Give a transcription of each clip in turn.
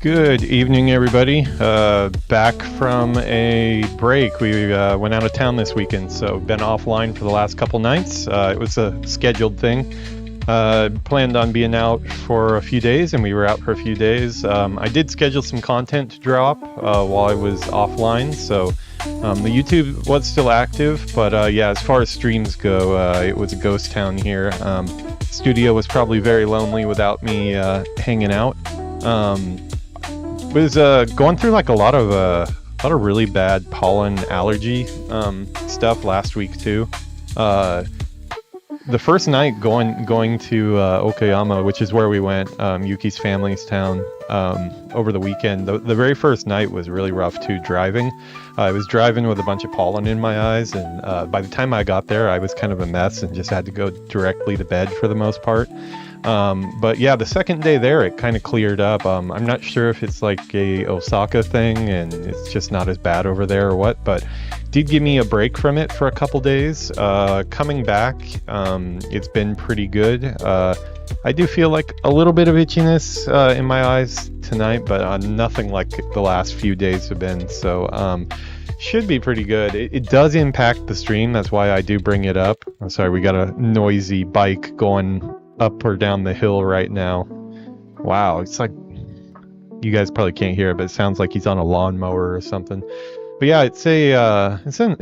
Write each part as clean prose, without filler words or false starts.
Good evening, everybody. Back from a break. We went out of town this weekend, so been offline for the last couple nights. It was a scheduled thing. Planned on being out for a few days, and we were out for a few days. I did schedule some content to drop while I was offline, so the YouTube was still active, but yeah, as far as streams go, it was a ghost town here. Studio was probably very lonely without me hanging out. Was going through like a lot of really bad pollen allergy stuff last week too. The first night going to Okayama, which is where we went, Yuuki's family's town, over the weekend. The very first night was really rough too, driving. I was driving with a bunch of pollen in my eyes, and by the time I got there, I was kind of a mess and just had to go directly to bed for the most part. But yeah, the second day there, it kind of cleared up. I'm not sure if it's like a Osaka thing and it's just not as bad over there or what, but did give me a break from it for a couple days. Coming back, it's been pretty good. I do feel like a little bit of itchiness in my eyes tonight, but nothing like the last few days have been. So should be pretty good. It does impact the stream. That's why I do bring it up. I'm sorry, we got a noisy bike going up or down the hill right now. Wow, it's like you guys probably can't hear it, but it sounds like he's on a lawnmower or something. But yeah, it's a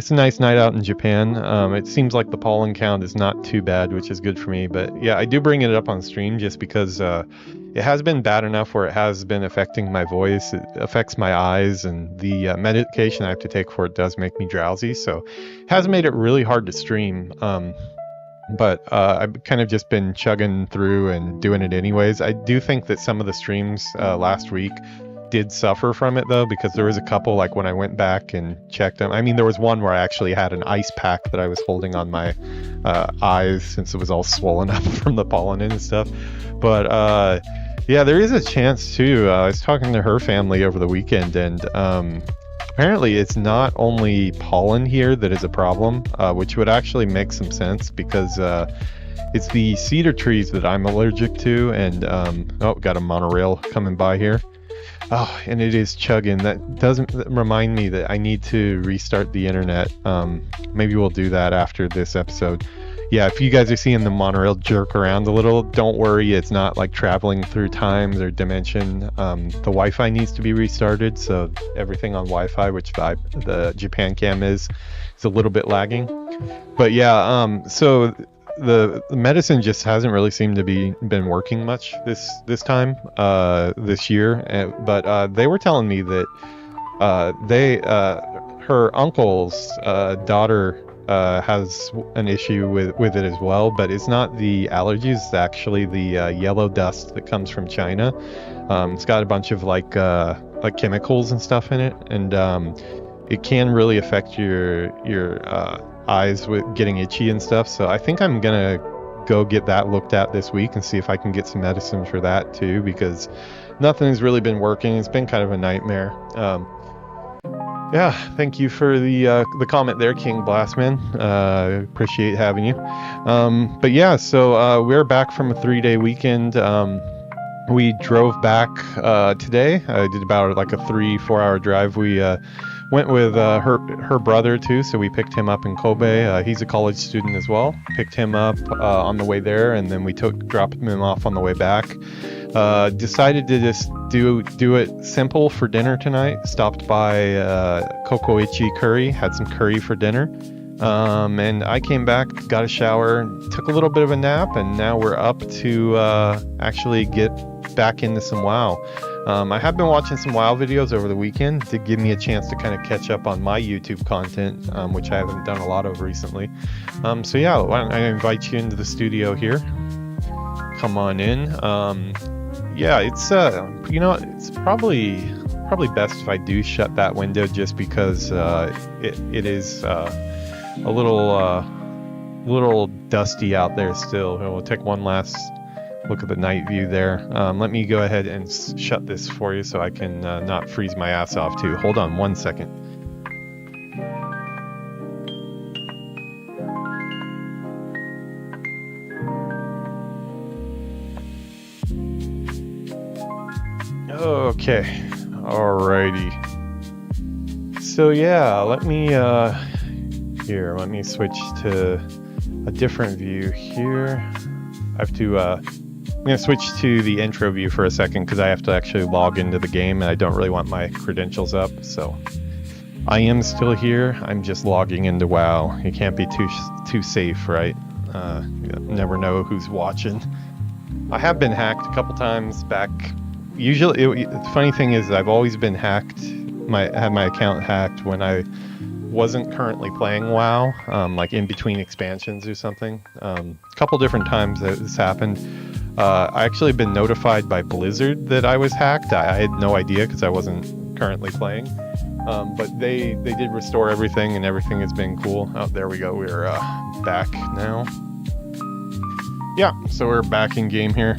nice night out in Japan. It seems like the pollen count is not too bad, which is good for me. But yeah, I do bring it up on stream just because it has been bad enough where it has been affecting my voice. It affects my eyes, and the medication I have to take for it does make me drowsy. So it has made it really hard to stream. But I've kind of just been chugging through and doing it anyways. I do think that some of the streams last week did suffer from it though, because there was a couple, like when I went back and checked them. I mean, there was one where I actually had an ice pack that I was holding on my eyes since it was all swollen up from the pollen and stuff. But yeah, there is a chance too. I was talking to her family over the weekend, and apparently it's not only pollen here that is a problem, which would actually make some sense because it's the cedar trees that I'm allergic to. And oh, got a monorail coming by here. Oh, and it is chugging. That doesn't remind me that I need to restart the internet. Maybe we'll do that after this episode. Yeah, if you guys are seeing the monorail jerk around a little, don't worry. It's not like traveling through times or dimension. The Wi-Fi needs to be restarted, so everything on Wi-Fi, which the Japan cam is a little bit lagging. But yeah, so the medicine just hasn't really seemed to been working much this time this year. But they were telling me that her uncle's daughter has an issue with it as well, but it's not the allergies, it's actually the yellow dust that comes from China. It's got a bunch of like chemicals and stuff in it, and it can really affect your eyes with getting itchy and stuff. So I think I'm gonna go get that looked at this week and see if I can get some medicine for that too, because nothing's really been working. It's been kind of a nightmare. Yeah, thank you for the comment there, King Blastman. Appreciate having you. But yeah, so we're back from a 3-day weekend. We drove back today. I did about like a 3-4 hour drive. We Went with her brother too, so we picked him up in Kobe. He's a college student as well. Picked him up on the way there, and then we dropped him off on the way back. Decided to just do it simple for dinner tonight. Stopped by Kokoichi Curry, had some curry for dinner. And I came back, got a shower, took a little bit of a nap, and now we're up to actually get back into some WoW. I have been watching some WoW videos over the weekend to give me a chance to kind of catch up on my YouTube content, which I haven't done a lot of recently. So yeah, why don't I invite you into the studio here? Come on in. Yeah, it's it's probably best if I do shut that window, just because it is a little dusty out there still. We'll take one last look at the night view there. Let me go ahead and shut this for you so I can not freeze my ass off too. Hold on one second. Okay, alrighty. So yeah, let me switch to a different view here. I have to I'm gonna switch to the intro view for a second because I have to actually log into the game and I don't really want my credentials up. So I am still here. I'm just logging into WoW. You can't be too safe, right? You never know who's watching. I have been hacked a couple times back. Usually, the funny thing is I've always been hacked. Had my account hacked when I wasn't currently playing WoW, like in between expansions or something. A couple different times that this happened. I actually been notified by Blizzard that I was hacked. I had no idea because I wasn't currently playing. But they did restore everything and everything has been cool. Oh, there we go. We're back now. Yeah, so we're back in game here.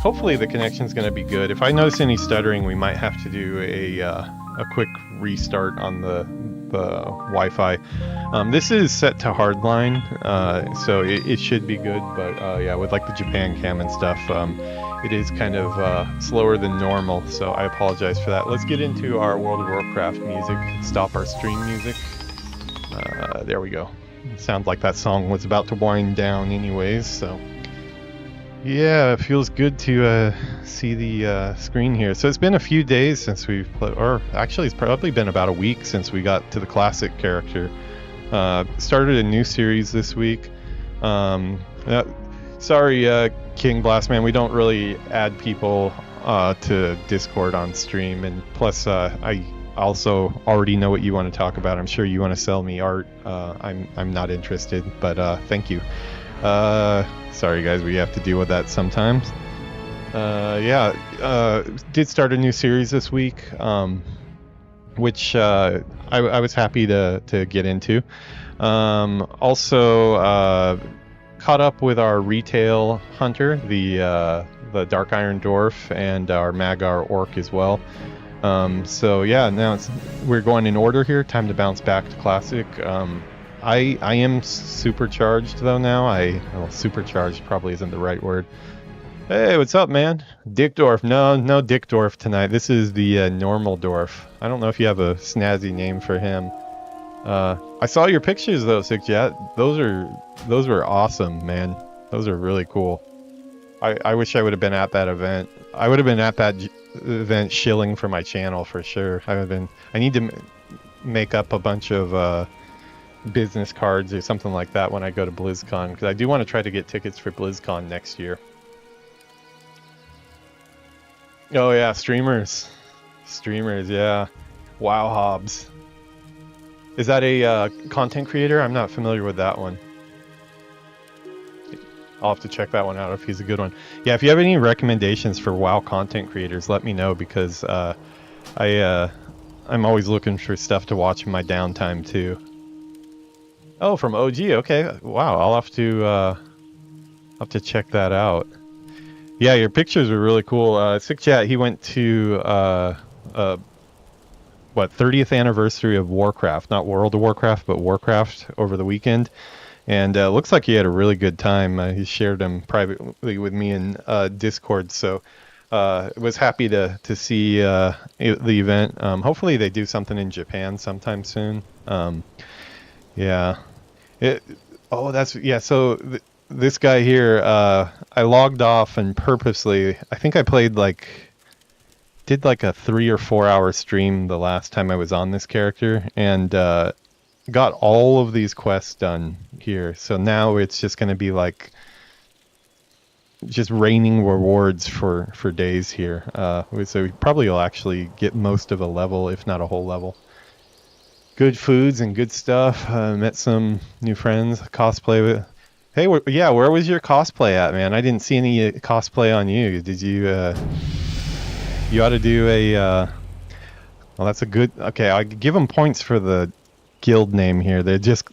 Hopefully the connection's going to be good. If I notice any stuttering, we might have to do a quick restart on the Wi-Fi. This is set to hardline, so it should be good, but yeah, with like the Japan cam and stuff, it is kind of slower than normal, so I apologize for that. Let's get into our World of Warcraft music. Stop our stream music. There we go. It sounds like that song was about to wind down anyways, so yeah, it feels good to see the screen here. So it's been a few days since we've played, or actually it's probably been about a week since we got to the classic character. Started a new series this week. Sorry, King Blastman, we don't really add people to Discord on stream, and plus I also already know what you want to talk about. I'm sure you want to sell me art. I'm not interested, but thank you. Sorry guys, we have to deal with that sometimes. Did start a new series this week, which I was happy to get into. Also caught up with our retail hunter, the Dark Iron Dwarf, and our Magar Orc as well. So yeah, now we're going in order here. Time to bounce back to classic. I am supercharged though now. Well, supercharged probably isn't the right word. Hey, what's up, man? Dick Dwarf. No Dick Dwarf tonight. This is the normal dwarf. I don't know if you have a snazzy name for him. I saw your pictures though, Sickjet. Those were awesome, man. Those are really cool. I wish I would have been at that event. I would have been at that event shilling for my channel for sure. I need to make up a bunch of business cards or something like that when I go to BlizzCon, because I do want to try to get tickets for BlizzCon next year. Oh yeah, streamers, yeah. Wow, Hobbs. Is that a content creator? I'm not familiar with that one. I'll have to check that one out if he's a good one. Yeah, if you have any recommendations for WoW content creators, let me know, because I'm always looking for stuff to watch in my downtime too. Oh, from OG. Okay. Wow. I'll have to check that out. Yeah, your pictures were really cool. Sick Chat, he went to 30th anniversary of Warcraft, not World of Warcraft, but Warcraft over the weekend, and looks like he had a really good time. He shared them privately with me in Discord, so Was happy to see the event. Hopefully they do something in Japan sometime soon. Yeah. It. Oh, that's yeah. So this guy here, I logged off and purposely. I think I played did like a 3 or 4 hour stream the last time I was on this character, and got all of these quests done here. So now it's just going to be like just raining rewards for days here. So we probably will actually get most of a level, if not a whole level. Good foods and good stuff. Met some new friends. Cosplay with. Hey, yeah, where was your cosplay at, man? I didn't see any cosplay on you. Did you? You ought to do a. Well, that's a good. Okay, I give them points for the guild name here. They're just.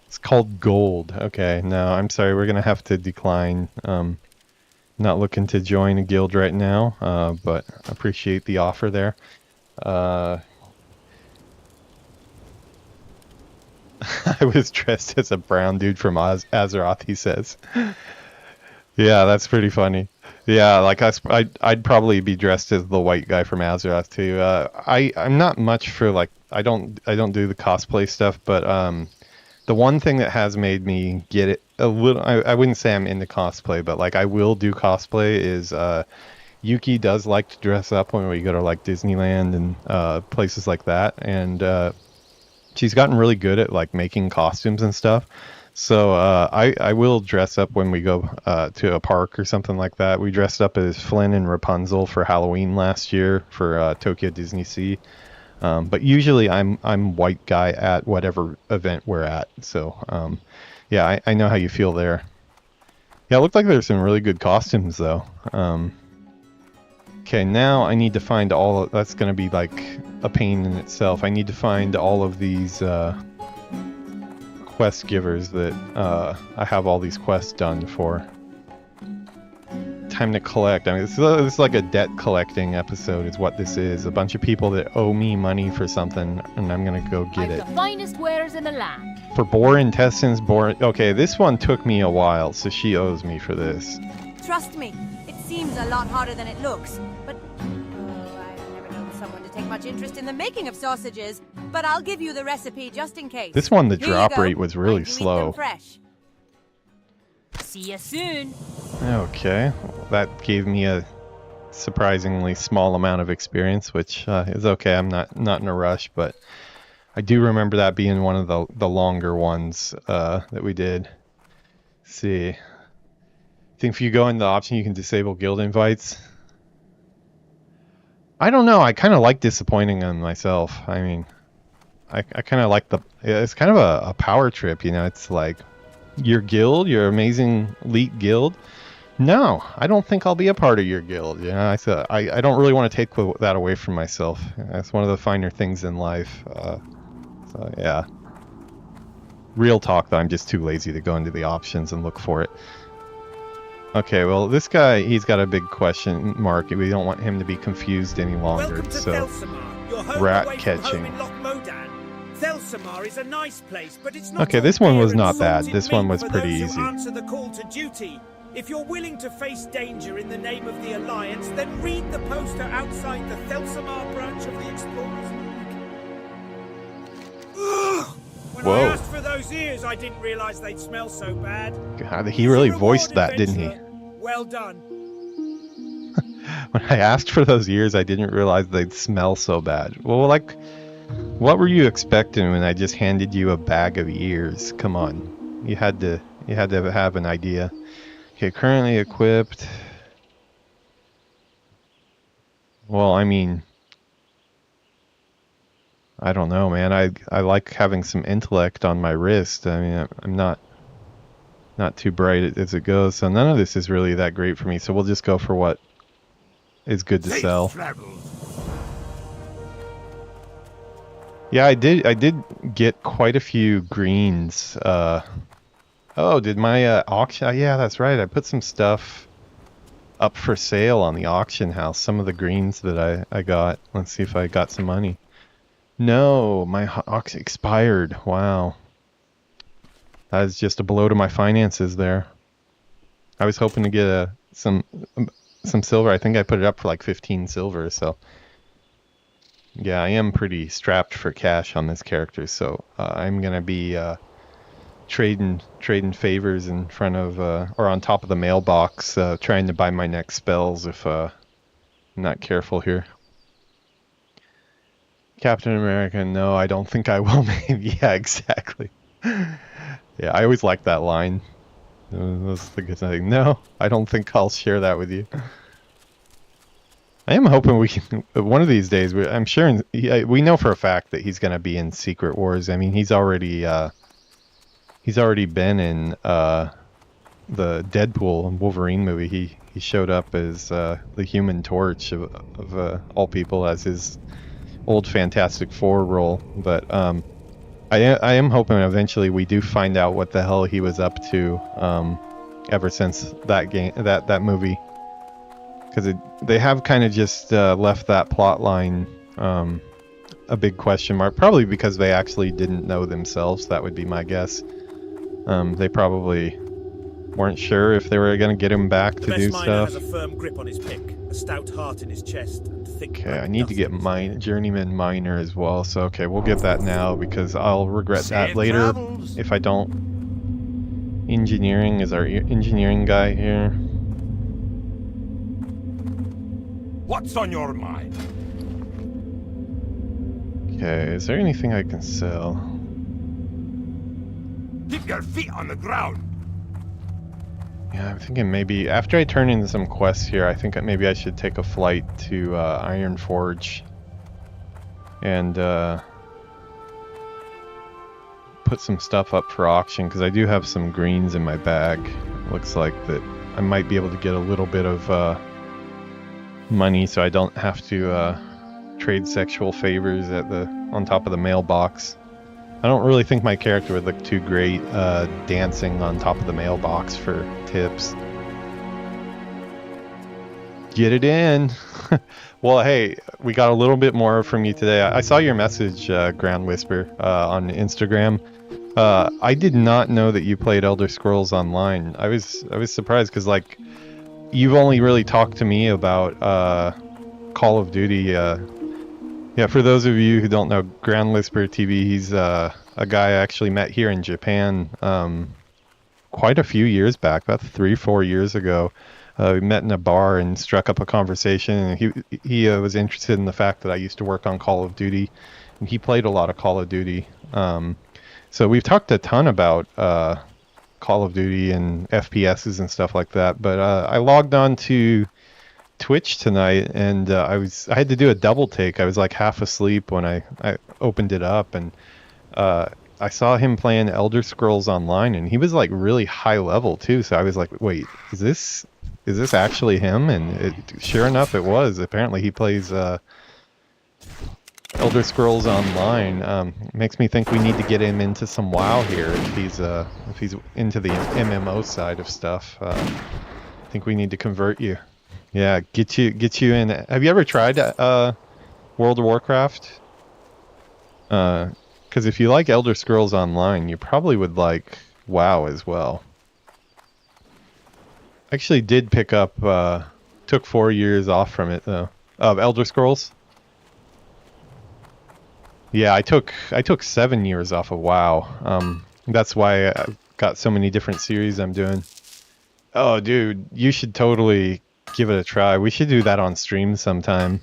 It's called Gold. Okay, no, I'm sorry. We're gonna have to decline. Not looking to join a guild right now, but appreciate the offer there. I was dressed as a brown dude from Azeroth, he says. Yeah, that's pretty funny. Yeah, like I'd probably be dressed as the white guy from Azeroth too. I'm not much for like I don't do the cosplay stuff, but the one thing that has made me get it a little, I wouldn't say I'm into cosplay, but like I will do cosplay is Yuuki does like to dress up when we go to like Disneyland and places like that, and she's gotten really good at like making costumes and stuff. So I will dress up when we go to a park or something like that. We dressed up as Flynn and Rapunzel for Halloween last year for Tokyo Disney Sea. But usually I'm white guy at whatever event we're at. So yeah, I know how you feel there. Yeah, it looked like there's some really good costumes though. Okay, now I need to find all of, that's going to be like a pain in itself. I need to find all of these quest givers that I have all these quests done for. Time to collect. I mean, this is like a debt collecting episode is what this is. A bunch of people that owe me money for something, and I'm gonna go get it. The finest wares in the land. For boar intestines, okay, this one took me a while, so she owes me for this. Trust me, it seems a lot harder than it looks, but I've never known someone to take much interest in the making of sausages. But I'll give you the recipe just in case. This one, the drop rate was really slow. Fresh. See you soon. Okay, that gave me a surprisingly small amount of experience, which is okay. I'm not in a rush, but I do remember that being one of the longer ones that we did. Let's see. I think if you go in the option, you can disable guild invites. I don't know. I kind of like disappointing them myself. I mean, I kind of like it's kind of a power trip, you know. It's like your guild, your amazing elite guild. No, I don't think I'll be a part of your guild. You know, I don't really want to take that away from myself. That's one of the finer things in life. So yeah. Real talk though, I'm just too lazy to go into the options and look for it. Okay, well this guy, he's got a big question mark. We don't want him to be confused any longer. So, rat catching. Thelsamar is a nice place, but it's not. Okay, this one was not bad. This one was pretty easy. Answer the call to duty. If you're willing to face danger in the name of the Alliance, then read the poster outside the Thelsamar branch of the Explorers League. When I asked for those ears, I didn't realize they'd smell so bad. God, he really voiced that, didn't he? Well done. When I asked for those ears, I didn't realize they'd smell so bad. Well, like, what were you expecting when I just handed you a bag of ears? Come on, you had to have an idea. Okay, currently equipped. Well, I mean, I don't know, man. I like having some intellect on my wrist. I mean, I'm not too bright as it goes, so none of this is really that great for me. So we'll just go for what is good to sell. Yeah, I did get quite a few greens. Oh, did my auction? Yeah, that's right. I put some stuff up for sale on the auction house. Some of the greens that I got. Let's see if I got some money. No, my auction expired. Wow. That is just a blow to my finances there. I was hoping to get some some silver. I think I put it up for like 15 silver. So yeah, I am pretty strapped for cash on this character. So I'm gonna be trading favors in front of or on top of the mailbox, trying to buy my next spells if I'm not careful here. Captain America, no, I don't think I will. Maybe, yeah, exactly. Yeah, I always like that line. That's the good thing. No, I don't think I'll share that with you. I am hoping we can, one of these days, I'm sure, we know for a fact that he's going to be in Secret Wars. I mean, he's already been in the Deadpool and Wolverine movie. He showed up as the Human Torch of all people, as his old Fantastic Four role. But I am hoping eventually we do find out what the hell he was up to ever since that movie, because they have kind of just left that plot line a big question mark, probably because they actually didn't know themselves. That would be my guess. They probably weren't sure if they were going to get him back to do stuff. Has a firm grip on his pick, a stout heart in his chest, and thick. Okay, I need to get journeyman miner as well. So okay, we'll get that now because I'll regret that later if I don't. Engineering is our engineering guy here. What's on your mind? Okay, is there anything I can sell? Keep your feet on the ground. Yeah, I'm thinking maybe after I turn in some quests here, I think maybe I should take a flight to Iron Forge and put some stuff up for auction, because I do have some greens in my bag. Looks like that I might be able to get a little bit of money, so I don't have to trade sexual favors on top of the mailbox. I don't really think my character would look too great dancing on top of the mailbox for tips. Get it in. Well, hey, we got a little bit more from you today. I saw your message, Ground Whisper, on Instagram. I did not know that you played Elder Scrolls Online. I was surprised because, like, you've only really talked to me about Call of Duty. Yeah, for those of you who don't know, Ground Whisper TV, he's a guy I actually met here in Japan quite a few years back, about 3-4 years ago. We met in a bar and struck up a conversation, and he was interested in the fact that I used to work on Call of Duty, and he played a lot of Call of Duty. So we've talked a ton about Call of Duty and FPSs and stuff like that, but I logged on to Twitch tonight, and I had to do a double take. I was like half asleep when I opened it up, and I saw him playing Elder Scrolls Online, and he was like really high level too. So I was like, wait, is this actually him? And sure enough, it was. Apparently he plays Elder Scrolls Online. Makes me think we need to get him into some WoW here if he's into the MMO side of stuff. I think we need to convert you. Yeah, get you in. Have you ever tried World of Warcraft? Because if you like Elder Scrolls Online, you probably would like WoW as well. Actually did pick up, took 4 years off from it though. Of Elder Scrolls? Yeah, I took 7 years off of WoW. That's why I've got so many different series I'm doing. Oh, dude, you should totally give it a try. We should do that on stream sometime.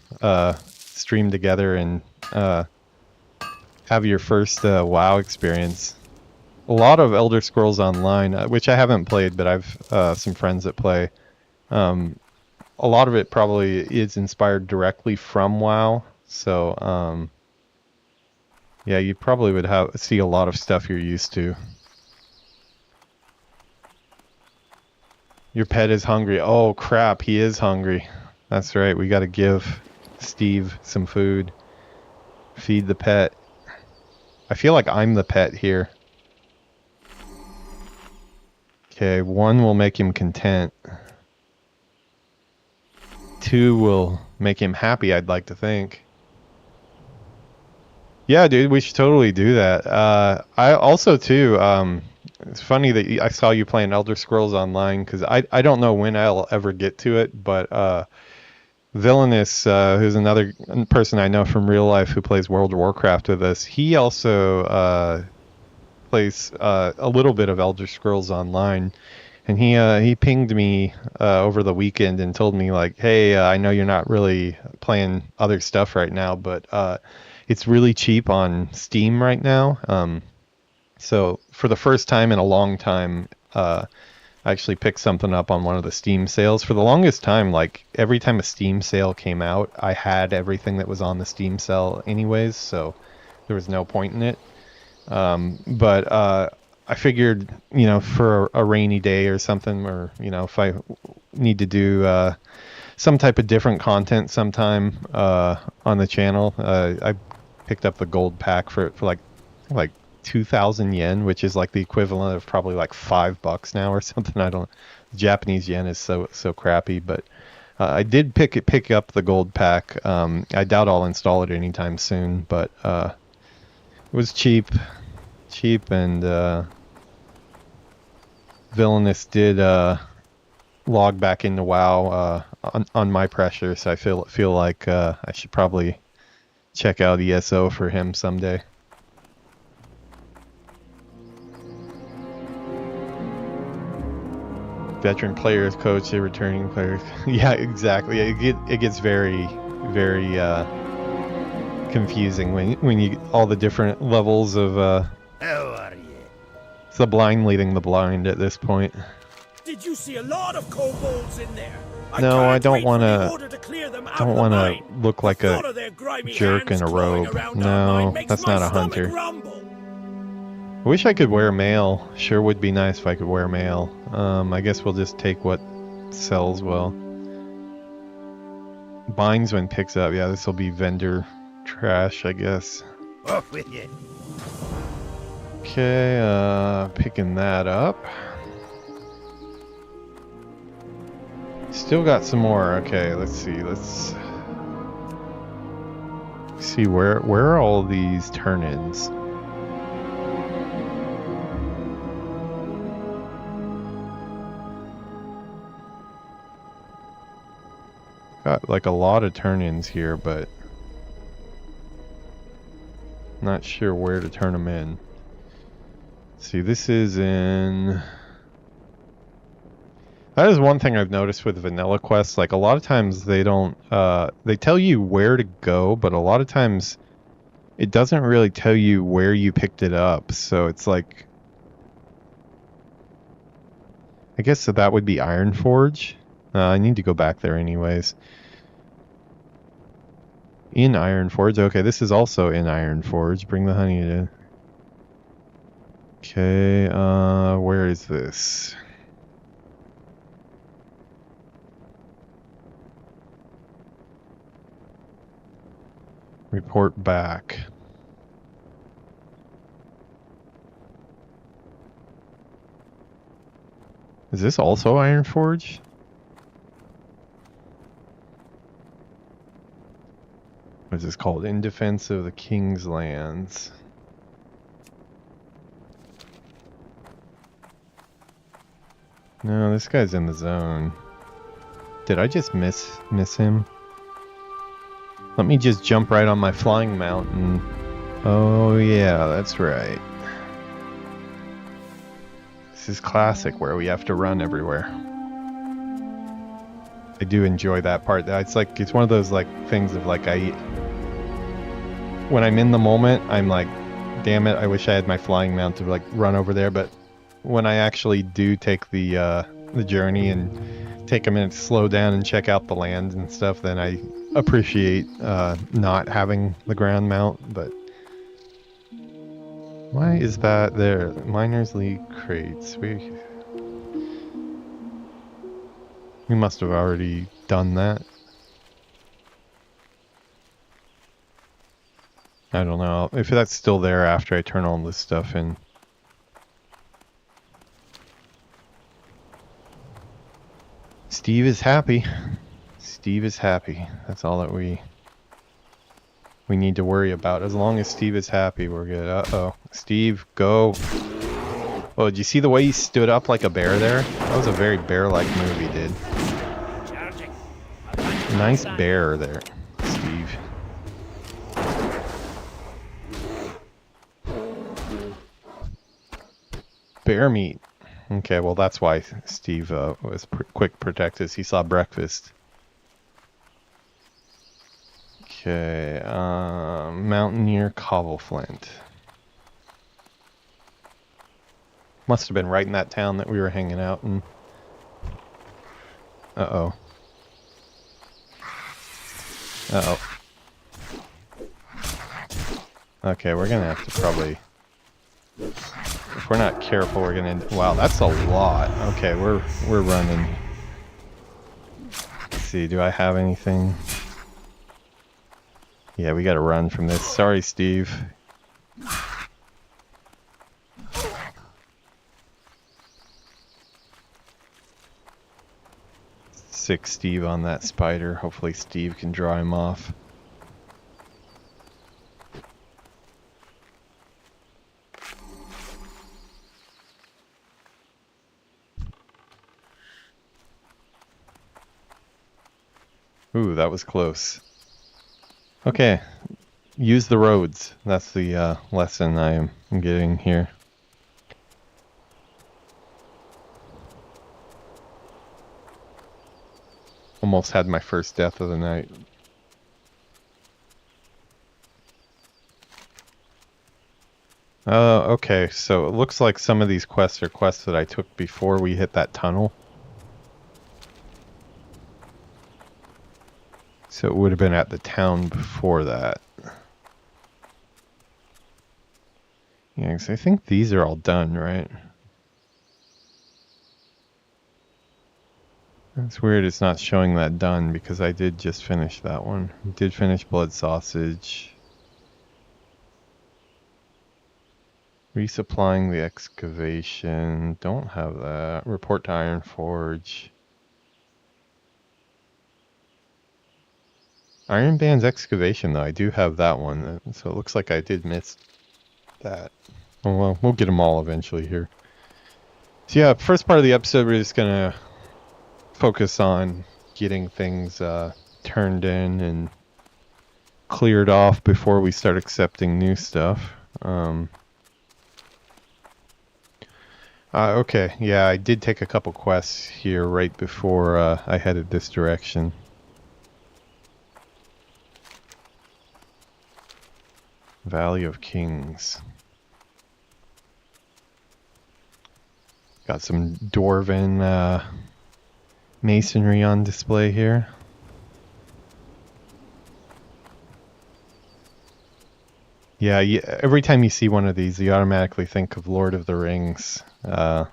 Stream together and have your first WoW experience. A lot of Elder Scrolls Online, which I haven't played, but I've some friends that play. A lot of it probably is inspired directly from WoW. So, yeah, you probably would see a lot of stuff you're used to. Your pet is hungry. Oh crap, he is hungry. That's right, we gotta give Steve some food. Feed the pet. I feel like I'm the pet here. Okay, 1 will make him content. 2 will make him happy, I'd like to think. Yeah, dude, we should totally do that. I also, too, It's funny that I saw you playing Elder Scrolls Online, because I don't know when I'll ever get to it, but Villainous, who's another person I know from real life who plays World of Warcraft with us, he also plays a little bit of Elder Scrolls Online, and he pinged me over the weekend and told me like, hey, I know you're not really playing other stuff right now, but it's really cheap on Steam right now. So for the first time in a long time, I actually picked something up on one of the Steam sales. For the longest time, like every time a Steam sale came out, I had everything that was on the Steam sale anyways, so there was no point in it. But I figured, you know, for a rainy day or something, or, you know, if I need to do some type of different content sometime on the channel, I picked up the gold pack for like 2,000 yen, which is like the equivalent of probably like $5 now or something. I don't. Japanese yen is so crappy, but I did pick up the gold pack. I doubt I'll install it anytime soon, but it was cheap, and Villainous did log back into WoW on my pressure, so I feel like I should probably check out ESO for him someday. Veteran players coach a returning player. Yeah, exactly. It gets very confusing when you all the different levels of How are you? it's the blind leading the blind at this point. Did you see a lot of kobolds in there? No, I don't want to look like a jerk in a robe. No, that's not a hunter. I wish I could wear mail. Sure would be nice if I could wear mail. I guess we'll just take what sells well. Binds when picks up. Yeah, this will be vendor trash, I guess. Off with you. Okay, picking that up. Still got some more. Okay, let's see. Let's see where are all these turn-ins? Got like a lot of turn-ins here, but not sure where to turn them in. See, this is in... That is one thing I've noticed with vanilla quests. Like a lot of times they don't, they tell you where to go, but a lot of times it doesn't really tell you where you picked it up. So it's like, I guess that would be Ironforge. I need to go back there anyways. In Ironforge. Okay, this is also in Ironforge. Bring the honey to... Okay, where is this? Report back. Is this also Ironforge? What is this called? In defense of the King's lands. No, this guy's in the zone. Did I just miss him? Let me just jump right on my flying mount and... Oh yeah, that's right. This is classic where we have to run everywhere. I do enjoy that part. It's like, it's one of those like things of like when I'm in the moment, I'm like, damn it, I wish I had my flying mount to like run over there. But when I actually do take the journey and take a minute to slow down and check out the land and stuff, then I appreciate not having the ground mount. But why is that there? Miners League crates. We must have already done that. I don't know if that's still there after I turn all this stuff in. Steve is happy. Steve is happy. That's all that we need to worry about. As long as Steve is happy, we're good. Uh-oh. Steve, go. Oh, did you see the way he stood up like a bear there? That was a very bear-like movie, dude. Charging. Nice bear there, Steve. Bear meat. Okay, well that's why Steve was quick protect us. He saw breakfast. Okay, Mountaineer Cobbleflint. Must have been right in that town that we were hanging out in. Uh-oh. Uh-oh. Okay, we're gonna have to probably... If we're not careful, we're gonna... Wow, that's a lot. Okay, we're running. Let's see, do I have anything? Yeah, we gotta run from this. Sorry, Steve. Sick Steve on that spider. Hopefully Steve can draw him off. Ooh, that was close. Okay, use the roads. That's the lesson I am getting here. Almost had my first death of the night. Okay, so it looks like some of these quests are quests that I took before we hit that tunnel. So it would have been at the town before that. Yeah, 'cause I think these are all done, right? It's weird it's not showing that done because I did just finish that one. Did finish Blood Sausage. Resupplying the excavation. Don't have that. Report to Iron Forge. Iron Band's excavation though, I do have that one. So it looks like I did miss that. Oh well, we'll get them all eventually here. So yeah, first part of the episode we're just gonna focus on getting things turned in and cleared off before we start accepting new stuff. Okay, yeah, I did take a couple quests here right before I headed this direction. Valley of Kings. Got some Dwarven masonry on display here. Yeah, every time you see one of these, you automatically think of Lord of the Rings. I'm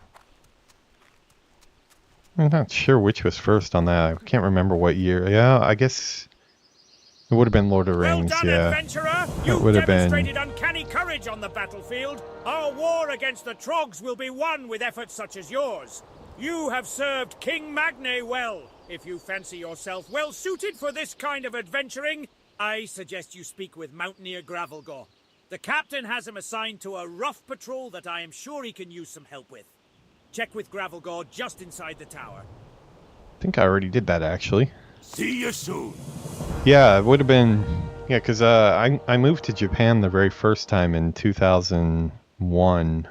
not sure which was first on that. I can't remember what year. Yeah, I guess it would have been Lord of the Rings. Well done, yeah, adventurer! It You've would have demonstrated been. uncanny courage on the battlefield. Our war against the Trogs will be won with efforts such as yours. You have served King Magne well. If you fancy yourself well suited for this kind of adventuring, I suggest you speak with Mountaineer Gravelgore. The captain has him assigned to a rough patrol that I am sure he can use some help with. Check with Gravelgore just inside the tower. I think I already did that actually. See you soon. Yeah, it would have been. Yeah, because I moved to Japan the very first time in 2001.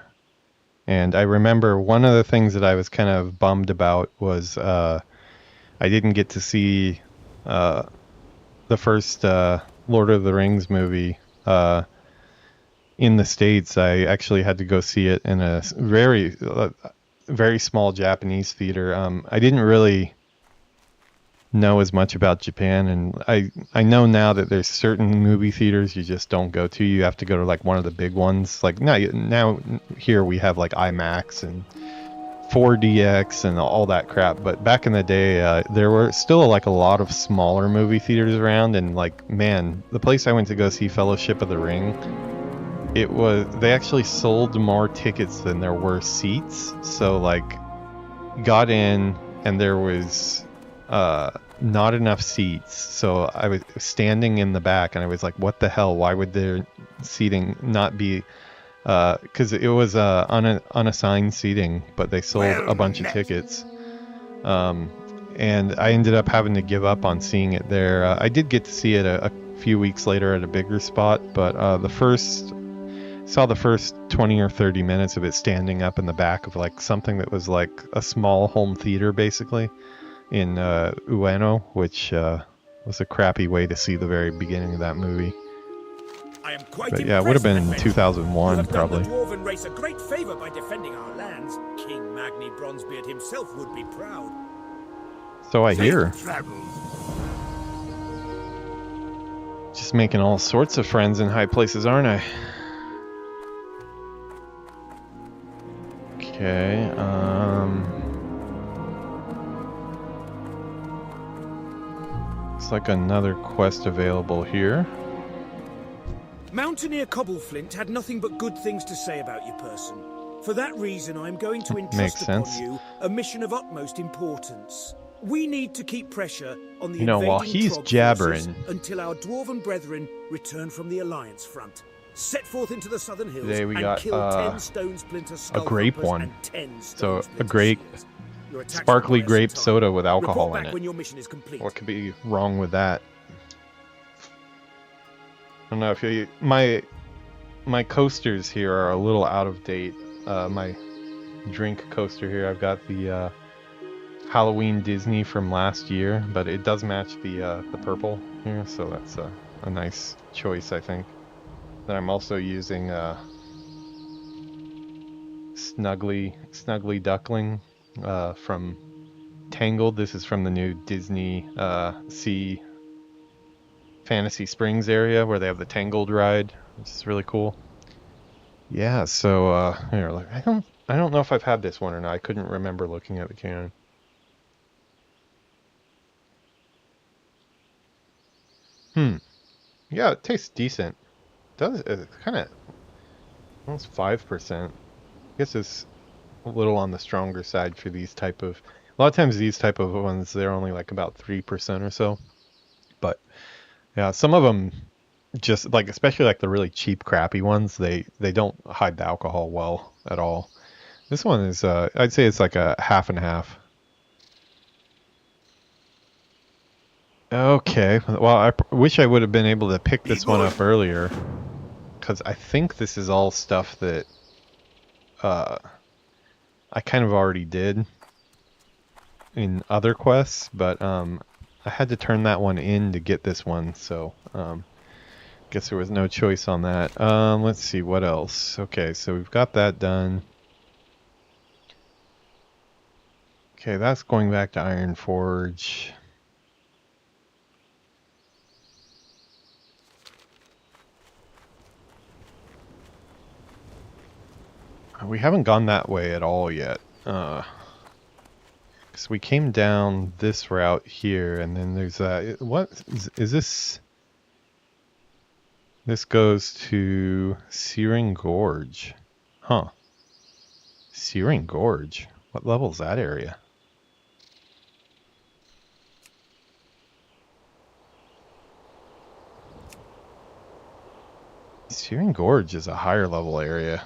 And I remember one of the things that I was kind of bummed about was I didn't get to see the first Lord of the Rings movie in the States. I actually had to go see it in a very small Japanese theater. I didn't really know as much about Japan, and I know now that there's certain movie theaters you just don't go to. You have to go to like one of the big ones. Like now here we have like IMAX and 4DX and all that crap, but back in the day there were still like a lot of smaller movie theaters around. And like, man, the place I went to go see Fellowship of the Ring, they actually sold more tickets than there were seats. So like, got in and there was not enough seats, so I was standing in the back and I was like, what the hell, why would their seating not be because it was unassigned seating, but they sold a bunch of tickets. And I ended up having to give up on seeing it there. I did get to see it a few weeks later at a bigger spot, but saw the first 20 or 30 minutes of it standing up in the back of like something that was like a small home theater basically in Ueno, which was a crappy way to see the very beginning of that movie. I am quite But yeah, it would have been impressed, 2001 You have probably. done the dwarven race a great favor by defending our lands. King Magni Bronzebeard himself would be proud. So I hear. Travels. Just making all sorts of friends in high places, aren't I? Okay, looks like another quest available here. Mountaineer Cobbleflint had nothing but good things to say about your person. For that reason, I'm going to Makes entrust upon sense. you a mission of utmost importance. We need to keep pressure on the You know, while invading he's Trog jabbering- forces until our dwarven brethren return from the Alliance front. Set forth into the southern hills Today we and got, kill 10 stone splinter grape skullcroppers one. and 10 So, stone a splinter great seers. Your attacks Sparkly require some grape time. soda with alcohol Report in back it. when your mission is complete. What could be wrong with that? I don't know if you... My coasters here are a little out of date. My drink coaster here, I've got the Halloween Disney from last year, but it does match the purple here, so that's a nice choice, I think. Then I'm also using Snuggly Duckling from Tangled. This is from the new Disney Sea Fantasy Springs area where they have the Tangled ride, which is really cool. Yeah, so here, look, I don't know if I've had this one or not. I couldn't remember looking at the can. Yeah, it tastes decent. It's kind of almost 5%. I guess it's a little on the stronger side for these type of. A lot of times these type of ones, they're only like about 3% or so. But yeah, some of them just like, especially like the really cheap, crappy ones, they don't hide the alcohol well at all. This one is, I'd say it's like a half and half. Okay, well, I wish I would have been able to pick this one up earlier, because I think this is all stuff that I kind of already did in other quests, but I had to turn that one in to get this one, so guess there was no choice on that. Let's see, what else? Okay, so we've got that done. Okay, that's going back to Iron Forge. We haven't gone that way at all yet. Because we came down this route here, and then there's that. What is this? This goes to Searing Gorge. Huh. Searing Gorge. What level is that area? Searing Gorge is a higher level area.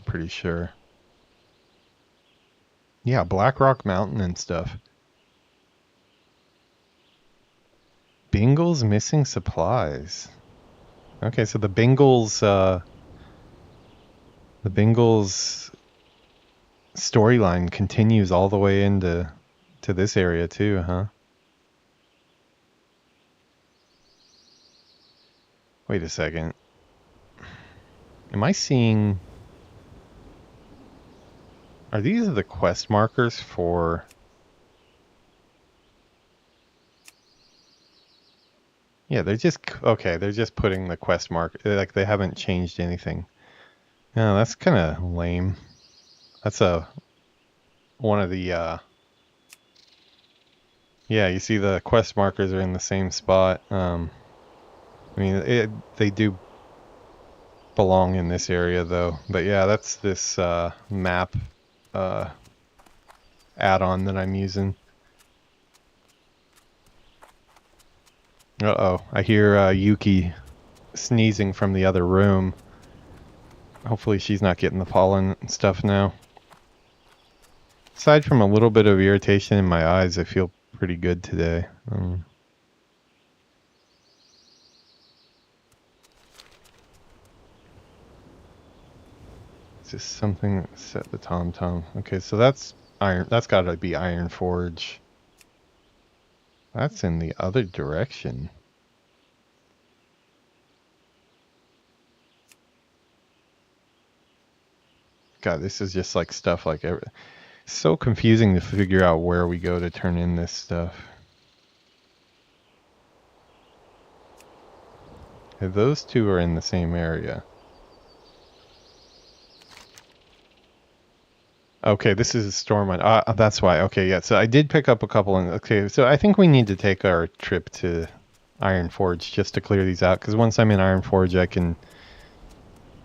Pretty sure. Yeah, Black Rock Mountain and stuff. Bingle's missing supplies. Okay, so the Bingle's storyline continues all the way into this area too, huh? Wait a second. Am I seeing... Are these the quest markers for... Yeah, they're just... Okay, they're just putting the quest mark... Like, they haven't changed anything. No, that's kind of lame. That's one of the... Yeah, you see the quest markers are in the same spot. I mean, they do belong in this area, though. But yeah, that's this map... add-on that I'm using. Uh-oh, I hear Yuuki sneezing from the other room. Hopefully she's not getting the pollen and stuff now. Aside from a little bit of irritation in my eyes, I feel pretty good today. Is this something that set the tom-tom? Okay, so that's iron. That's got to be Iron Forge. That's in the other direction. God, this is just like stuff like so confusing to figure out where we go to turn in this stuff. Okay, those two are in the same area. Okay, this is a storm one. That's why. Okay, yeah. So I did pick up a couple. Okay, so I think we need to take our trip to Iron Forge just to clear these out. Because once I'm in Iron Forge, I can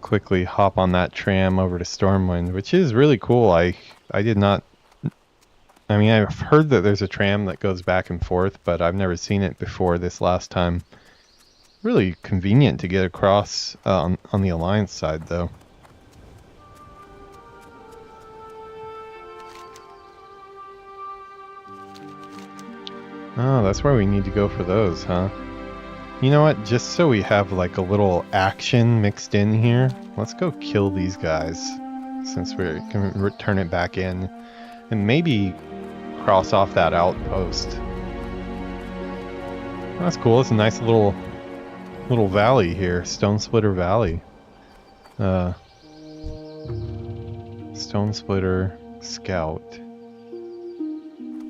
quickly hop on that tram over to Stormwind, which is really cool. I did not. I mean, I've heard that there's a tram that goes back and forth, but I've never seen it before this last time. Really convenient to get across on the Alliance side, though. Oh, that's where we need to go for those, huh? You know what? Just so we have like a little action mixed in here, let's go kill these guys since we can return it back in and maybe cross off that outpost. That's cool. It's a nice little valley here, Stone Splitter Valley. Stone Splitter Scout.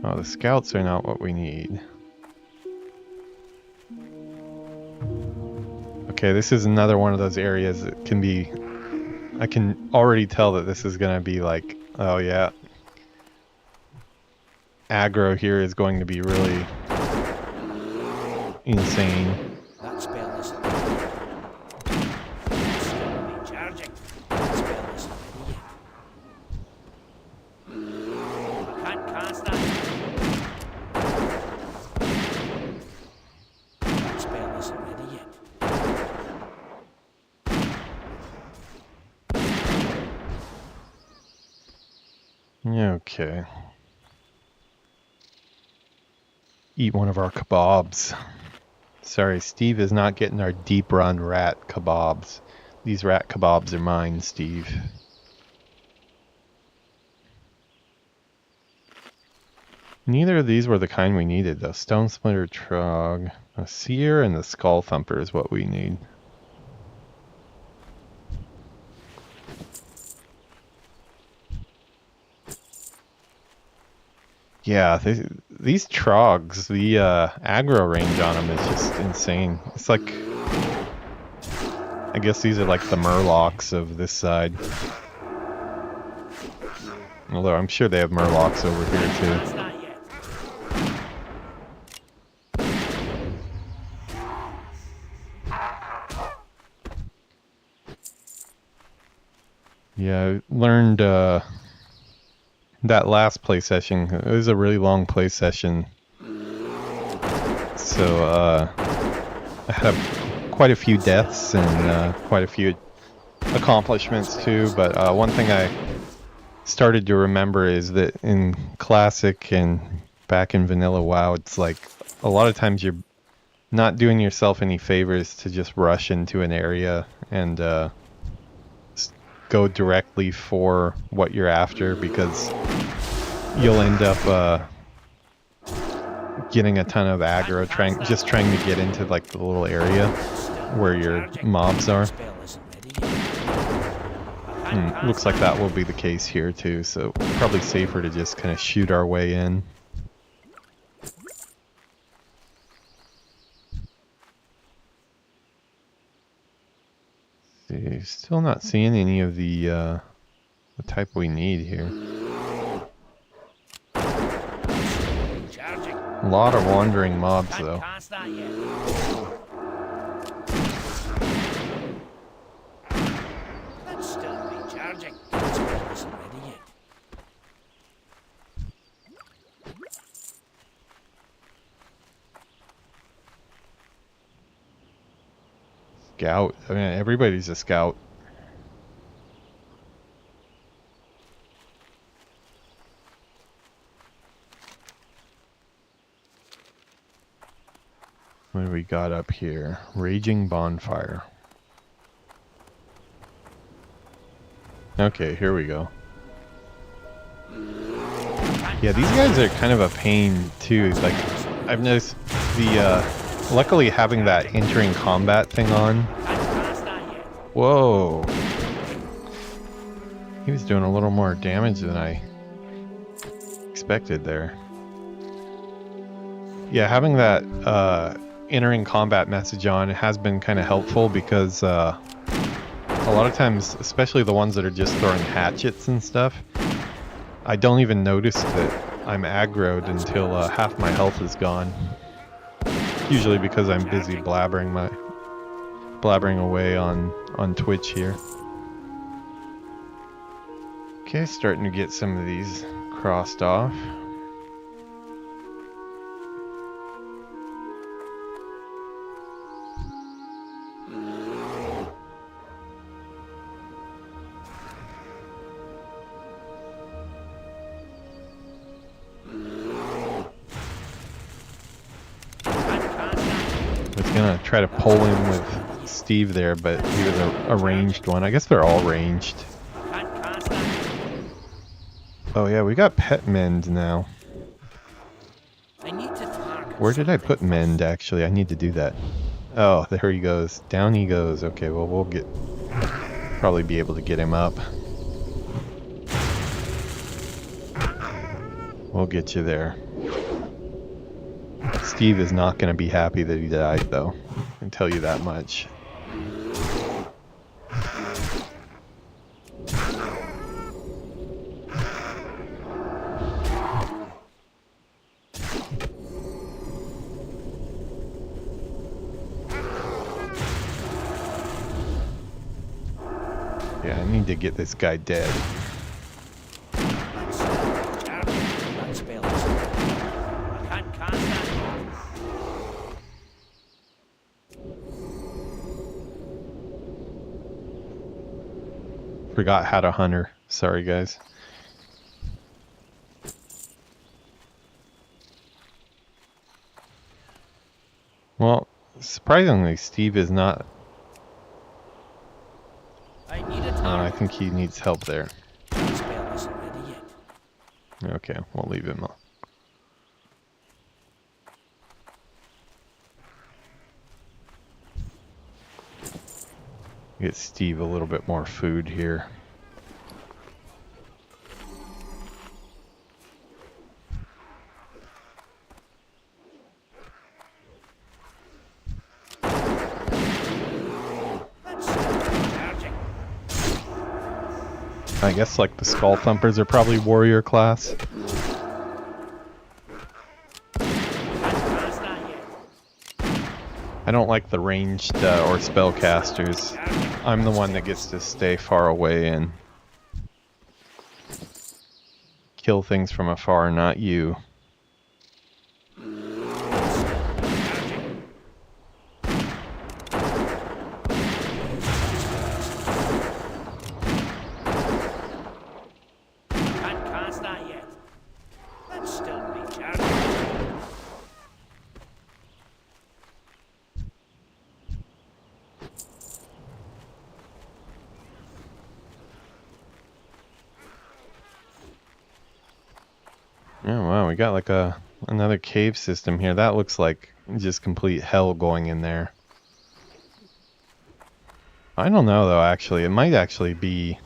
Oh, the scouts are not what we need. Okay, this is another one of those areas that can be... I can already tell that this is going to be like... Oh, yeah. Aggro here is going to be really... insane. That spell is charging. That spell is I can't cast that. That spell isn't ready yet. Okay. Eat one of our kebabs. Sorry, Steve is not getting our deep run rat kebabs. These rat kebabs are mine, Steve. Neither of these were the kind we needed, though. Stone Splinter Trog, a Seer, and the Skull Thumper is what we need. Yeah, these Trogs, the aggro range on them is just insane. It's like... I guess these are like the Murlocs of this side. Although I'm sure they have Murlocs over here too. Yeah, I learned that last play session. It was a really long play session. So I had quite a few deaths and quite a few accomplishments too. But one thing I started to remember is that in Classic and back in Vanilla WoW, it's like a lot of times you're not doing yourself any favors to just rush into an area and go directly for what you're after, because you'll end up getting a ton of aggro trying to get into like the little area where your mobs are. Looks like that will be the case here too, so probably safer to just kind of shoot our way in. See, still not seeing any of the type we need here. A lot of wandering mobs though. Scout. I mean, everybody's a scout. What do we got up here? Raging bonfire. Okay, here we go. Yeah, these guys are kind of a pain too. Like, I've noticed the, luckily having that entering combat thing on. Whoa. He was doing a little more damage than I expected there. Yeah, having that, entering combat message on has been kind of helpful because, a lot of times, especially the ones that are just throwing hatchets and stuff, I don't even notice that I'm aggroed until half my health is gone. Usually because I'm busy blabbering away on Twitch here. Okay, starting to get some of these crossed off. Gonna try to pull him with Steve there, but he was a ranged one. I guess they're all ranged. Oh yeah, we got pet mend now. Where did I put mend actually? I need to do that. Oh, there he goes. Down he goes. Okay, well we'll probably be able to get him up. We'll get you there. Steve is not going to be happy that he died, though. I can tell you that much. Yeah, I need to get this guy dead. Forgot how to hunter. Sorry, guys. Well, surprisingly, Steve is not. I think he needs help there. Okay, we'll leave him. Get Steve a little bit more food here. I guess like the Skull Thumpers are probably warrior class. I don't like the ranged or spellcasters. I'm the one that gets to stay far away and kill things from afar, not you. Oh wow, we got like another cave system here. That looks like just complete hell going in there. I don't know though, actually. It might actually be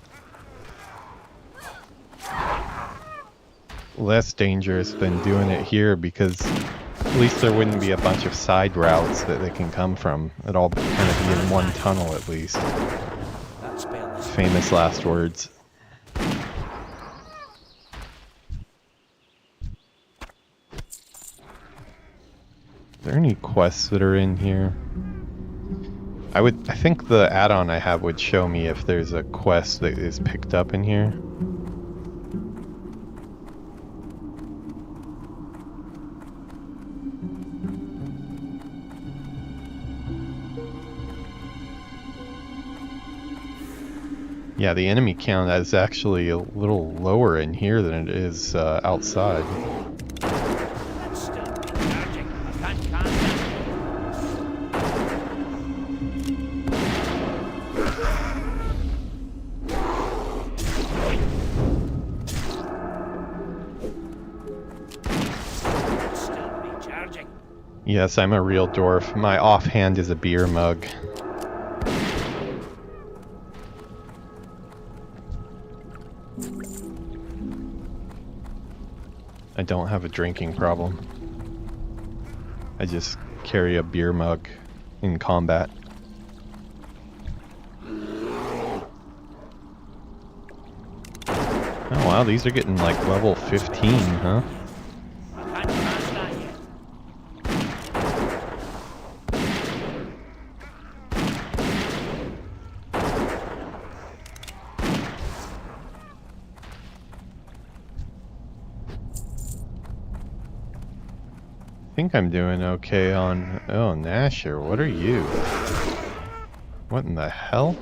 less dangerous than doing it here because at least there wouldn't be a bunch of side routes that they can come from. It'd all kind of be in one tunnel at least. Famous last words. Are there any quests that are in here? I think the add-on I have would show me if there's a quest that is picked up in here. Yeah, the enemy count is actually a little lower in here than it is outside. Yes, I'm a real dwarf. My offhand is a beer mug. I don't have a drinking problem. I just carry a beer mug in combat. Oh wow, these are getting like level 15, huh? I can't cast that yet. I think I'm doing okay on... Oh, Nasher, what are you? What in the hell?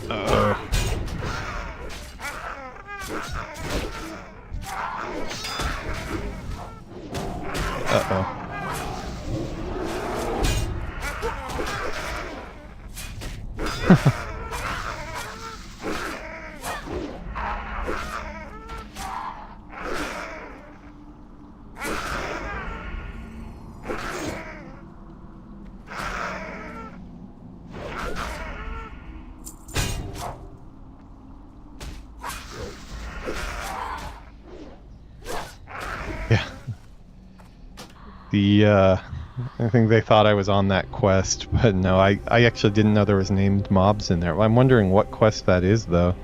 Uh-oh. Uh-oh. Yeah. I think they thought I was on that quest, but no, I actually didn't know there was named mobs in there. I'm wondering what quest that is, though.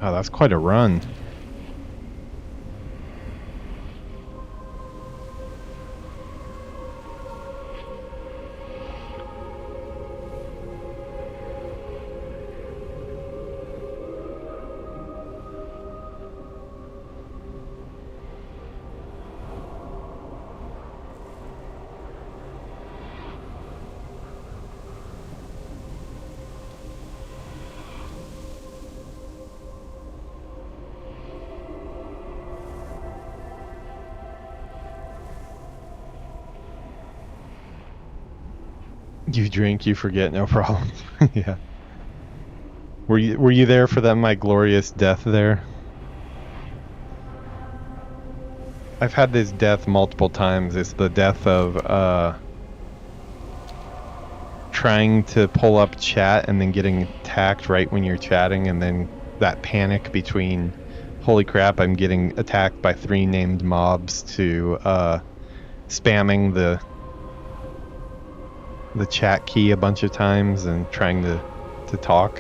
Oh, that's quite a run. You drink, you forget, no problem. Yeah. Were you there for that my glorious death there? I've had this death multiple times. It's the death of trying to pull up chat and then getting attacked right when you're chatting, and then that panic between holy crap, I'm getting attacked by 3 named mobs, to spamming the chat key a bunch of times and trying to talk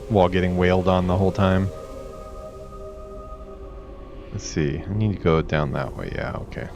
while getting wailed on the whole time. Let's see, I need to go down that way. Yeah, okay.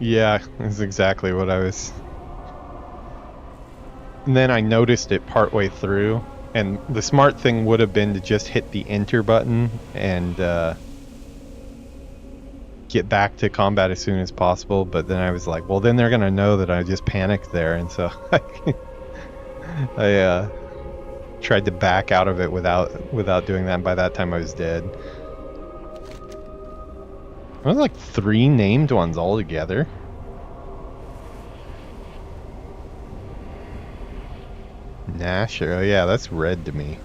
Yeah, that's exactly what I was. And then I noticed it partway through, and the smart thing would have been to just hit the enter button and get back to combat as soon as possible, but then I was like, well, then they're gonna know that I just panicked there, and so I tried to back out of it without doing that, and by that time I was dead. There was like 3 named ones altogether. Nasher, oh yeah, that's red to me.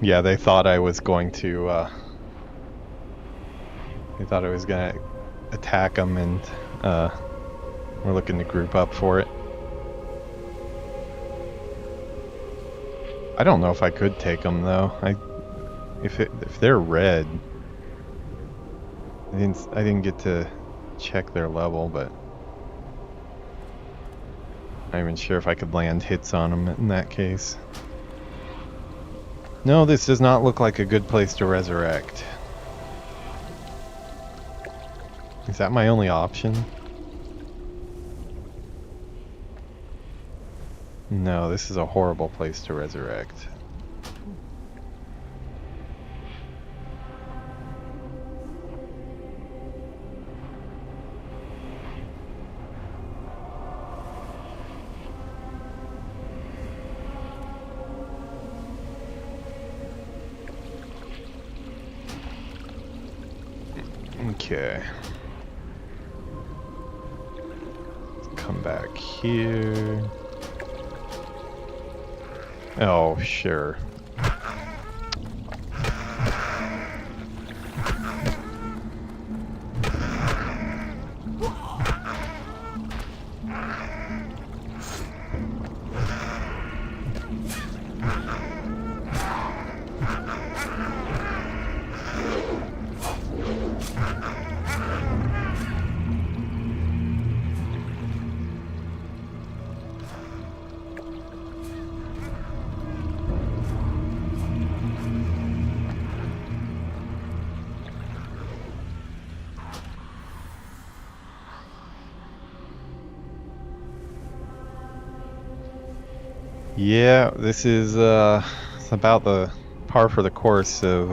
Yeah, they thought I was going to, they thought I was gonna attack them, and, we're looking to group up for it. I don't know if I could take them, though. If they're red... I didn't get to check their level, but... I'm not even sure if I could land hits on them in that case. No, this does not look like a good place to resurrect. Is that my only option? No, this is a horrible place to resurrect. Okay. Come back here. Oh, sure. Yeah, this is about the par for the course of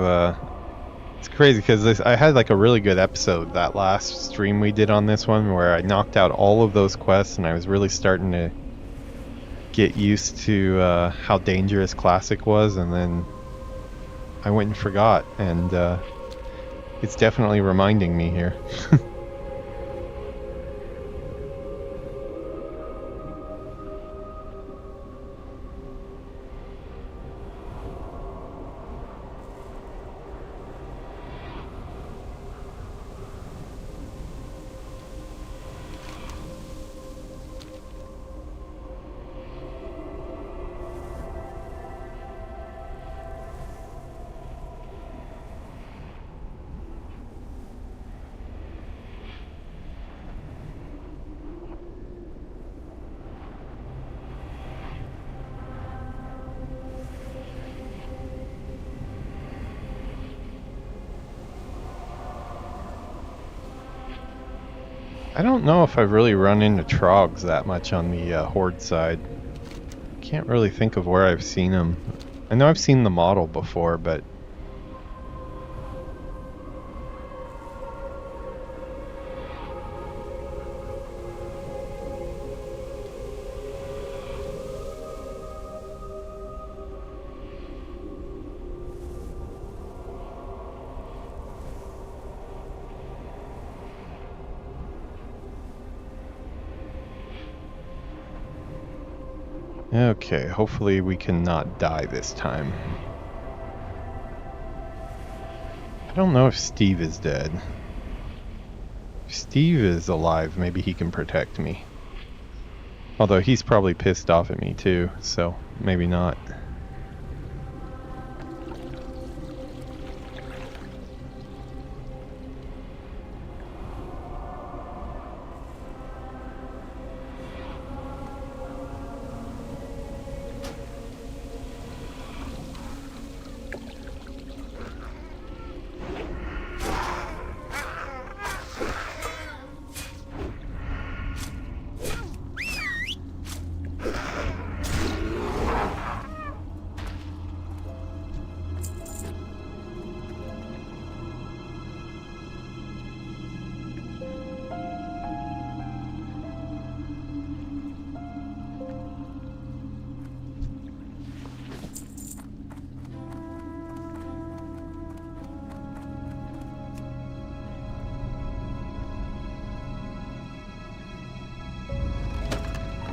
it's crazy because I had like a really good episode that last stream we did on this one where I knocked out all of those quests, and I was really starting to get used to how dangerous Classic was, and then I went and forgot, and it's definitely reminding me here. I don't know if I've really run into Trogs that much on the Horde side. Can't really think of where I've seen them. I know I've seen the model before, but... Okay, hopefully we can not die this time. I don't know if Steve is dead. If Steve is alive, maybe he can protect me. Although he's probably pissed off at me too, so maybe not.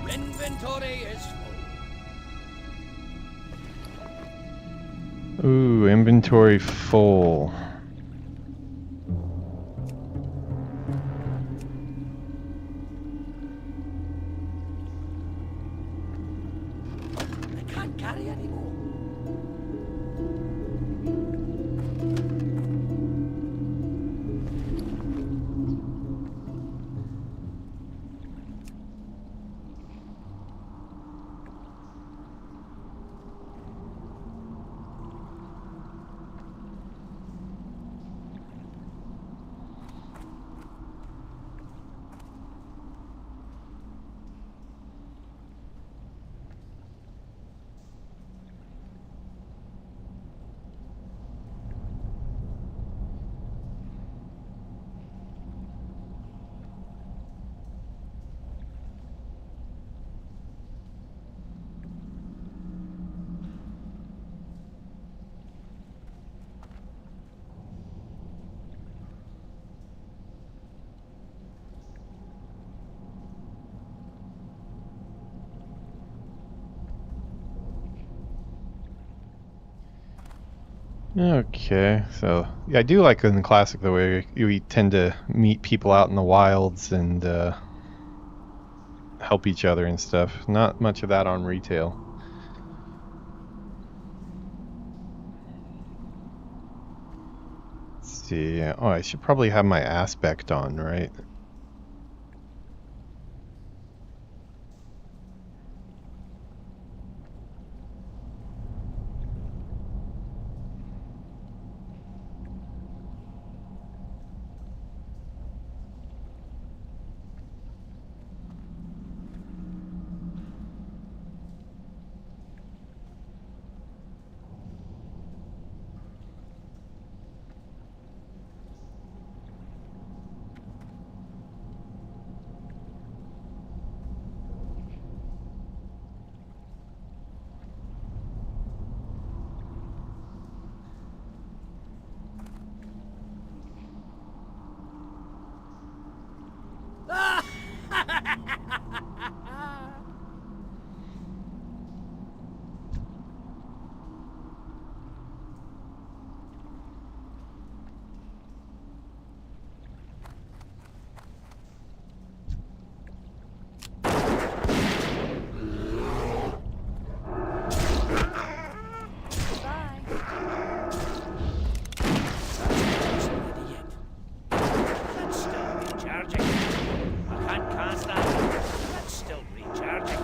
Inventory is full. Ooh, inventory full. I can't carry anymore. Okay, so yeah, I do like in the classic the way we tend to meet people out in the wilds and help each other and stuff. Not much of that on retail. Let's see. Oh, I should probably have my aspect on, right? That's still recharging. I can't cast that. That's still recharging.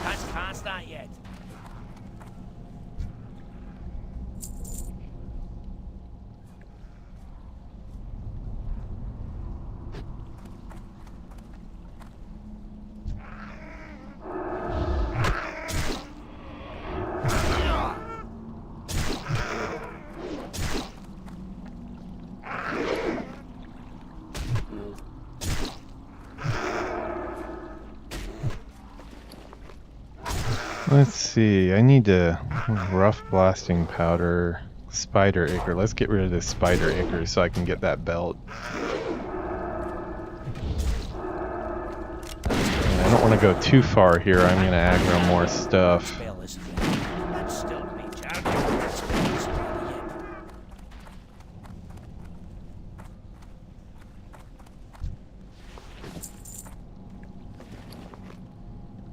Can't cast that yet. Let's see. I need to rough blasting powder, spider acre. Let's get rid of this spider acre so I can get that belt. And I don't want to go too far here. I'm going to aggro more stuff. Spell isn't ready. That's still recharging. That spell isn't ready yet.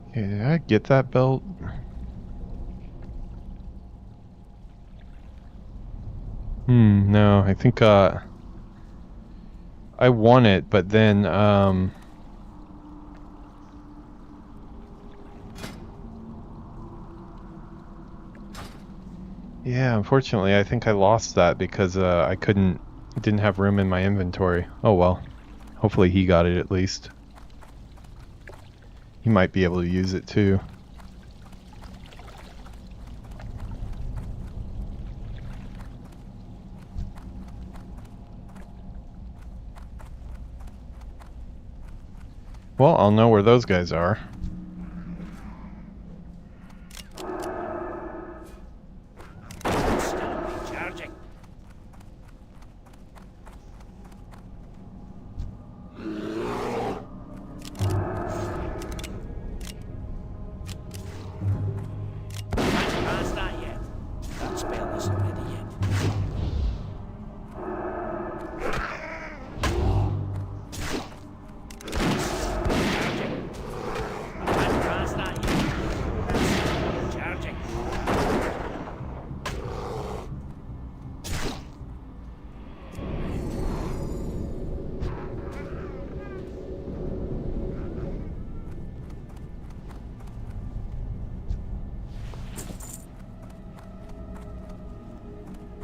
Okay, did I get that belt? No, I think I won it, but then yeah, unfortunately I think I lost that because I didn't have room in my inventory. Oh well. Hopefully he got it at least. He might be able to use it too. Well, I'll know where those guys are. That's still recharging.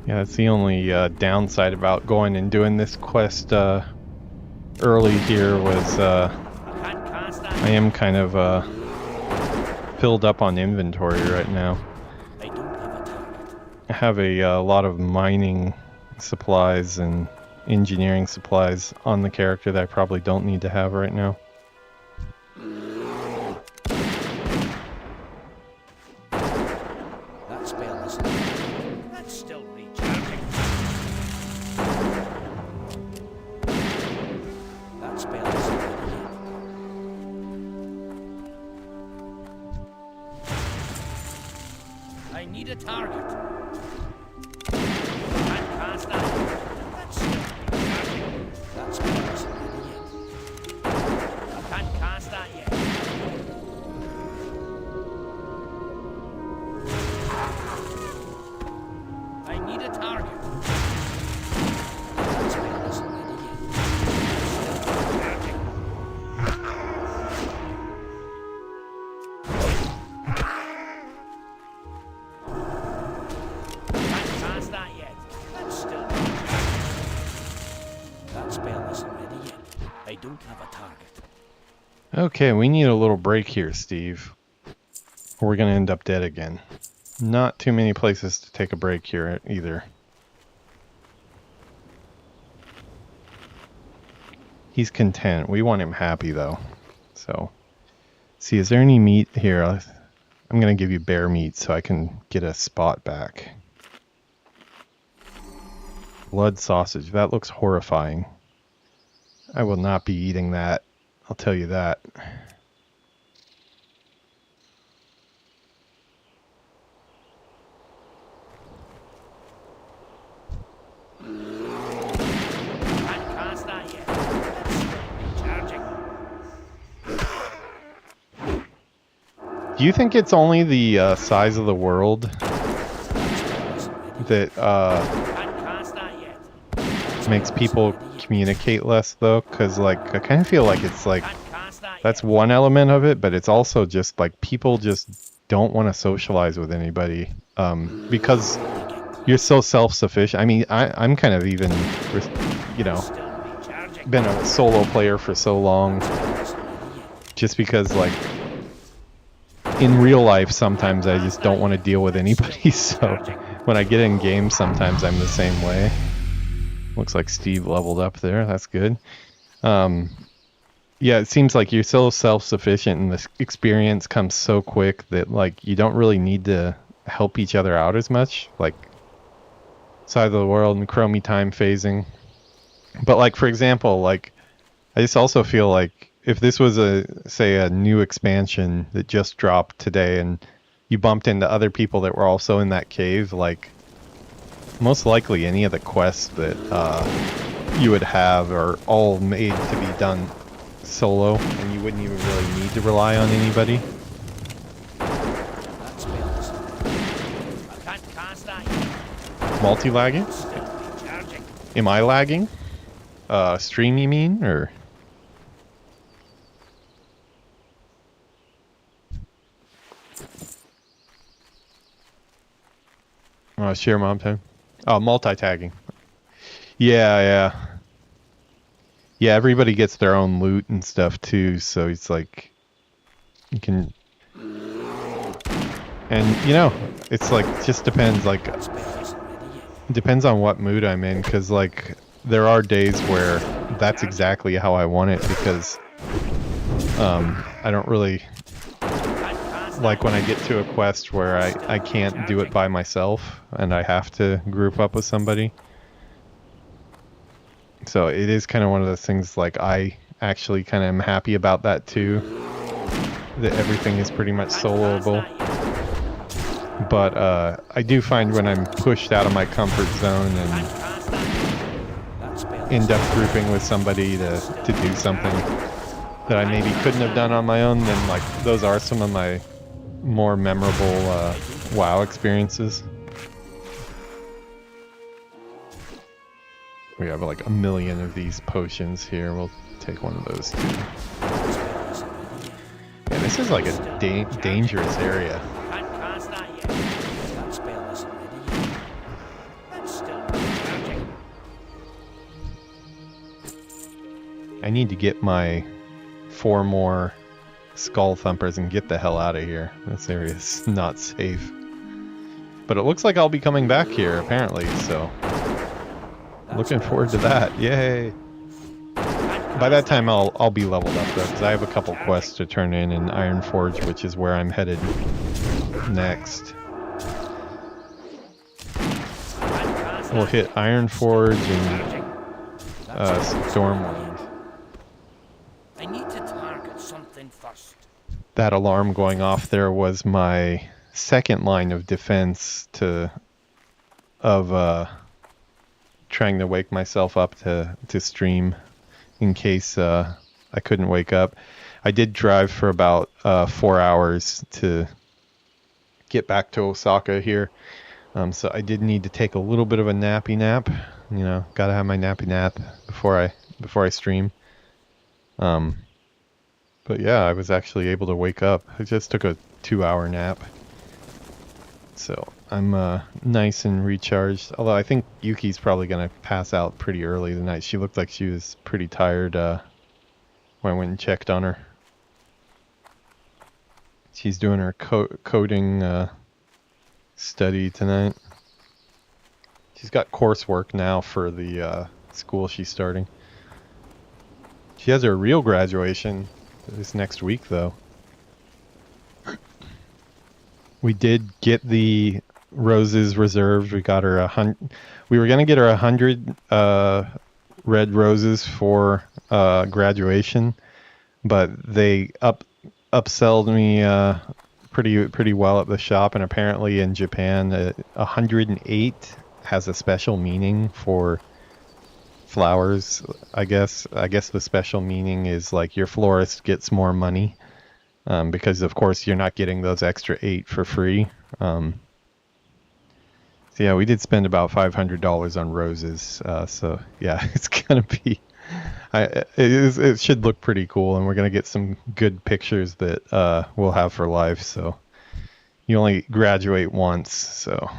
Yeah, that's the only downside about going and doing this quest early here was I can't cast that. I am kind of filled up on inventory right now. I don't have a target. I have a lot of mining supplies and engineering supplies on the character that I probably don't need to have right now. That spell isn't. That's still recharging. That spell isn't ready yet. I need a target. Can't cast that. That's still recharging. That spell isn't ready yet. I can't cast that yet. I need a target. That spell isn't ready yet. Recharging. Can't cast that yet. That's still recharging. That spell isn't ready yet. I don't have a target. Okay, we need a little break here, Steve. Or we're gonna end up dead again. Not too many places to take a break here either. He's content. We want him happy though. So, see, is there any meat here? I'm gonna give you bear meat so I can get a spot back. Blood sausage. That looks horrifying. I will not be eating that. I'll tell you that. Can't cast that yet. That's still recharging. Do you think it's only the size of the world that Can't cast that yet. makes people communicate less though? Because like I kind of feel like it's like Can't cast that that's yet. one element of it, but it's also just like people just don't want to socialize with anybody because you're so self-sufficient. I mean, I'm kind of even, you know, Still recharging. been a solo player for so long just because like in real life sometimes I just don't want to deal with anybody. So when I get in games sometimes I'm the same way. Looks like Steve leveled up there. That's good. Yeah, it seems like you're so self-sufficient and the experience comes so quick that like you don't really need to help each other out as much. Like side of the world and chromie time phasing. But like for example, like I just also feel like if this was say a new expansion that just dropped today and you bumped into other people that were also in that cave, like most likely any of the quests that you would have are all made to be done solo and you wouldn't even really need to rely on anybody. That spell isn't. I can't cast that yet. Multi-lagging? Still recharging. Am I lagging? Stream you mean, or? Share mom time. Oh, multi-tagging. Yeah. Yeah, everybody gets their own loot and stuff too, so it's like you can, and you know, it's like just depends. Like That spell isn't ready yet. depends on what mood I'm in, because like there are days where that's exactly how I want it, because I don't really Can't cast like when I get to a quest where I can't do it by myself and I have to group up with somebody. So it is kind of one of those things, like I actually kind of am happy about that too, that everything is pretty much soloable. But I do find when I'm pushed out of my comfort zone and that spell end up grouping with somebody to do something that I maybe couldn't have done on my own, then like those are some of my more memorable WoW experiences. We have like a million of these potions here. We'll take one of those too. Yeah, this is like a dangerous area. Can't cast that yet. That spell isn't ready yet. That's I need to get my 4 more skull thumpers and get the hell out of here. This area is not safe. But it looks like I'll be coming back here apparently, so looking forward to that. Yay! By that time I'll be leveled up though, because I have a couple quests to turn in Ironforge, which is where I'm headed next. We'll hit Ironforge and Stormwind. I need to target something first. That alarm going off there was my second line of defense of trying to wake myself up to stream in case I couldn't wake up. I did drive for about 4 hours to get back to Osaka here, so I did need to take a little bit of a nappy nap. You know, gotta have my nappy nap before I stream. But yeah, I was actually able to wake up. I just took a 2-hour nap. So I'm nice and recharged. Although I think Yuki's probably going to pass out pretty early tonight. She looked like she was pretty tired when I went and checked on her. She's doing her coding study tonight. She's got coursework now for the school she's starting. She has her real graduation this next week, though. We did get the roses reserved. We got her we were gonna get her 100 red roses for graduation, but they upsold me pretty well at the shop. And apparently in Japan, 108 has a special meaning for flowers. I guess the special meaning is like your florist gets more money. Because of course you're not getting those extra 8 for free. So yeah, we did spend about $500 on roses. So yeah, it's gonna be, it should look pretty cool, and we're gonna get some good pictures that we'll have for life. So you only graduate once, so.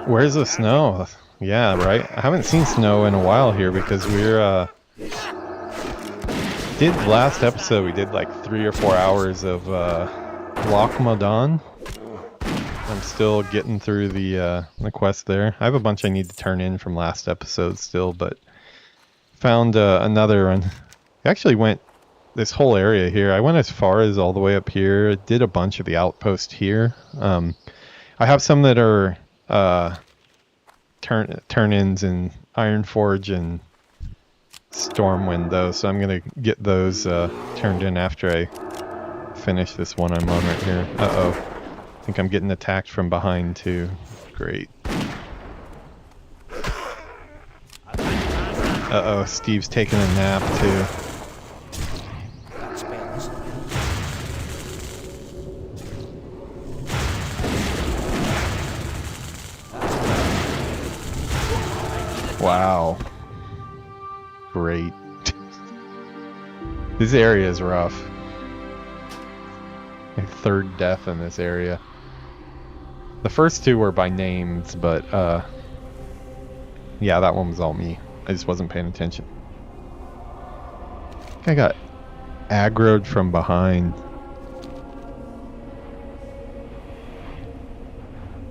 Where's the snow? Yeah, right. I haven't seen snow in a while here because we're did last episode we did like 3 or 4 hours of Loch Modan. I'm still getting through the quest there. I have a bunch I need to turn in from last episode still, but found another one. I actually went this whole area here. I went as far as all the way up here. Did a bunch of the outpost here. I have some that are turn-ins in Ironforge and Stormwind though, so I'm gonna get those turned in after I finish this one I'm on right here. Uh-oh. I think I'm getting attacked from behind too. Great. Uh-oh, Steve's taking a nap too. Wow. Great. This area is rough. My 3rd death in this area. The first 2 were by names, but yeah, that one was all me. I just wasn't paying attention. I think I got aggroed from behind.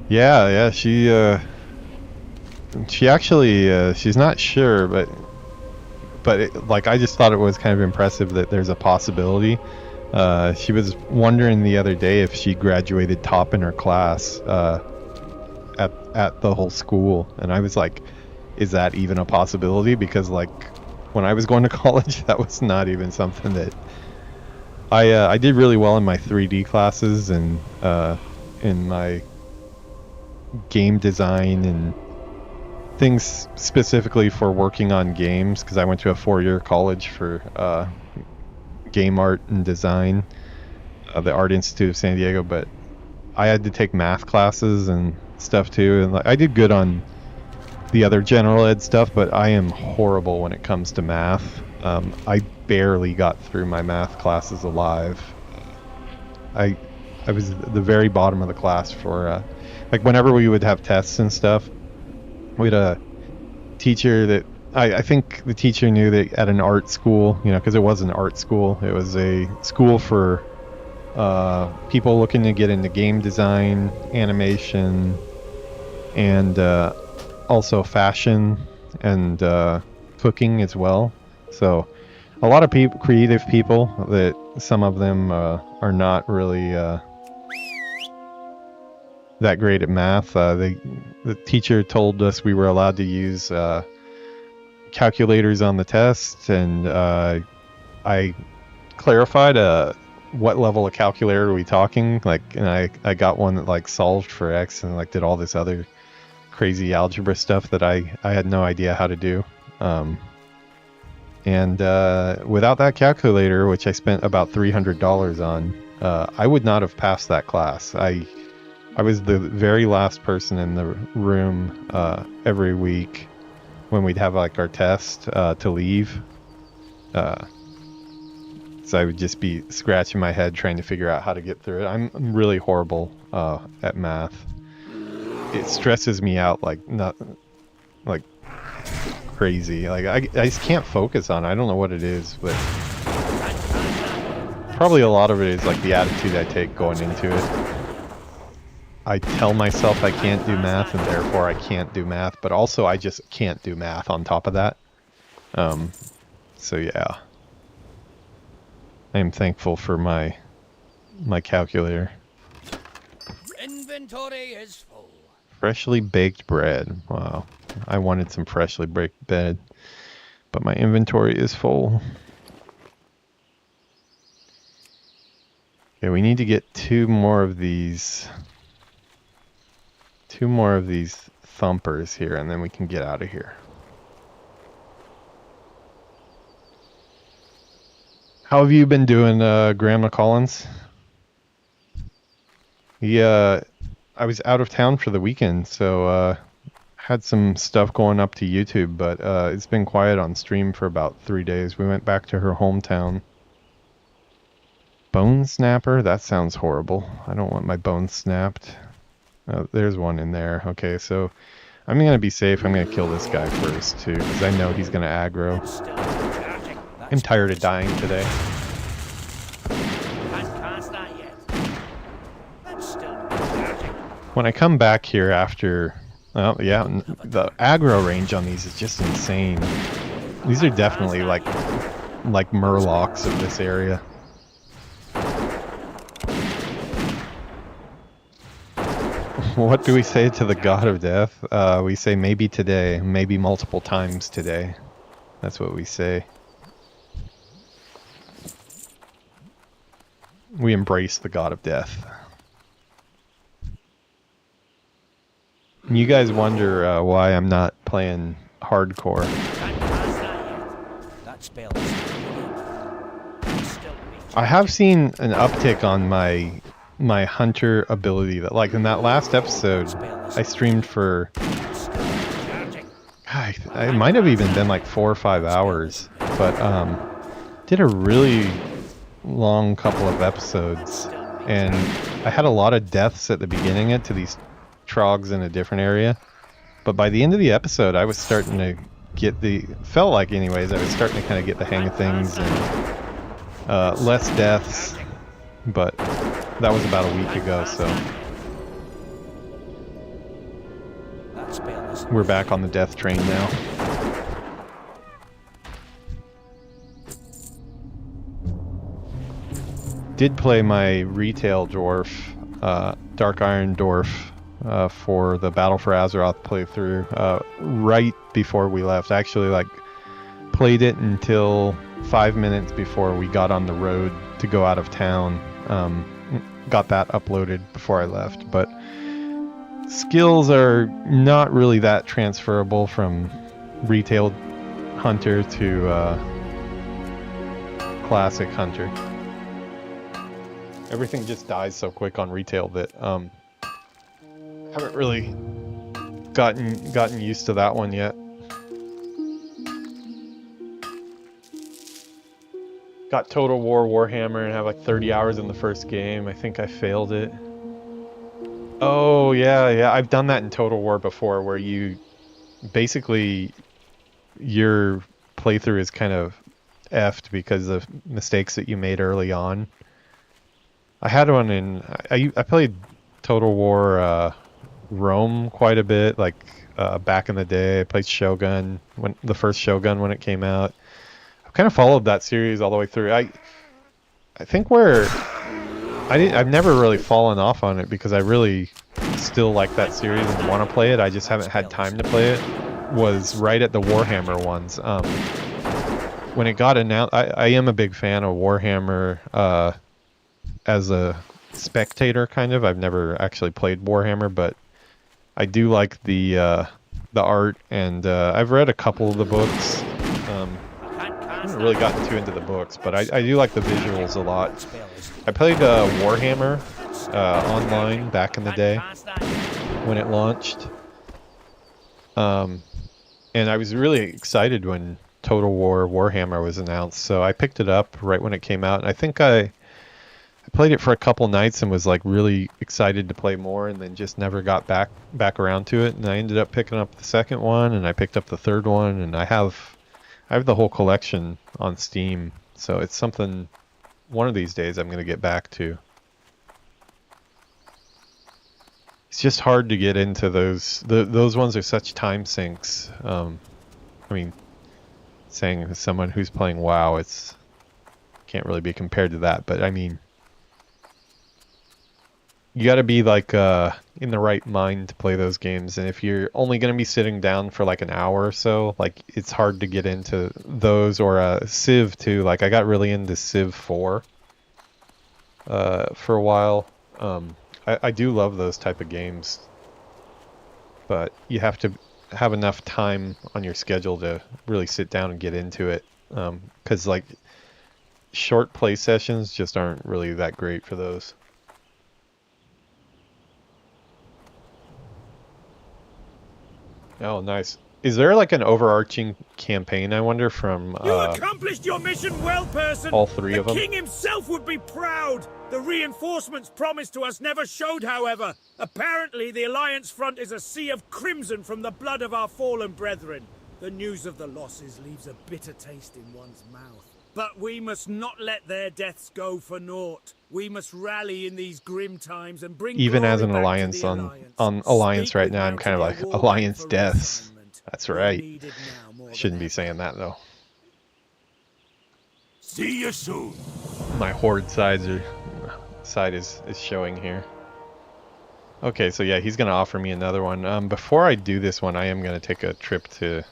Yeah, she actually, she's not sure, but like I just thought it was kind of impressive that there's a possibility. She was wondering the other day if she graduated top in her class at the whole school, and I was like, is that even a possibility? Because like when I was going to college, that was not even something that I did really well in my 3D classes and in my game design and things specifically for working on games, because I went to a 4-year college for game art and design, the Art Institute of San Diego, but I had to take math classes and stuff too, and like, I did good on the other general ed stuff, but I am horrible when it comes to math. I barely got through my math classes alive. I I was the very bottom of the class for like whenever we would have tests and stuff. We had a teacher that I think the teacher knew that at an art school, you know, because it was an art school. It was a school for people looking to get into game design, animation, and also fashion and cooking as well. So a lot of people, creative people, that some of them are not really that great at math. The teacher told us we were allowed to use calculators on the test, and I clarified what level of calculator are we talking, like, and I got one that like solved for X and like did all this other crazy algebra stuff that I had no idea how to do. And without that calculator, which I spent about $300 on, I would not have passed that class. I was the very last person in the room every week when we'd have like our test to leave. So I would just be scratching my head trying to figure out how to get through it. I'm really horrible at math. It stresses me out like crazy. Like I just can't focus on it. I don't know what it is, but probably a lot of it is like the attitude I take going into it. I tell myself I can't do math and therefore I can't do math, but also I just can't do math on top of that. So yeah. I am thankful for my calculator. Inventory is full. Freshly baked bread. Wow. I wanted some freshly baked bread, but my inventory is full. Okay, we need to get two more of these thumpers here, and then we can get out of here. How have you been doing, Grandma Collins? Yeah, I was out of town for the weekend, so had some stuff going up to YouTube, but it's been quiet on stream for about 3 days. We went back to her hometown. Bone snapper? That sounds horrible. I don't want my bones snapped. Oh, there's one in there. Okay, so I'm going to be safe. I'm going to kill this guy first, too, because I know he's going to aggro. I'm tired of dying today. When I come back here after... Oh, yeah, the aggro range on these is just insane. These are definitely like murlocs of this area. What do we say to the god of death? We say maybe today, maybe multiple times today. That's what we say. We embrace the god of death. You guys wonder why I'm not playing hardcore. I have seen an uptick on my hunter ability. That, like in that last episode, I streamed for... God, it might have even been like 4 or 5 hours, but did a really long couple of episodes, and I had a lot of deaths at the beginning to these trogs in a different area, but by the end of the episode I was starting to get felt like anyways, I was starting to kind of get the hang of things, and less deaths, but that was about a week ago, so we're back on the death train now. Did play my retail dwarf, Dark Iron Dwarf, for the Battle for Azeroth playthrough right before we left. I actually like played it until 5 minutes before we got on the road to go out of town. Got that uploaded before I left, but skills are not really that transferable from retail hunter to classic hunter. Everything just dies so quick on retail that haven't really gotten used to that one yet. got Total War Warhammer and have like 30 hours in the first game. I think I failed it. Oh yeah, I've done that in Total War before, where you basically your playthrough is kind of effed because of mistakes that you made early on. I had one in I played Total War Rome quite a bit, like back in the day. I played Shogun when the first Shogun when it came out. I've kind of followed that series all the way through. I think where I've never really fallen off on it because I really still like that series and want to play it. I just haven't had time to play it. Was right at the Warhammer ones. When it got announced, I am a big fan of Warhammer as a spectator, kind of. I've never actually played Warhammer, but I do like the art, and I've read a couple of the books. I haven't really gotten too into the books, but I do like the visuals a lot. I played Warhammer online back in the day when it launched. And I was really excited when Total War Warhammer was announced, so I picked it up right when it came out, and I think I played it for a couple nights and was like really excited to play more, and then just never got back around to it. And I ended up picking up the second one, and I picked up the third one, and I have the whole collection on Steam, so it's something one of these days I'm going to get back to. It's just hard to get into those. Those ones are such time sinks. I mean, saying as someone who's playing WoW, it's can't really be compared to that. But I mean, you got to be like in the right mind to play those games. And if you're only going to be sitting down for like an hour or so, like it's hard to get into those. Or Civ 2. Like I got really into Civ 4 for a while. I do love those type of games, but you have to have enough time on your schedule to really sit down and get into it, because like short play sessions just aren't really that great for those. Oh, nice. Is there like an overarching campaign, I wonder, from You accomplished your mission well, person. all three of them? The king himself would be proud. The reinforcements promised to us never showed, however. Apparently, the Alliance front is a sea of crimson from the blood of our fallen brethren. The news of the losses leaves a bitter taste in one's mouth. But we must not let their deaths go for naught. We must rally in these grim times and bring Even glory as an back to alliance the on Alliance Speak right with now, I'm kind of like Mountaineer Alliance Warbank for deaths. reassignment. That's We're right. needed now more Shouldn't than be saying that though. See you soon. My horde side is showing here. Okay, so yeah, he's gonna offer me another one. Before I do this one, I am gonna take a trip to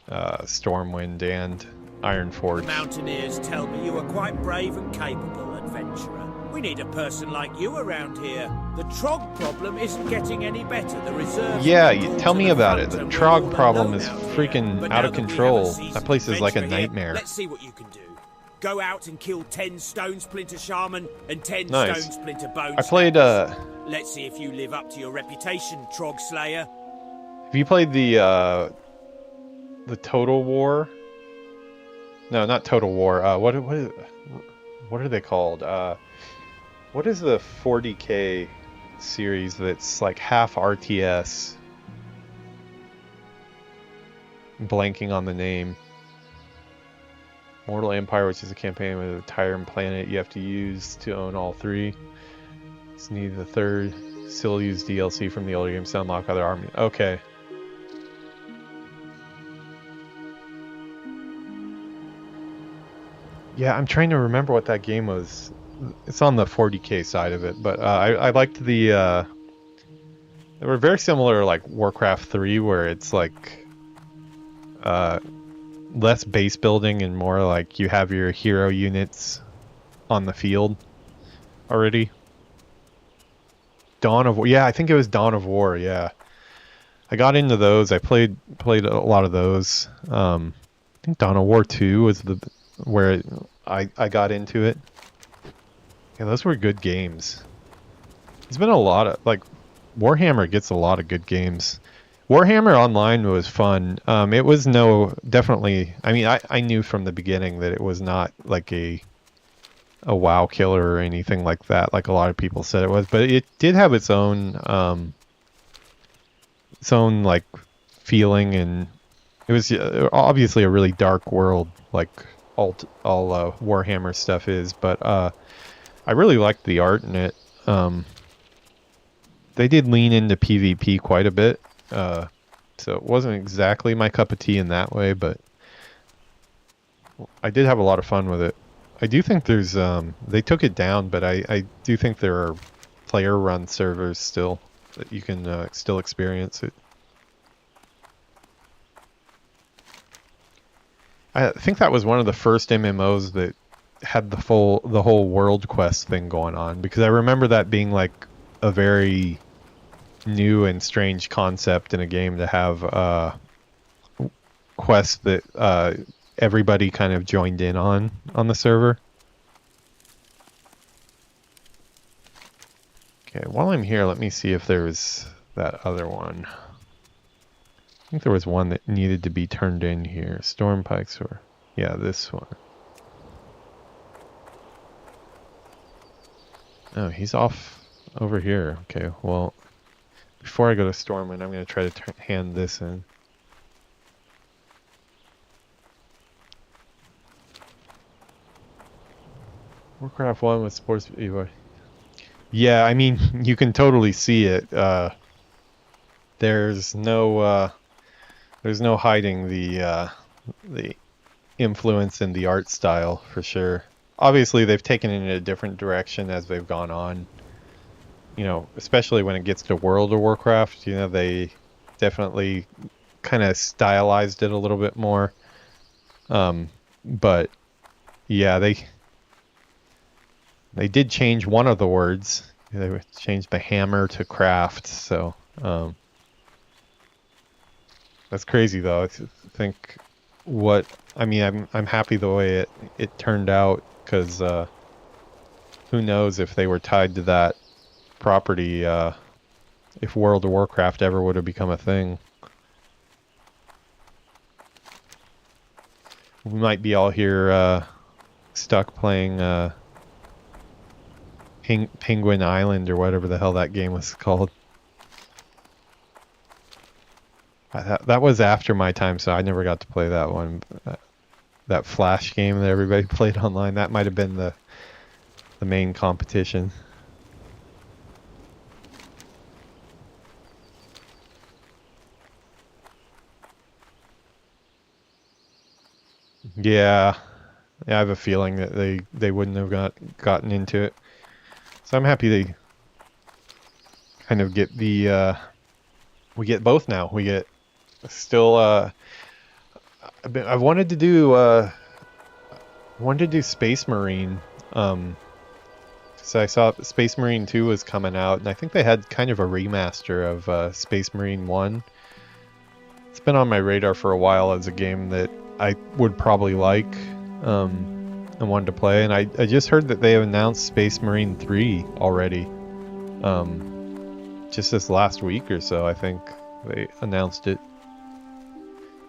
Stormwind and Ironforge. Mountaineers tell me you are quite brave and capable adventurer. We need a person like you around here. The Trog problem isn't getting any better. The reserves... Yeah, tell me about it. The Trog problem is freaking out of control. That place is like a nightmare. Let's see what you can do. Go out and kill 10 Stone Splinter Shaman and 10 Nice. Stone Splinter Bone I played Snatchers. Let's see if you live up to your reputation, Trog Slayer. have you played the Total War? No, not Total War. What are they called? What is the 40k series that's like half RTS? I'm blanking on the name. Mortal Empire, which is a campaign with a Tyrant planet you have to use to own all three. It's needed the third. Still use DLC from the older games to unlock other armies. Okay. Yeah, I'm trying to remember what that game was. It's on the 40k side of it, but I liked the... they were very similar, like Warcraft 3, where it's like less base building and more like you have your hero units on the field already. Dawn of War. Yeah, I think it was Dawn of War. Yeah, I got into those. I played a lot of those. I think Dawn of War 2 was where I got into it. Yeah, those were good games. There's been a lot of, like, Warhammer gets a lot of good games. Warhammer Online was fun. It was definitely, I mean, I knew from the beginning that it was not like a a WoW killer or anything like that, like a lot of people said it was. But it did have its own like feeling, and it was obviously a really dark world, like all Warhammer stuff is. But I really liked the art in it. They did lean into PvP quite a bit, so it wasn't exactly my cup of tea in that way, but I did have a lot of fun with it. I do think there's they took it down, but I do think there are player run servers still that you can still experience it. I think that was one of the first MMOs that had the whole world quest thing going on, because I remember that being like a very new and strange concept in a game, to have quests that everybody kind of joined in on the server. Okay, while I'm here, let me see if there's that other one. I think there was one that needed to be turned in here. Storm Pikes, or yeah, this one. Oh, he's off over here. Okay, well, before I go to Stormwind, I'm going to try to hand this in. Warcraft 1 with sports. Yeah, I mean, you can totally see it. There's no hiding the influence in the art style for sure. Obviously, they've taken it in a different direction as they've gone on. You know, especially when it gets to World of Warcraft, you know, they definitely kind of stylized it a little bit more. But yeah, they did change one of the words. They changed the hammer to craft, so that's crazy though. I think I mean, I'm happy the way it turned out, because who knows if they were tied to that property, if World of Warcraft ever would have become a thing. We might be all here stuck playing Penguin Island or whatever the hell that game was called. That was after my time, so I never got to play that one. That Flash game that everybody played online, that might have been the main competition. Yeah, I have a feeling that they wouldn't have gotten into it. So I'm happy they kind of get the we get both now. We get still I wanted to do Space Marine, so I saw Space Marine 2 was coming out, and I think they had kind of a remaster of Space Marine 1. It's been on my radar for a while as a game that I would probably like and wanted to play, and I just heard that they have announced Space Marine 3 already. Just this last week or so, I think they announced it.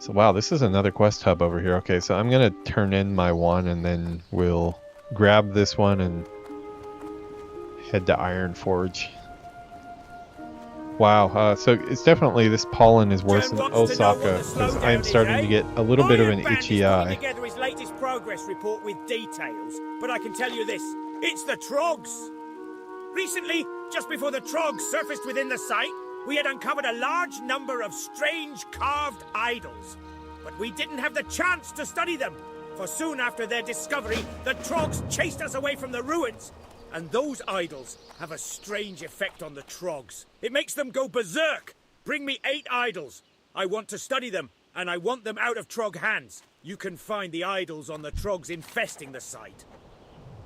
So wow, this is another quest hub over here. Okay, so I'm gonna turn in my one, and then we'll grab this one and head to Ironforge. Wow, so it's definitely, this pollen is worse than Osaka, because I am starting to get a little bit of an itchy eye. Together his latest progress report with details, but I can tell you this: it's the Trogs. Recently, just before the Trogs surfaced within the site, we had uncovered a large number of strange carved idols, but we didn't have the chance to study them, for soon after their discovery, the Trogs chased us away from the ruins. And those idols have a strange effect on the Trogs. It makes them go berserk. Bring me 8 idols. I want to study them, and I want them out of Trog hands. You can find the idols on the Trogs infesting the site.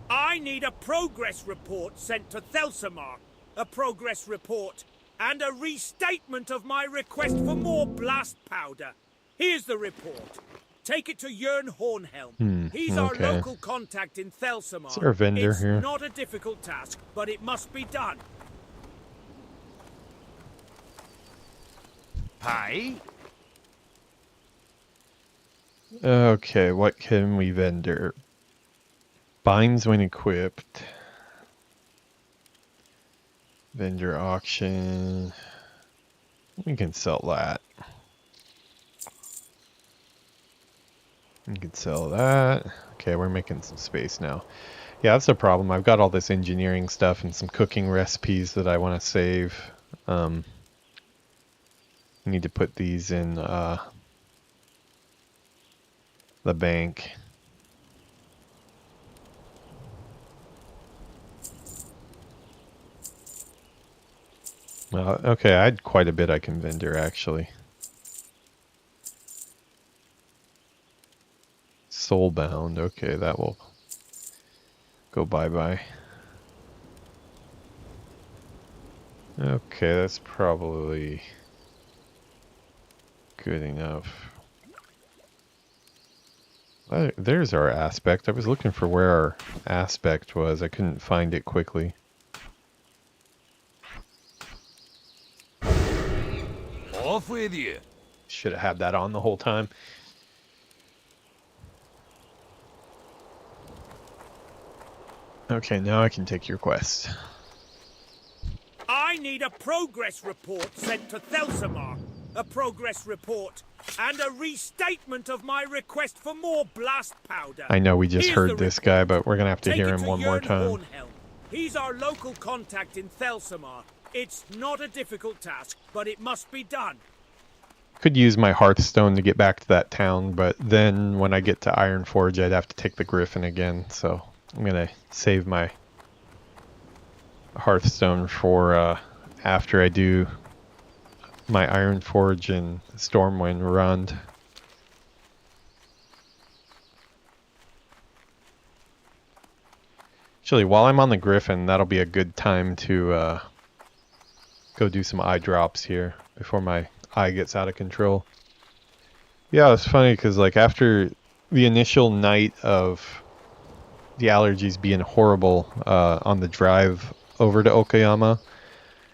I need a progress report sent to Thelsamar. A progress report. And a restatement of my request for more blast powder. Here's the report. Take it to Jörn Hornhelm. He's our local contact in Thelsamar. Is there a vendor here? It's not a difficult task, but it must be done. Pie? Okay, what can we vendor? Binds when equipped. Vendor auction. We can sell that. We can sell that. Okay, we're making some space now. Yeah, that's the problem. I've got all this engineering stuff and some cooking recipes that I want to save. I need to put these in the bank. Okay, I had quite a bit I can vendor actually. Soulbound, okay, that will go bye-bye. Okay, that's probably good enough. There's our aspect. I was looking for where our aspect was. I couldn't find it quickly. Off with you. Should have had that on the whole time. Okay, now I can take your quest. I need a progress report sent to Thelsamar. A progress report and a restatement of my request for more blast powder. I know we just Here's heard the this report. guy, but we're gonna have to Take hear it him to one more Jörn time. Hornhelm. He's our local contact in Thelsamar. It's not a difficult task, but it must be done. Could use my Hearthstone to get back to that town, but then when I get to Ironforge, I'd have to take the Griffin again. So I'm gonna save my Hearthstone for after I do my Ironforge and Stormwind run. Actually, while I'm on the Griffin, that'll be a good time to go do some eye drops here before my eye gets out of control. Yeah, it's funny because like after the initial night of the allergies being horrible on the drive over to Okayama,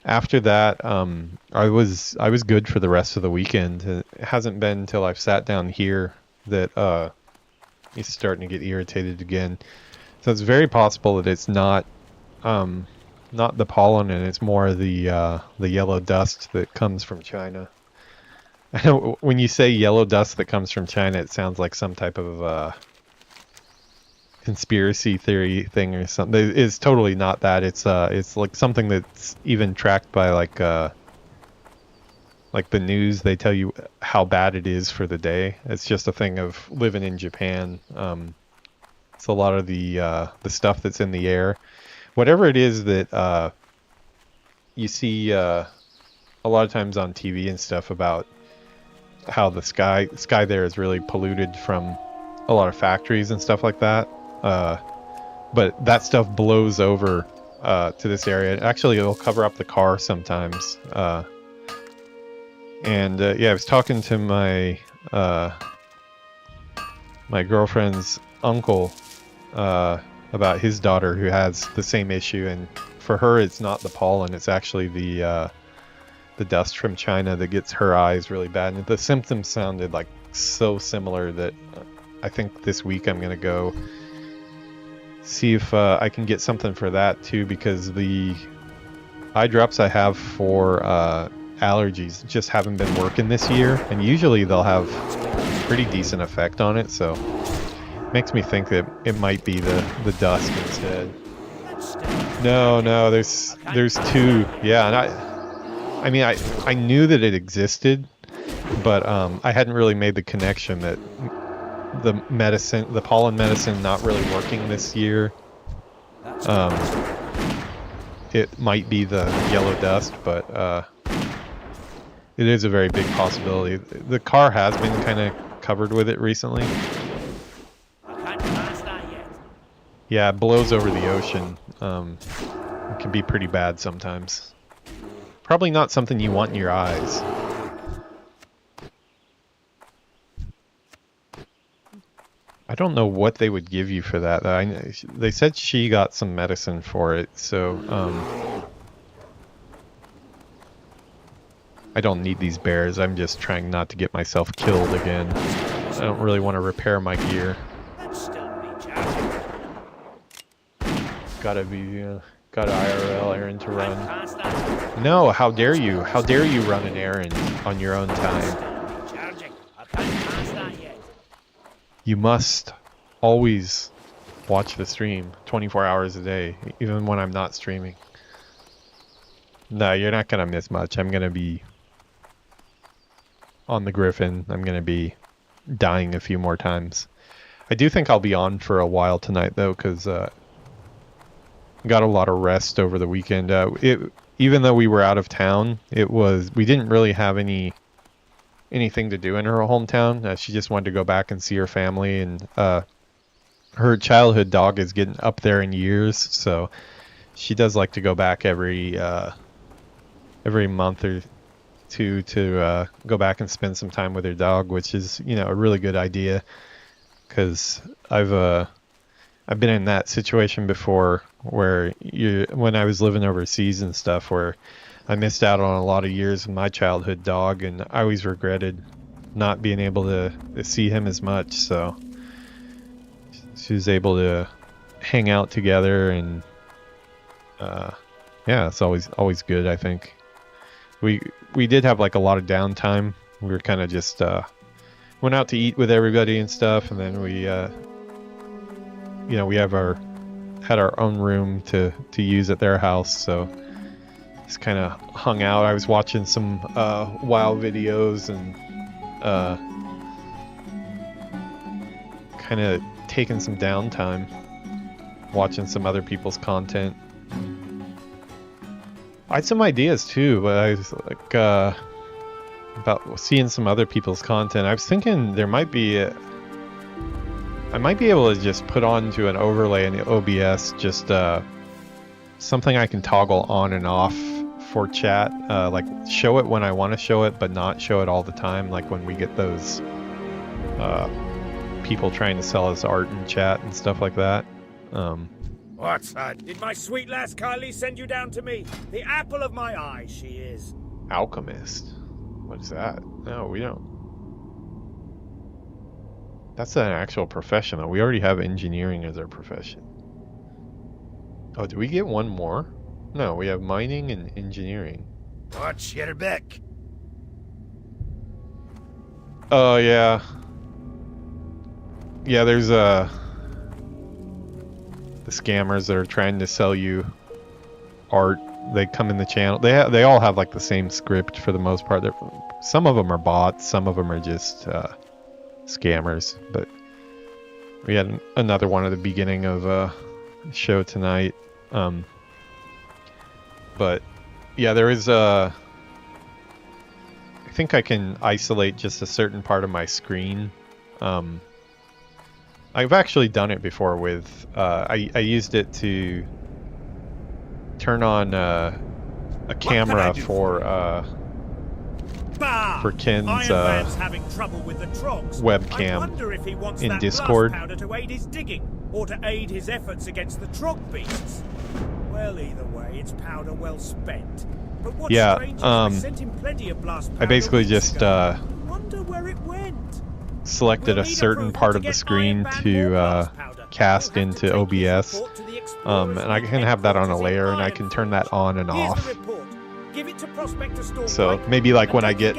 after that I was good for the rest of the weekend. It hasn't been until I've sat down here that it's starting to get irritated again. So it's very possible that it's not the pollen, and it's more the yellow dust that comes from China. I know when you say yellow dust that comes from China, it sounds like some type of conspiracy theory thing or something. It's totally not that. It's like something that's even tracked by like the news. They tell you how bad it is for the day. It's just a thing of living in Japan. It's a lot of the stuff that's in the air. Whatever it is that you see a lot of times on TV and stuff about how the sky there is really polluted from a lot of factories and stuff like that. But that stuff blows over to this area. Actually, it'll cover up the car sometimes. And yeah, I was talking to my my girlfriend's uncle about his daughter who has the same issue, and for her it's not the pollen, it's actually the dust from China that gets her eyes really bad. And the symptoms sounded like so similar that I think this week I'm gonna go see if I can get something for that too, because the eye drops I have for allergies just haven't been working this year, and usually they'll have pretty decent effect on it, so makes me think that it might be the dust instead. No, there's two. Yeah, and I mean I knew that it existed, but I hadn't really made the connection that the pollen medicine not really working this year. It might be the yellow dust, but it is a very big possibility. The car has been kind of covered with it recently. Yeah, it blows over the ocean. It can be pretty bad sometimes. Probably not something you want in your eyes. I don't know what they would give you for that. They said she got some medicine for it, so I don't need these bears. I'm just trying not to get myself killed again. I don't really want to repair my gear. Gotta be, got an IRL errand to run. Can't stand No, how dare you? How dare you run an errand on your own time? charging. I can't pass that yet. You must always watch the stream 24 hours a day, even when I'm not streaming. No, you're not gonna miss much. I'm gonna be on the Griffin. I'm gonna be dying a few more times. I do think I'll be on for a while tonight though, because got a lot of rest over the weekend. Even though we were out of town, we didn't really have anything to do in her hometown. She just wanted to go back and see her family, and her childhood dog is getting up there in years, so she does like to go back every month or two to go back and spend some time with her dog, which is, you know, a really good idea, because I've been in that situation before where when I was living overseas and stuff, where I missed out on a lot of years with my childhood dog, and I always regretted not being able to see him as much. So she was able to hang out together, and yeah, it's always good. I think we did have like a lot of downtime. We were kind of just went out to eat with everybody and stuff, and then we you know, we had our own room to use at their house, so just kind of hung out. I was watching some WoW videos and kind of taking some downtime, watching some other people's content. I had some ideas too, but I was like about seeing some other people's content. I was thinking there might be I might be able to just put onto an overlay in the OBS, just something I can toggle on and off for chat, like show it when I want to show it, but not show it all the time, like when we get those people trying to sell us art in chat and stuff like that. What's that? Did my sweet lass Kylie send you down to me? The apple of my eye, she is. Alchemist? What is that? No, we don't. That's an actual profession, though. We already have engineering as our profession. Oh, do we get one more? No, we have mining and engineering. Watch your back. Oh, yeah. Yeah, there's the scammers that are trying to sell you art. They come in the channel. They all have like the same script for the most part. Some of them are bots. Some of them are just scammers. But we had another one at the beginning of show tonight. But yeah, there is I think I can isolate just a certain part of my screen. I've actually done it before with I used it to turn on a camera for Ken's having trouble with the trogs. webcam I wonder if he wants in that Discord. blast powder to aid his digging, or to aid his efforts against the trog beasts. Well, either way, it's powder well spent. But what's Yeah, strange is I sent him plenty of blast powder I basically weeks just ago. Wonder where it went. selected a certain part of the screen to cast into OBS, and I can have that on a layer, and I can turn that on and off. So maybe like when I get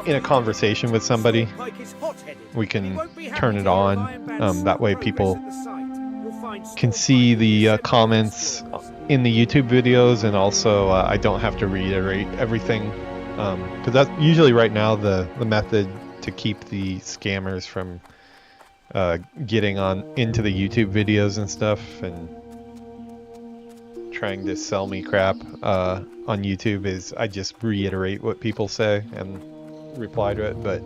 in a conversation with somebody, we can turn it on. That way people can see the comments in the YouTube videos, and also I don't have to reiterate everything, because that's usually right now the method to keep the scammers from getting on into the YouTube videos and stuff and trying to sell me crap on YouTube is I just reiterate what people say and reply to it. But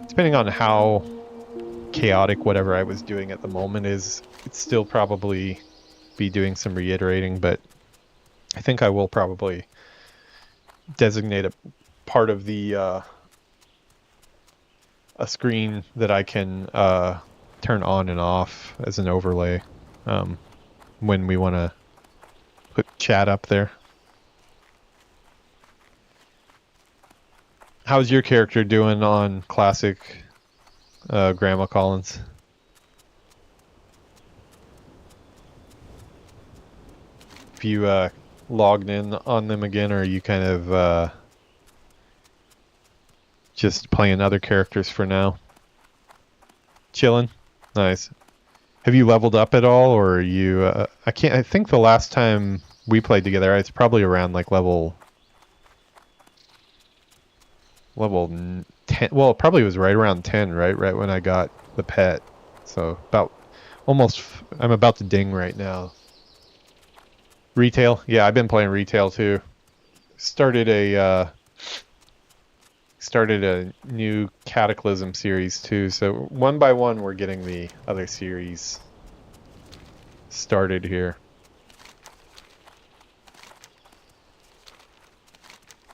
depending on how chaotic whatever I was doing at the moment is, it's still probably be doing some reiterating, but I think I will probably designate a part of the a screen that I can turn on and off as an overlay when we want to put chat up there. How's your character doing on classic Grandma Collins? if you logged in on them again, or are you kind of just playing other characters for now? Chilling? Nice. Have you leveled up at all, or are you... I think the last time we played together, it's probably around like level 10. Well, it probably was right around 10, right when I got the pet. So about almost... I'm about to ding right now. Retail? Yeah, I've been playing retail too. Started a new Cataclysm series too, so one by one we're getting the other series started here.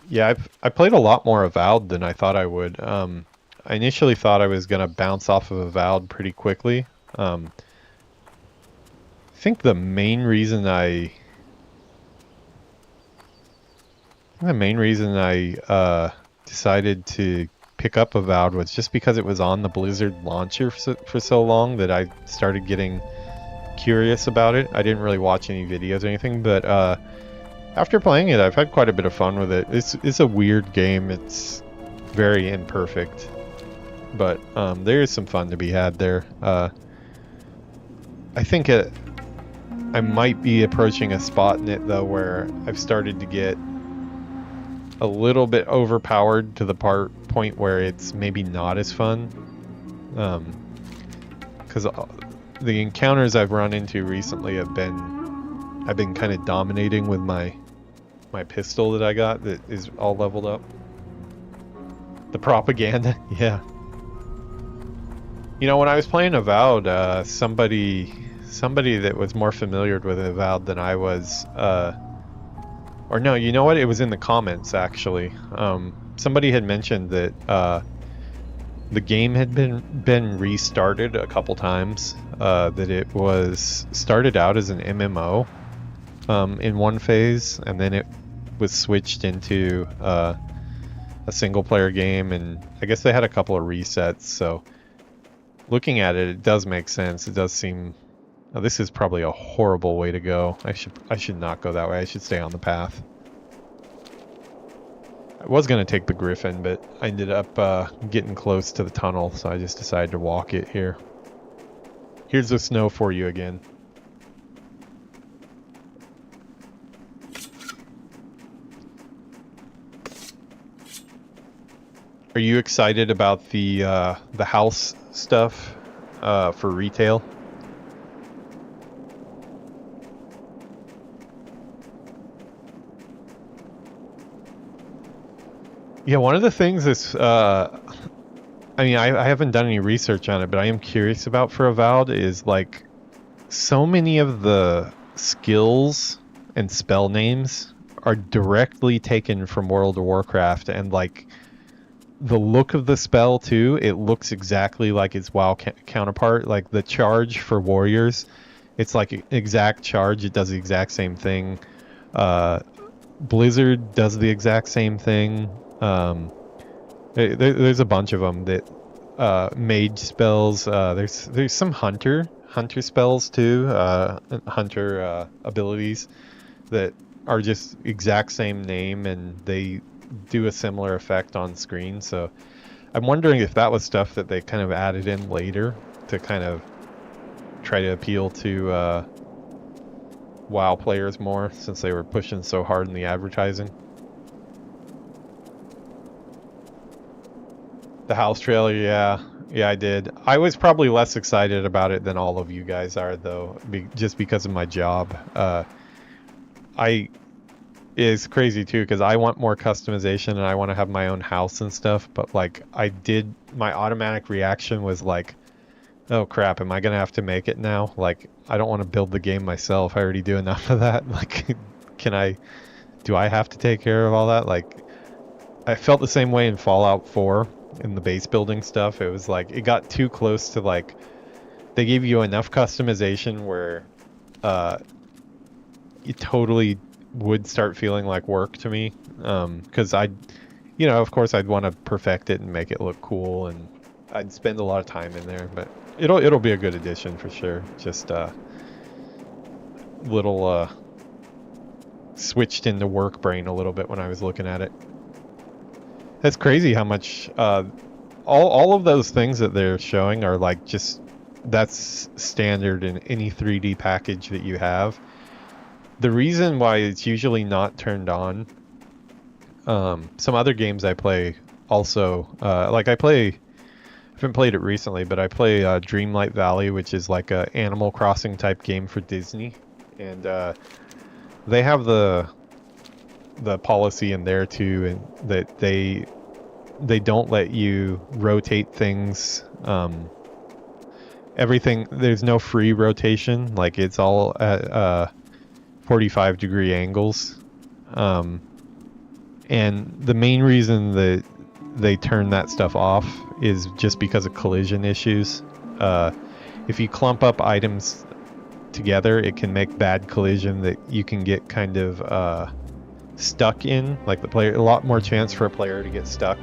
Yeah, I played a lot more Avowed than I thought I would. I initially thought I was gonna bounce off of Avowed pretty quickly. I think the main reason I decided to pick up Avowed was just because it was on the Blizzard launcher for so long that I started getting curious about it. I didn't really watch any videos or anything, but after playing it, I've had quite a bit of fun with it. It's a weird game. It's very imperfect, but there is some fun to be had there. I think I might be approaching a spot in it though where I've started to get a little bit overpowered to the point where it's maybe not as fun. Because the encounters I've run into recently I've been kind of dominating with my pistol that I got that is all leveled up. The propaganda, yeah. You know, when I was playing Avowed, somebody that was more familiar with Avowed than I was, or no, you know what? It was in the comments, actually. Somebody had mentioned that the game had been restarted a couple times. That it was started out as an MMO in one phase, and then it was switched into a single-player game, and I guess they had a couple of resets. So, looking at it, it does make sense. It does seem... Oh, this is probably a horrible way to go. I should not go that way. I should stay on the path. I was going to take the Griffin, but I ended up getting close to the tunnel, so I just decided to walk it here. Here's the snow for you again. Are you excited about the house stuff for retail? Yeah, one of the things is, I mean, I haven't done any research on it, but I am curious about for Avowed is, like, so many of the skills and spell names are directly taken from World of Warcraft, and, like, the look of the spell, too, it looks exactly like its WoW counterpart. Like, the charge for warriors, it's like an exact charge, it does the exact same thing. Blizzard does the exact same thing. There's a bunch of them that mage spells. There's some hunter spells too. Hunter abilities that are just exact same name, and they do a similar effect on screen. So I'm wondering if that was stuff that they kind of added in later to kind of try to appeal to WoW players more, since they were pushing so hard in the advertising. The house trailer, yeah, I did. I was probably less excited about it than all of you guys are, though, just because of my job. It's crazy too, because I want more customization and I want to have my own house and stuff. But like, my automatic reaction was like, oh crap, am I gonna have to make it now? Like, I don't want to build the game myself. I already do enough of that. Like, do I have to take care of all that? Like, I felt the same way in Fallout 4. In the base building stuff, it was like it got too close to, like, they gave you enough customization where it totally would start feeling like work to me, because of course I'd want to perfect it and make it look cool, and I'd spend a lot of time in there. But it'll be a good addition for sure. Just little switched into work brain a little bit when I was looking at it. That's crazy how much all of those things that they're showing are like just that's standard in any 3D package that you have. The reason why it's usually not turned on, some other games I play also, like I haven't played it recently, but I play Dreamlight Valley, which is like a Animal Crossing type game for Disney, and they have the policy in there too, and that they don't let you rotate things. Everything, there's no free rotation, like it's all at 45-degree angles, and the main reason that they turn that stuff off is just because of collision issues. If you clump up items together, it can make bad collision that you can get kind of stuck in, like a lot more chance for a player to get stuck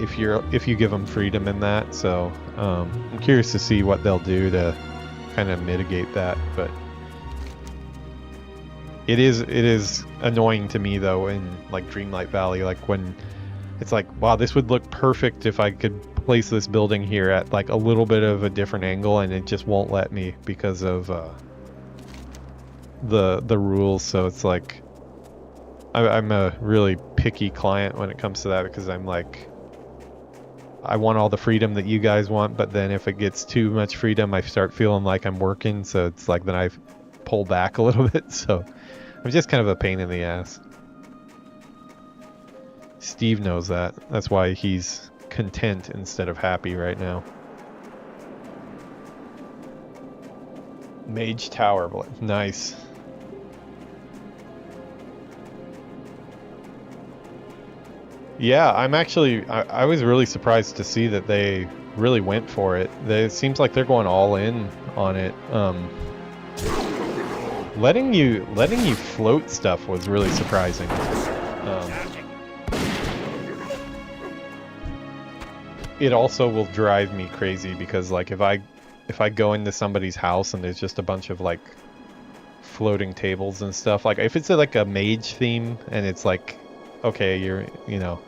if you give them freedom in that. So I'm curious to see what they'll do to kind of mitigate that, but it is annoying to me though in like Dreamlight Valley, like when it's like, wow, this would look perfect if I could place this building here at like a little bit of a different angle, and it just won't let me because of the rules. So it's like I'm a really picky client when it comes to that, because I'm like, I want all the freedom that you guys want, but then if it gets too much freedom, I start feeling like I'm working. So it's like then I pull back a little bit. So I'm just kind of a pain in the ass. Steve knows that. That's why he's content instead of happy right now. Mage Tower, nice. Yeah, I was really surprised to see that they really went for it. It seems like they're going all in on it. Letting you float stuff was really surprising. It also will drive me crazy because like if I go into somebody's house and there's just a bunch of like floating tables and stuff, like if it's like a mage theme and it's like, okay, you're, you know,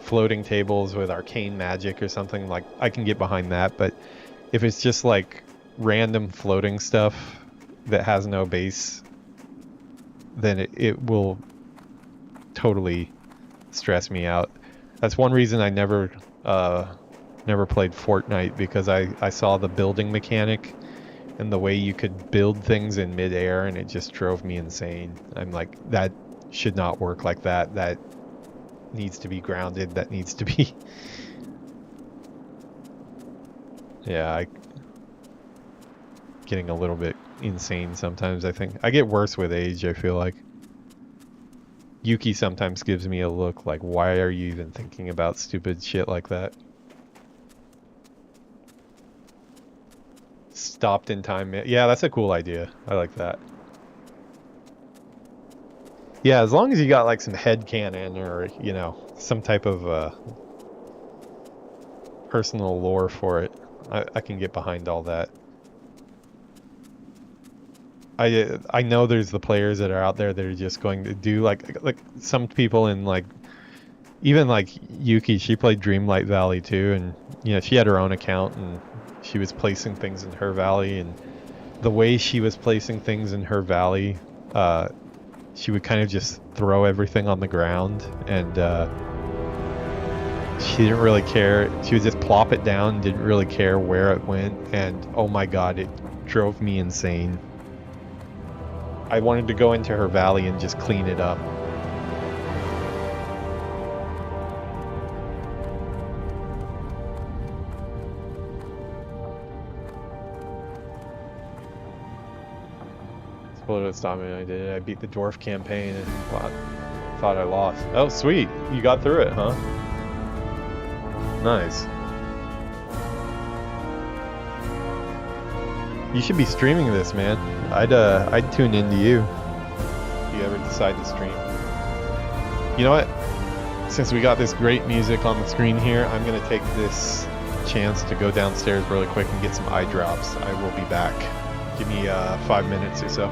floating tables with arcane magic or something, like I can get behind that. But if it's just like random floating stuff that has no base, then it will totally stress me out. That's one reason I never played Fortnite, because I saw the building mechanic and the way you could build things in midair, and it just drove me insane. I'm like, that should not work like that. That needs to be grounded. That needs to be... Yeah, getting a little bit insane sometimes, I think. I get worse with age, I feel like. Yuuki sometimes gives me a look like, why are you even thinking about stupid shit like that? Stopped in time. Yeah, that's a cool idea. I like that. Yeah, as long as you got like some headcanon or, you know, some type of personal lore for it, I can get behind all that. I know there's the players that are out there that are just going to do like some people in like, even like Yuuki, she played Dreamlight Valley too, and you know, she had her own account and she was placing things in her valley, and the way she was placing things in her valley, she would kind of just throw everything on the ground, and she didn't really care. She would just plop it down, didn't really care where it went, and oh my god, it drove me insane. I wanted to go into her valley and just clean it up. That's what stopped me. I did. I beat the dwarf campaign and thought I lost. Oh, sweet. You got through it, huh? Nice. You should be streaming this, man. I'd tune into you if you ever decide to stream. You know what? Since we got this great music on the screen here, I'm gonna take this chance to go downstairs really quick and get some eye drops. I will be back. Give me 5 minutes or so.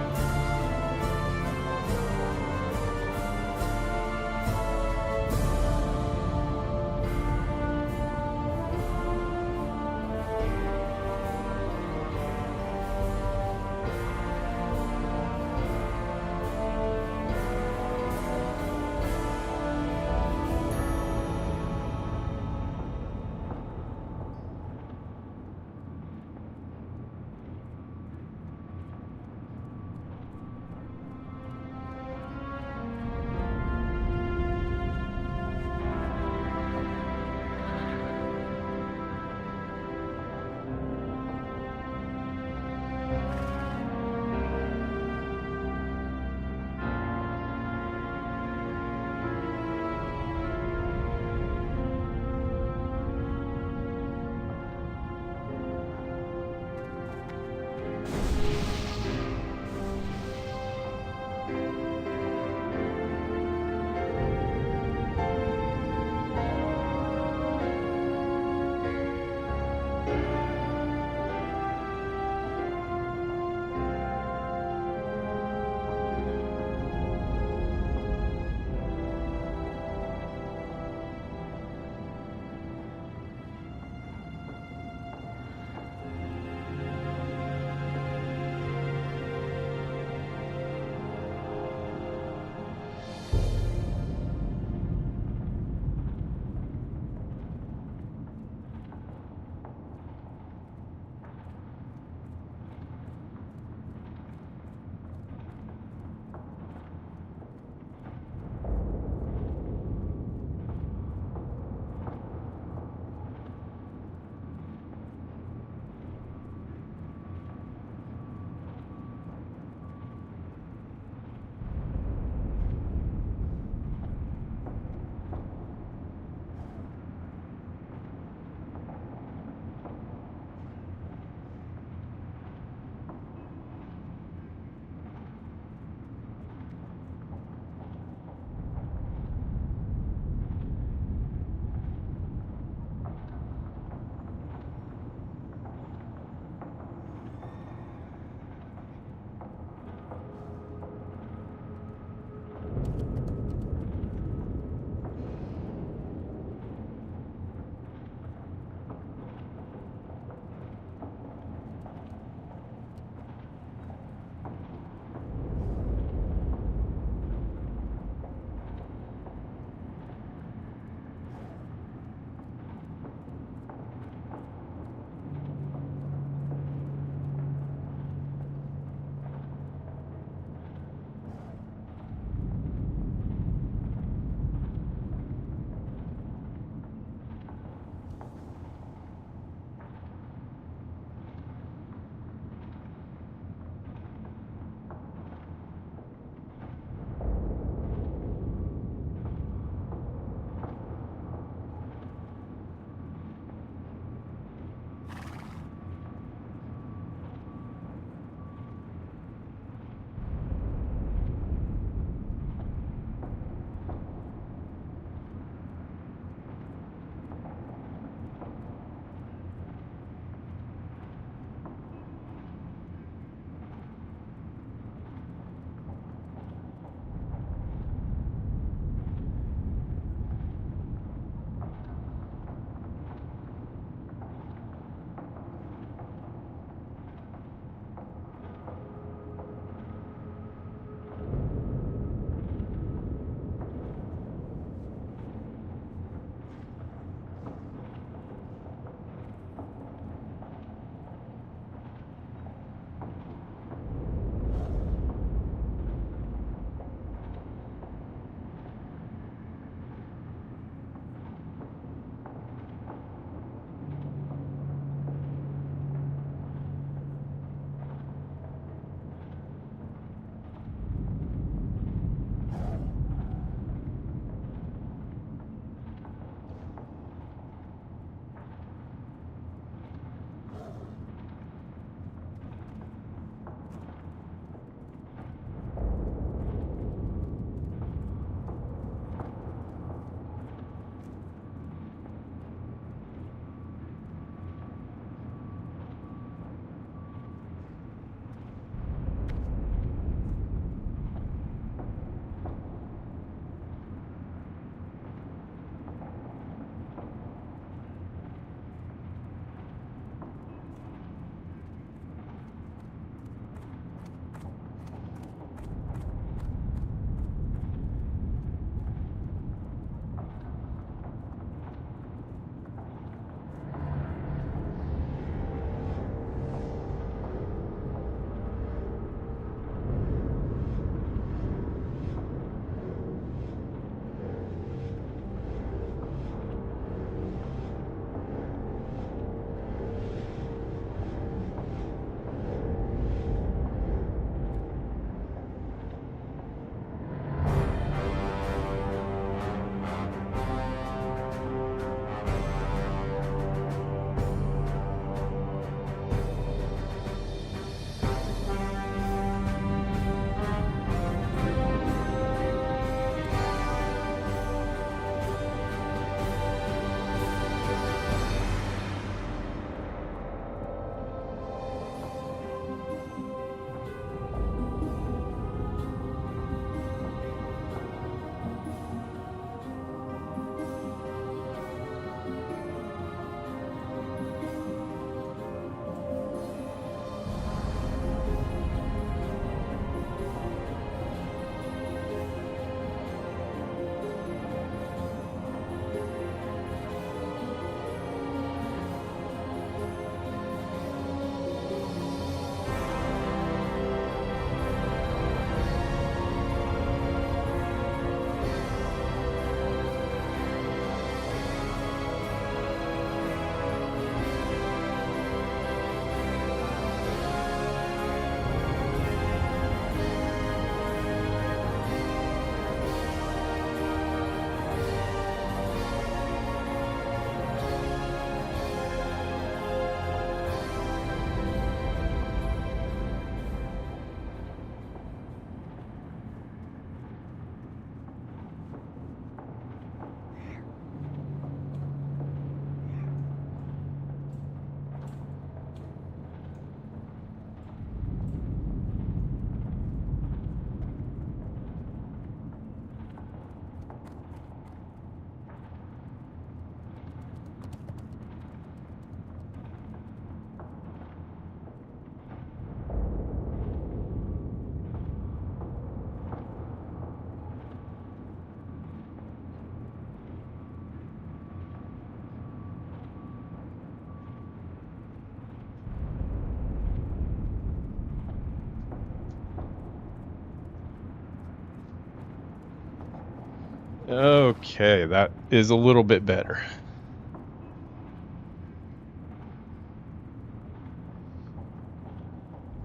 Okay, that is a little bit better.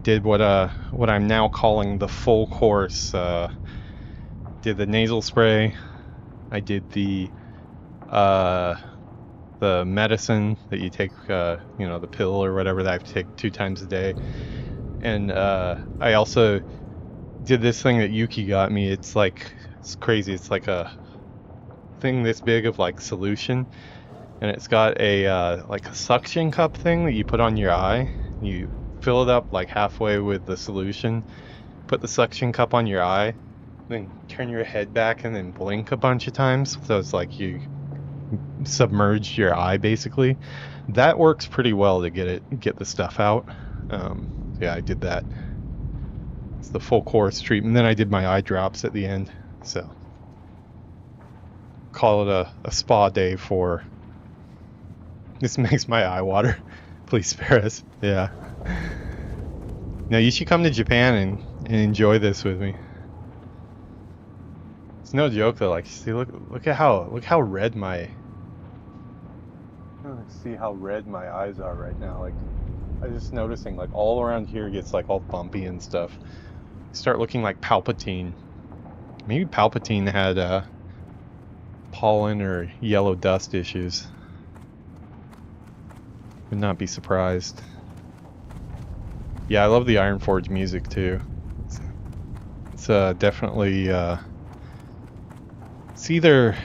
Did what I'm now calling the full course. Did the nasal spray. I did the medicine that you take, you know, the pill or whatever that I have to take 2 times a day. And I also did this thing that Yuuki got me. It's like, it's crazy. It's like a thing this big of like solution, and it's got a like a suction cup thing that you put on your eye. You fill it up like halfway with the solution, put the suction cup on your eye, then turn your head back and then blink a bunch of times, so it's like you submerged your eye basically. That works pretty well to get the stuff out. Yeah, I did that. It's the full course treatment. Then I did my eye drops at the end. So call it a spa day for. This makes my eye water. Please spare us. Yeah. Now you should come to Japan and enjoy this with me. It's no joke though. Like, see, look how red my. See how red my eyes are right now. Like, I'm just noticing like all around here gets like all bumpy and stuff. Start looking like Palpatine. Maybe Palpatine had pollen or yellow dust issues. Would not be surprised. Yeah, I love the Ironforge music too. It's definitely it's either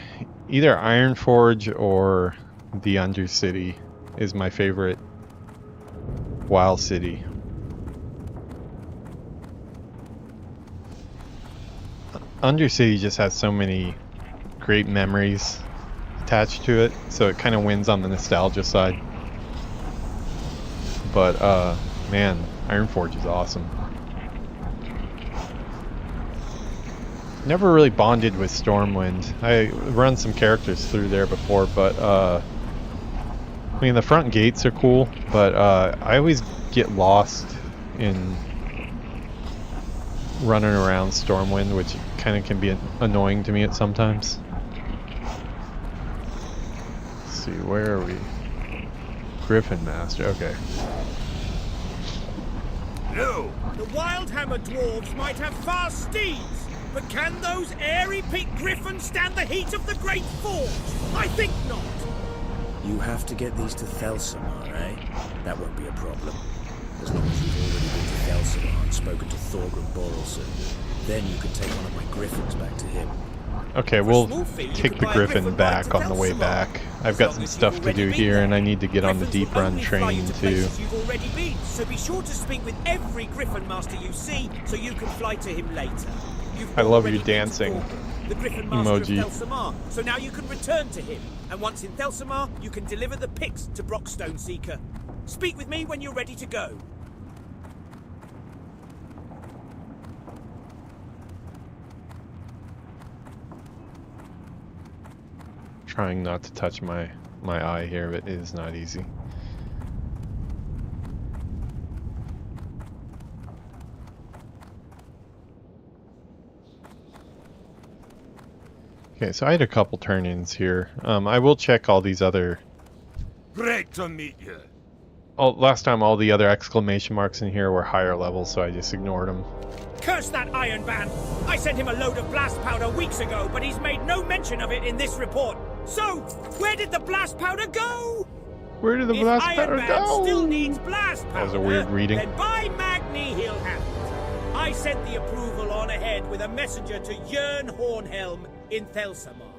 Ironforge or the Undercity is my favorite WoW city. Undercity just has so many great memories attached to it, so it kind of wins on the nostalgia side. But man, Ironforge is awesome. Never really bonded with Stormwind. I run some characters through there before, but I mean the front gates are cool, but I always get lost in running around Stormwind, which kind of can be annoying to me at sometimes. Let's see, where are we? Griffin Master, okay. No! The Wildhammer dwarves might have fast steeds, but can those airy-peaked griffins stand the heat of the Great Forge? I think not! You have to get these to Thelsamar, eh? That won't be a problem. As long as you've already been to Thelsamar and spoken to Thorgrim Borrelson, then you can take one of my griffins back to him. Okay, we'll take the Griffin back on the way back. I've got some stuff to do here, and I need to get on the deep run train too. You've already been, so be sure to speak with every Griffin master you see, so you can fly to him later. I love your dancing the Griffin master emoji. of Thelsamar, so now you can return to him, and once in Thelsamar, you can deliver the picks to Brockstone Seeker. Speak with me when you're ready to go. Trying not to touch my eye here, but it is not easy. Okay, so I had a couple turn-ins here. I will check all these other... Great to meet you. Last time all the other exclamation marks in here were higher levels, so I just ignored them. Curse that Iron Band! I sent him a load of blast powder weeks ago, but he's made no mention of it in this report. So, where did the blast powder go? Where did the blast powder Iron Band go? still needs blast powder, That was a weird reading. Then by Magni he'll have it. I sent the approval on ahead with a messenger to Jörn Hornhelm in Thelsamar.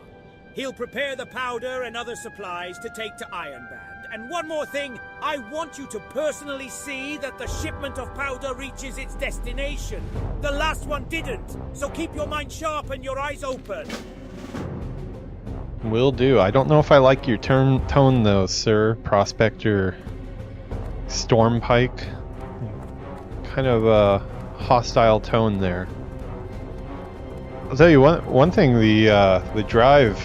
He'll prepare the powder and other supplies to take to Ironband. And one more thing, I want you to personally see that the shipment of powder reaches its destination. The last one didn't, so keep your mind sharp and your eyes open. Will do. I don't know if I like your tone though, sir. Prospector Stormpike. Kind of a hostile tone there. I'll tell you one thing, the drive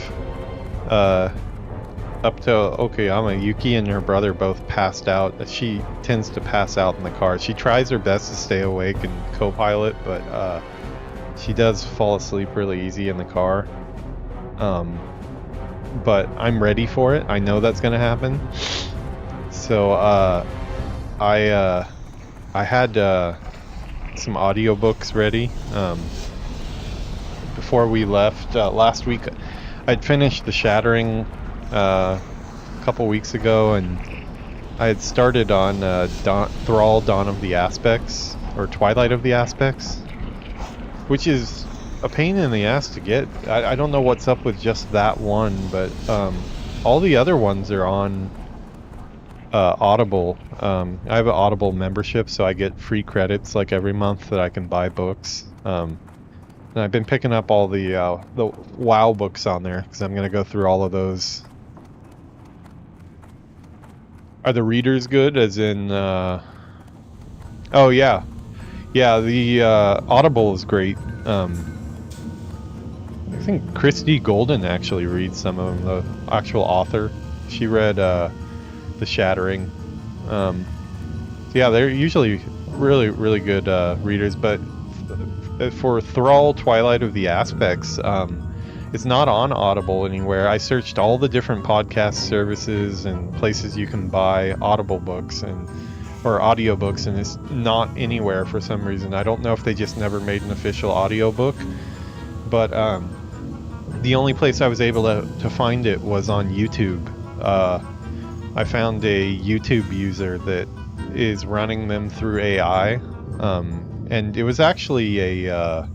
up to Okayama, Yuuki and her brother both passed out. She tends to pass out in the car. She tries her best to stay awake and co-pilot, but she does fall asleep really easy in the car. but I'm ready for it. I know that's gonna happen. So I had some audiobooks ready before we left last week. I'd finished The Shattering a couple weeks ago, and I had started on Thrall Dawn of the Aspects, or Twilight of the Aspects, which is a pain in the ass to get. I don't know what's up with just that one, but all the other ones are on Audible. I have an Audible membership, so I get free credits like every month that I can buy books. And I've been picking up all the WoW books on there because I'm gonna go through all of those. Are the readers good? As in, oh yeah, the Audible is great. I think Christy Golden actually reads some of them, the actual author. She read The Shattering. So yeah, they're usually really good readers, but for Thrall Twilight of the Aspects, it's not on Audible anywhere. I searched all the different podcast services and places you can buy Audible books or audiobooks, and it's not anywhere for some reason. I don't know if they just never made an official audiobook, but the only place I was able to find it was on YouTube. I found a YouTube user that is running them through AI, and it was actually a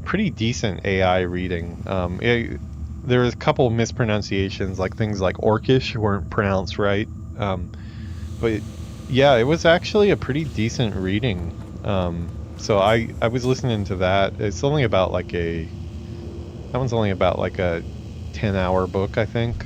pretty decent AI reading. There was a couple of mispronunciations, like things like Orcish weren't pronounced right, but yeah, it was actually a pretty decent reading. So I was listening to that. It's only about like that one's only about like a 10-hour book, I think.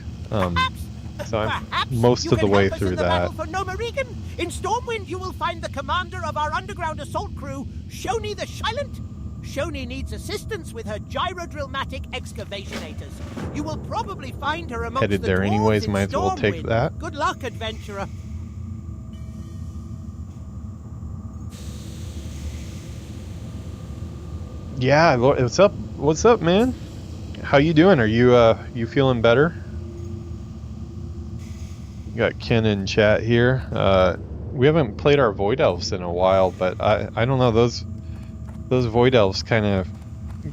So I'm most of the way through that. For in Stormwind, you will find the commander of our underground assault crew, Shoni the Silent. Shoni needs assistance with her gyrodrillmatic excavationators. You will probably find her amongst Headed there anyways, might as well take that. Good luck, adventurer. Yeah, what's up? What's up, man? How you doing? Are you feeling better? Got Ken in chat here. We haven't played our Void Elves in a while, but I don't know, those Void Elves kind of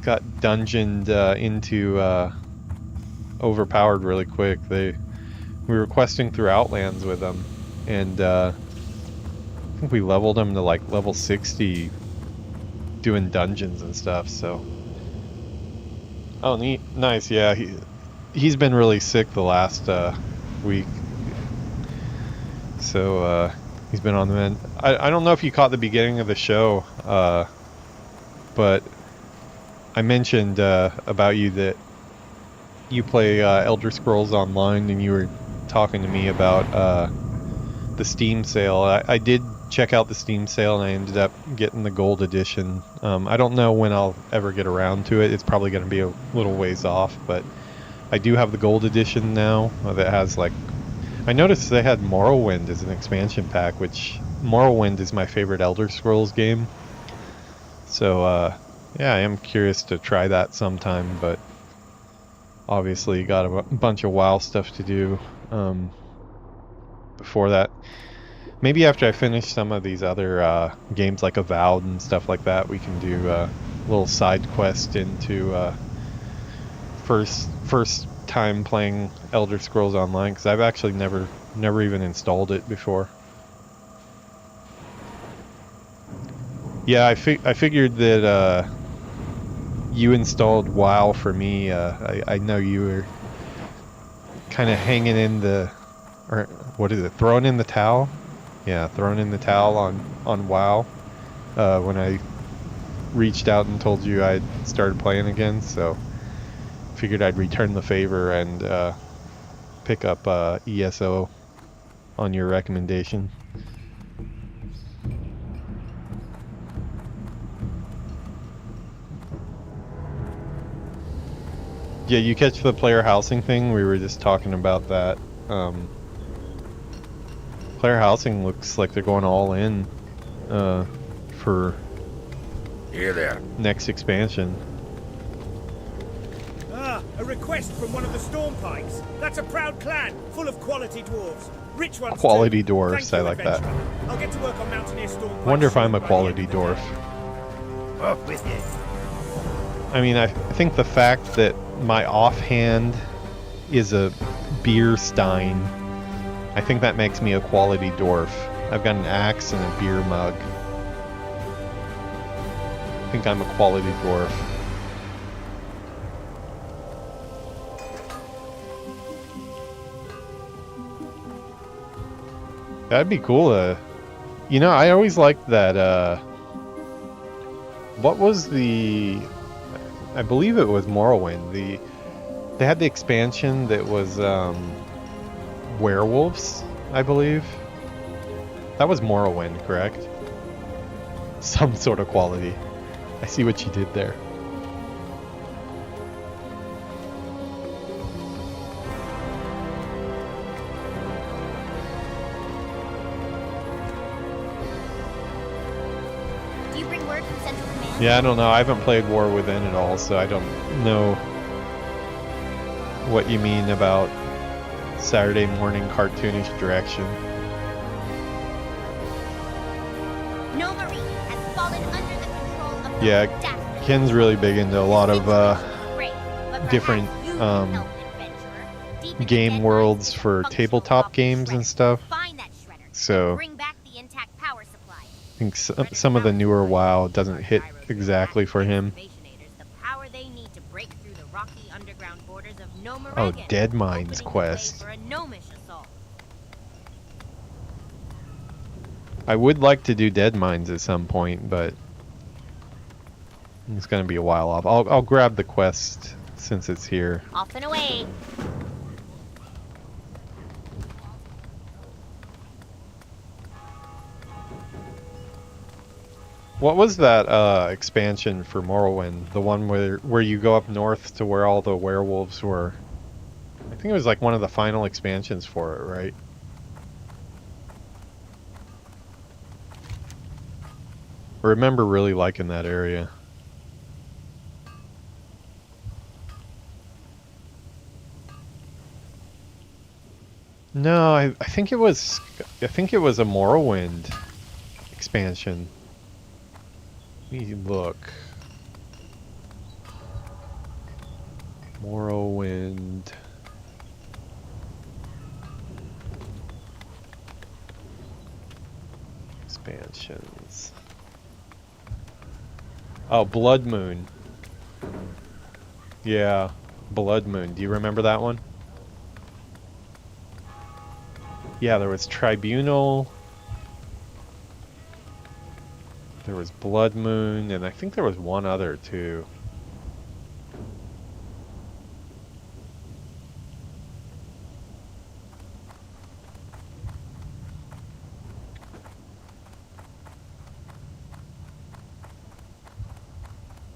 got dungeoned into overpowered really quick. We were questing through Outlands with them, and I think we leveled them to like level 60 doing dungeons and stuff. So oh, neat. Nice. Yeah, he's been really sick the last week, so he's been on the mend. I don't know if you caught the beginning of the show, but I mentioned about you that you play Elder Scrolls Online, and you were talking to me about the Steam sale. I did check out the Steam sale, and I ended up getting the gold edition. I don't know when I'll ever get around to it. It's probably going to be a little ways off, but I do have the gold edition now that has like, I noticed they had Morrowind as an expansion pack, which Morrowind is my favorite Elder Scrolls game. So yeah, I am curious to try that sometime, but obviously got a bunch of WoW stuff to do before that. Maybe after I finish some of these other games like Avowed and stuff like that, we can do a little side quest into first time playing Elder Scrolls Online, because I've actually never even installed it before. Yeah, I figured that you installed WoW for me. I know you were kind of hanging in the, or what is it, throwing in the towel? Yeah, throwing in the towel on WoW when I reached out and told you I'd started playing again, so figured I'd return the favor and pick up ESO on your recommendation. Yeah, you catch the player housing thing? We were just talking about that. Player housing looks like they're going all in for Here there. next expansion. Ah, A request from one of the Stormpikes. That's a proud clan, full of quality dwarves. Rich ones Quality too. dwarves, Thank you, I like that. adventurer. I'll get to work on Mountaineer Stormpikes. Wonder if I'm a by the quality end of the dwarf. day. Off with you. I mean, I think the fact that my offhand is a beer stein, I think that makes me a quality dwarf. I've got an axe and a beer mug. I think I'm a quality dwarf. That'd be cool. You know, I always liked that. What was the? I believe it was Morrowind. They had the expansion that was werewolves, I believe. That was Morrowind, correct? Some sort of quality. I see what you did there. Do you bring word from Central Command? Yeah, I don't know. I haven't played War Within at all, so I don't know what you mean about Saturday morning cartoonish direction. No Marine has fallen under the control of Yeah, Dastardly. Ken's really big into a lot of Great, but different, perhaps you can help, adventurer. Deep in the game dead worlds mines, for functional tabletop rock games and shredder. stuff. Find that shredder. So Bring back the intact power supply. I think some of the newer WoW doesn't hit exactly for him. The power they need to break through the rocky underground borders of Oh, Nomaregan, Dead Mines opening the way quest. for a gnomish assault. I would like to do Dead Mines at some point, but it's gonna be a while off. I'll grab the quest since it's here. Off and away. What was that expansion for Morrowind? The one where you go up north to where all the werewolves were? I think it was like one of the final expansions for it, right? I remember really liking that area. No, I think it was a Morrowind expansion. Let me look. Morrowind. Expansions. Oh, Blood Moon. Yeah, Blood Moon. Do you remember that one? Yeah, there was Tribunal. There was Blood Moon, and I think there was one other too.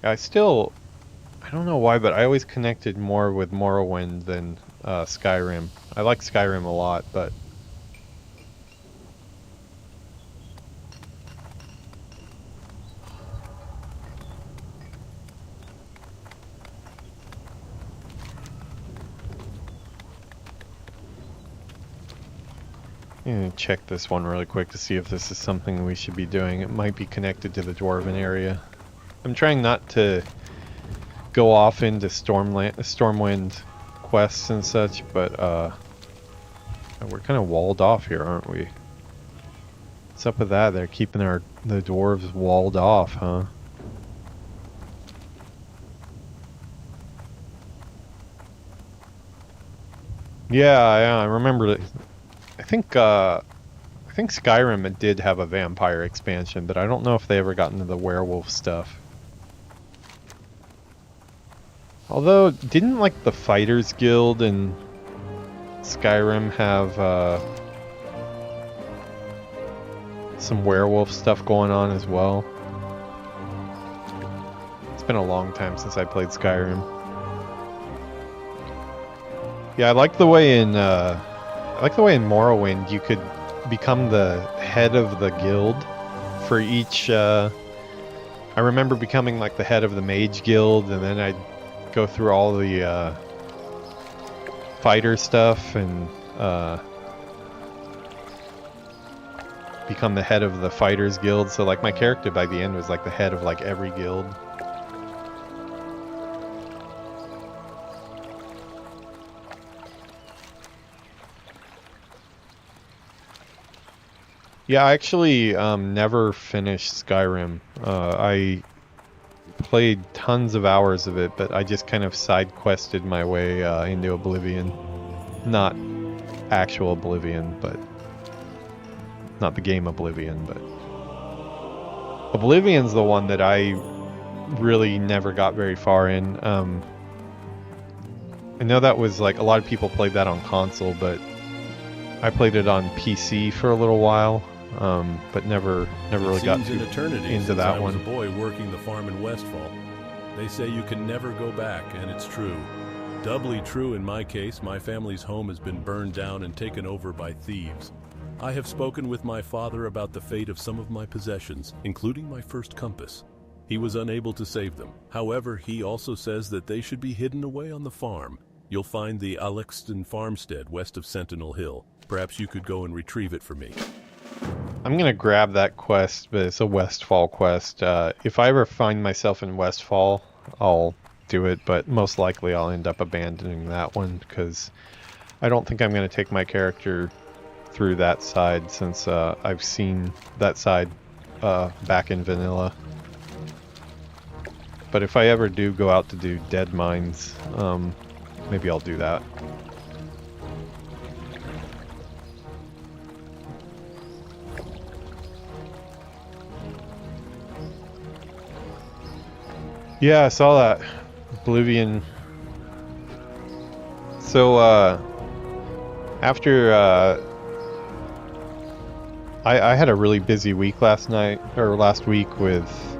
I don't know why, but I always connected more with Morrowind than Skyrim. I like Skyrim a lot, but I'm gonna check this one really quick to see if this is something we should be doing. It might be connected to the Dwarven area. I'm trying not to go off into Stormwind quests and such, but we're kind of walled off here, aren't we? What's up with that? They're keeping the dwarves walled off, huh? Yeah, I remember that. I think Skyrim did have a vampire expansion, but I don't know if they ever got into the werewolf stuff. Although, didn't like the Fighters Guild in Skyrim have some werewolf stuff going on as well? It's been a long time since I played Skyrim. Yeah, I like the way in Morrowind you could become the head of the guild for each. I remember becoming like the head of the Mage Guild, and then I'd go through all the fighter stuff and become the head of the fighters guild. So like my character by the end was like the head of like every guild. Yeah, I actually never finished Skyrim. I played tons of hours of it, but I just kind of side quested my way into Oblivion. Not actual Oblivion, but not the game Oblivion, but Oblivion's the one that I really never got very far in. I know that was like a lot of people played that on console, but I played it on PC for a little while. But never really got an eternity into since that I was one. a boy working the farm in Westfall. They say you can never go back, and it's true. Doubly true in my case. My family's home has been burned down and taken over by thieves. I have spoken with my father about the fate of some of my possessions, including my first compass. He was unable to save them. However, he also says that they should be hidden away on the farm. You'll find the Alexton farmstead west of Sentinel Hill. Perhaps you could go and retrieve it for me. I'm gonna grab that quest, but it's a Westfall quest. If I ever find myself in Westfall, I'll do it, but most likely I'll end up abandoning that one because I don't think I'm gonna take my character through that side since I've seen that side back in vanilla. But if I ever do go out to do Dead Mines, maybe I'll do that. Yeah, I saw that. Oblivion. So, after, I had a really busy week last week with,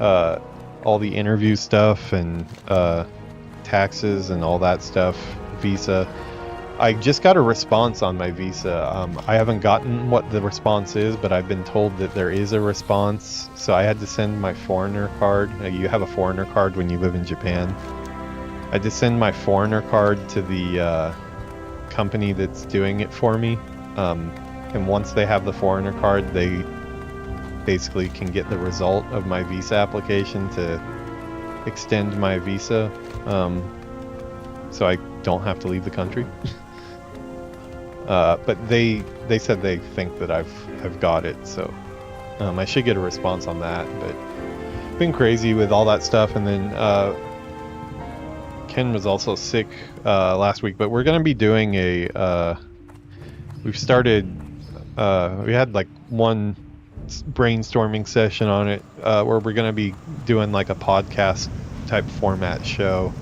all the interview stuff and, taxes and all that stuff, visa. I just got a response on my visa. I haven't gotten what the response is, but I've been told that there is a response. So I had to send my foreigner card. You have a foreigner card when you live in Japan. I had to send my foreigner card to the company that's doing it for me. And once they have the foreigner card, they basically can get the result of my visa application to extend my visa. So I don't have to leave the country. But they said they think that I've got it, so I should get a response on that. But been crazy with all that stuff, and then Ken was also sick last week. But we're gonna be doing we've started. We had like one brainstorming session on it where we're gonna be doing like a podcast type format show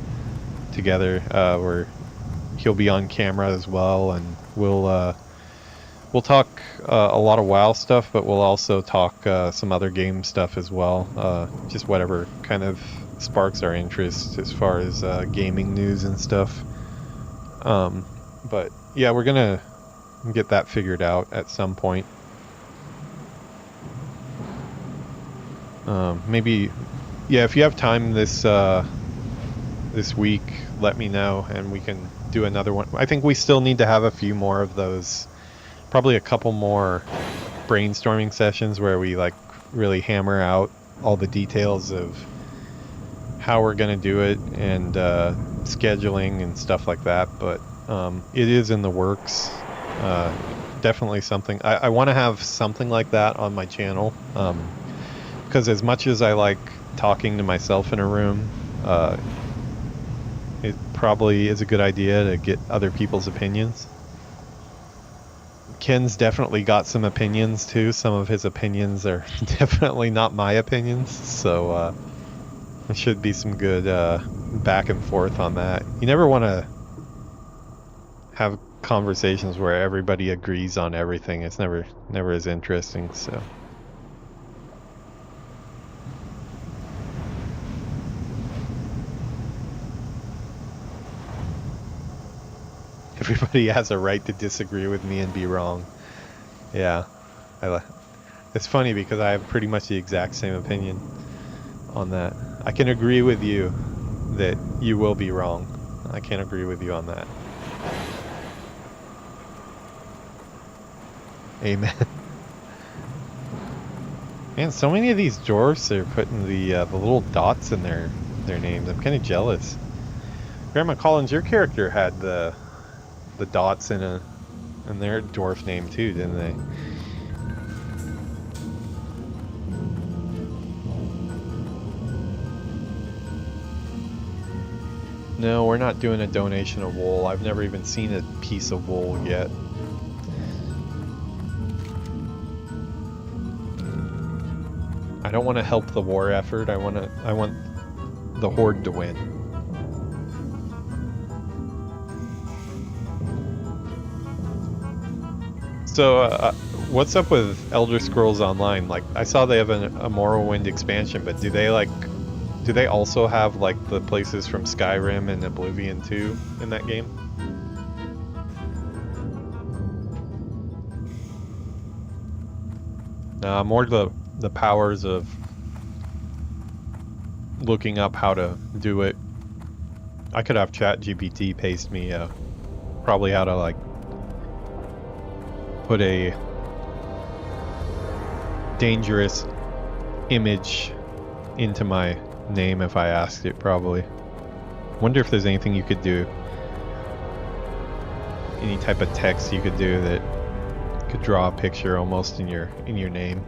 together, where he'll be on camera as well, and we'll talk a lot of WoW stuff, but we'll also talk some other game stuff as well, just whatever kind of sparks our interest as far as gaming news and stuff. But yeah, we're gonna get that figured out at some point. Maybe, yeah, if you have time this week, let me know and we can do another one. I think we still need to have a few more of those, probably a couple more brainstorming sessions where we like really hammer out all the details of how we're going to do it and scheduling and stuff like that. But it is in the works. Definitely something I want to have something like that on my channel, because as much as I like talking to myself in a room, it probably is a good idea to get other people's opinions. Ken's definitely got some opinions too. Some of his opinions are definitely not my opinions, so there should be some good back and forth on that. You never want to have conversations where everybody agrees on everything. It's never as interesting, so. Everybody has a right to disagree with me and be wrong. Yeah. It's funny because I have pretty much the exact same opinion on that. I can agree with you that you will be wrong. I can't agree with you on that. Amen. Man, so many of these dwarfs are putting the little dots in their names. I'm kind of jealous. Grandma Collins, your character had the dots in their dwarf name too, didn't they? No, we're not doing a donation of wool. I've never even seen a piece of wool yet. I don't want to help the war effort. I want the Horde to win. So, what's up with Elder Scrolls Online? Like, I saw they have a Morrowind expansion, but do they also have like the places from Skyrim and Oblivion 2 in that game? More the powers of looking up how to do it. I could have ChatGPT paste me probably how to like put a dangerous image into my name if I asked it, probably. Wonder if there's anything you could do, any type of text you could do that could draw a picture almost in your name.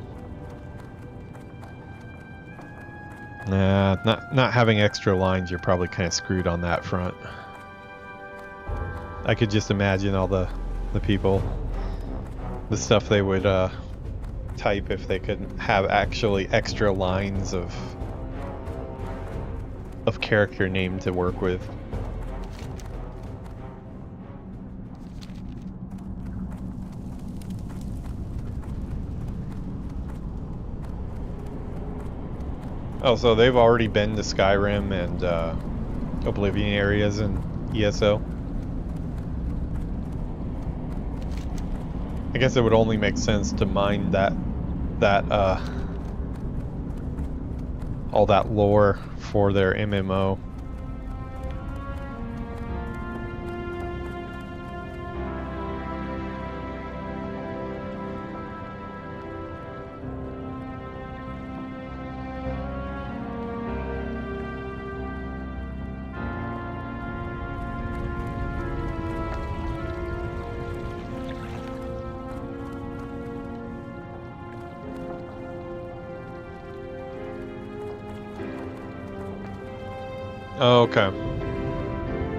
Nah, not having extra lines, you're probably kind of screwed on that front. I could just imagine all the people, the stuff they would type if they could have actually extra lines of character name to work with. Oh, so they've already been to Skyrim and Oblivion areas in ESO? I guess it would only make sense to mine that all that lore for their MMO. Oh, okay.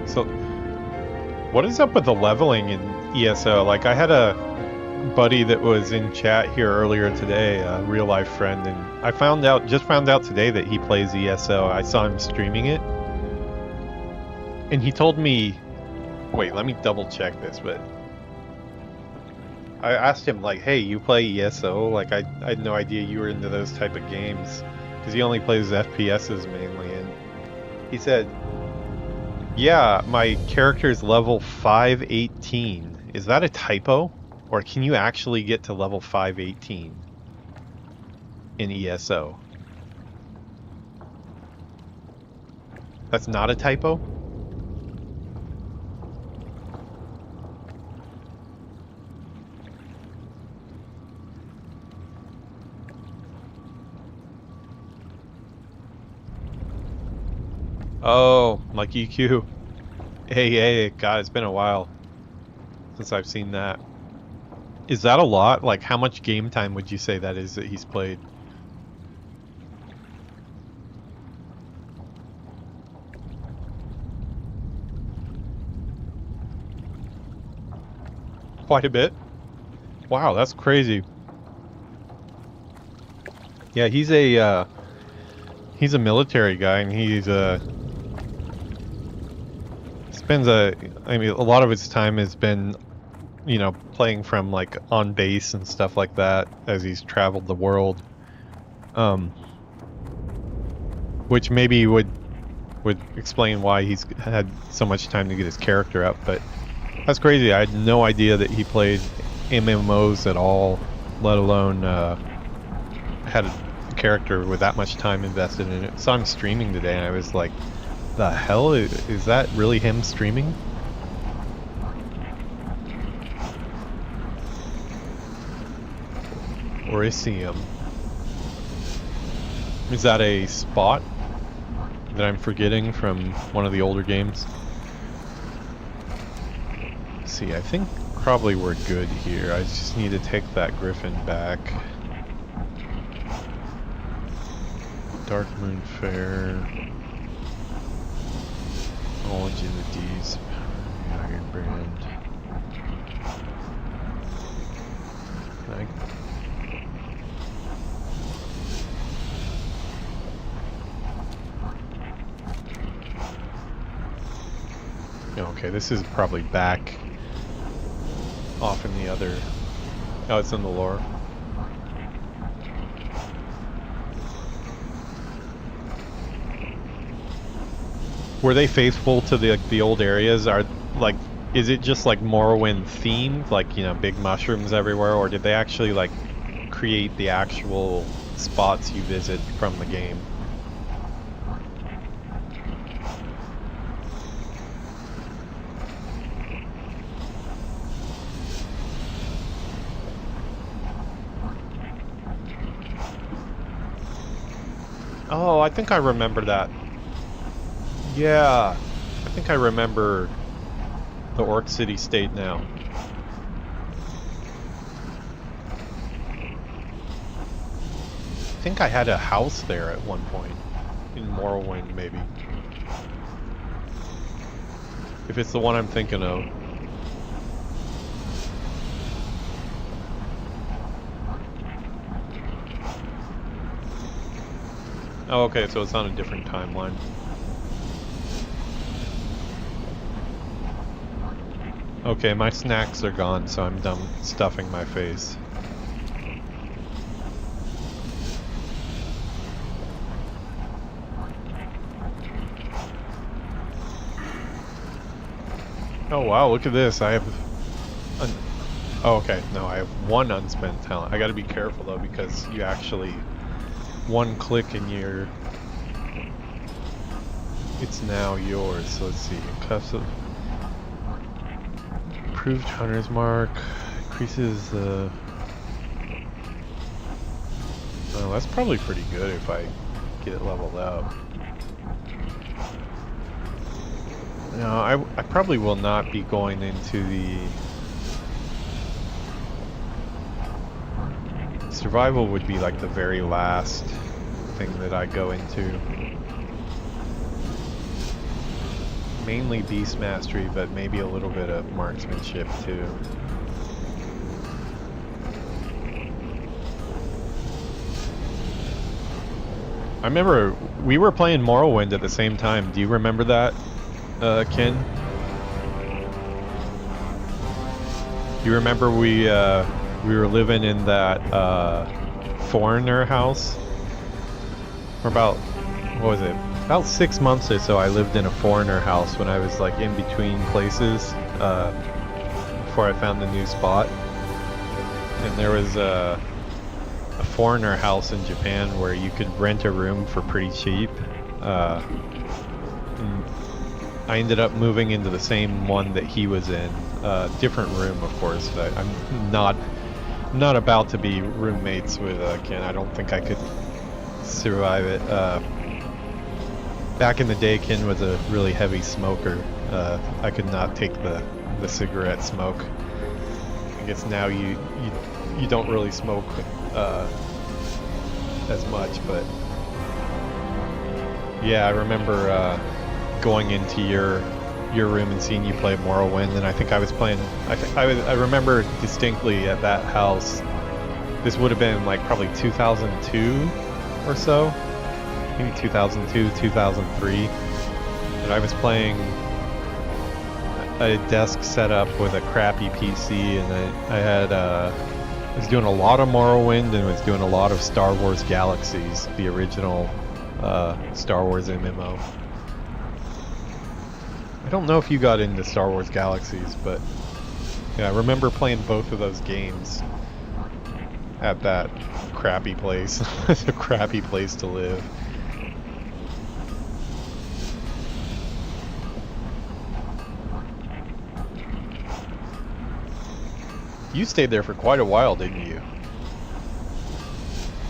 So, what is up with the leveling in ESO? Like, I had a buddy that was in chat here earlier today, a real life friend, and I just found out today that he plays ESO. I saw him streaming it, and he told me, wait, let me double check this, but I asked him, like, hey, you play ESO? Like, I had no idea you were into those type of games, because he only plays FPSs mainly, and he said, yeah, my character's level 518. Is that a typo? Or can you actually get to level 518 in ESO? That's not a typo? Oh, like EQ. Hey, God, it's been a while since I've seen that. Is that a lot? Like, how much game time would you say that is that he's played? Quite a bit. Wow, that's crazy. Yeah, he's a military guy, and he's spends a lot of his time has been, you know, playing from like on base and stuff like that as he's traveled the world, which maybe would explain why he's had so much time to get his character up. But that's crazy. I had no idea that he played MMOs at all, let alone had a character with that much time invested in it. Saw him streaming today, and I was like, the hell is that really him streaming? Orisium. Is that a spot that I'm forgetting from one of the older games? Let's see, I think probably we're good here. I just need to take that griffin back. Dark Moon Fair. Knowledge in the D's. Iron Brand. Okay, this is probably back off in the other... Oh, it's in the lore. Were they faithful to the old areas? Are like, is it just like Morrowind themed, like, you know, big mushrooms everywhere, or did they actually like create the actual spots you visit from the game? Oh, I think I remember that. Yeah, I think I remember the Orc City State now. I think I had a house there at one point, in Morrowind maybe. If it's the one I'm thinking of. Oh, okay, so it's on a different timeline. Okay, my snacks are gone, so I'm done stuffing my face. Oh wow, look at this. I have... Oh, okay, no, I have one unspent talent. I gotta be careful though, because you actually... One click and you're... It's now yours. So let's see. Cuffs of... Improved Hunter's Mark. Increases the... Oh, that's probably pretty good if I get it leveled up. No, I probably will not be going into the... Survival would be like the very last thing that I go into. Mainly beast mastery, but maybe a little bit of marksmanship too. I remember we were playing Morrowind at the same time. Do you remember that, Ken? Do you remember we were living in that foreigner house for about, what was it? About 6 months or so. I lived in a foreigner house when I was like in between places before I found the new spot. And there was a foreigner house in Japan where you could rent a room for pretty cheap. I ended up moving into the same one that he was in. Different room, of course. I'm not about to be roommates with Ken. I don't think I could survive it. Back in the day, Ken was a really heavy smoker. I could not take the cigarette smoke. I guess now you don't really smoke as much, but yeah, I remember going into your room and seeing you play Morrowind, and I think I was playing. I remember distinctly at that house. This would have been like probably 2002 or so. Maybe 2002, 2003, and I was playing a desk setup with a crappy PC, and I was doing a lot of Morrowind and was doing a lot of Star Wars Galaxies, the original Star Wars MMO. I don't know if you got into Star Wars Galaxies, but yeah, I remember playing both of those games at that crappy place. It's a crappy place to live. You stayed there for quite a while, didn't you?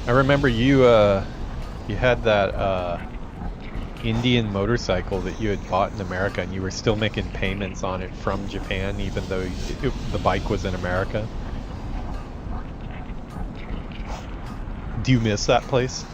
I remember you had that Indian motorcycle that you had bought in America, and you were still making payments on it from Japan, even though the bike was in America. Do you miss that place?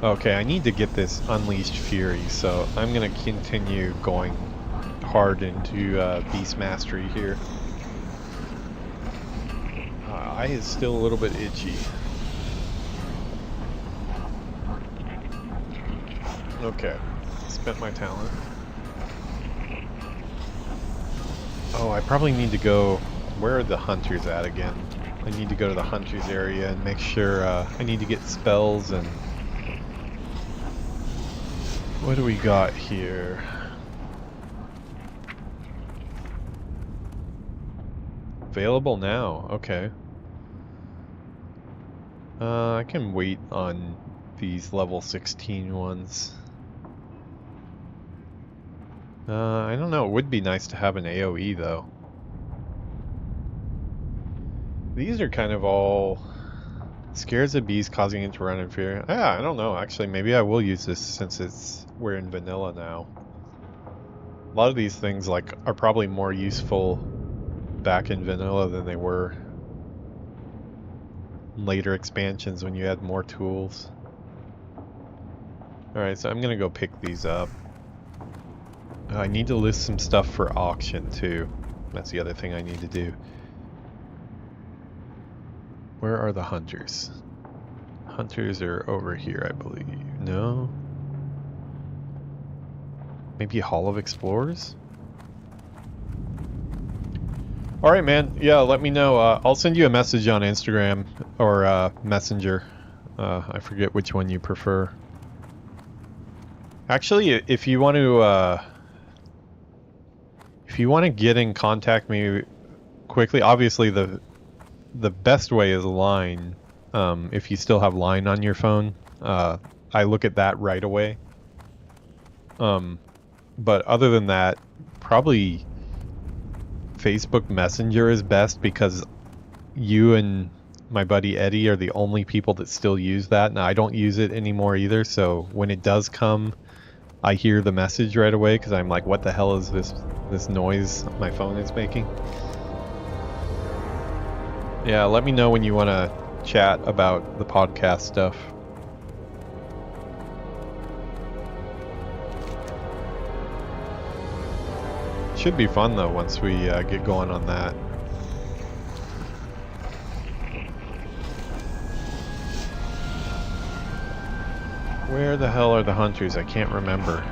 Okay, I need to get this Unleashed Fury, so I'm gonna continue going hard into Beast Mastery here. Eye is still a little bit itchy. Okay, spent my talent. Oh, I probably need to go... Where are the hunters at again? I need to go to the hunters area and make sure I need to get spells and... What do we got here? Available now, okay. I can wait on these level 16 ones. I don't know, it would be nice to have an AoE though. These are kind of all... Scares of bees causing it to run in fear. Yeah, I don't know, actually, maybe I will use this since we're in vanilla now. A lot of these things are probably more useful back in vanilla than they were in later expansions when you had more tools. Alright, so I'm gonna go pick these up. I need to list some stuff for auction too. That's the other thing I need to do. Where are the hunters? Hunters are over here, I believe. No? Maybe Hall of Explorers? Alright, man. Yeah, let me know. I'll send you a message on Instagram or Messenger. I forget which one you prefer. Actually, if you want to get in contact me quickly, obviously the best way is Line. If you still have Line on your phone, I look at that right away. But other than that, probably Facebook Messenger is best because you and my buddy Eddie are the only people that still use that, and I don't use it anymore either, so when it does come, I hear the message right away because I'm like, what the hell is this noise my phone is making? Yeah, let me know when you want to chat about the podcast stuff. Should be fun though once we get going on that. Where the hell are the hunters? I can't remember.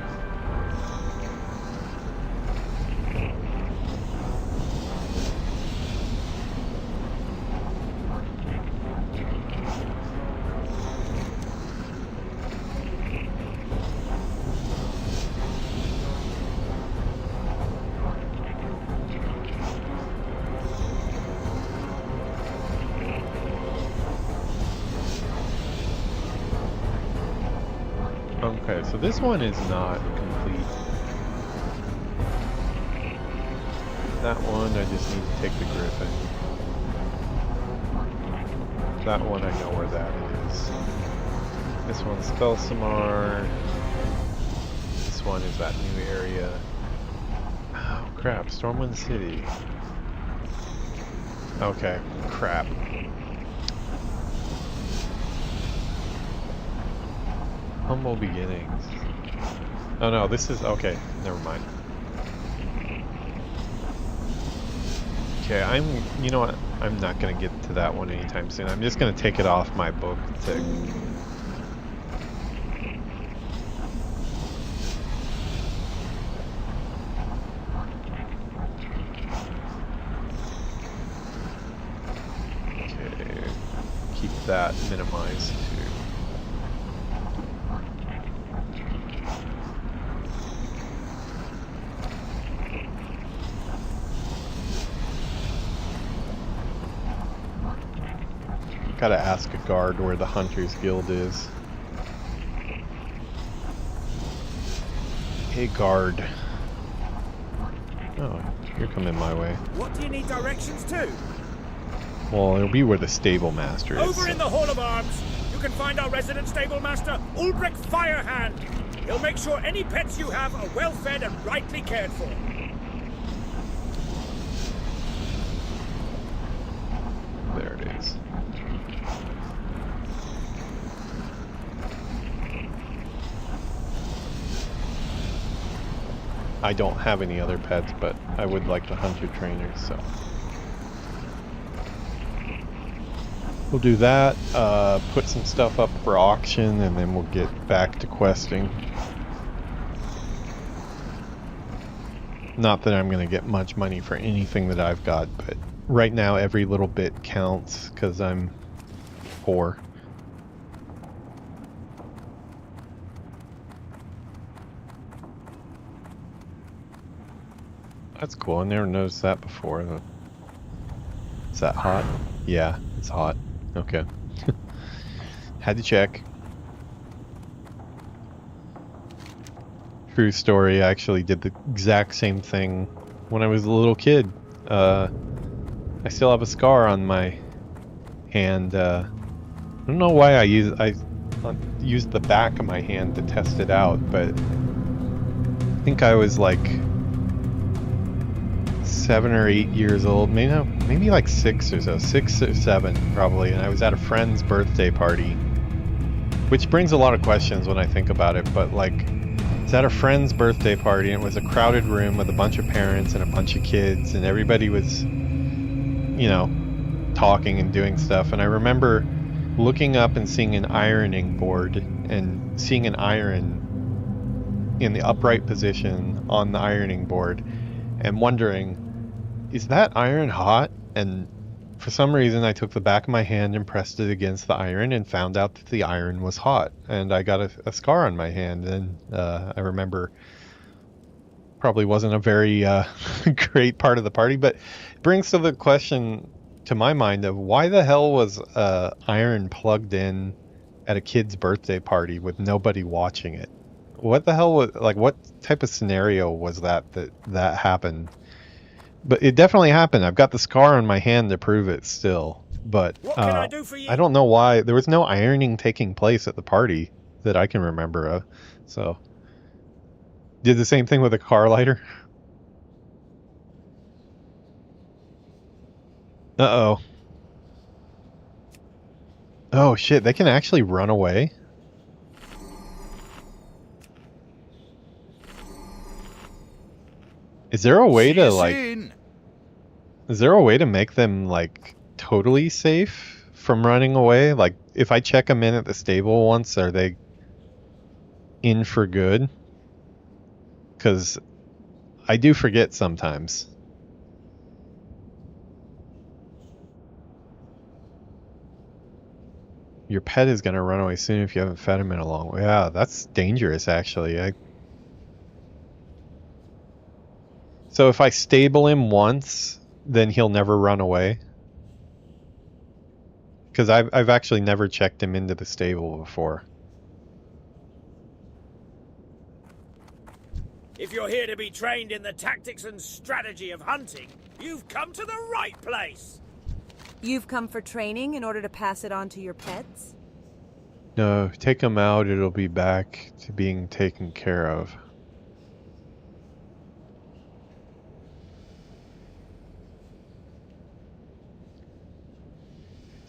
Okay, so this one is not complete. That one, I just need to take the griffin. That one, I know where that is. This one's Felsamar. This one is that new area. Oh, crap, Stormwind City. Okay, crap. Humble beginnings. Oh no, this is... okay, never mind. Okay, you know what? I'm not gonna get to that one anytime soon. I'm just gonna take it off my book to... Okay, keep that minimized too. Gotta ask a guard where the Hunters Guild is. Hey, guard. Oh, you're coming my way. What do you need directions to? Well, it'll be where the stable master is. Over in the Hall of Arms, you can find our resident stable master, Ulbrich Firehand. He'll make sure any pets you have are well fed and rightly cared for. There it is. I don't have any other pets, but I would like to hunt your trainers, so. We'll do that, put some stuff up for auction, and then we'll get back to questing. Not that I'm going to get much money for anything that I've got, but right now every little bit counts, because I'm poor. That's cool, I never noticed that before. Is that hot? Yeah, it's hot. Okay. Had to check. True story, I actually did the exact same thing when I was a little kid. I still have a scar on my hand. I don't know why I used the back of my hand to test it out, but I think I was like 7 or 8 years old, maybe like 6 or so, 6 or 7 probably, and I was at a friend's birthday party, which brings a lot of questions when I think about it, but like, it's at a friend's birthday party, and it was a crowded room with a bunch of parents and a bunch of kids, and everybody was, you know, talking and doing stuff, and I remember looking up and seeing an ironing board, and seeing an iron in the upright position on the ironing board, and wondering, is that iron hot? And for some reason I took the back of my hand and pressed it against the iron and found out that the iron was hot, and I got a scar on my hand. And I remember, probably wasn't a very great part of the party, but it brings to the question to my mind of why the hell was iron plugged in at a kid's birthday party with nobody watching it? What the hell was, like, what type of scenario was that happened? But it definitely happened. I've got the scar on my hand to prove it still. But what can I do for you? I don't know why. There was no ironing taking place at the party that I can remember of. So, did the same thing with a car lighter. Uh-oh. Oh shit, they can actually run away? Is there a way to, like... Is there a way to make them, like, totally safe from running away? Like, if I check them in at the stable once, are they in for good? Because I do forget sometimes. Your pet is going to run away soon if you haven't fed him in a long way. Yeah, that's dangerous, actually. So if I stable him once, then he'll never run away? Because I've actually never checked him into the stable before. If you're here to be trained in the tactics and strategy of hunting, you've come to the right place. You've come for training in order to pass it on to your pets? No, take him out, it'll be back to being taken care of.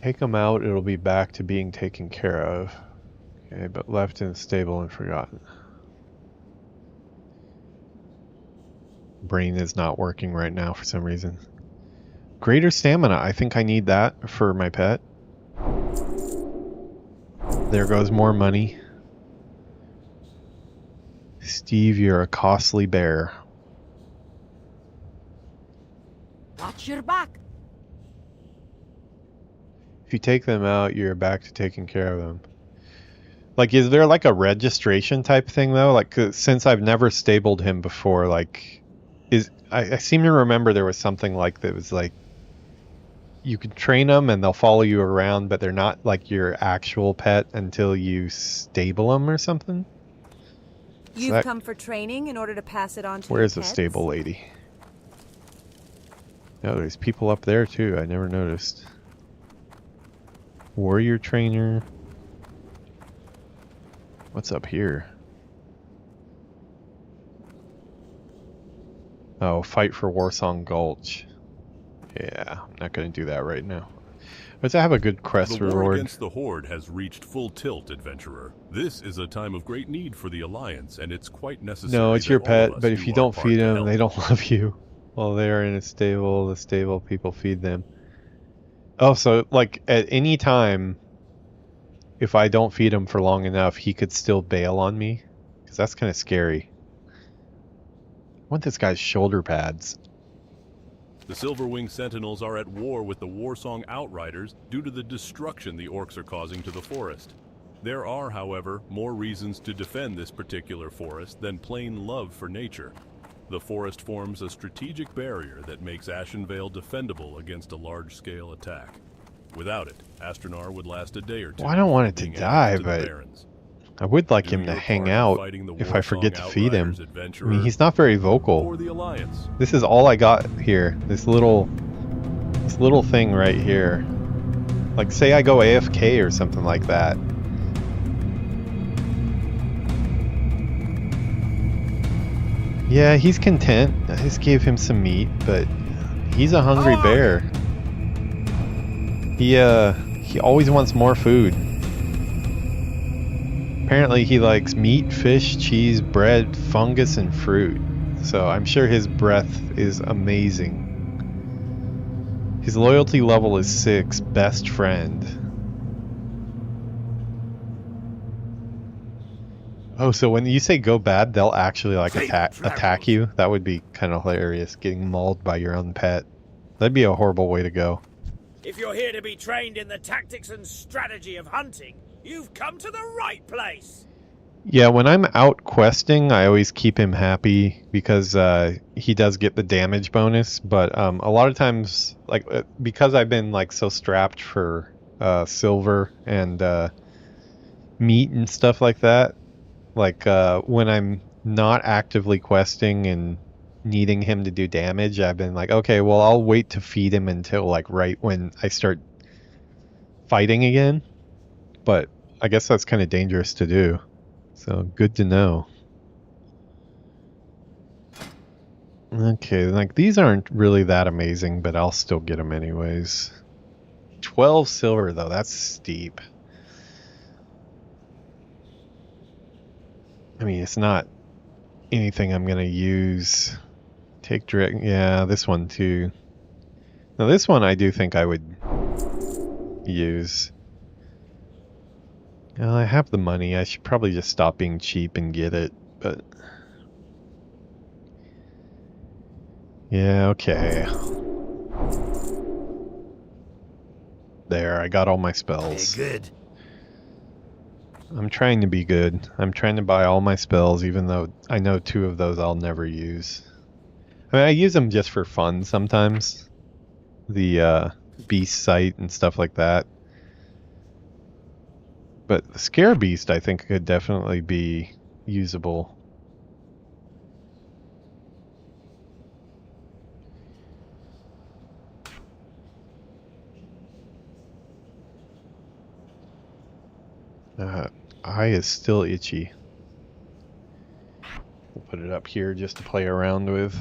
Take them out, it'll be back to being taken care of. Okay, but left in the stable and forgotten. Brain is not working right now for some reason. Greater stamina, I think I need that for my pet. There goes more money. Steve, you're a costly bear. Watch your back. If you take them out, you're back to taking care of them. Like, is there like a registration type thing though? Like, 'cause since I've never stabled him before, like, I seem to remember there was something like that was like, you can train them and they'll follow you around, but they're not like your actual pet until you stable them or something. You've come for training in order to pass it on to Where's your the pets? stable lady? Oh, there's people up there too. I never noticed. Warrior trainer. What's up here? Oh, fight for Warsong Gulch. Yeah, I'm not going to do that right now. Let's have a good quest The war reward. against the Horde has reached full tilt, adventurer. This is a time of great need for the Alliance, and it's quite necessary. No, it's that your all pet, of us but if do you our don't part feed to them, help. they don't love you. While they are in a stable, the stable people feed them. Oh, so like at any time, if I don't feed him for long enough, he could still bail on me? Because that's kind of scary. I want this guy's shoulder pads. The Silverwing Sentinels are at war with the Warsong Outriders due to the destruction the orcs are causing to the forest. There are, however, more reasons to defend this particular forest than plain love for nature. The forest forms a strategic barrier that makes Ashenvale defendable against a large-scale attack. Without it, Astronar would last a day or two. Well, I don't want it to being die, added to the but Barrens. I would like Do him to your hang part in out fighting the if I forget to Warsong feed him. Outriders, I adventurer, mean, he's not very vocal. for the Alliance. This is all I got here. This little thing right here. Like, say I go AFK or something like that. Yeah, he's content. I just gave him some meat, but he's a hungry bear. He always wants more food. Apparently he likes meat, fish, cheese, bread, fungus, and fruit. So I'm sure his breath is amazing. His loyalty level is 6, best friend. Oh, so when you say go bad, they'll actually like attack you? That would be kind of hilarious, getting mauled by your own pet. That'd be a horrible way to go. If you're here to be trained in the tactics and strategy of hunting, you've come to the right place. Yeah, when I'm out questing, I always keep him happy because he does get the damage bonus. But a lot of times, like because I've been like so strapped for silver and meat and stuff like that, like when I'm not actively questing and needing him to do damage, I've been like, okay, well, I'll wait to feed him until like right when I start fighting again. But I guess that's kind of dangerous to do. So good to know. Okay, like these aren't really that amazing, but I'll still get them anyways. 12 silver though, that's steep. I mean, it's not anything I'm gonna use. Take direct, yeah, this one too. Now this one I do think I would use. Well, I have the money. I should probably just stop being cheap and get it, but... Yeah, okay. There, I got all my spells. Hey, good. I'm trying to be good. I'm trying to buy all my spells, even though I know 2 of those I'll never use. I mean, I use them just for fun sometimes. The beast sight and stuff like that. But the Scare Beast, I think, could definitely be usable. Eye is still itchy. We'll put it up here just to play around with.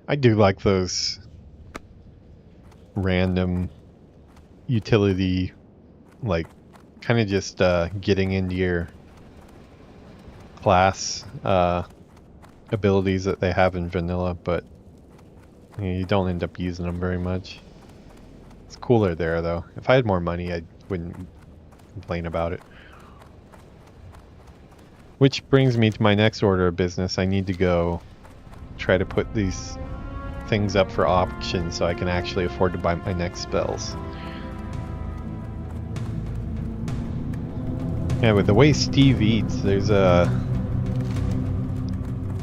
I do like those random utility, like kind of just getting into your class abilities that they have in vanilla, but you don't end up using them very much. It's cooler there though. If I had more money, I wouldn't complain about it. Which brings me to my next order of business. I need to go try to put these things up for auction so I can actually afford to buy my next spells. Yeah, with the way Steve eats, there's a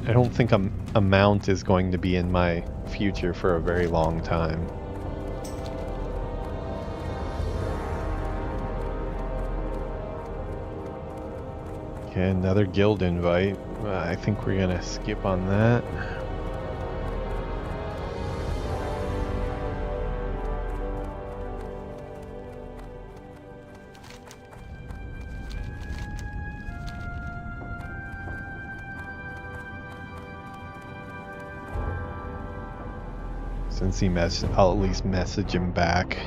I don't think a mount is going to be in my future for a very long time. Okay, another guild invite. I think we're gonna skip on that. Since he I'll at least message him back.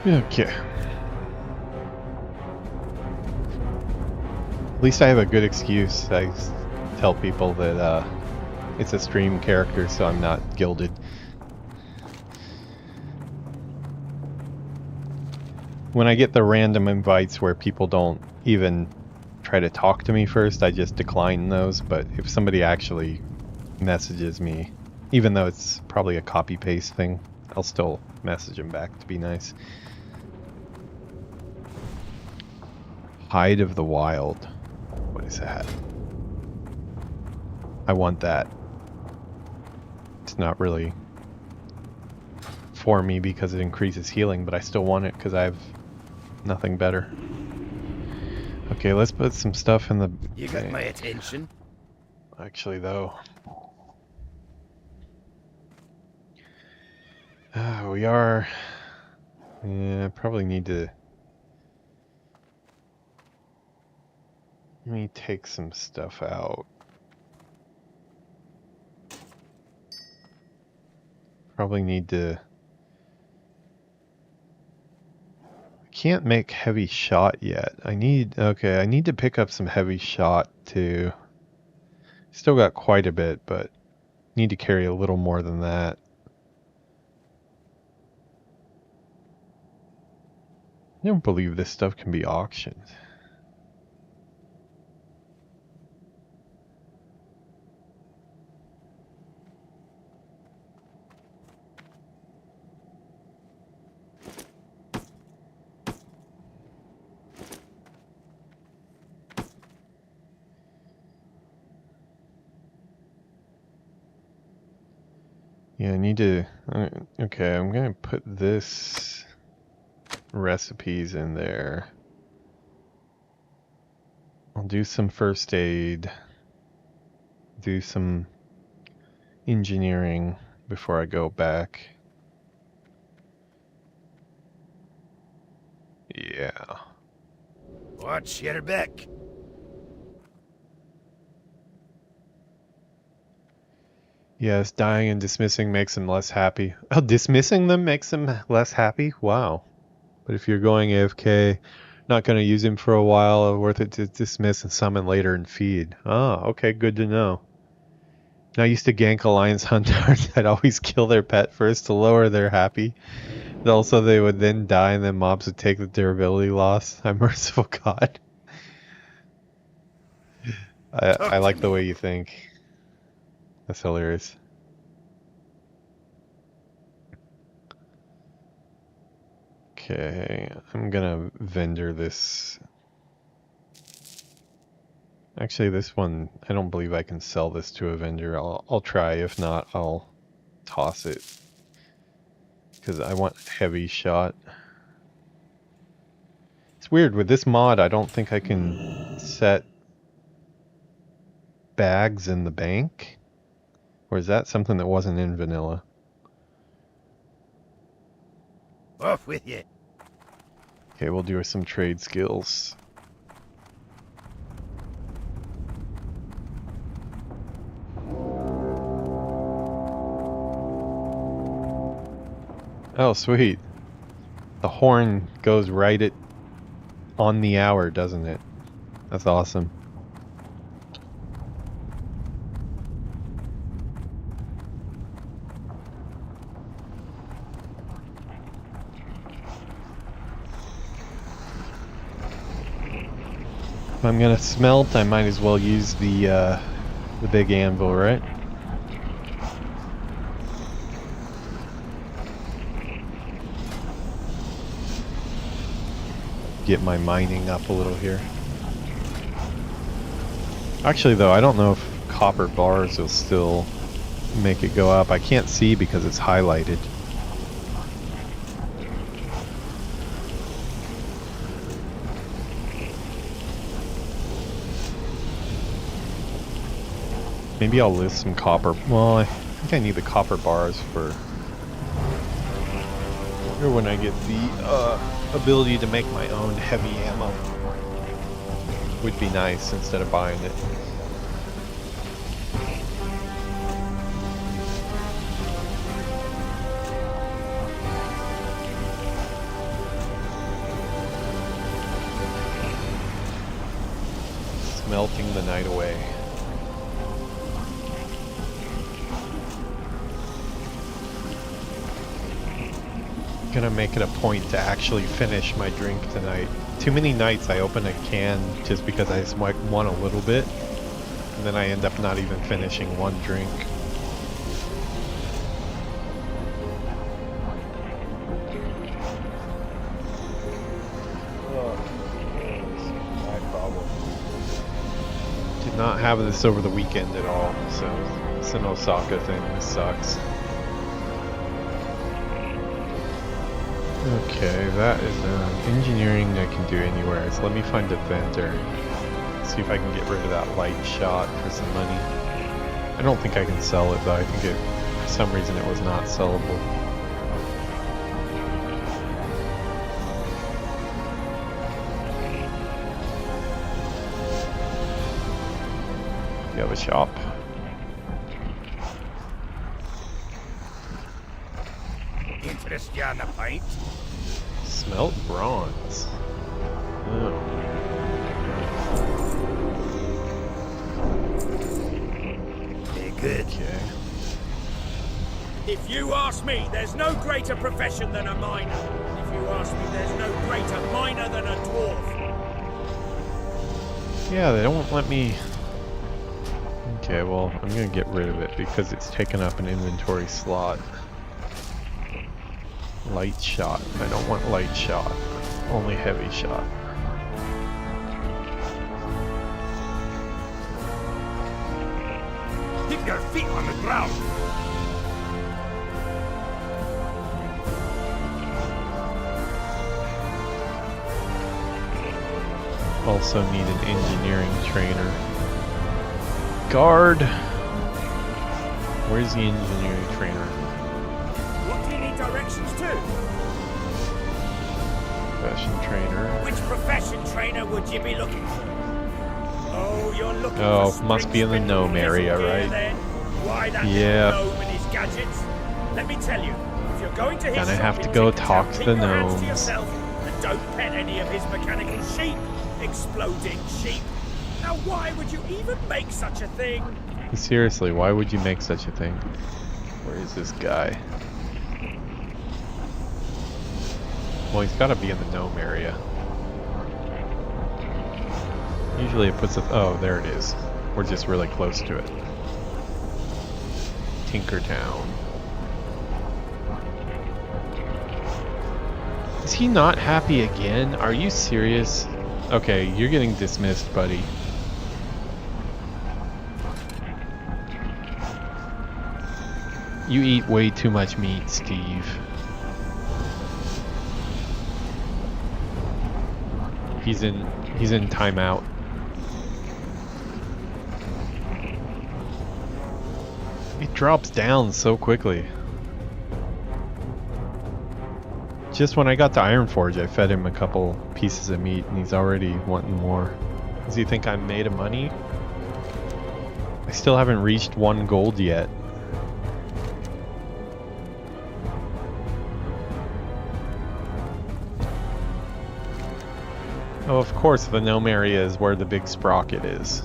Okay. At least I have a good excuse. I tell people that it's a stream character, so I'm not gilded. When I get the random invites where people don't even try to talk to me first, I just decline those. But if somebody actually messages me, even though it's probably a copy-paste thing, I'll still message them back to be nice. Hide of the Wild. What is that? I want that. It's not really for me because it increases healing, but I still want it because I have nothing better. Okay, let's put some stuff in the... You got my attention? Actually, though... we are... Yeah, probably need to... Let me take some stuff out. Probably need to... I can't make heavy shot yet. I need to pick up some heavy shot too. Still got quite a bit, but need to carry a little more than that. I don't believe this stuff can be auctioned. Yeah, I need to... Okay, I'm gonna put this recipes in there. I'll do some first aid. Do some engineering before I go back. Yeah. Watch your back. Yes, dying and dismissing makes them less happy. Oh, dismissing them makes them less happy? Wow. But if you're going AFK, not going to use him for a while, worth it to dismiss and summon later and feed. Oh, okay, good to know. I used to gank Alliance Hunters. I'd always kill their pet first to lower their happy. And also, they would then die and then mobs would take the durability loss. I'm merciful God. I like the way you think. That's hilarious. Okay, I'm gonna vendor this. Actually, this one, I don't believe I can sell this to a vendor. I'll try. If not, I'll toss it. Because I want heavy shot. It's weird, with this mod, I don't think I can set bags in the bank. Or is that something that wasn't in vanilla? Off with you. Okay, we'll do some trade skills. Oh, sweet. The horn goes right on the hour, doesn't it? That's awesome. If I'm gonna smelt, I might as well use the big anvil, right? Get my mining up a little here. Actually though, I don't know if copper bars will still make it go up. I can't see because it's highlighted. Maybe I'll list some copper. Well, I think I need the copper bars for when I get the ability to make my own heavy ammo. Would be nice instead of buying it. Smelting the night away. Gonna make it a point to actually finish my drink tonight. Too many nights I open a can just because I just want a little bit, and then I end up not even finishing one drink. My problem. Did not have this over the weekend at all, so it's an Osaka thing. This sucks. Okay, that is engineering I can do anywhere. So let me find a vendor. See if I can get rid of that light shot for some money. I don't think I can sell it though. I think it, for some reason it was not sellable. You have a shop. Interest you on the pint? Smelt bronze. Oh. Very good. Okay. If you ask me, there's no greater profession than a miner. If you ask me, there's no greater miner than a dwarf. Yeah, they don't let me... Okay, well, I'm gonna get rid of it because it's taken up an inventory slot. Light shot. I don't want light shot. Only heavy shot. Keep your feet on the ground. Also need an engineering trainer. Guard. Where's the engineering trainer? What do you need directions to? Profession trainer. Which profession trainer would you be looking for? Oh, you're looking Oh, for must be in the gnome area, right? Then? Why that Yeah. gnome and his gadgets? Let me tell you, if you're going to his Gonna shop have to in go Tinkertown, talk to keep the your hands to gnomes. yourself and don't pet any of his mechanical sheep. Exploding sheep. Now why would you even make such a thing? Seriously, why would you make such a thing? Where is this guy? Well, he's gotta be in the gnome area. Usually it puts a... Oh, there it is. We're just really close to it. Tinkertown. Is he not happy again? Are you serious? Okay, you're getting dismissed, buddy. You eat way too much meat, Steve. He's in timeout. It drops down so quickly. Just when I got to Ironforge, I fed him a couple pieces of meat and he's already wanting more. Does he think I'm made of money? I still haven't reached 1 gold yet. Oh, of course, the gnome area is where the big sprocket is.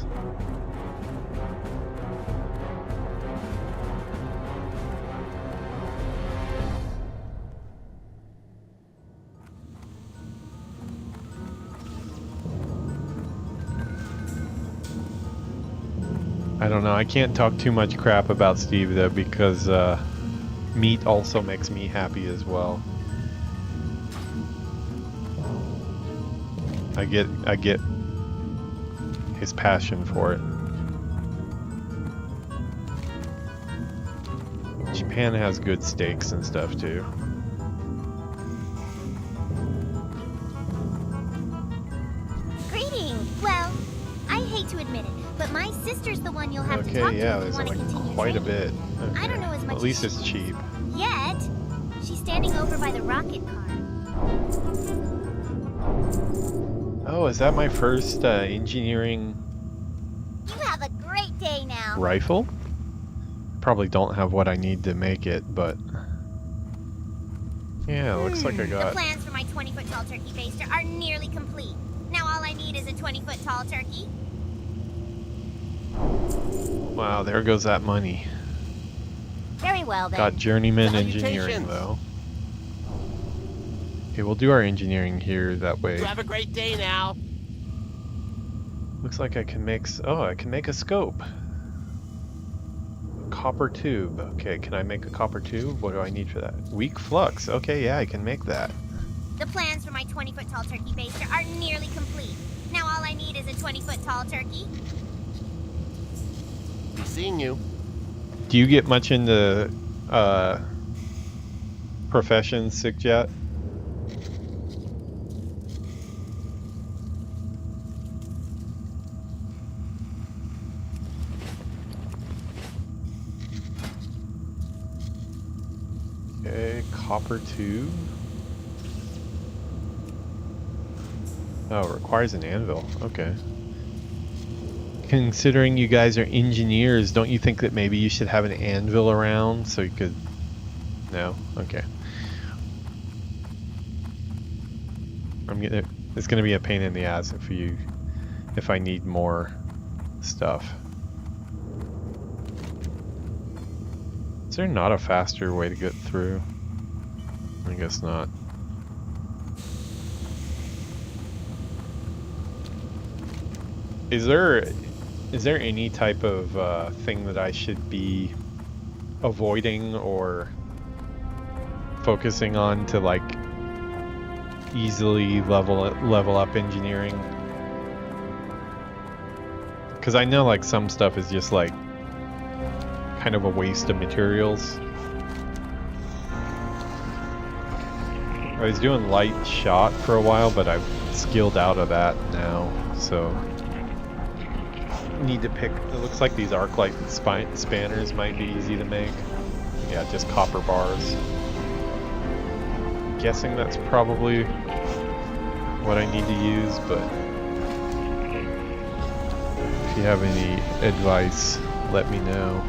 I don't know. I can't talk too much crap about Steve though because meat also makes me happy as well. I get his passion for it. Japan has good steaks and stuff too. Greetings. Well, I hate to admit it, but my sister's the one you'll have to talk Okay, yeah, to if there's you want to like continue quite a training. bit. Okay. I don't know as much At least as it's cheap. Yet, she's standing over by the rocket car. Oh, is that my first engineering You have a great day now. rifle? Probably don't have what I need to make it, but yeah, looks like I The got. plans for my 20-foot tall turkey baster are nearly complete. Now all I need is a 20-foot tall turkey. Wow, there goes that money. Very well then. Got journeyman Salutations. engineering though. Okay, we'll do our engineering here that way. You have a great day now. Looks like I can make. Oh, I can make a scope. Copper tube. Okay, can I make a copper tube? What do I need for that? Weak flux. Okay, yeah, I can make that. The plans for my 20-foot tall turkey baster are nearly complete. Now all I need is a 20-foot tall turkey. Be seeing you. Do you get much into professions, Sick Jet? Okay, copper tube. Oh, it requires an anvil. Okay. Considering you guys are engineers, don't you think that maybe you should have an anvil around so you could... No? Okay. It's gonna be a pain in the ass if I need more stuff. Is there not a faster way to get through? I guess not. Is there any type of thing that I should be avoiding or focusing on to like easily level up engineering? Because I know like some stuff is just like kind of a waste of materials. I was doing light shot for a while, but I've skilled out of that now, so need to pick. It looks like these arc light spanners might be easy to make. Yeah, just copper bars. Guessing that's probably what I need to use, but if you have any advice, let me know.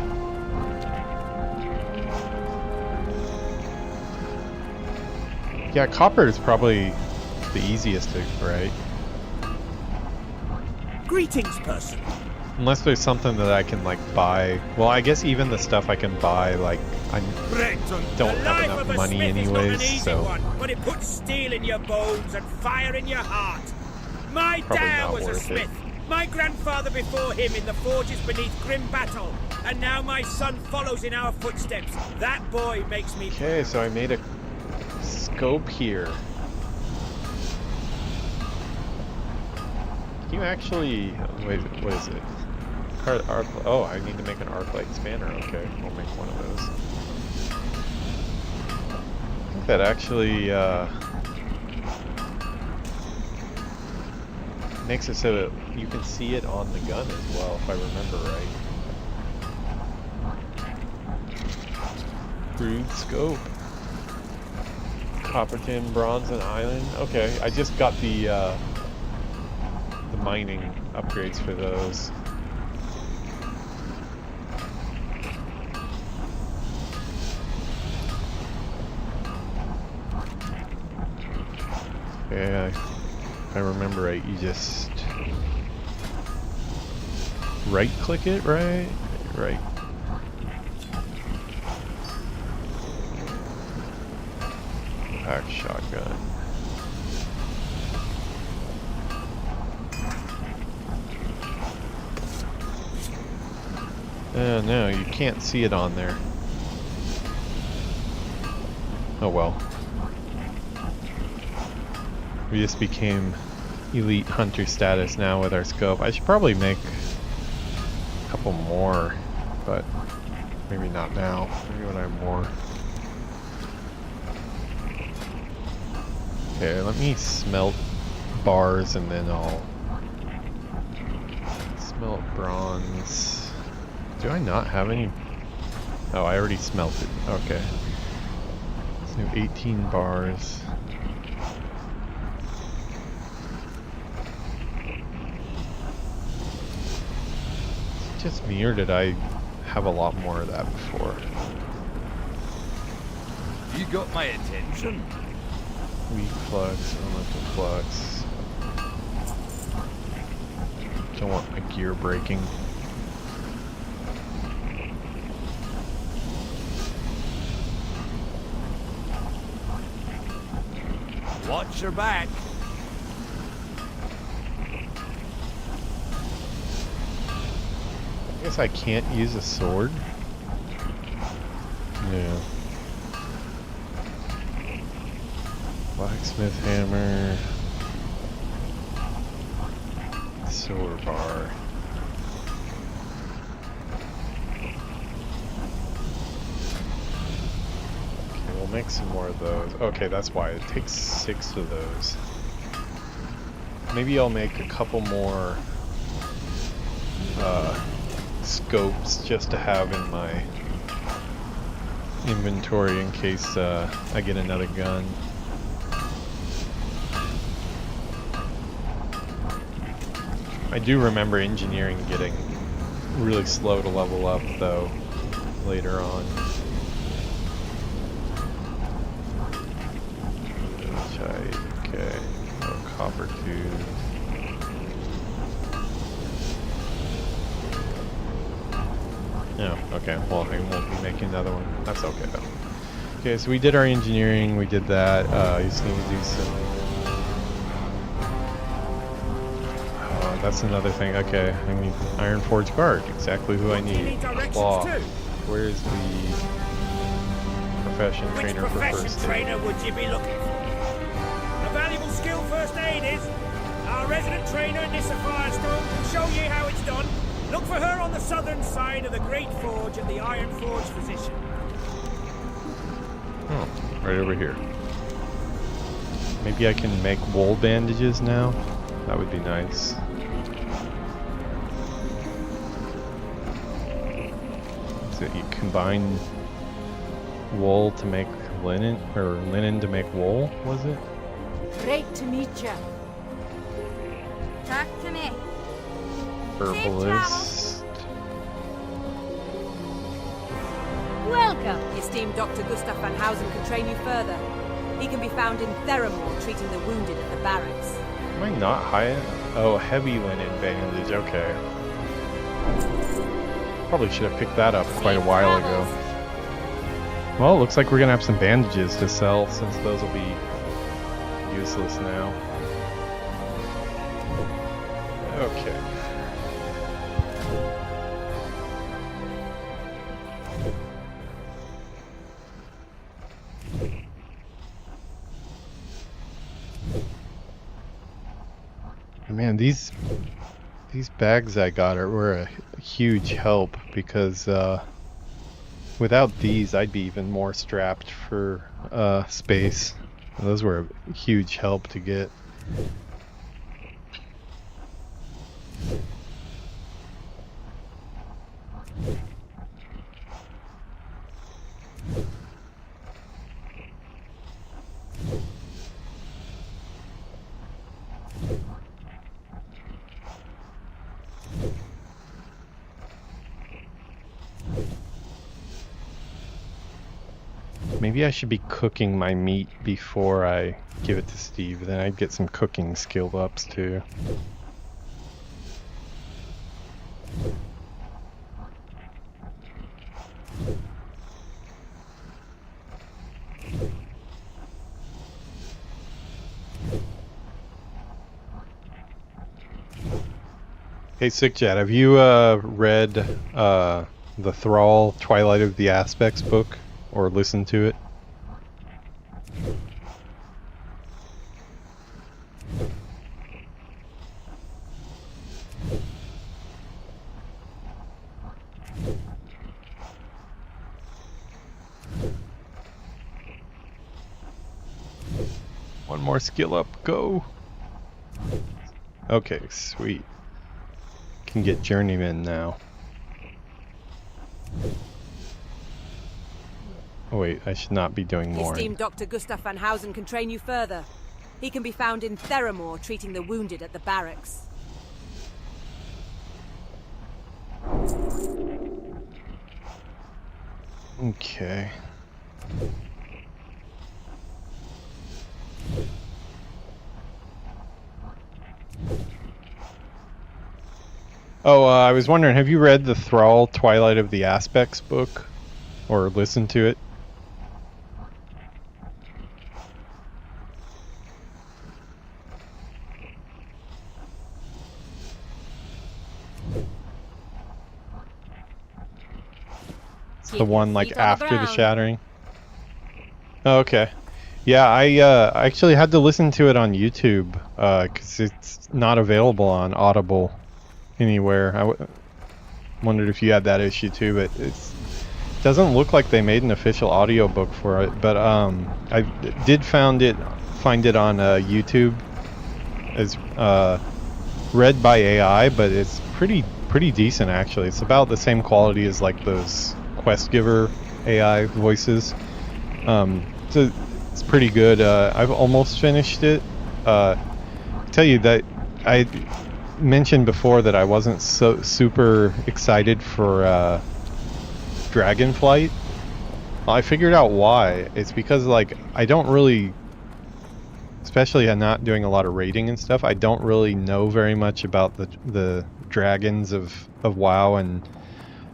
Yeah, copper is probably the easiest to, right? Greetings, person. Unless there's something that I can like buy. Well, I guess even the stuff I can buy, like I don't have enough money anyways, so one, but it puts steel in your bones and fire in your heart. My Probably dad not was a worth it. smith. My grandfather before him in the forges beneath grim battle, and now my son follows in our footsteps. That boy makes me. Okay, so I made a scope here. Can you actually wait? What is it? Oh, I need to make an arc light spanner. Okay, I'll make one of those. I think that actually makes it so that you can see it on the gun as well, if I remember right. Crude scope. Copper, tin, bronze, and iron. Okay, I just got the mining upgrades for those. Yeah, if I remember right, you just right-click it, right? Right. Pack shotgun. No, you can't see it on there. Oh well. We just became elite hunter status now with our scope. I should probably make a couple more, but maybe not now. Maybe when I have more. Okay, let me smelt bars and then I'll smelt bronze. Do I not have any? Oh, I already smelted. Okay. So 18 bars. Is it just me or did I have a lot more of that before? You got my attention. Weak flux, elemental flux. Don't want my gear breaking. Watch your back. I guess I can't use a sword. Yeah. Blacksmith hammer. Silver bar. Okay, we'll make some more of those. Okay, that's why it takes 6 of those. Maybe I'll make a couple more scopes just to have in my inventory in case I get another gun. I do remember engineering getting really slow to level up though later on. Okay, oh, copper tube. No, okay, well I won't be making another one. That's okay though. Okay, so we did our engineering, we did that. You just need to do some... that's another thing. Okay, I need Iron Forge Guard. Exactly who I need. Claw. Where's the profession trainer for first aid? Trainer would you be looking for? A valuable skill first aid is. Our resident trainer, Nissa Firestone, will show you how it's done. Look for her on the southern side of the Great Forge at the Iron Forge position. Oh, right over here. Maybe I can make wool bandages now? That would be nice. You combine wool to make linen, or linen to make wool, was it? Great to meet you. Talk to me. Herbalist. Welcome. Esteemed Dr. Gustav van Housen can train you further. He can be found in Theramore treating the wounded at the barracks. Am I not high? Oh, heavy linen bandage, okay. Probably should have picked that up quite a while ago. Well, it looks like we're gonna have some bandages to sell since those will be useless now. Okay. Man, these bags I got were a huge help because without these I'd be even more strapped for space. Those were a huge help to get. Maybe I should be cooking my meat before I give it to Steve, then I'd get some cooking skill ups too. Hey Sickchat, have you read the Thrall Twilight of the Aspects book or listened to it. One more skill up, go. Okay, sweet. Can get Journeyman now. Oh wait, I should not be doing more. Esteemed Dr. Gustav van Housen can train you further. He can be found in Theramore treating the wounded at the barracks. Okay. Oh, I was wondering, have you read the Thrall Twilight of the Aspects book? Or listened to it? It's the one like after the shattering. Oh, okay. Yeah, I actually had to listen to it on YouTube because it's not available on Audible anywhere. I wondered if you had that issue too, but it doesn't look like they made an official audiobook for it. But I did find it on YouTube as read by AI, but it's pretty decent actually. It's about the same quality as like those quest giver AI voices. So it's pretty good. I've almost finished it. Tell you that I mentioned before that I wasn't so super excited for Dragonflight. I figured out why. It's because like I don't really, especially I'm not doing a lot of raiding and stuff, I don't really know very much about the dragons of WoW and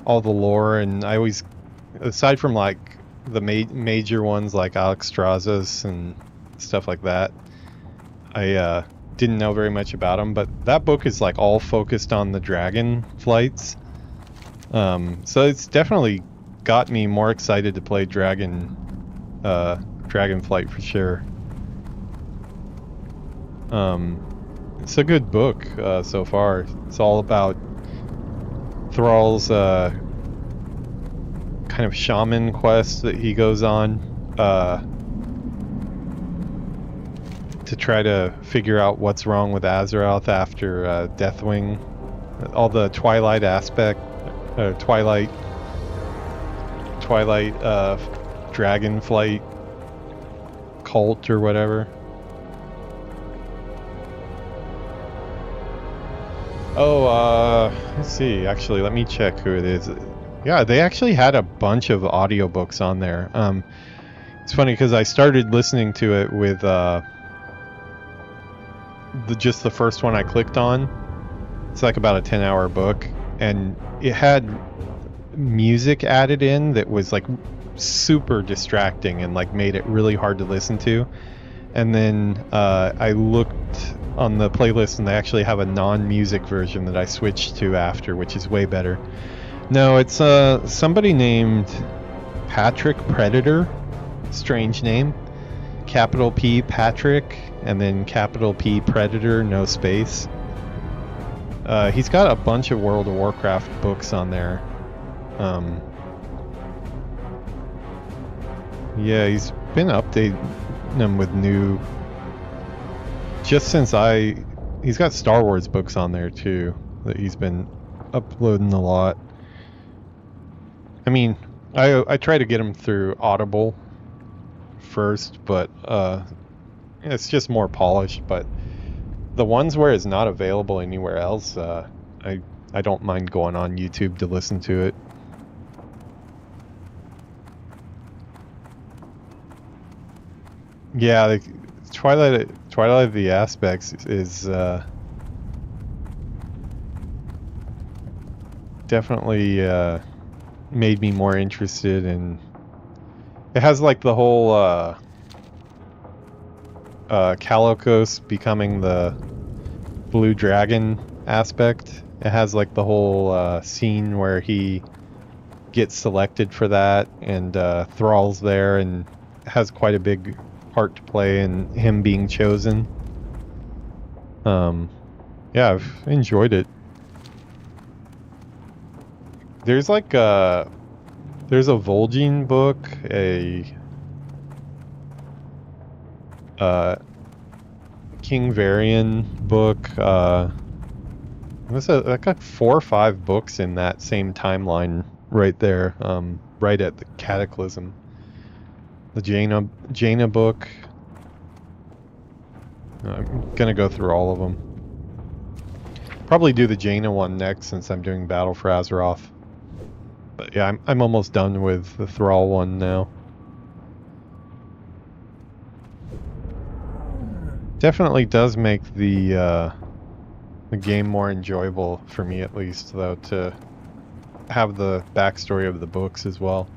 all the lore, and I always, aside from like the major ones like Alexstrasza's and stuff like that, I didn't know very much about them. But that book is like all focused on the dragon flights, so it's definitely got me more excited to play Dragonflight for sure. It's a good book so far. It's all about Thrall's kind of shaman quest that he goes on to try to figure out what's wrong with Azeroth after Deathwing. All the Twilight aspect, Twilight Dragonflight cult or whatever. Oh, let's see. Actually, let me check who it is. Yeah, they actually had a bunch of audiobooks on there. It's funny because I started listening to it with just the first one I clicked on. It's like about a 10-hour book, and it had music added in that was like super distracting and like made it really hard to listen to. And then I looked on the playlist and they actually have a non-music version that I switched to after, which is way better. No, it's somebody named Patrick Predator. Strange name. Capital P Patrick and then capital P Predator, no space. He's got a bunch of World of Warcraft books on there. Yeah, he's been updating them with new. Just since he's got Star Wars books on there too that he's been uploading a lot. I mean, I try to get him through Audible first, but it's just more polished. But the ones where it's not available anywhere else, I don't mind going on YouTube to listen to it. Yeah, like Twilight of the Aspects is definitely made me more interested in. It has like the whole Kalikos becoming the blue dragon aspect. It has like the whole scene where he gets selected for that, and Thrall's there and has quite a big part to play in him being chosen. Yeah, I've enjoyed it. There's like there's a Vol'jin book, a King Varian book. There's like 4 or 5 books in that same timeline right there, right at the Cataclysm. The Jaina book. I'm gonna go through all of them. Probably do the Jaina one next since I'm doing Battle for Azeroth. But yeah, I'm almost done with the Thrall one now. Definitely does make the game more enjoyable for me, at least, though, to have the backstory of the books as well.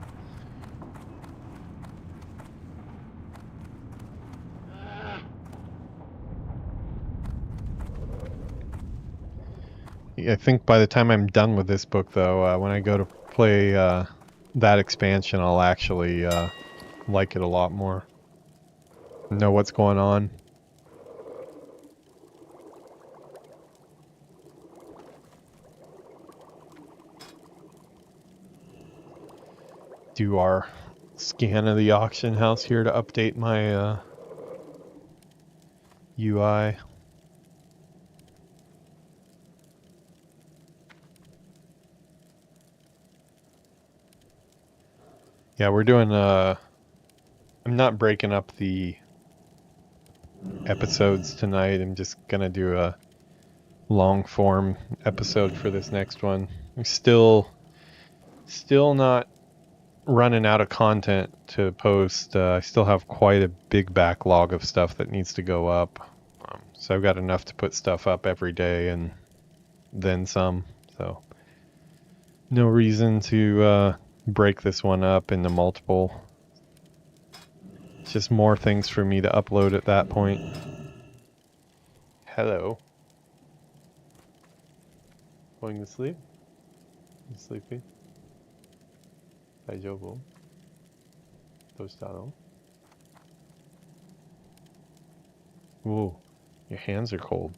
I think by the time I'm done with this book, though, when I go to play that expansion, I'll actually like it a lot more. Know what's going on. Do our scan of the auction house here to update my UI. Yeah, we're doing I'm not breaking up the episodes tonight. I'm just gonna do a long form episode for this next one. I'm still not running out of content to post. I still have quite a big backlog of stuff that needs to go up. So I've got enough to put stuff up every day and then some. So no reason to break this one up into multiple. It's just more things for me to upload at that point. Hello. Going to sleep? You sleepy? 大丈夫? どうしたの? Ooh, your hands are cold.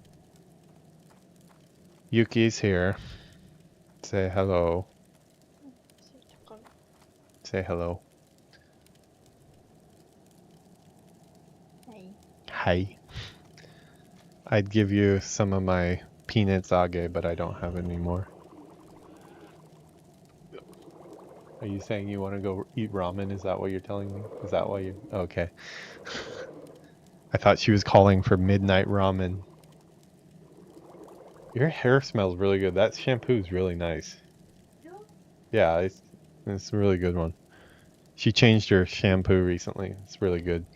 Yuki's here. Say hello. Say hello. Hi. I'd give you some of my peanut sage, but I don't have it anymore. Are you saying you want to go eat ramen? Is that what you're telling me? Is that why you... Okay. I thought she was calling for midnight ramen. Your hair smells really good. That shampoo is really nice. Yeah, it's a really good one. She changed her shampoo recently. It's really good.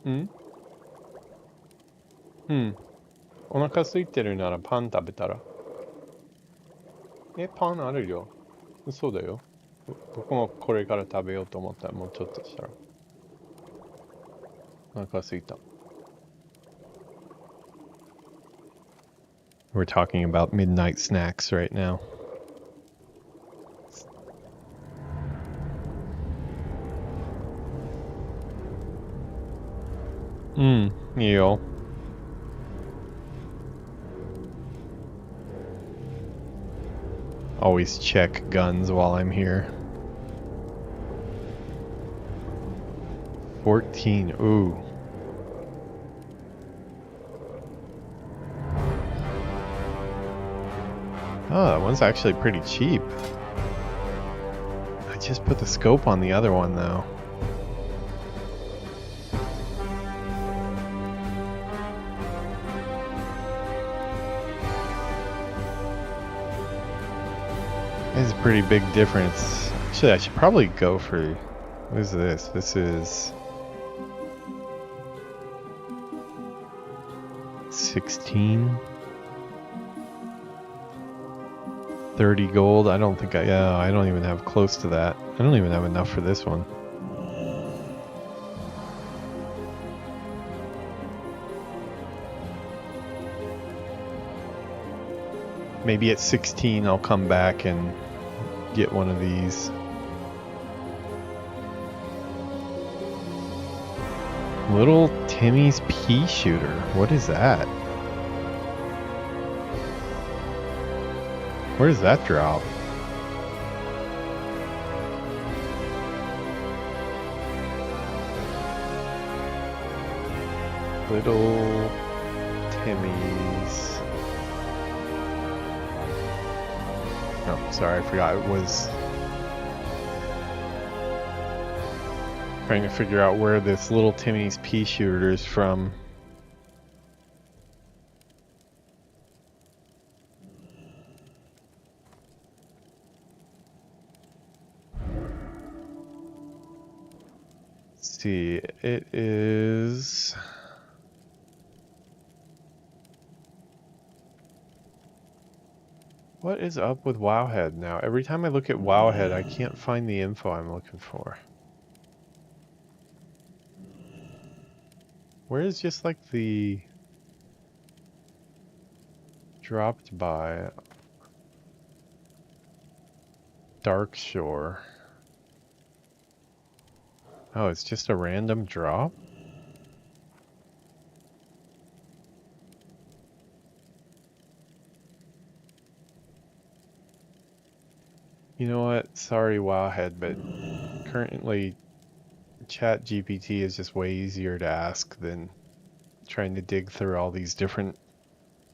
Hmm? お腹空いてるならパン食べたら。パンあるよ。そうだよ。僕もこれから食べようと思ったらもうちょっとしたら。お腹空いた。We're talking about midnight snacks right now. Yeah. Always check guns while I'm here. 14. Ooh. Oh, that one's actually pretty cheap. I just put the scope on the other one, though. It's a pretty big difference. Actually, I should probably go for... What is this? This is... 16? 30 gold. I don't think I don't even have close to that. I don't even have enough for this one. Maybe at 16 I'll come back and get one of these. Little Timmy's pea shooter. What is that? Where does that drop? Little Timmy's. Oh, sorry, I forgot it was. Trying to figure out where this Little Timmy's pea shooter is from. Let's see, it is. What is up with Wowhead now? Every time I look at Wowhead, I can't find the info I'm looking for. Where is just like the dropped by Dark Shore? Oh, it's just a random drop? You know what? Sorry, Wowhead, but currently ChatGPT is just way easier to ask than trying to dig through all these different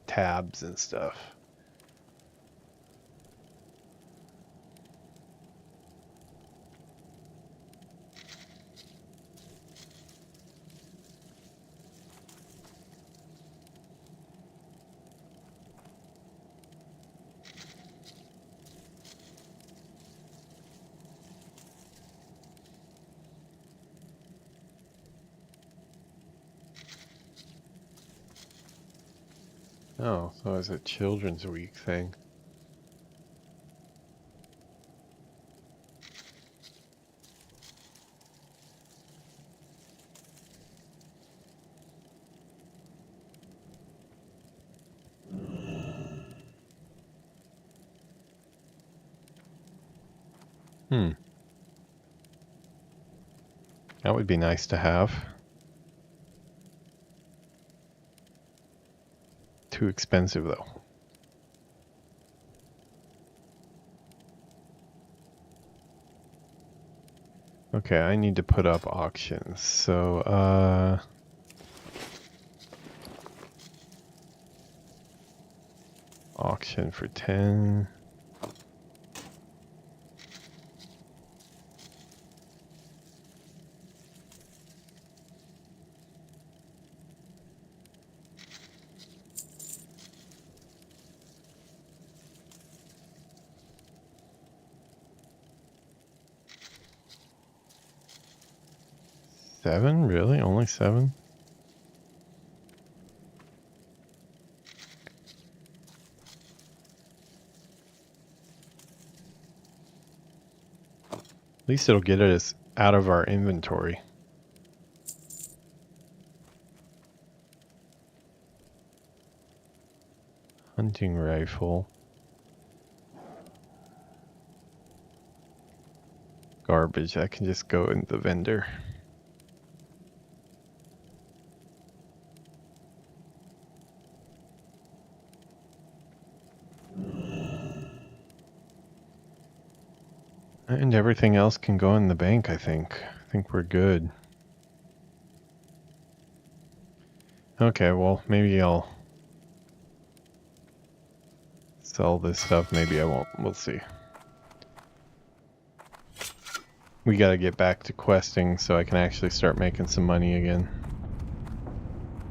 tabs and stuff. Oh, so it's a Children's Week thing. That would be nice to have. Too expensive though. Okay, I need to put up auctions. So, auction for 10. Seven? Really? Only 7? At least it'll get us out of our inventory. Hunting rifle. Garbage. That can just go in the vendor. And everything else can go in the bank, I think. I think we're good. Okay, well, maybe I'll sell this stuff. Maybe I won't. We'll see. We gotta get back to questing so I can actually start making some money again.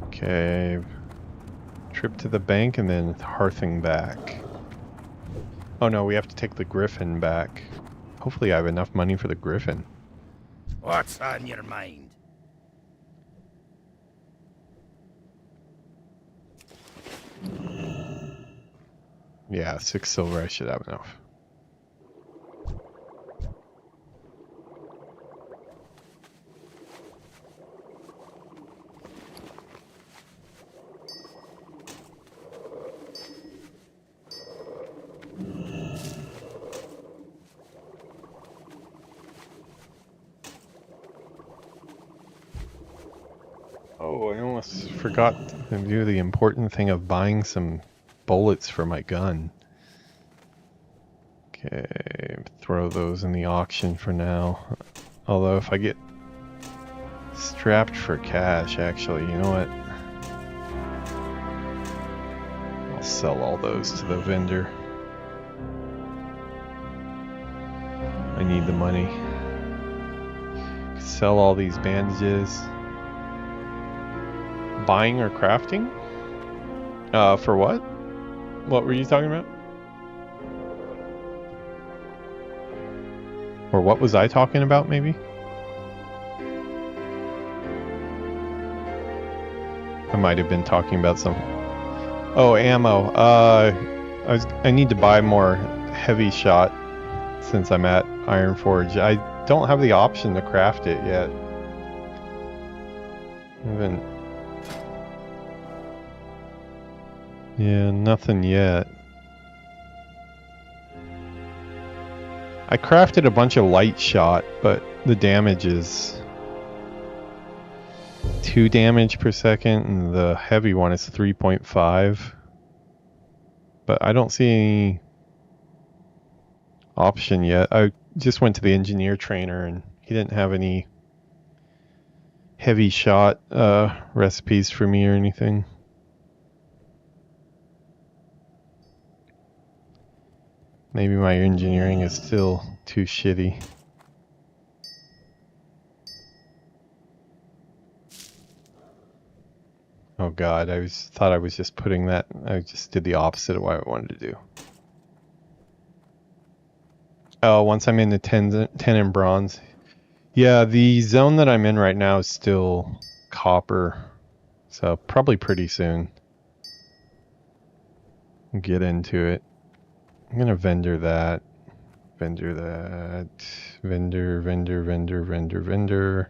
Okay. Trip to the bank and then hearthing back. Oh no, we have to take the griffin back. Hopefully I have enough money for the griffin. What's on your mind? Yeah, 6 silver, I should have enough. forgot to do the important thing of buying some bullets for my gun. Okay, throw those in the auction for now. Although if I get strapped for cash, actually, you know what? I'll sell all those to the vendor. I need the money. Sell all these bandages. Buying or crafting? For what? What were you talking about? Or what was I talking about, maybe? I might have been talking about some... Oh, ammo. I need to buy more heavy shot since I'm at Ironforge. I don't have the option to craft it yet. Yeah, nothing yet. I crafted a bunch of light shot, but the damage is 2 damage per second, and the heavy one is 3.5. But I don't see any option yet. I just went to the engineer trainer, and he didn't have any heavy shot recipes for me or anything. Maybe my engineering is still too shitty. Oh god, thought I was just putting that... I just did the opposite of what I wanted to do. Oh, once I'm in the 10 and bronze. Yeah, the zone that I'm in right now is still copper. So probably pretty soon. Get into it. I'm gonna vendor that. Vendor that. Vendor, vendor, vendor, vendor, vendor.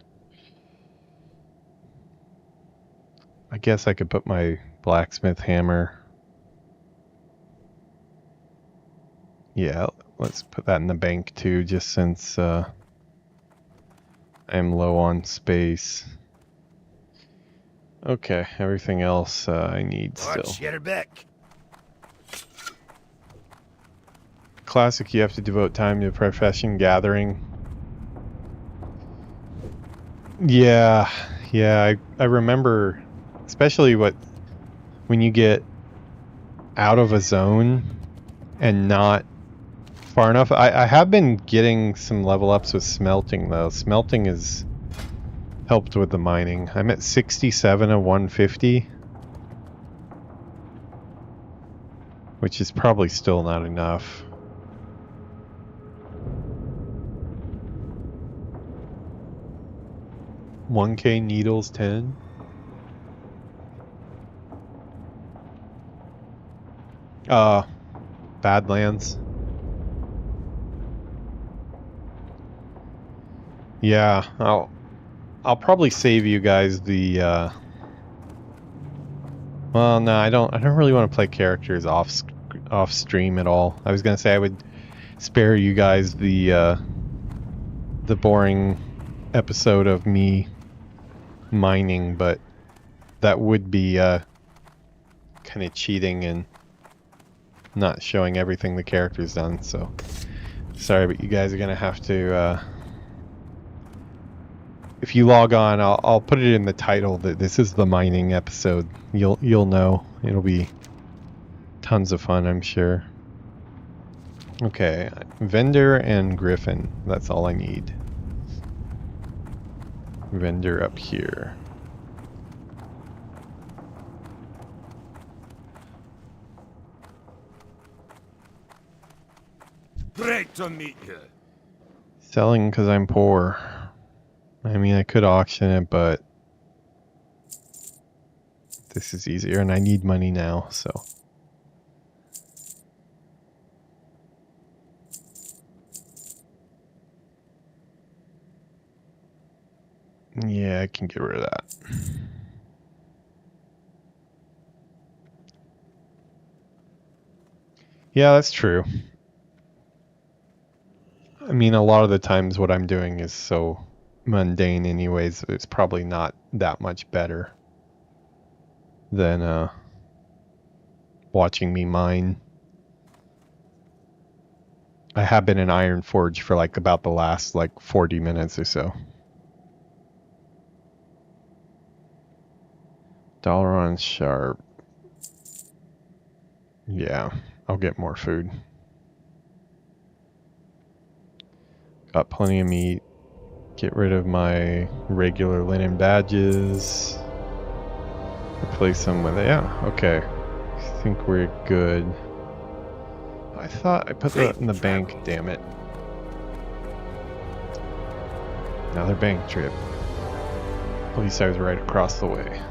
I guess I could put my blacksmith hammer. Yeah, let's put that in the bank too, just since I'm low on space. Okay, everything else I need still. Watch your back. Classic, you have to devote time to profession gathering. Yeah, I remember, especially when you get out of a zone and not far enough. I have been getting some level ups with smelting though. Smelting has helped with the mining. I'm at 67 of 150. Which is probably still not enough. $1K needles 10. Badlands. Yeah, I'll probably save you guys the well, no, I don't really want to play characters off stream at all. I was gonna say I would spare you guys the boring episode of me mining, but that would be kind of cheating and not showing everything the character's done, so sorry, but you guys are gonna have to if you log on, I'll put it in the title that this is the mining episode. You'll know. It'll be tons of fun, I'm sure. Okay, vendor and griffin. That's all I need. Vendor up here. Great to meet you. Selling because I'm poor. I mean, I could auction it, but this is easier, and I need money now, so. Yeah, I can get rid of that. Yeah, that's true. I mean, a lot of the times what I'm doing is so mundane anyways, it's probably not that much better. than watching me mine. I have been in Iron Forge for like about the last like 40 minutes or so. Dollar on sharp. Yeah, I'll get more food. Got plenty of meat. Get rid of my regular linen badges. Replace them with, yeah, okay. I think we're good. I thought I put that in the bank, damn it. Another bank trip. At least I was right across the way.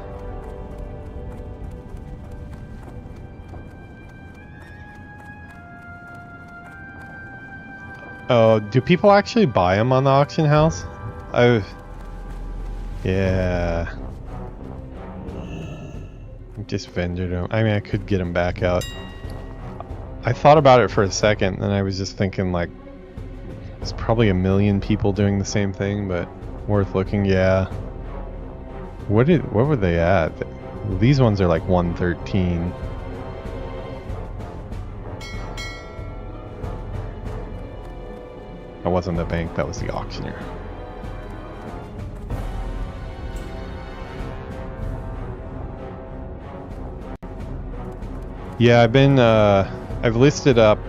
Oh, do people actually buy them on the auction house? Yeah. Just vendored them. I mean, I could get them back out. I thought about it for a second, and I was just thinking, like, there's probably 1 million people doing the same thing, but worth looking, yeah. What were they at? These ones are like 113. That wasn't the bank, that was the auctioneer. Yeah, I've listed up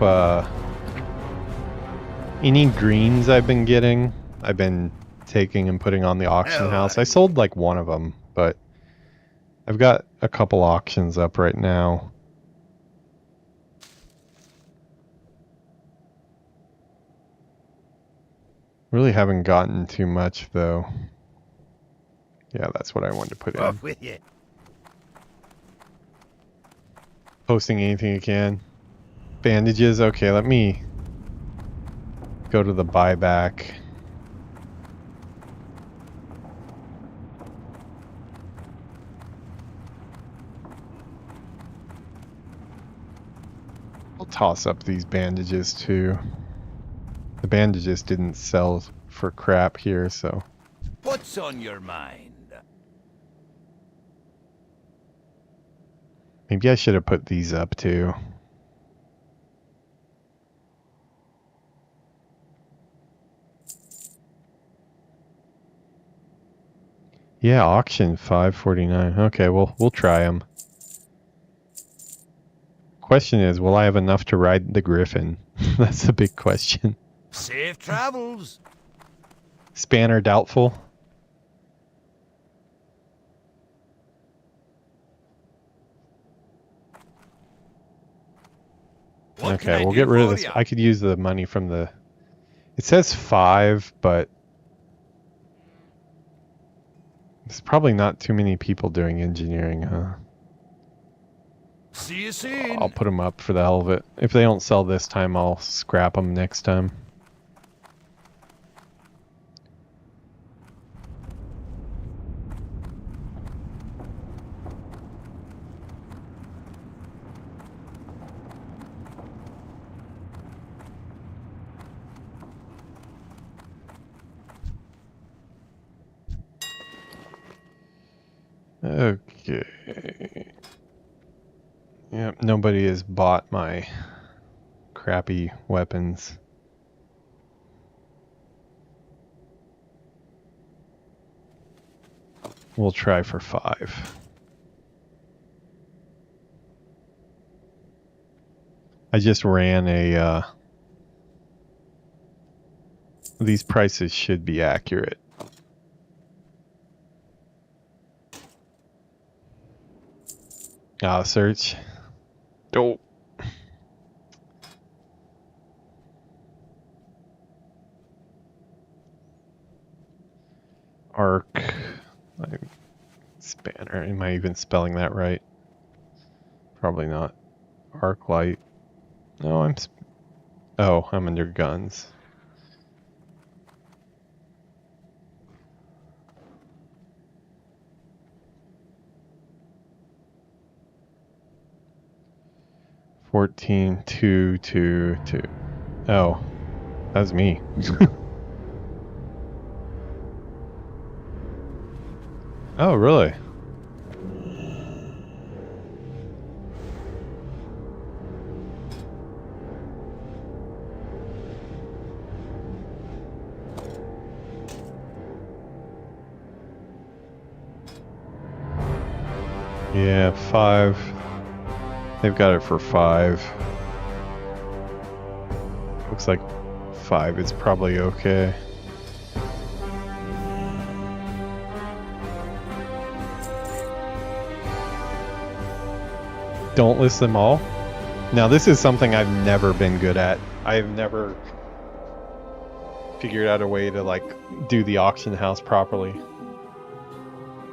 any greens I've been getting. I've been taking and putting on the auction house. I sold like one of them, but I've got a couple auctions up right now. Really haven't gotten too much though. Yeah, that's what I wanted to put in. Off with you. Posting anything you can. Bandages, okay, let me go to the buyback. I'll toss up these bandages too. The bandages didn't sell for crap here, so. What's on your mind? Maybe I should have put these up too. Yeah, auction 549. Okay, well, we'll try them. Question is, will I have enough to ride the Griffin? That's a big question. Safe travels. Spanner doubtful. Okay, we'll get rid of this. I could use the money from the... It says 5, but... There's probably not too many people doing engineering, huh? See you soon. I'll put them up for the hell of it. If they don't sell this time, I'll scrap them next time. Okay. Yep, nobody has bought my crappy weapons. We'll try for 5. I just ran a... These prices should be accurate. Search. Oh. Arc. Spanner. Am I even spelling that right? Probably not. Arc light. No, I'm under guns. $14, 2, 2, 2. Oh, that's me. Oh, really? Yeah, 5. They've got it for 5. Looks like 5 is probably okay. Don't list them all. Now this is something I've never been good at. I've never figured out a way to like do the auction house properly.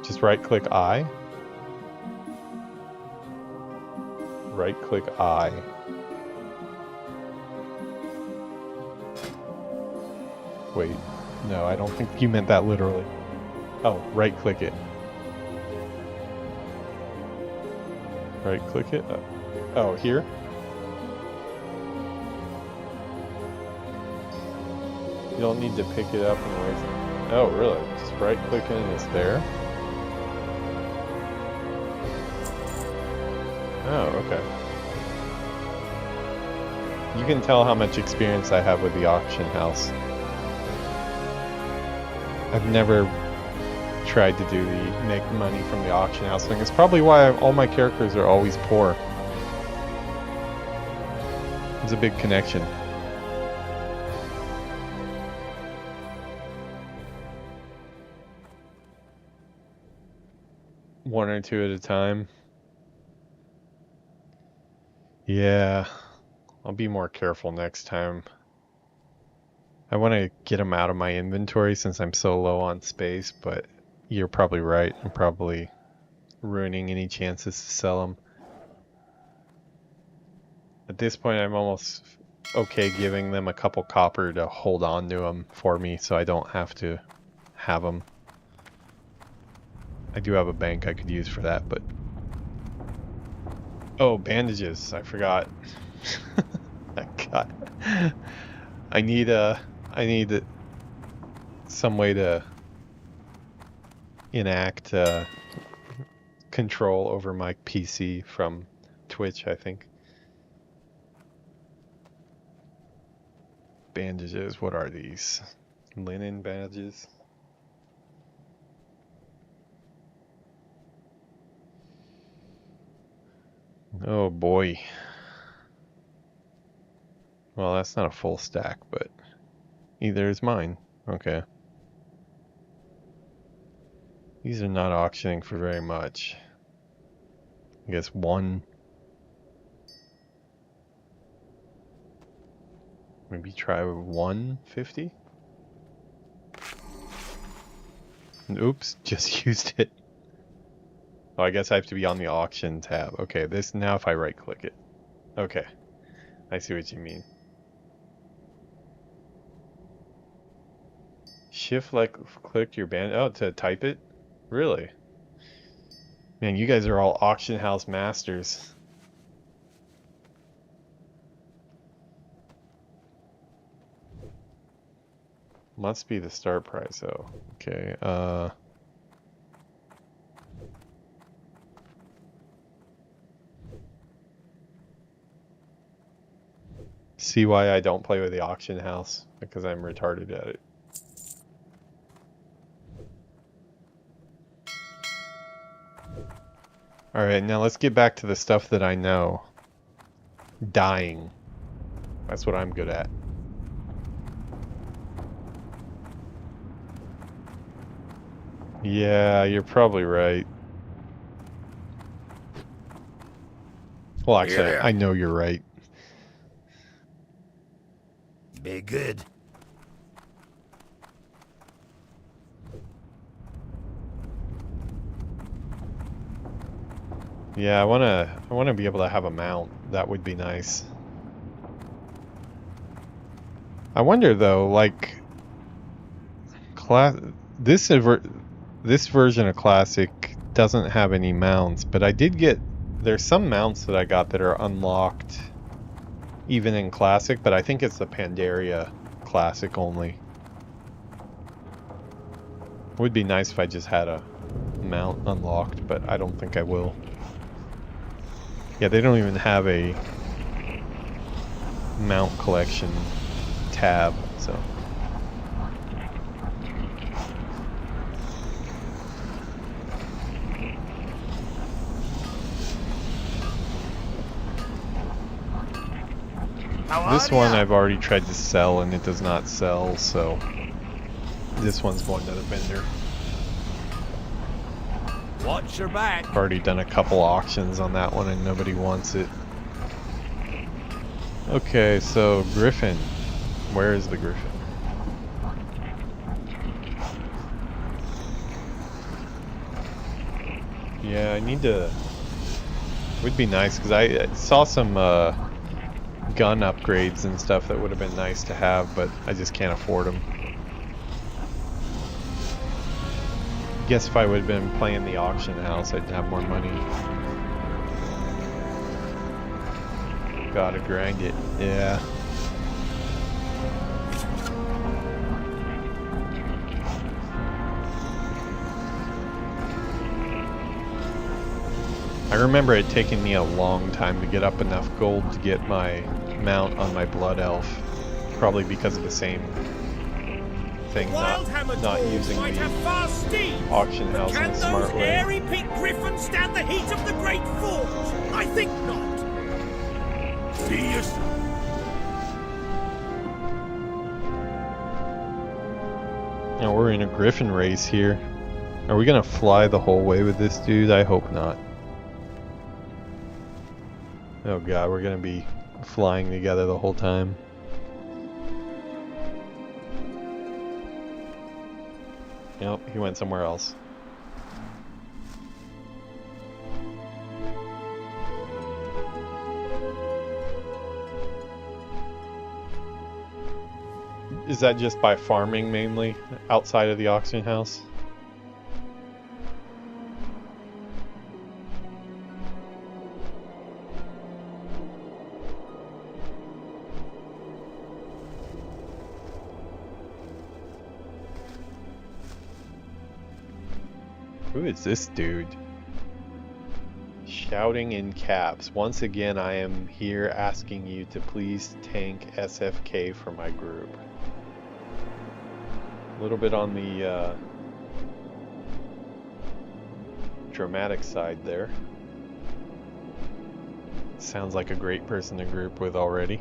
Just right click I. Right click I. Wait, no, I don't think you meant that literally. Oh, right click it. Right click it. Oh, here? You don't need to pick it up and erase it. Oh, really? Just right click it and it's there? Oh, okay. You can tell how much experience I have with the auction house. I've never tried to do the make money from the auction house thing. It's probably why all my characters are always poor. It's a big connection. One or two at a time. Yeah, I'll be more careful next time. I want to get them out of my inventory since I'm so low on space, but you're probably right. I'm probably ruining any chances to sell them. At this point, I'm almost okay giving them a couple copper to hold on to them for me so I don't have to have them. I do have a bank I could use for that, but... Oh, bandages. I forgot. God. I need some way to enact control over my PC from Twitch, I think. Bandages, what are these? Linen bandages? Oh boy. Well, that's not a full stack, but either is mine. Okay. These are not auctioning for very much. I guess 1. Maybe try 150? Oops, just used it. Oh, I guess I have to be on the auction tab. Okay, this now if I right click it. Okay. I see what you mean. Shift click your band to type it? Really? Man, you guys are all auction house masters. Must be the start price though. Okay, see why I don't play with the auction house? Because I'm retarded at it. Alright, now let's get back to the stuff that I know. Dying. That's what I'm good at. Yeah, you're probably right. Well, actually, Yeah. I know you're right. Be good. Yeah, I wanna be able to have a mount. That would be nice. I wonder though, like, this version of Classic doesn't have any mounts, but I did get, there's some mounts that I got that are unlocked even in Classic, but I think it's the Pandaria Classic only. Would be nice if I just had a mount unlocked, but I don't think I will. Yeah, they don't even have a mount collection tab, so. This one I've already tried to sell and it does not sell, so this one's going to the vendor. Watch your back. I've already done a couple auctions on that one and nobody wants it. Okay, so Griffin. Where is the Griffin? Yeah, I need to... Would be nice, because I saw some gun upgrades and stuff that would have been nice to have, but I just can't afford them. Guess if I would have been playing the auction house, I'd have more money. Gotta grind it, yeah. I remember it taking me a long time to get up enough gold to get my mount on my blood elf. Probably because of the same thing, not using the auction house in a smart way. Can those airy-peaked griffins stand the heat of the Great Forge? I think not. See yourself. Now we're in a griffin race here. Are we gonna fly the whole way with this dude? I hope not. Oh god, we're gonna be flying together the whole time. Nope, he went somewhere else. Is that just by farming mainly, outside of the auction house? Who is this dude? Shouting in caps. Once again, I am here asking you to please tank SFK for my group. A little bit on the dramatic side there. Sounds like a great person to group with already.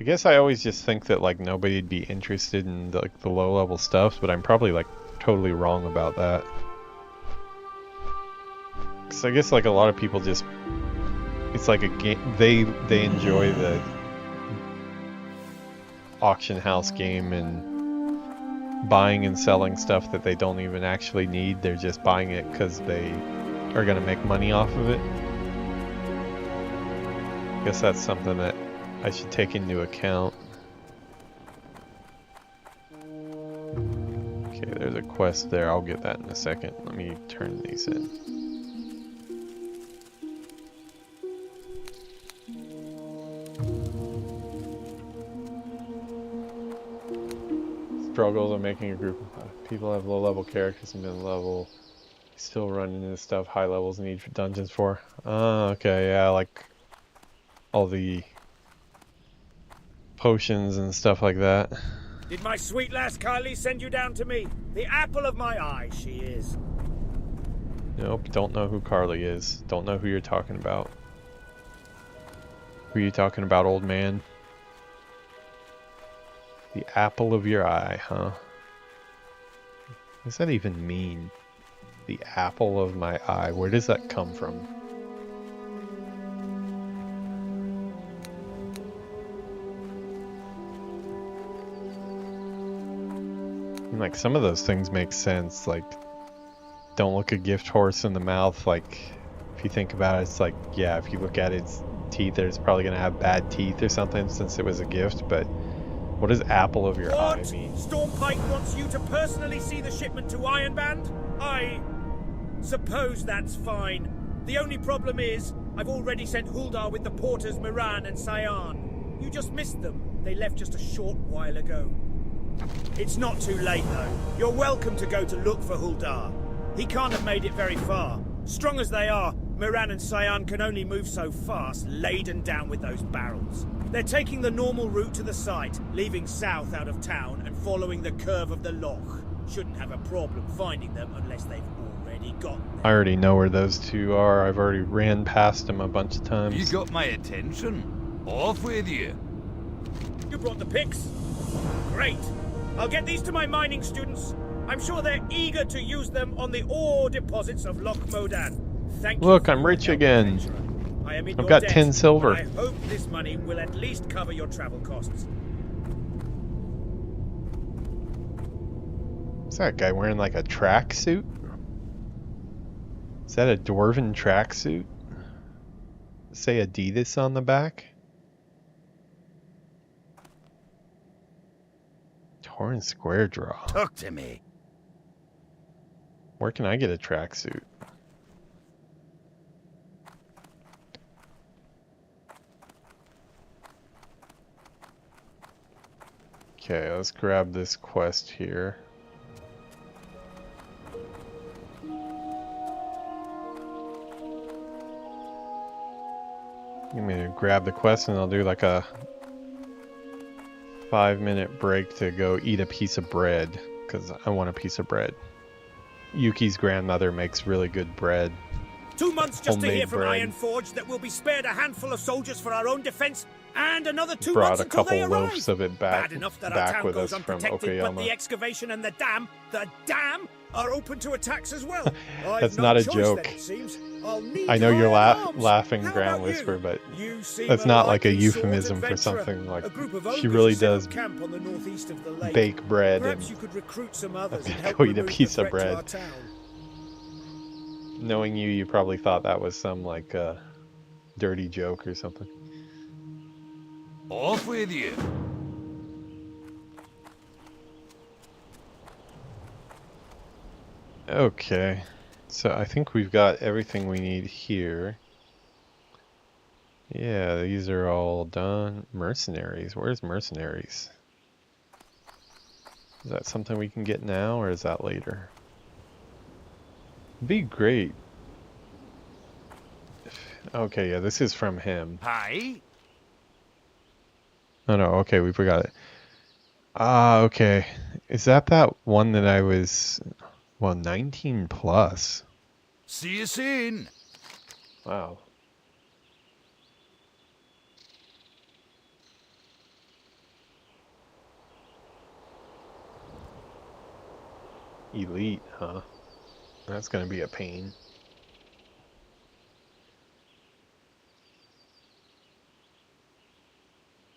I guess I always just think that like nobody'd be interested in the low level stuff, but I'm probably like totally wrong about that. Cause I guess like a lot of people just, it's like a game, they enjoy the auction house game and buying and selling stuff that they don't even actually need. They're just buying it because they are gonna make money off of it. I guess that's something that I should take into account. Okay, there's a quest there. I'll get that in a second. Let me turn these in. Struggles of making a group of people have low level characters and mid level still run into stuff high levels need for dungeons for. Okay, yeah, like all the potions and stuff like that. Did my sweet lass Kylie send you down to me? The apple of my eye, she is. Nope, don't know who Carly is. Don't know who you're talking about. Who are you talking about, old man? The apple of your eye, huh? What does that even mean? The apple of my eye. Where does that come from? Like some of those things make sense, like don't look a gift horse in the mouth. Like if you think about it, it's like, yeah, if you look at its teeth, it's probably gonna have bad teeth or something since it was a gift. But what does apple of your eye mean? Stormpike wants you to personally see the shipment to Ironband? I suppose that's fine. The only problem is I've already sent Huldar with the porters Miran and Cyan. You just missed them. They left just a short while ago. It's not too late, though. You're welcome to go to look for Huldar. He can't have made it very far. Strong as they are, Miran and Cyan can only move so fast, laden down with those barrels. They're taking the normal route to the site, leaving south out of town and following the curve of the loch. Shouldn't have a problem finding them unless they've already gotten there. I already know where those two are. I've already ran past them a bunch of times. You got my attention. Off with you. You brought the pics? Great. I'll get these to my mining students. I'm sure they're eager to use them on the ore deposits of Loch Modan. Thank you. Look, I'm rich again. I am in I've your got debt, 10 silver. but I hope this money will at least cover your travel costs. Is that guy wearing like a tracksuit? Is that a dwarven tracksuit? Say Adidas on the back? Torn square draw. Talk to me. Where can I get a tracksuit? Okay, let's grab this quest here. I'm gonna grab the quest and I'll do like a 5-minute break to go eat a piece of bread because I want a piece of bread. Yuki's grandmother makes really good bread. 2 months just to Homemade hear from bread. Ironforge that we'll be spared a handful of soldiers for our own defense, and another 2 Brought months a until they couple arrive. loaves of it back Bad enough that our back town with goes us from unprotected, but the Okayama. excavation and the dam are open to attacks as well. That's I've no not a choice joke. then, it seems. I'll need I know you're arms. laughing, How Grand about you? Whisper, but You seem that's not like a likely sword euphemism for adventurer. something. Like A group of she ogres really have set up does camp on the northeast of the lake. bake bread Perhaps and you could recruit some others and gonna help go eat a remove piece the of threat to bread. our town. knowing you, you probably thought that was some like dirty joke or something. Off with you. Okay, so I think we've got everything we need here. Yeah, these are all done. Mercenaries, where's mercenaries? Is that something we can get now, or is that later? Be great. Okay, yeah, this is from him. Hi. Oh no, okay, we forgot it. Ah, okay. Is that one that I was... Well, 19 plus. See you soon. Wow. Elite, huh? That's gonna be a pain.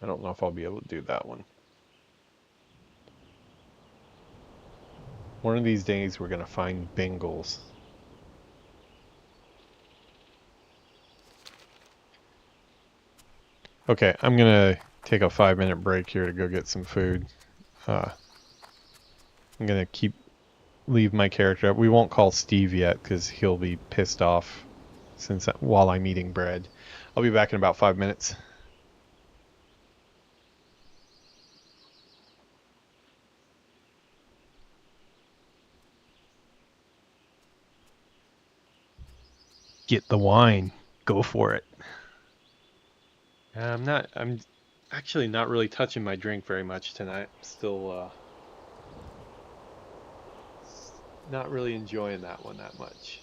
I don't know if I'll be able to do that one. One of these days we're gonna find Bengals. Okay, I'm gonna take a 5-minute break here to go get some food. I'm gonna leave my character up. We won't call Steve yet because he'll be pissed off while I'm eating bread. I'll be back in about 5 minutes. Get the wine. Go for it. I'm actually not really touching my drink very much tonight. Still not really enjoying that one that much.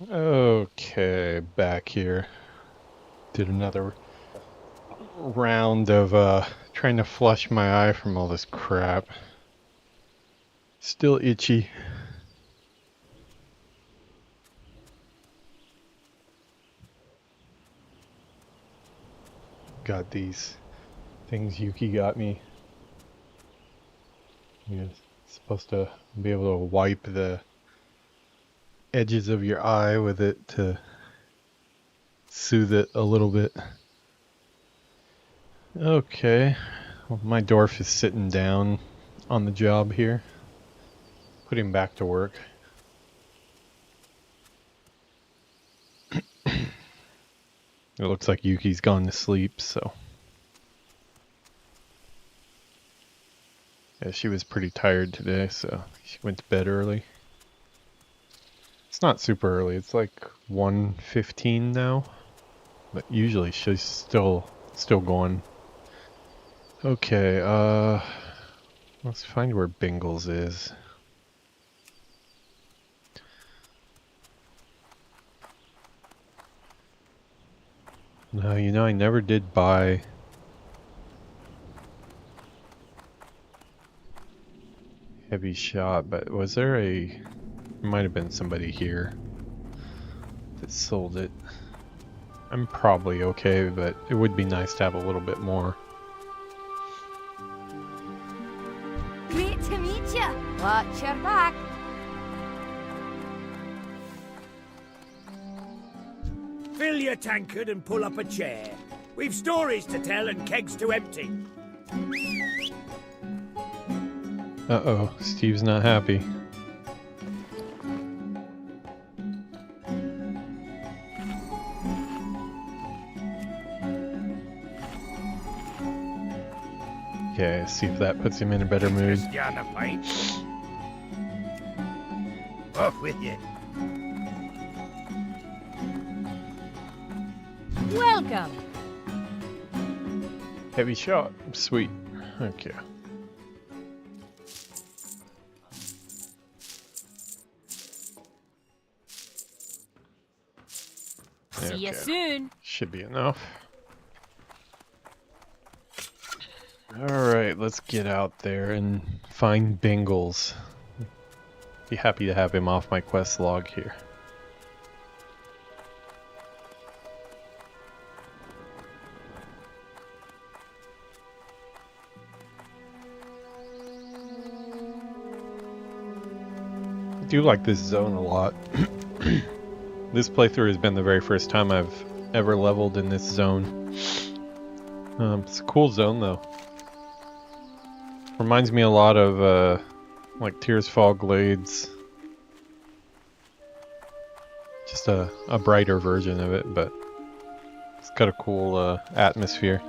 Okay, back here. Did another round of trying to flush my eye from all this crap. Still itchy. Got these things Yuuki got me. You're supposed to be able to wipe the edges of your eye with it to soothe it a little bit. Okay, well, my dwarf is sitting down on the job here. Put him back to work. It looks like Yuki's gone to sleep, so. Yeah, she was pretty tired today, so she went to bed early. It's not super early, it's like 1:15 now. But usually she's still going. Okay, let's find where Bingles is. No, you know, I never did buy heavy shot, but was there there might have been somebody here that sold it. I'm probably okay, but it would be nice to have a little bit more. Great to meet you. Watch your back. Fill your tankard and pull up a chair. We've stories to tell and kegs to empty. Uh-oh, Steve's not happy. Okay, see if that puts him in a better mood. Just down a pint. Off with you. Welcome. Heavy shot. Sweet. Okay. See you soon. Should be enough. Alright, let's get out there and find Bingles. Be happy to have him off my quest log here. I do like this zone a lot. This playthrough has been the very first time I've ever leveled in this zone. It's a cool zone though. Reminds me a lot of like Tears Fall Glades. Just a brighter version of it, but it's got a cool atmosphere.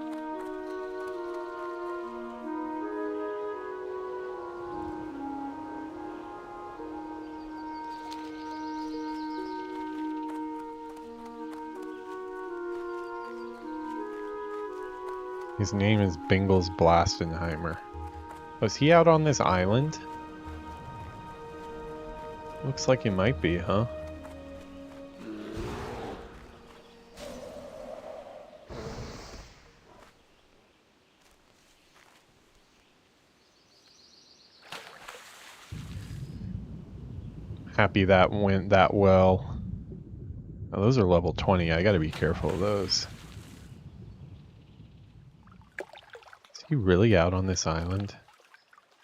His name is Bingles Blastenheimer. Was he out on this island? Looks like he might be, huh? Happy that went that well. Oh, those are level 20. I gotta be careful of those. Is he really out on this island?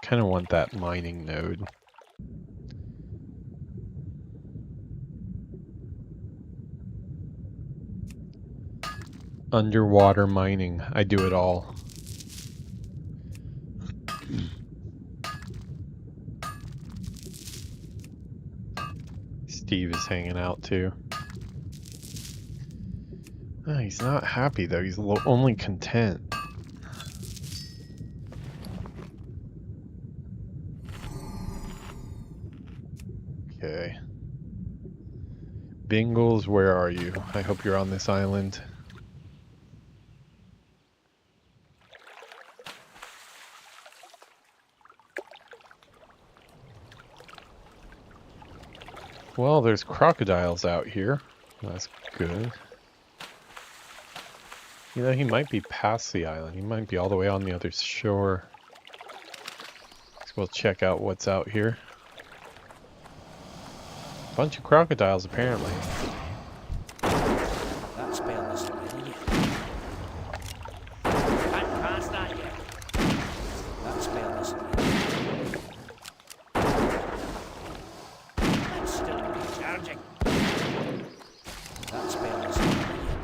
Kind of want that mining node. Underwater mining. I do it all. Steve is hanging out too. Oh, he's not happy though. He's only content. Okay. Bingles, where are you? I hope you're on this island. Well, there's crocodiles out here. That's good. You know, he might be past the island. He might be all the way on the other shore. So we'll check out what's out here. Bunch of crocodiles, apparently. That spell isn't ready yet. Can't cast that yet. That spell isn't ready. That's still recharging. That spell isn't ready yet.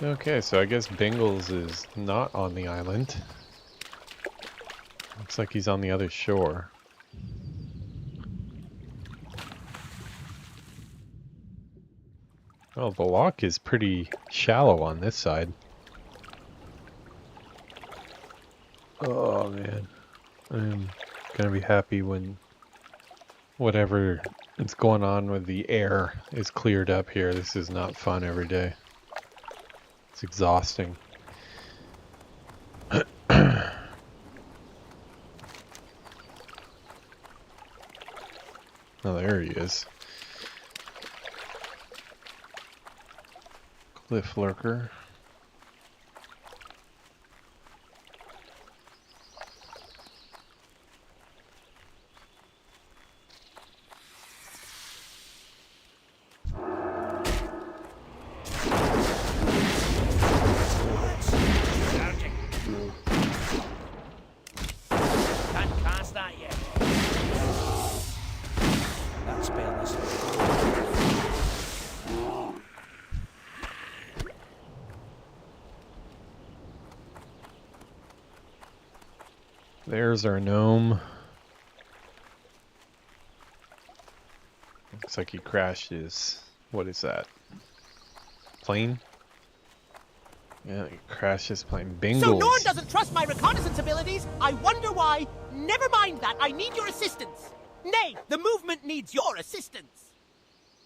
Okay, so I guess Bingles is not on the island. Looks like he's on the other shore. Oh, the lock is pretty shallow on this side. Oh man, I'm gonna be happy when whatever is going on with the air is cleared up here. This is not fun every day. It's exhausting. Oh, there he is. Cliff lurker. Can't cast that yet. That spell isn't ready. There's our gnome. Looks like he crashed his... What is that? Plane? Yeah, he crashed his plane. Bingles. So Norn doesn't trust my reconnaissance abilities? I wonder why. Never mind that. I need your assistance. Nay, the movement needs your assistance.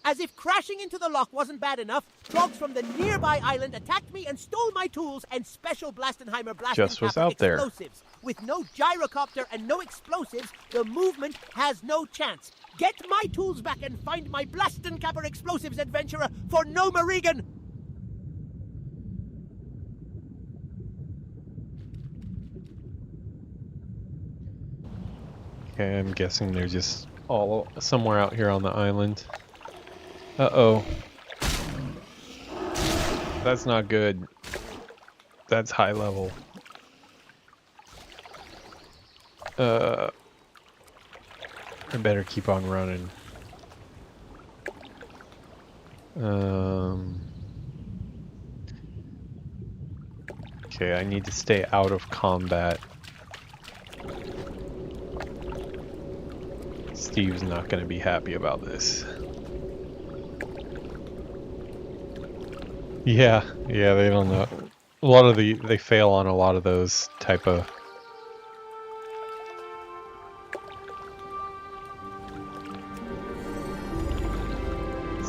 As if crashing into the lock wasn't bad enough, trogs from the nearby island attacked me and stole my tools and special Blastenheimer blasting Just was cap out there. explosives. With no gyrocopter and no explosives, the movement has no chance. Get my tools back and find my Blastencapper explosives adventurer for no Marigan. Okay, I'm guessing they're just all somewhere out here on the island. Uh-oh. That's not good. That's high level. I better keep on running. Okay, I need to stay out of combat. Steve's not going to be happy about this. Yeah, they don't know. A lot of they fail on a lot of those type of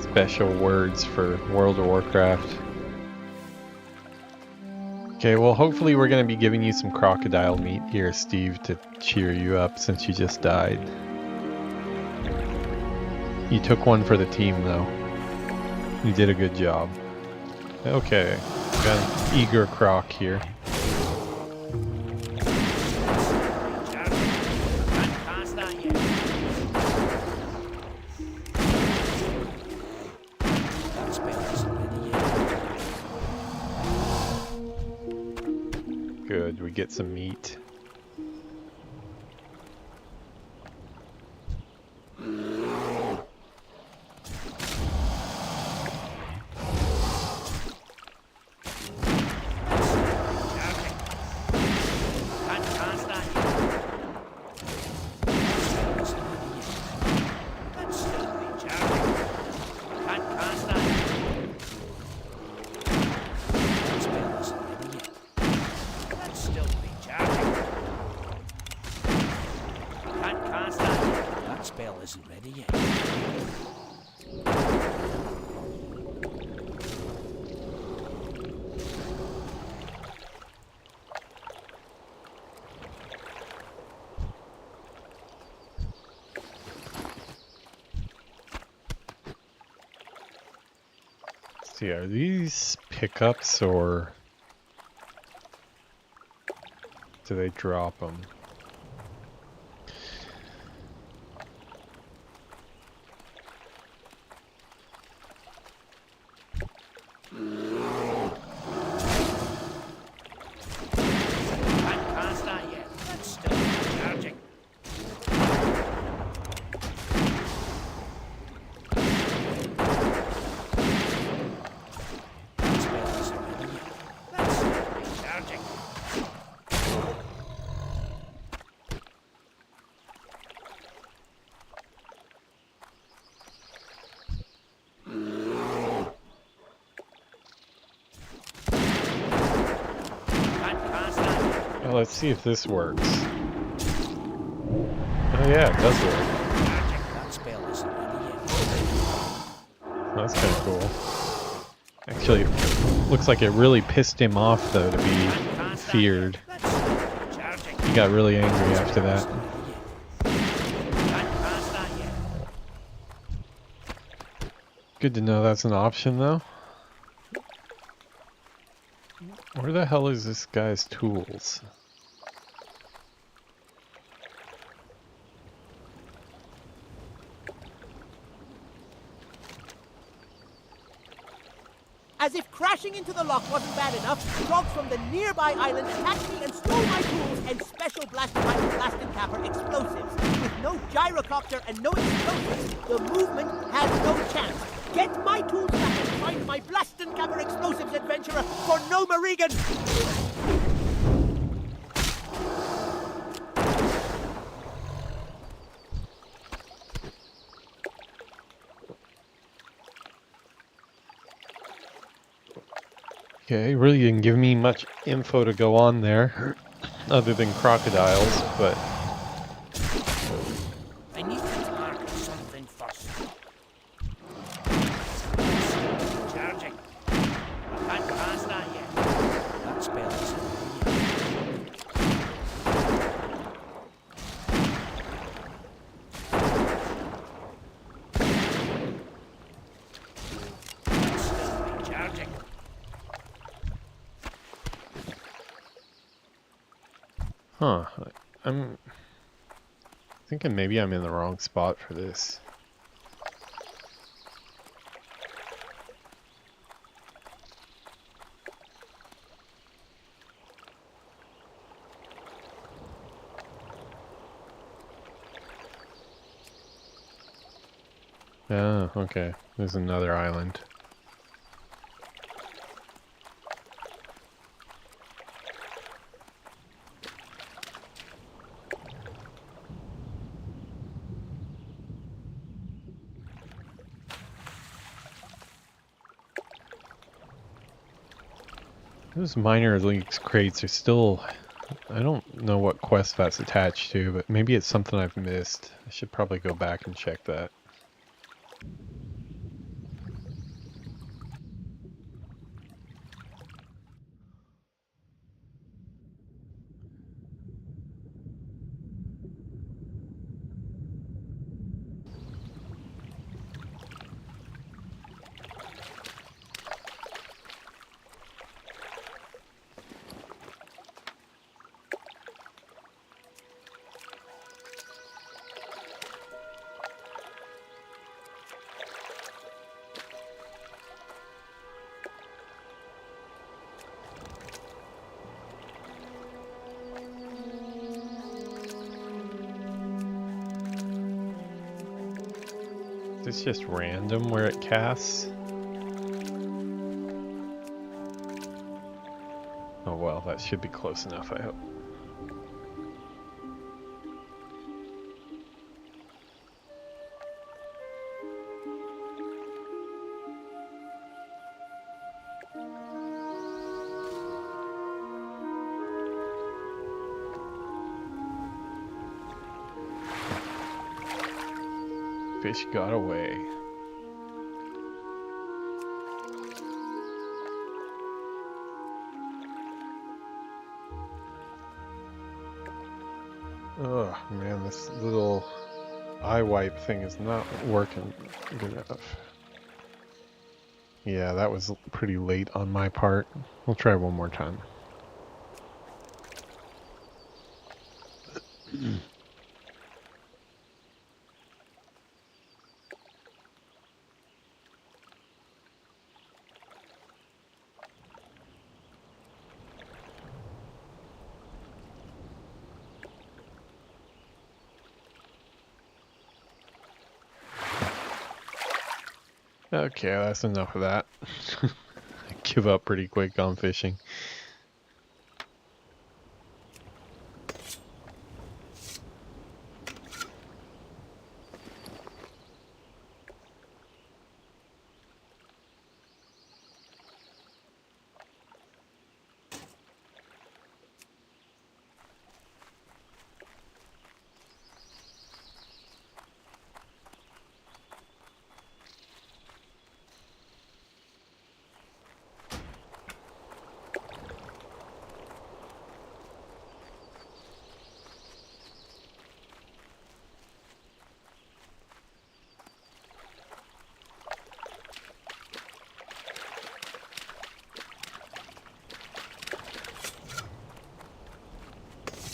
special words for World of Warcraft. Okay, well hopefully we're going to be giving you some crocodile meat here, Steve, to cheer you up since you just died. You took one for the team though. You did a good job. Okay, got an eager croc here. Good, we get some meat. Isn't ready yet. See, are these pickups or do they drop them? Well, let's see if this works. Oh yeah, it does work. That's kind of cool. Actually, looks like it really pissed him off though to be feared. He got really angry after that. Good to know that's an option though. Where the hell is this guy's tools? As if crashing into the lock wasn't bad enough, dogs from the nearby island attacked me and stole my tools and special blasted capper explosives. With no gyrocopter and no explosives, the movement has no chance. Get my tools back and find my blasted capper explosives adventurer for no Marigan! Okay, really didn't give me much info to go on there, other than crocodiles, but... I need to mark something first. Charging. I can't pass that yet. That spell is charging. Huh, I'm thinking maybe I'm in the wrong spot for this. Oh, okay. There's another island. Those minor leaks crates are still... I don't know what quest that's attached to, but maybe it's something I've missed. I should probably go back and check that. It's just random where it casts. Oh well, that should be close enough, I hope. Fish got away. Oh man, this little eye wipe thing is not working good enough. Yeah, that was pretty late on my part. We'll try one more time. Okay, that's enough of that. I give up pretty quick on fishing.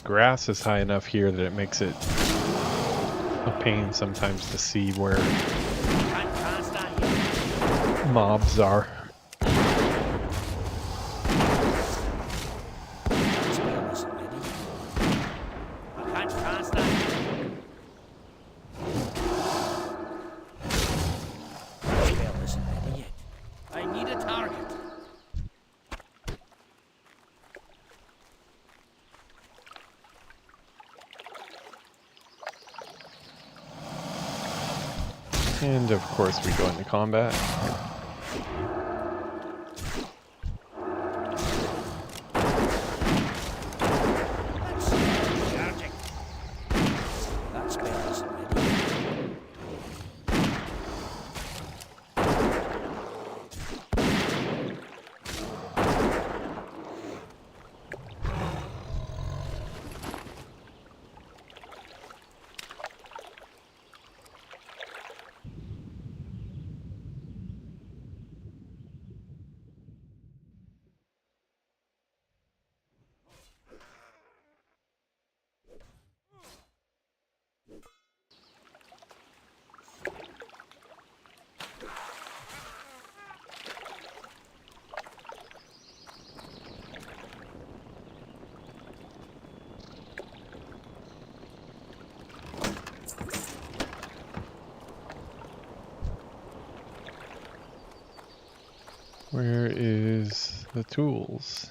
Grass is high enough here that it makes it a pain sometimes to see where mobs are. I need a target. And of course we go into combat. That spell isn't ready. Where is the tools?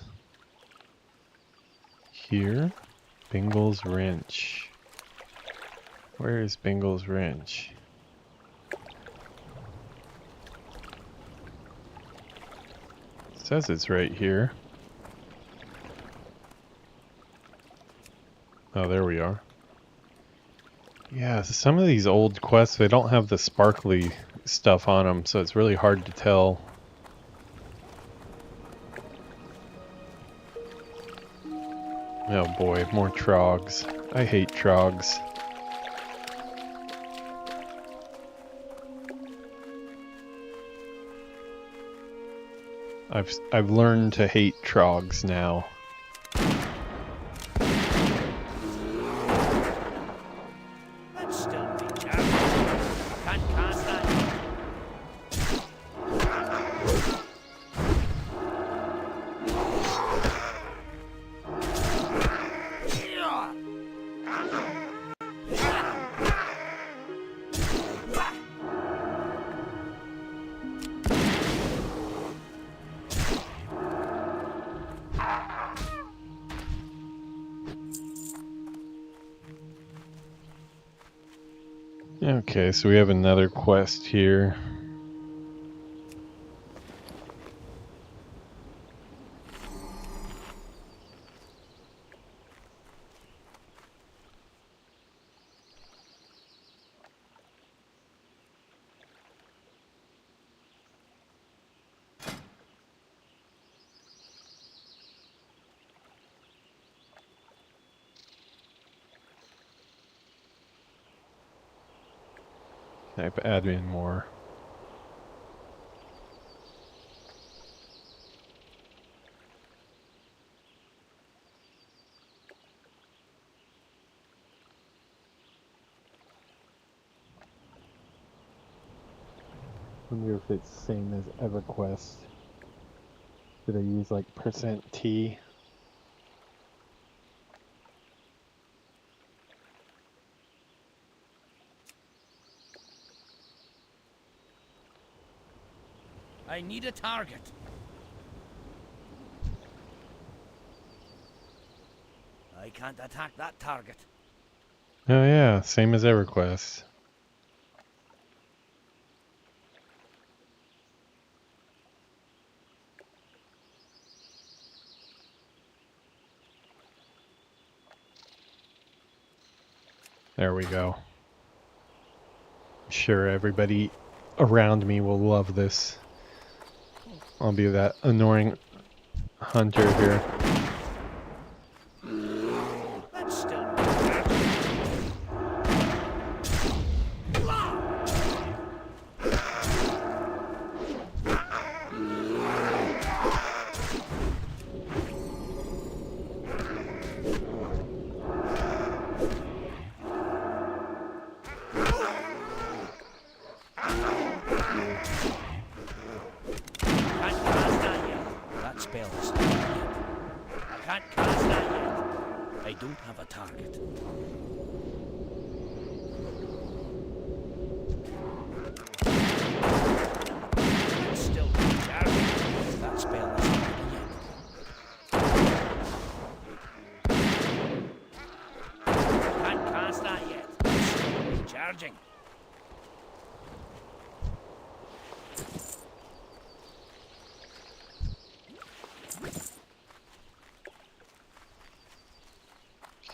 Here? Bingle's wrench. Where is Bingle's wrench? It says it's right here. Oh, there we are. Yeah, some of these old quests, they don't have the sparkly stuff on them, so it's really hard to tell. Oh boy, more trogs. I hate trogs. I've learned to hate trogs now. Let's still be careful. Can't cast that. Okay, so we have another quest here. Type add in more. Wonder if it's same as EverQuest. Did I use like %T? I need a target. I can't attack that target. Oh yeah, same as EverQuest. There we go. I'm sure everybody around me will love this. I'll be that annoying hunter here. That's still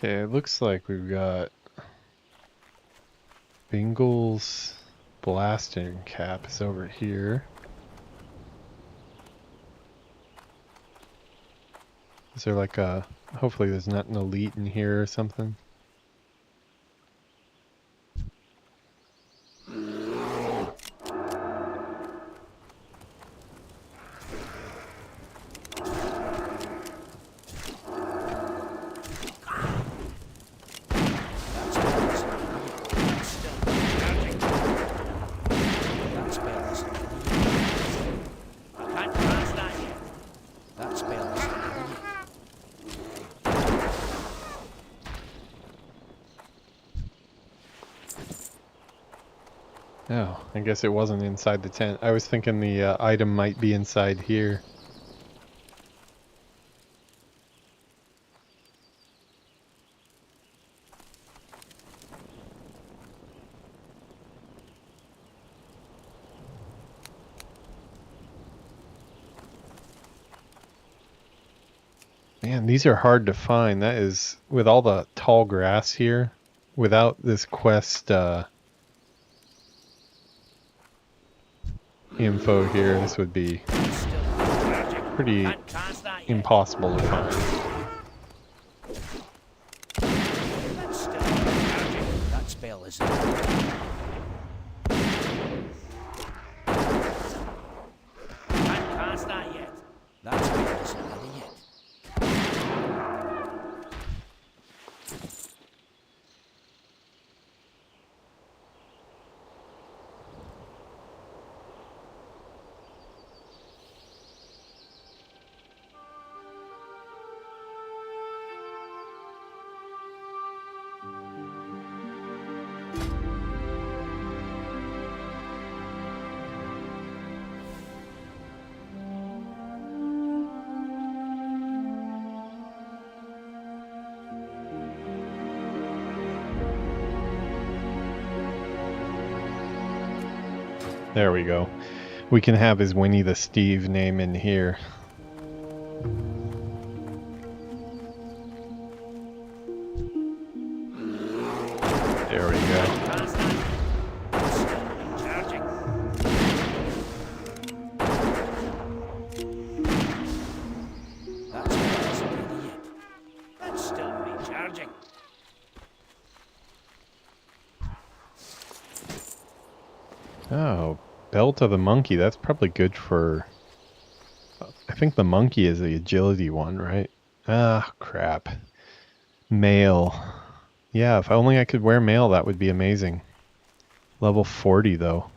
Okay, it looks like we've got Bingle's blasting cap is over here. Is there like a... Hopefully there's not an elite in here or something. Oh, I guess it wasn't inside the tent. I was thinking the item might be inside here. Man, these are hard to find. That is, with all the tall grass here, without this quest info here, this would be pretty impossible to find. that spell is. Can't cast that yet. That spell isn't ready yet. There we go. We can have his Winnie the Steve name in here. There we go. That's still recharging. Oh, Belt of the Monkey. That's probably good for... I think the monkey is the agility one, right? Ah, crap. Mail. Yeah, if only I could wear mail, that would be amazing. Level 40, though.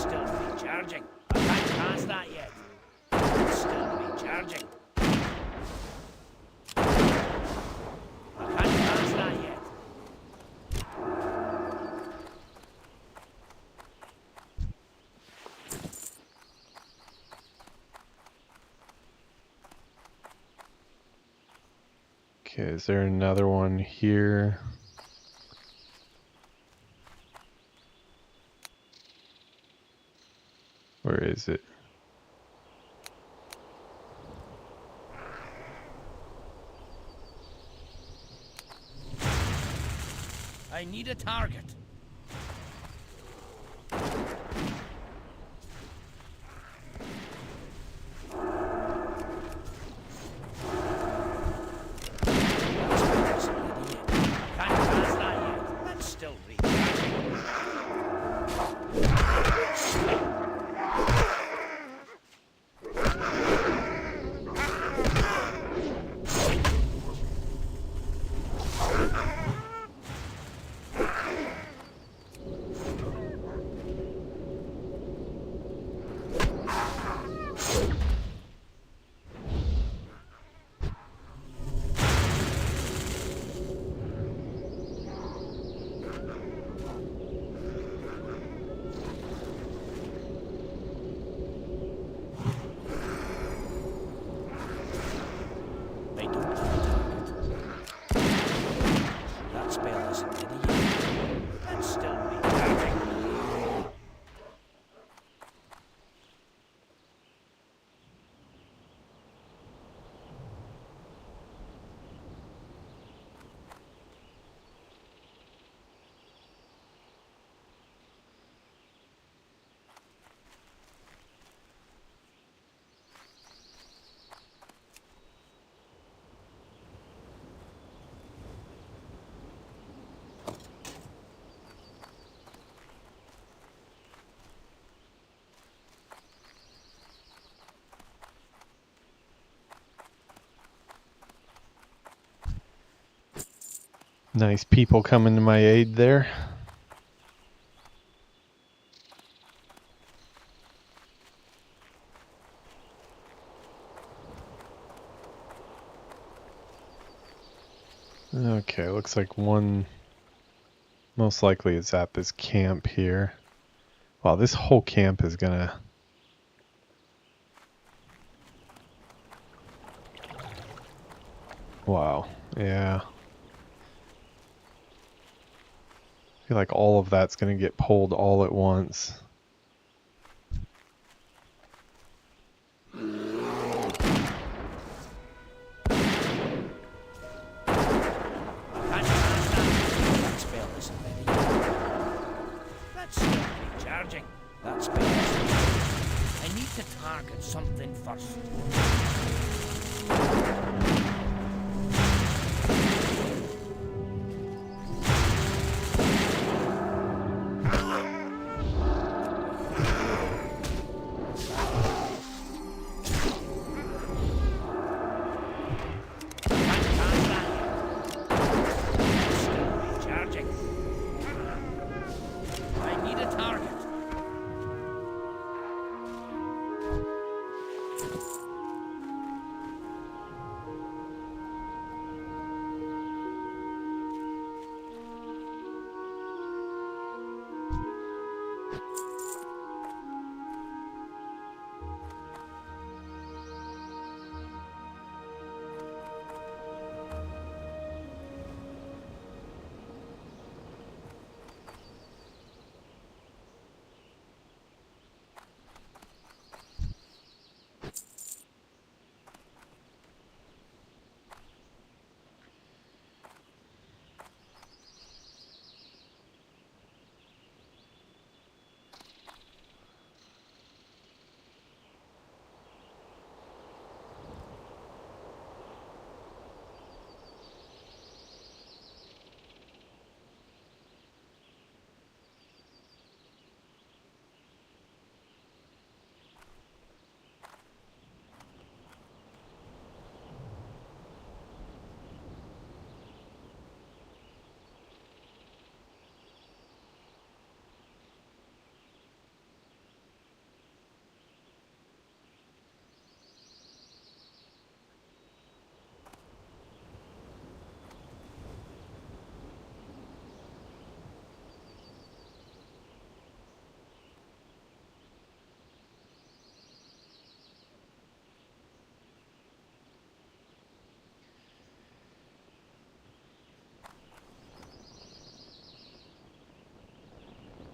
still recharging. I can't cast that yet. That's still recharging. I can't cast that yet. Okay, is there another one here? Where is it? I need a target. Nice people coming to my aid there. Okay, looks like one most likely is at this camp here. Wow, this whole camp is gonna... Wow, yeah. I feel like all of that's gonna get pulled all at once. That's better. I need to target something first.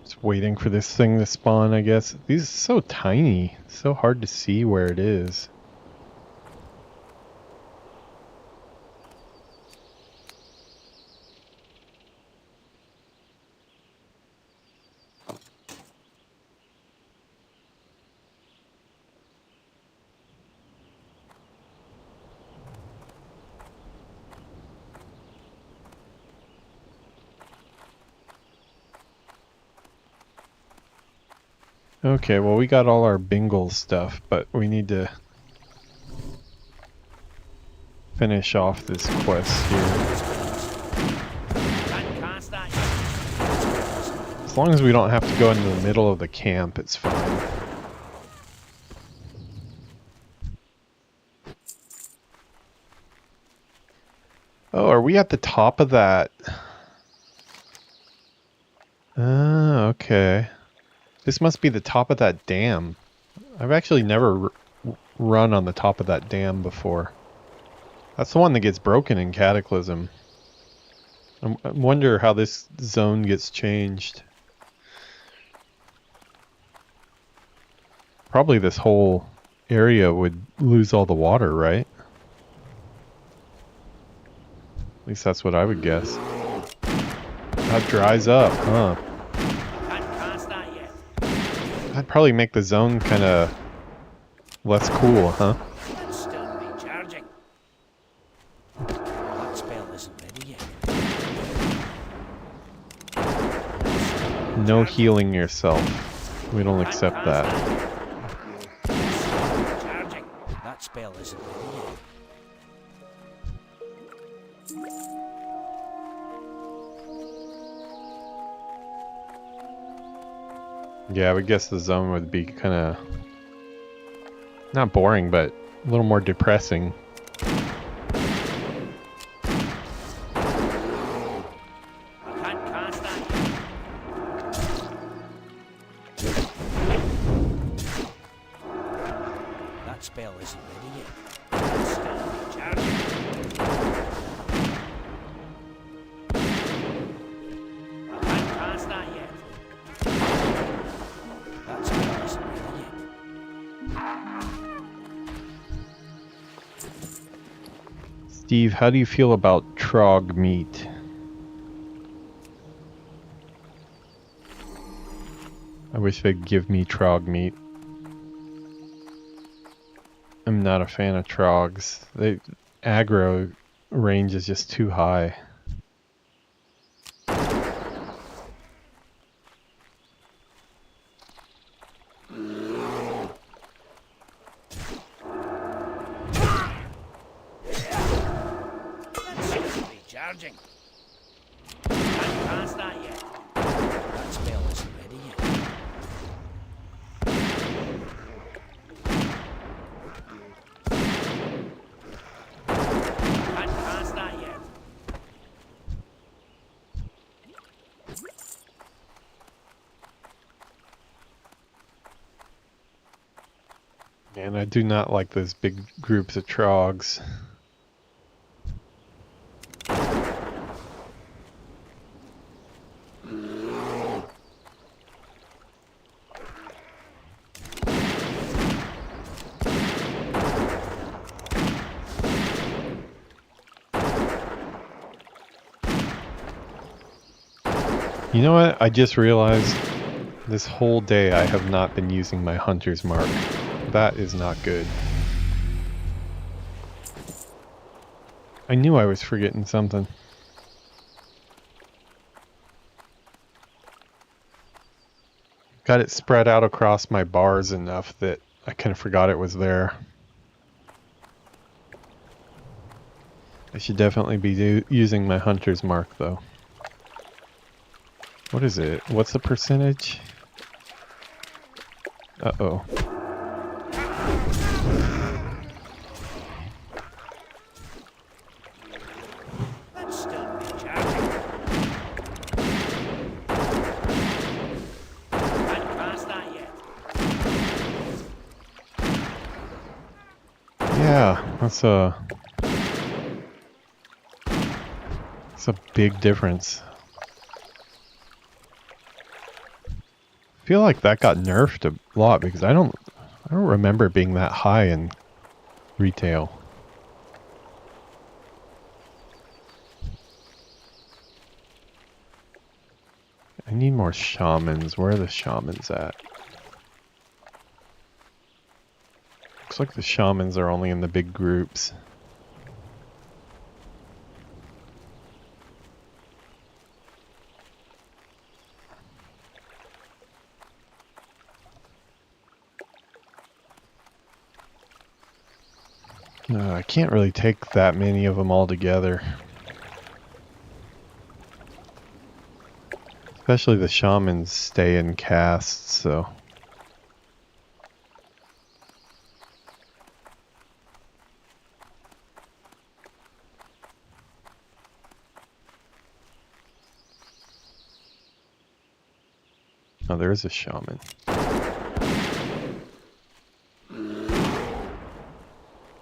Just waiting for this thing to spawn, I guess. These are so tiny. So hard to see where it is. Okay, well, we got all our bingle stuff, but we need to finish off this quest here. As long as we don't have to go into the middle of the camp, it's fine. Oh, are we at the top of that? Okay. This must be the top of that dam. I've actually never run on the top of that dam before. That's the one that gets broken in Cataclysm. I wonder how this zone gets changed. Probably this whole area would lose all the water, right? At least that's what I would guess. That dries up, huh? That'd probably make the zone kind of less cool, huh? Still recharging. That spell isn't ready yet. No healing yourself. We don't accept that. Recharging. That spell isn't ready yet. Yeah, I would guess the zone would be kind of not boring, but a little more depressing. That spell isn't ready yet. Still recharging. I can't cast that yet. That spell isn't ready yet. Steve, how do you feel about trog meat? I wish they'd give me trog meat. I'm not a fan of trogs. The aggro range is just too high. Recharging. Can't cast that yet. That spell isn't ready yet. Can't cast that yet. And I do not like those big groups of trogs. You know what? I just realized this whole day I have not been using my hunter's mark. That is not good. I knew I was forgetting something. Got it spread out across my bars enough that I kind of forgot it was there. I should definitely be using my hunter's mark though. What is it? What's the percentage? Uh-oh. That's still recharging. Can't cast that yet. Yeah, that's a big difference. feel like that got nerfed a lot because I don't remember it being that high in retail. I need more shamans. Where are the shamans at? Looks like the shamans are only in the big groups. I can't really take that many of them all together. Especially the shamans stay in casts, so. Oh, there is a shaman.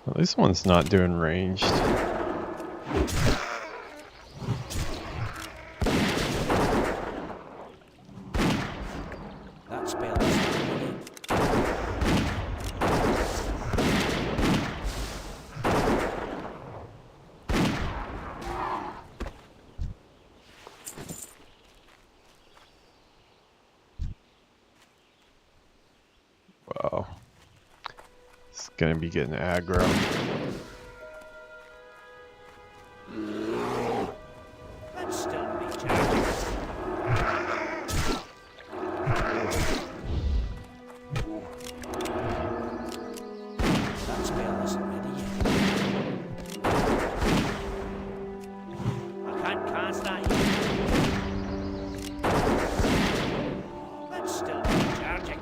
Well, this one's not doing ranged. That spell is Wow. It's gonna be getting aggro. That's still recharging. That spell isn't ready yet. I can't cast that yet. That's still recharging.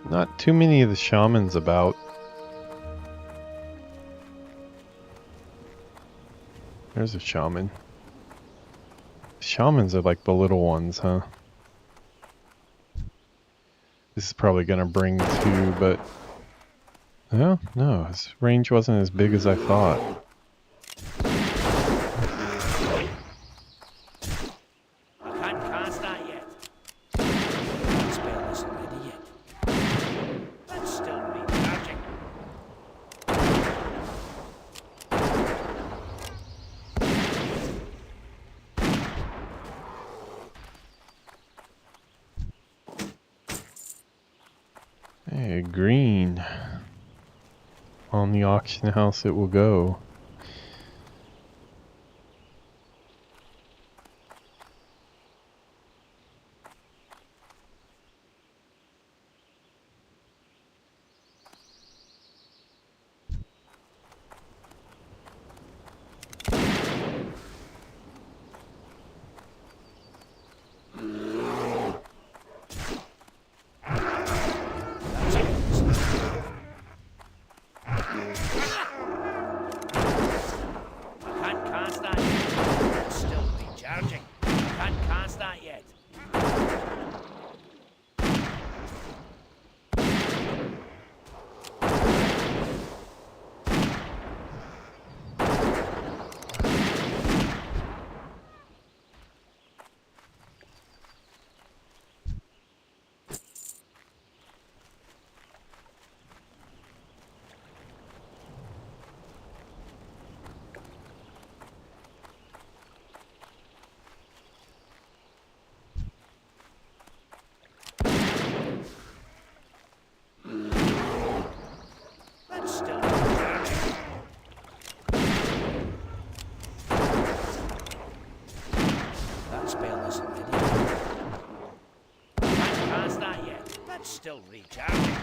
Not too many of the shamans about. There's a shaman. Shamans are like the little ones, huh? This is probably gonna bring two, but... Oh, no, his range wasn't as big as I thought. I can't cast that yet. That spell isn't ready yet. That's still recharging. Hey, green. On the auction house it will go. Still recharging.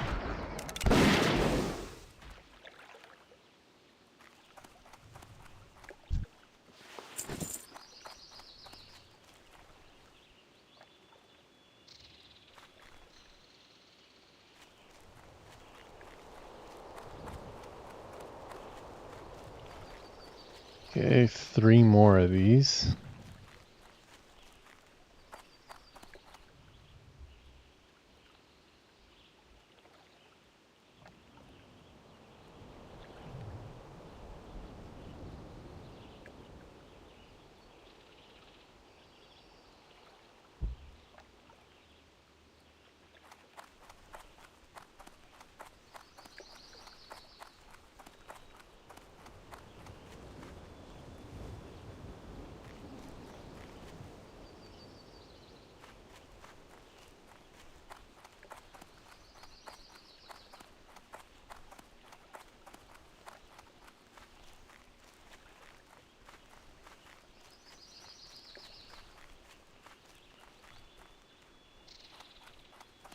Okay, 3 more of these.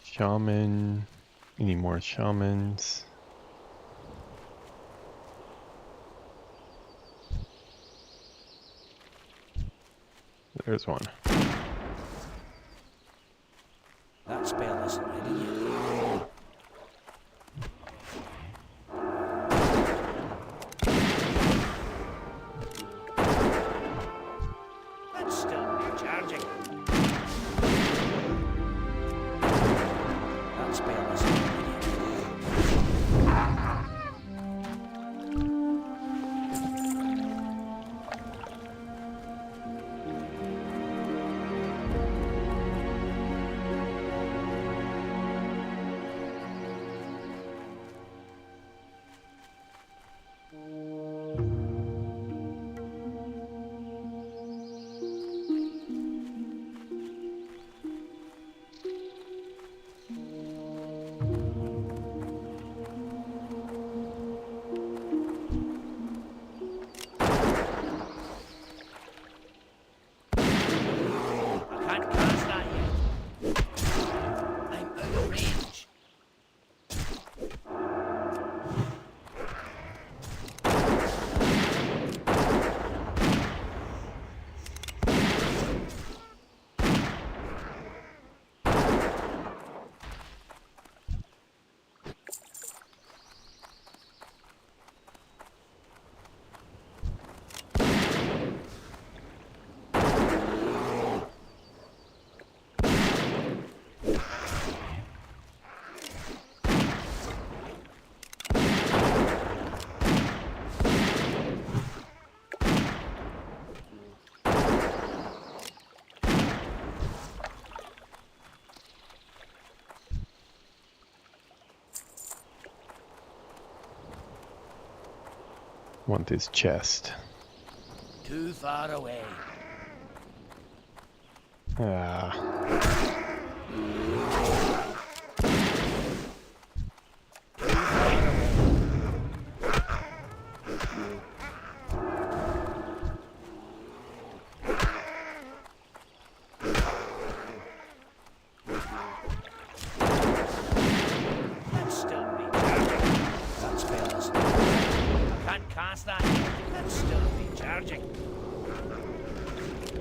Shaman. We need more shamans. There's one. That spell isn't ready yet. That's still recharging. That spell isn't ready yet. Want his chest. Too far away. Ah. That's still recharging. That spell isn't ready. I can't cast that yet. That's still recharging.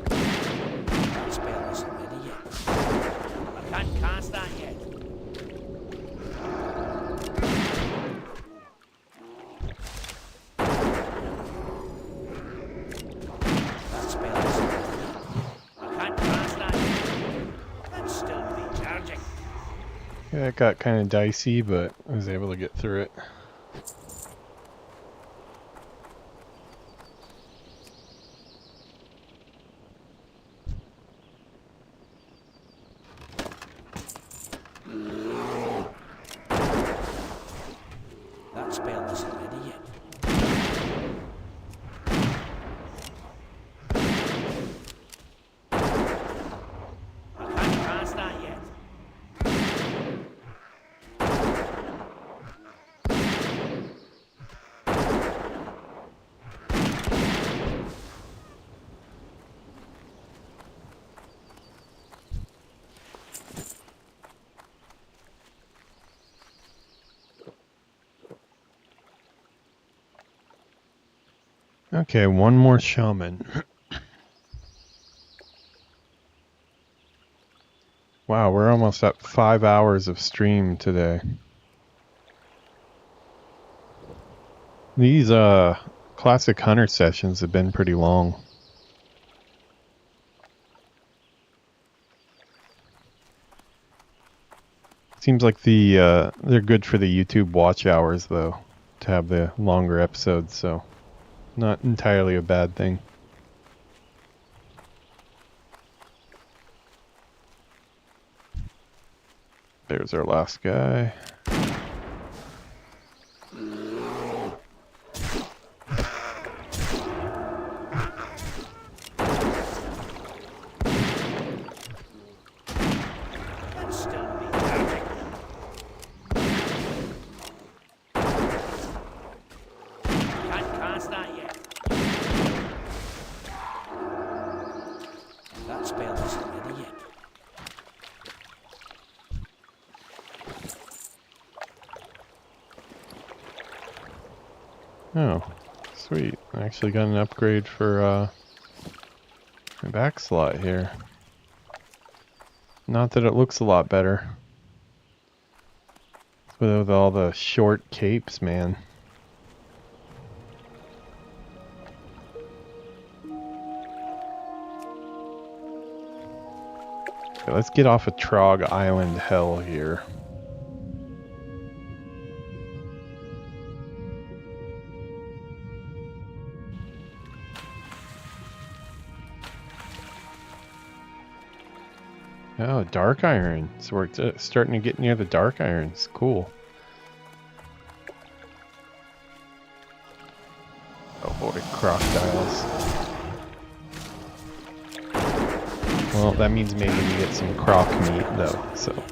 That spell isn't ready yet. I can't cast that yet. That spell isn't ready yet. I can't cast that yet. That's still recharging. Yeah, it got kind of dicey, but I was able to get through it. That spell isn't ready yet. I can't cast that yet. Okay, one more shaman. Wow, we're almost at 5 hours of stream today. These classic hunter sessions have been pretty long. Seems like they're good for the YouTube watch hours though, to have the longer episodes, so not entirely a bad thing. There's our last guy. Oh, sweet. I actually got an upgrade for my back slot here. Not that it looks a lot better. With all the short capes, man. Okay, let's get off of Trog Island hell here. Oh, dark iron. So we're starting to get near the dark irons. Cool. Oh boy, crocodiles. Well, that means maybe we get some croc meat though, so.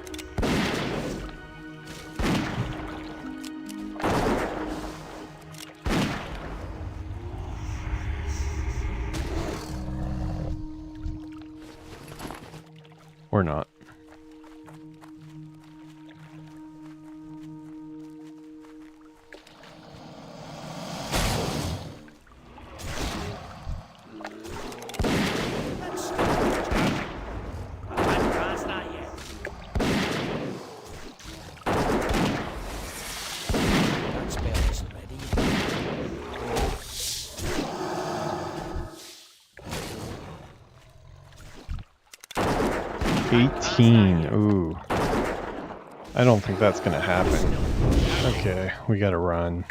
Or not. Ooh. I don't think that's gonna happen. Okay, we gotta run.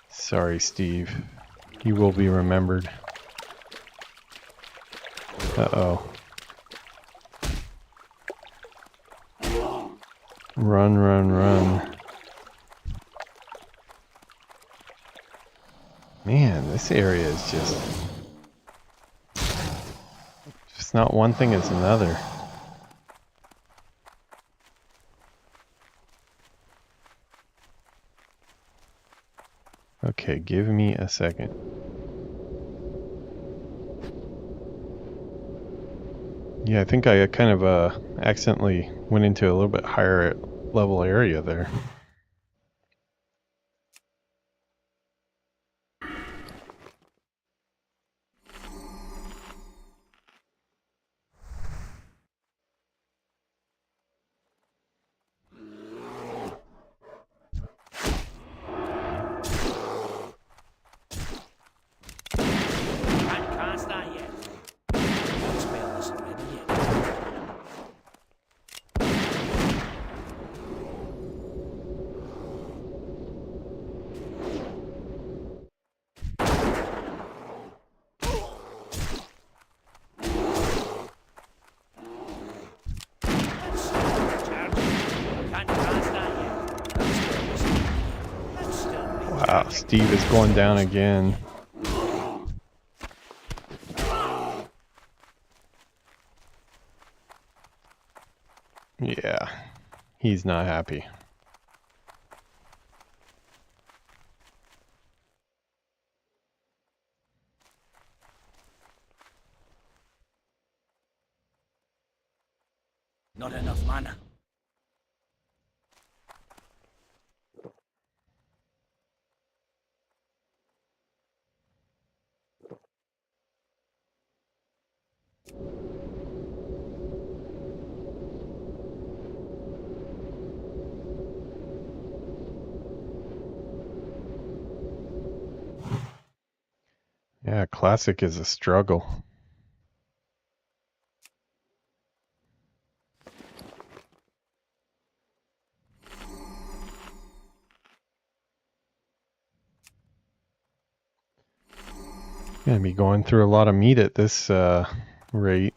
Sorry, Steve. You will be remembered. Uh-oh. Run, run, run. Man, this area is just... It's not one thing, it's another. Okay, give me a second. Yeah, I think I kind of accidentally went into a little bit higher level area there. Wow, Steve is going down again. Yeah, he's not happy. Not enough mana. Yeah, classic is a struggle. Gonna be going through a lot of meat at this rate.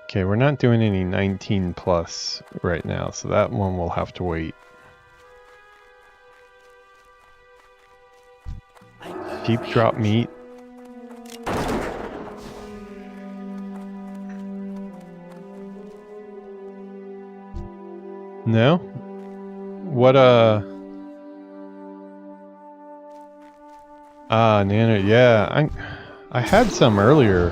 Okay, we're not doing any 19 plus right now, so that one will have to wait. Sheep drop meat. No? What Nana, yeah, I had some earlier.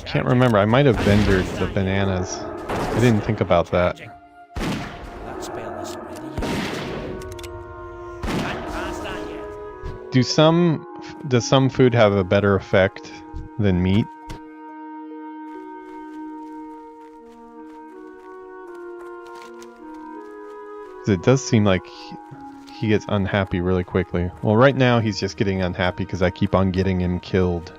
Can't remember. I might have vendored the bananas. I didn't think about that. Does some food have a better effect than meat? It does seem like he gets unhappy really quickly. Well, right now he's just getting unhappy because I keep on getting him killed.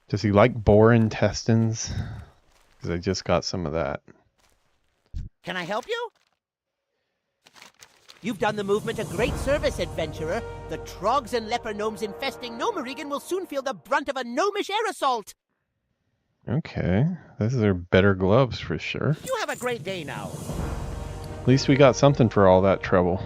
Does he like boar intestines? Because I just got some of that. Can I help you? You've done the movement a great service, adventurer. The trogs and leper gnomes infesting Gnomerigan will soon feel the brunt of a gnomish air assault. Okay, those are better gloves for sure. You have a great day now. At least we got something for all that trouble.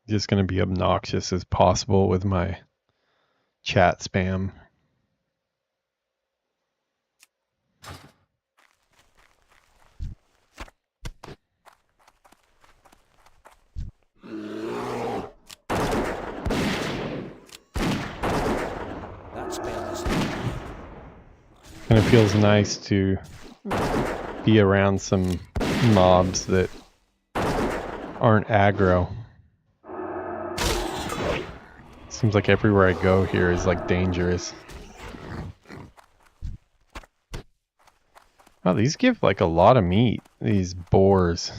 Just going to be obnoxious as possible with my chat spam. Kind of feels nice to be around some mobs that aren't aggro. Seems like everywhere I go here is like dangerous. Oh, these give like a lot of meat, these boars.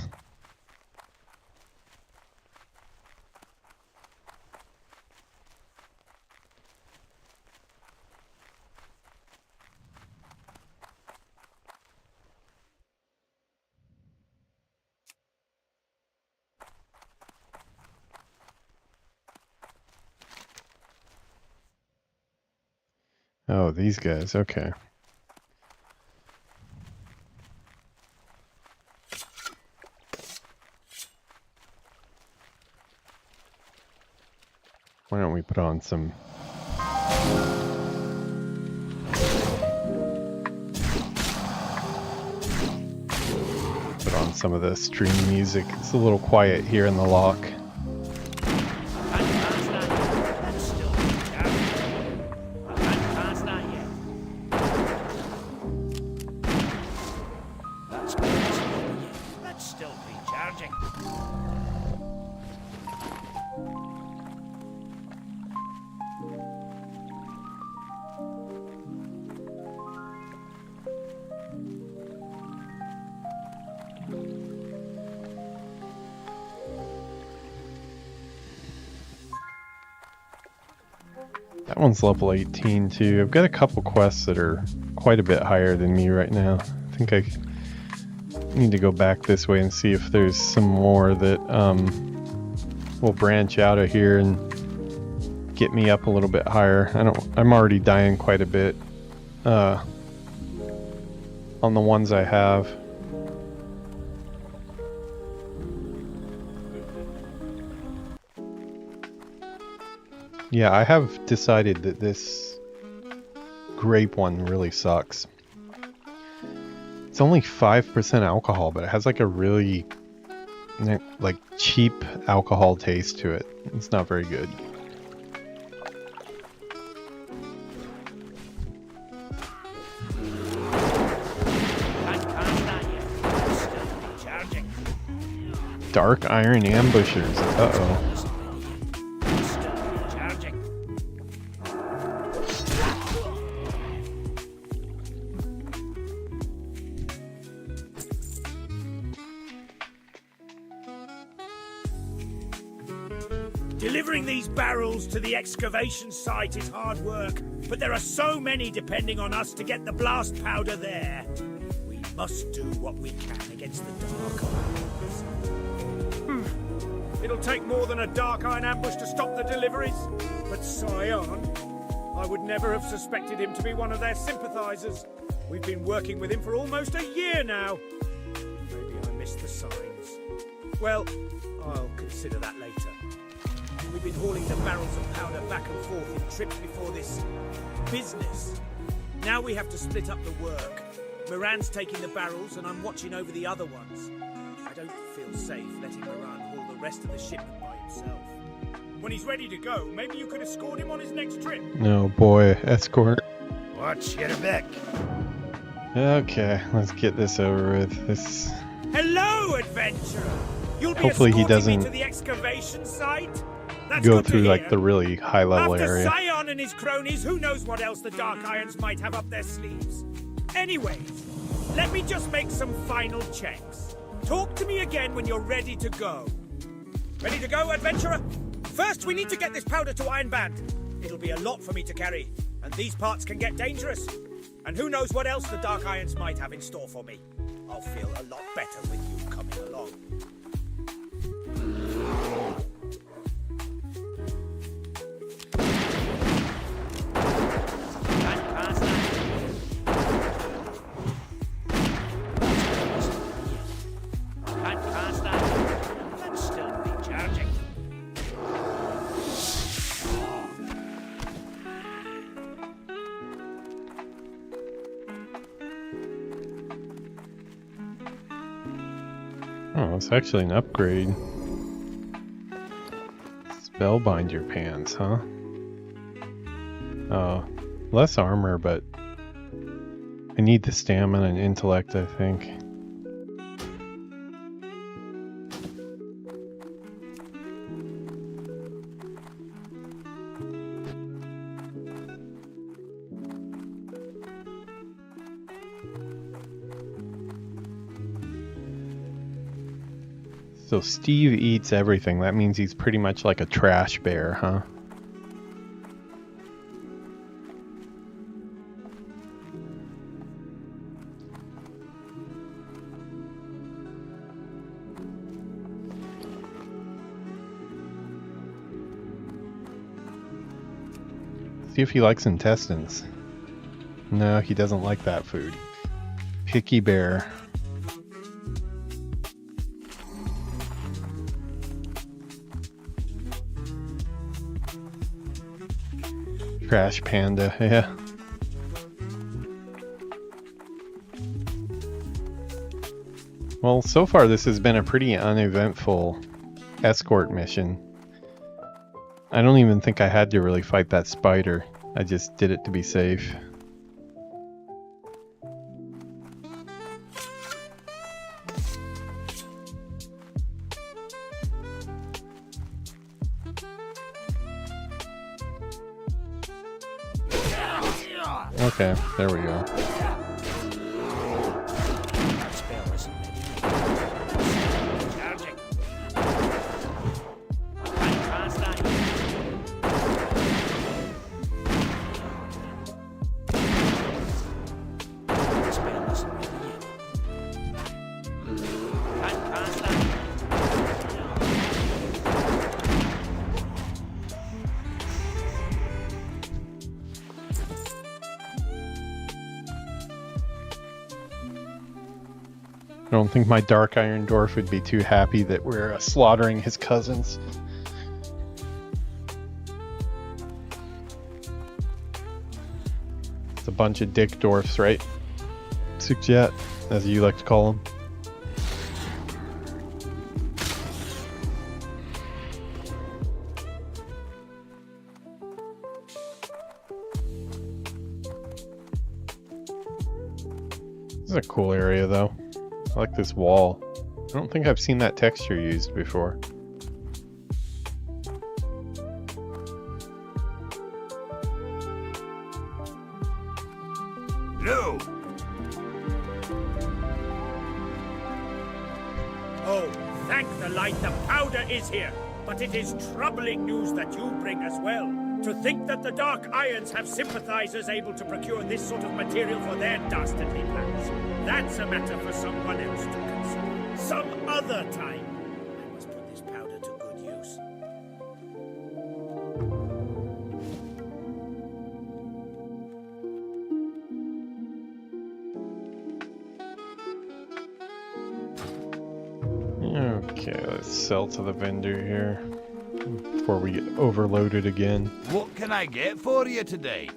Oh, these guys, okay. Why don't we put on some... Put on some of the stream music. It's a little quiet here in the lock. That one's level 18 too. I've got a couple quests that are quite a bit higher than me right now. I think I need to go back this way and see if there's some more that will branch out of here and get me up a little bit higher. I'm already dying quite a bit on the ones I have. Yeah, I have decided that this grape one really sucks. It's only 5% alcohol, but it has like a really like cheap alcohol taste to it. It's not very good. Dark Iron Ambushers. Uh-oh. Delivering these barrels to the excavation site is hard work, but there are so many depending on us to get the blast powder there. We must do what we can against the Dark Irons. It'll take more than a Dark Iron ambush to stop the deliveries, but Scion, I would never have suspected him to be one of their sympathizers. We've been working with him for almost a year now. Maybe I missed the signs. Well, I'll consider that later. We've been hauling the barrels of powder back and forth in trips before this business. Now we have to split up the work. Moran's taking the barrels and I'm watching over the other ones. I don't feel safe letting Moran haul the rest of the shipment by himself. When he's ready to go, maybe you could escort him on his next trip. Oh boy, escort. Watch your back. Okay, let's get this over with. This. Hello, adventurer. You'll be Hopefully he escorting me doesn't to the excavation site. That's go good to through like hear. the really high level After area. Scion and his cronies, who knows what else the Dark Irons might have up their sleeves. Anyways, let me just make some final checks. Talk to me again when you're ready to go. Ready to go, adventurer? First, we need to get this powder to Iron Band. It'll be a lot for me to carry, and these parts can get dangerous. And who knows what else the Dark Irons might have in store for me. I'll feel a lot better with you coming along. Oh, it's actually an upgrade. Spellbind your pants, huh? Oh, less armor, but I need the stamina and intellect, I think. So Steve eats everything. That means he's pretty much like a trash bear, huh? See if he likes intestines. No, he doesn't like that food. Picky bear. Trash panda, yeah. Well, so far this has been a pretty uneventful escort mission. I don't even think I had to really fight that spider. I just did it to be safe. Okay, there we go. I don't think my Dark Iron Dwarf would be too happy that we're slaughtering his cousins. It's a bunch of dick dwarfs, right? Xdefiant, as you like to call them. This is a cool area, though. I like this wall. I don't think I've seen that texture used before. No! Oh, thank the light, the powder is here. But it is troubling news that you bring as well. To think that the Dark Irons have sympathizers able to procure this sort of material for their dastardly plans. That's a matter for someone else to consider. Some other time. I must put this powder to good use. Okay, let's sell to the vendor here before we get overloaded again. What can I get for you today?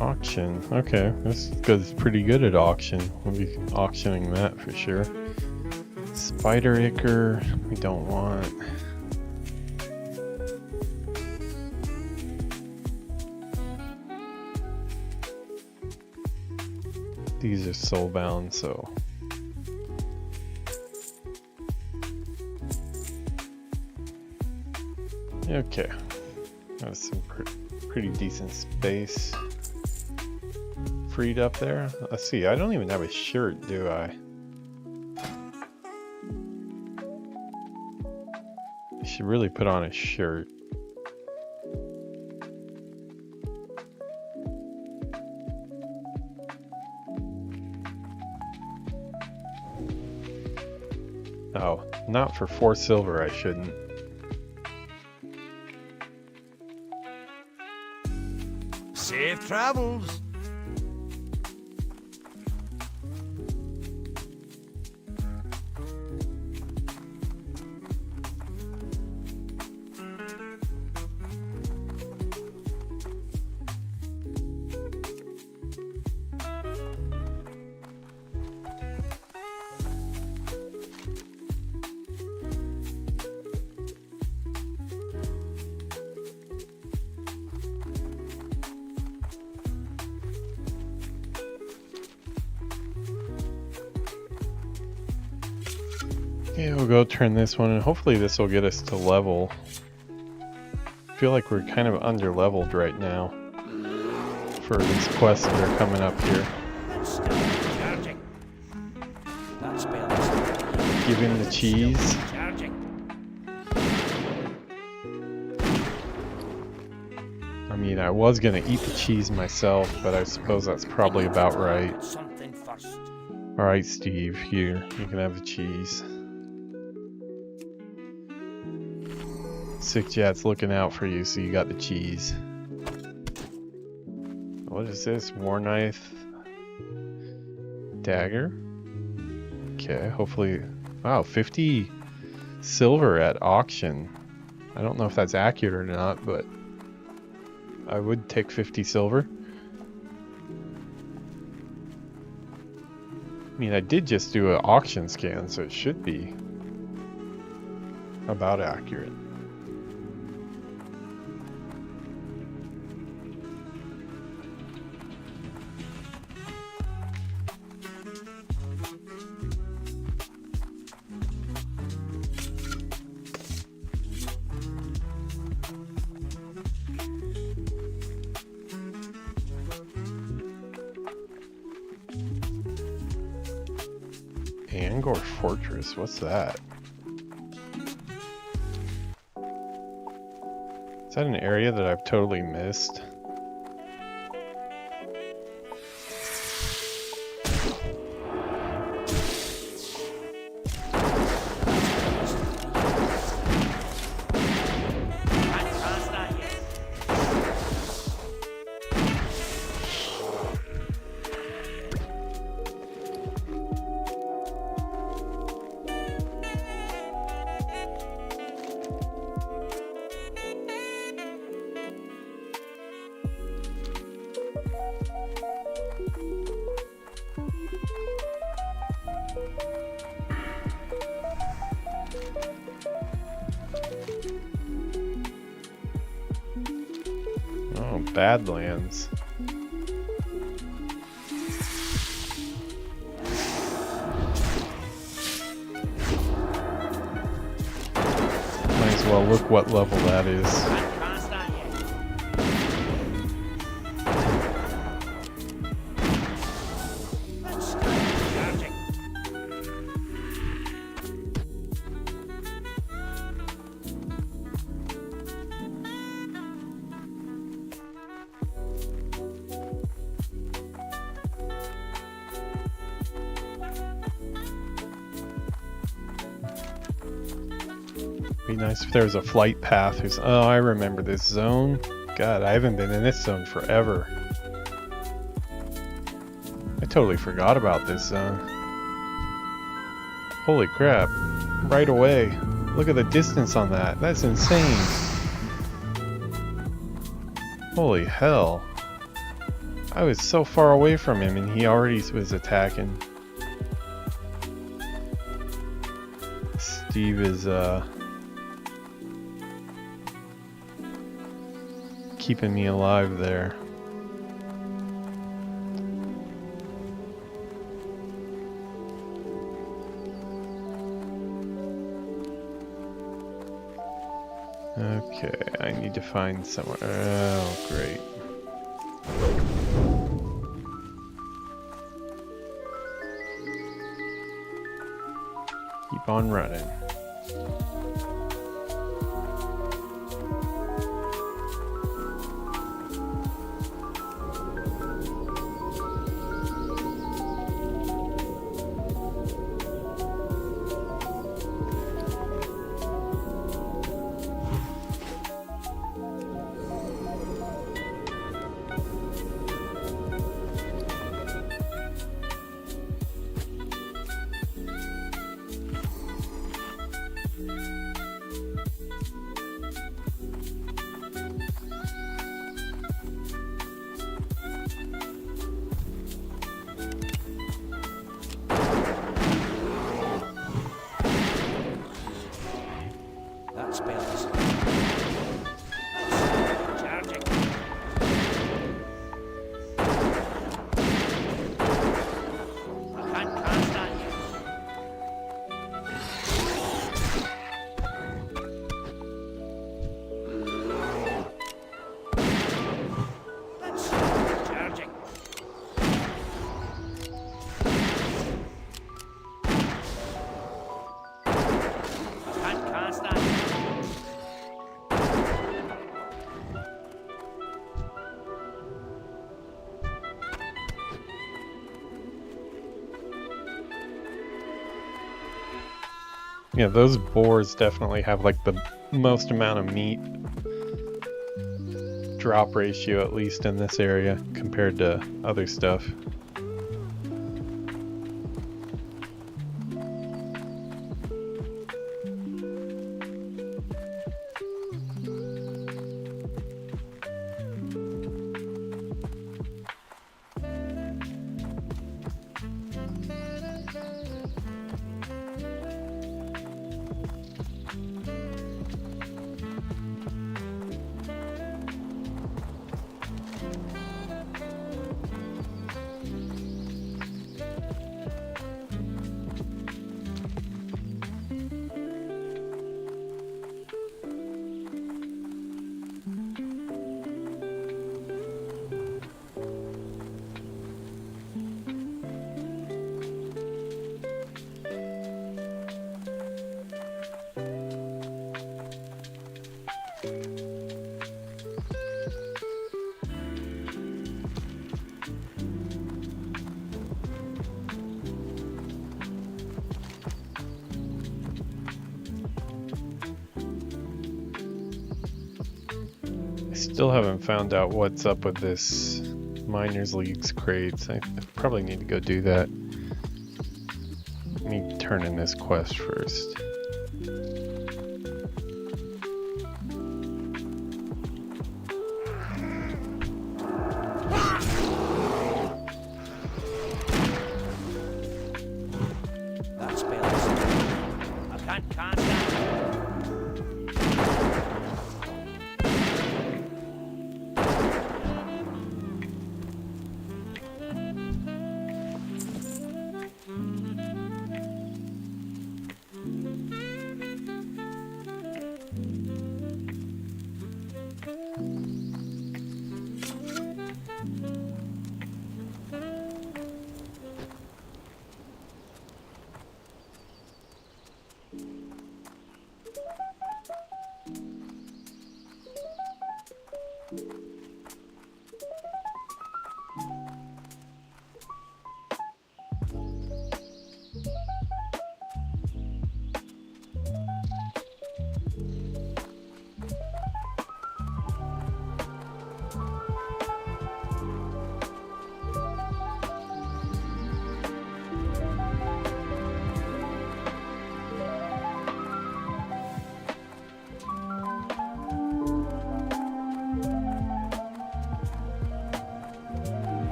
Auction. Okay, this guy's pretty good at auction. We'll be auctioning that for sure. Spider Ichor, we don't want. These are soulbound, so. Okay, that's some pretty decent space freed up there. Let's see, I don't even have a shirt, do I? I should really put on a shirt. Oh, not for 4 silver, I shouldn't. Safe travels. Okay, we'll go turn this one, and hopefully this will get us to level. I feel like we're kind of under leveled right now for these quests that are coming up here. Charging. That spell is Give him the cheese. charging. I mean, I was gonna eat the cheese myself, but I suppose that's probably about right. Something first. Alright, Steve, here, you can have the cheese. Xdefiant's looking out for you, so you got the cheese. What is this? War knife? Dagger? Okay, hopefully... Wow, 50 silver at auction. I don't know if that's accurate or not, but... I would take 50 silver. I mean, I did just do an auction scan, so it should be about accurate. Angor Fortress, what's that? Is that an area that I've totally missed? Oh, Badlands. Might as well look what level that is. Be nice if there was a flight path. Oh, I remember this zone. God, I haven't been in this zone forever. I totally forgot about this zone. Holy crap. Right away. Look at the distance on that. That's insane. Holy hell. I was so far away from him and he already was attacking. Steve is, keeping me alive there. Okay, I need to find somewhere. Oh, great. Keep on running. Yeah, those boars definitely have like the most amount of meat drop ratio, at least in this area, compared to other stuff. Still haven't found out what's up with this Miners Leagues crates. I probably need to go do that. Let me turn in this quest first. That spells. I can't cast that.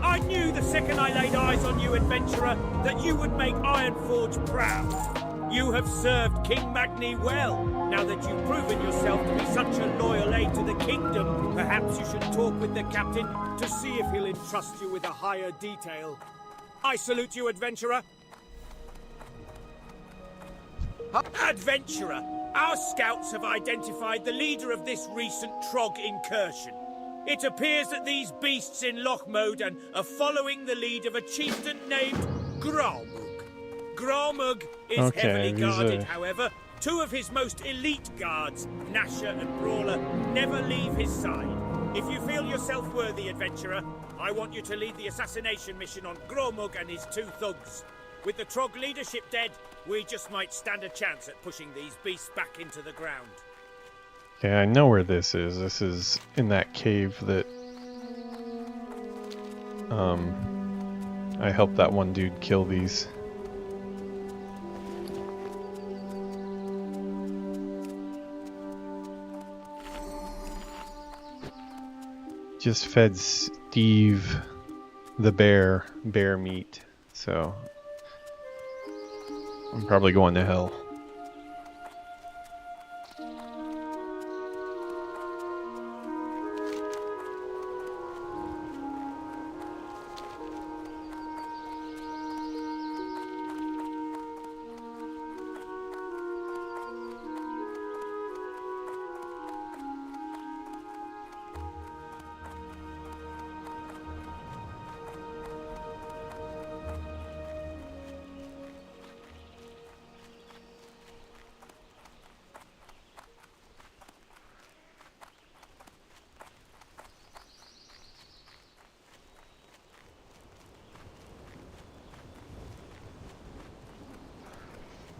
I knew the second I laid eyes on you, adventurer, that you would make Ironforge proud. You have served King Magni well. Now that you've proven yourself to be such a loyal aid to the kingdom, perhaps you should talk with the captain to see if he'll entrust you with a higher detail. I salute you, adventurer. Adventurer, our scouts have identified the leader of this recent Trog incursion. It appears that these beasts in lock mode and are following the lead of a chieftain named Gromug. Gromug is heavily guarded, however. Two of his most elite guards, Nasher and Brawler, never leave his side. If you feel yourself worthy, adventurer, I want you to lead the assassination mission on Gromug and his two thugs. With the Trog leadership dead, we just might stand a chance at pushing these beasts back into the ground. Okay, I know where this is. This is in that cave that I helped that one dude kill these. Just fed Steve the bear meat, so I'm probably going to hell.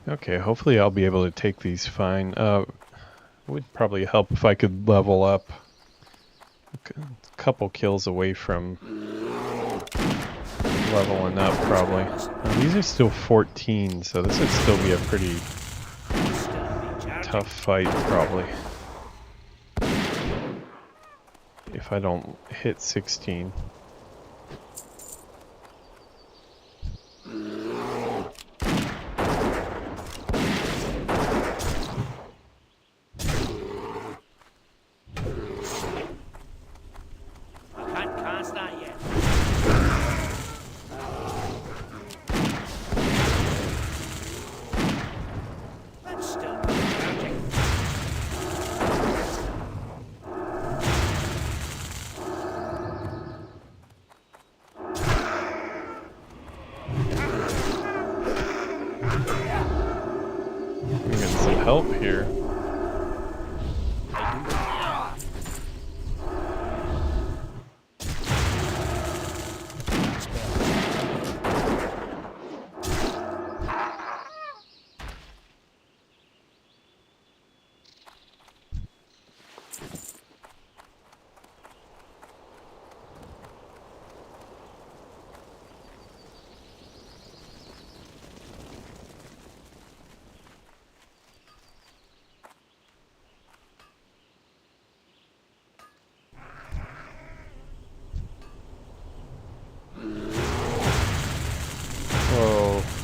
Okay, hopefully I'll be able to take these fine. Would probably help if I could level up. A couple kills away from leveling up, probably. These are still 14, so this would still be a pretty tough fight, probably. If I don't hit 16.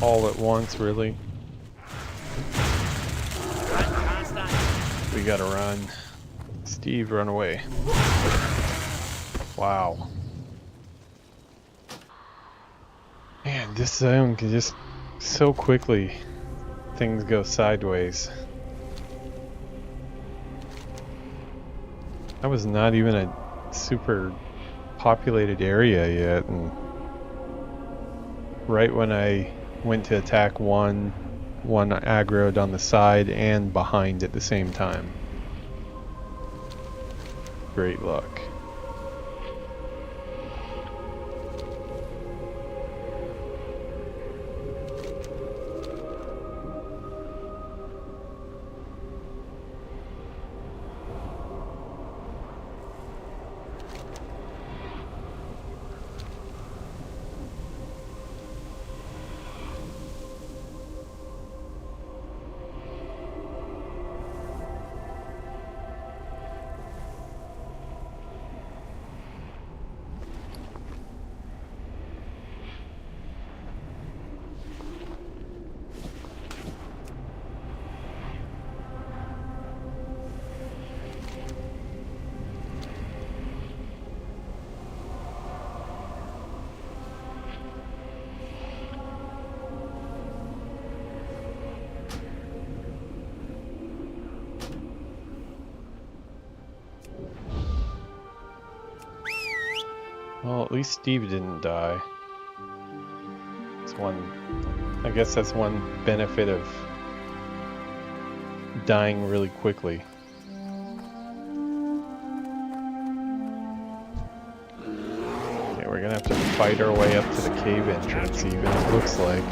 all at once, really. We gotta run. Steve, run away. Wow. Man, this zone can just so quickly things go sideways. That was not even a super populated area yet, and right when I went to attack one aggroed on the side and behind at the same time. Great luck. Well, at least Steve didn't die. It's I guess that's one benefit of dying really quickly. Okay, we're gonna have to fight our way up to the cave entrance, even, it looks like.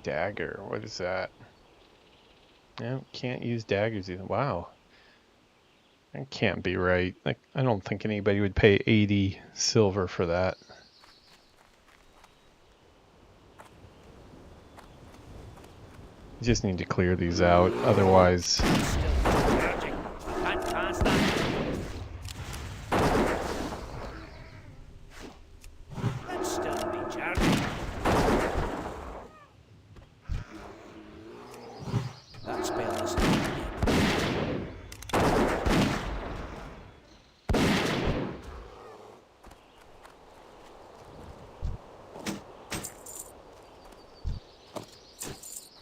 Dagger, what is that? No, can't use daggers either. Wow. That can't be right. Like, I don't think anybody would pay 80 silver for that. You just need to clear these out, otherwise...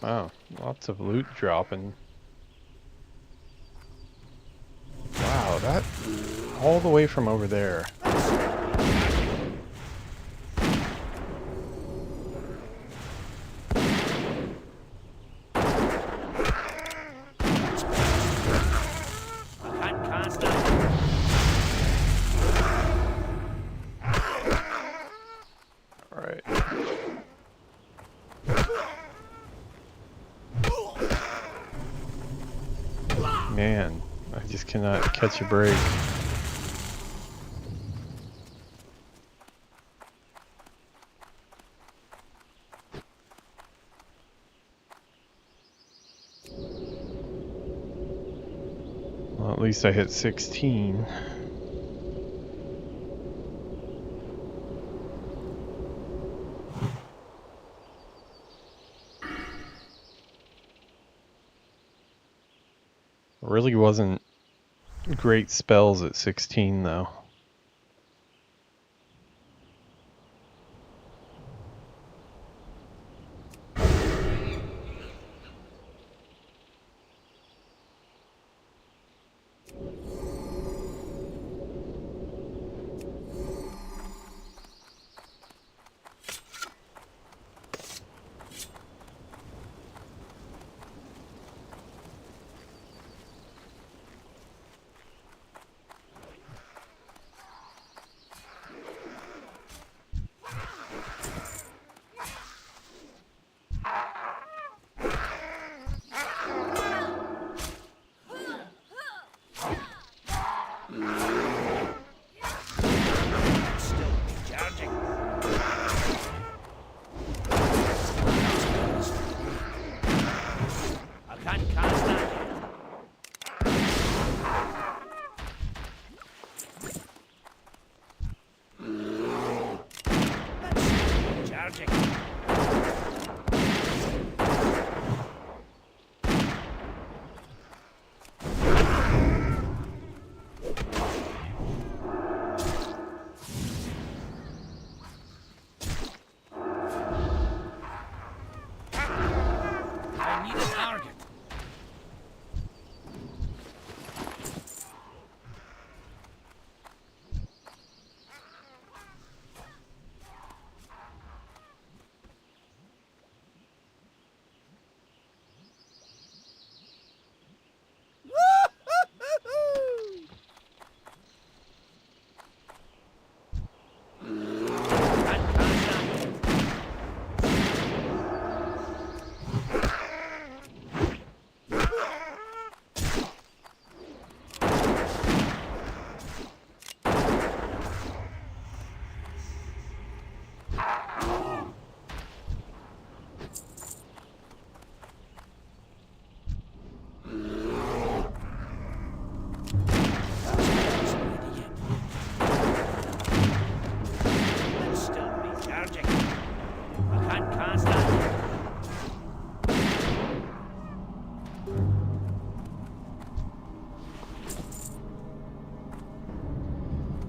Wow, lots of loot dropping. Wow, that all the way from over there. Man, I just cannot catch a break. Well, at least I hit 16. Really wasn't great spells at 16 though.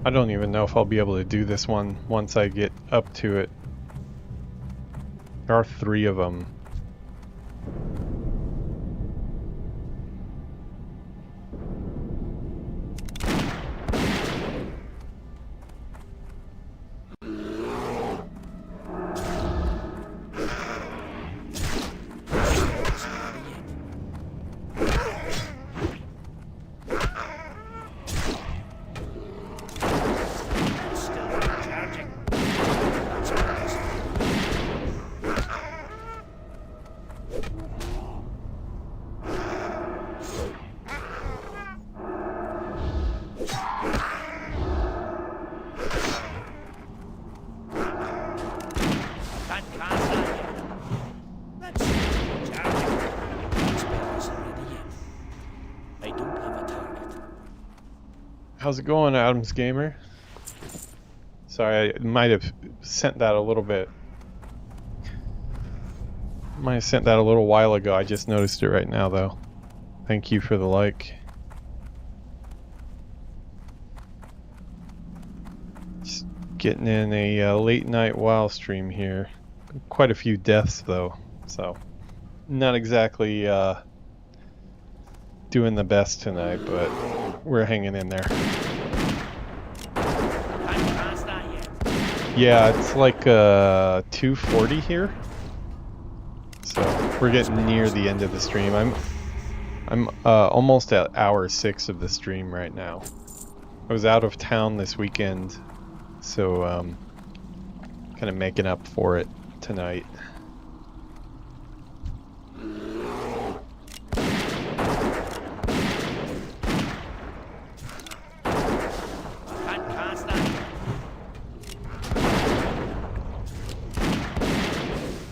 I don't even know if I'll be able to do this one once I get up to it. There are 3 of them. How's it going, Adams Gamer? Sorry, I might have sent that a little bit. Might have sent that a little while ago. I just noticed it right now, though. Thank you for the like. Just getting in a late night WoW stream here. Quite a few deaths, though, so not exactly doing the best tonight, but we're hanging in there. Yeah, it's like 2:40 here, so we're getting near the end of the stream. I'm almost at hour 6 of the stream right now. I was out of town this weekend, so kind of making up for it tonight.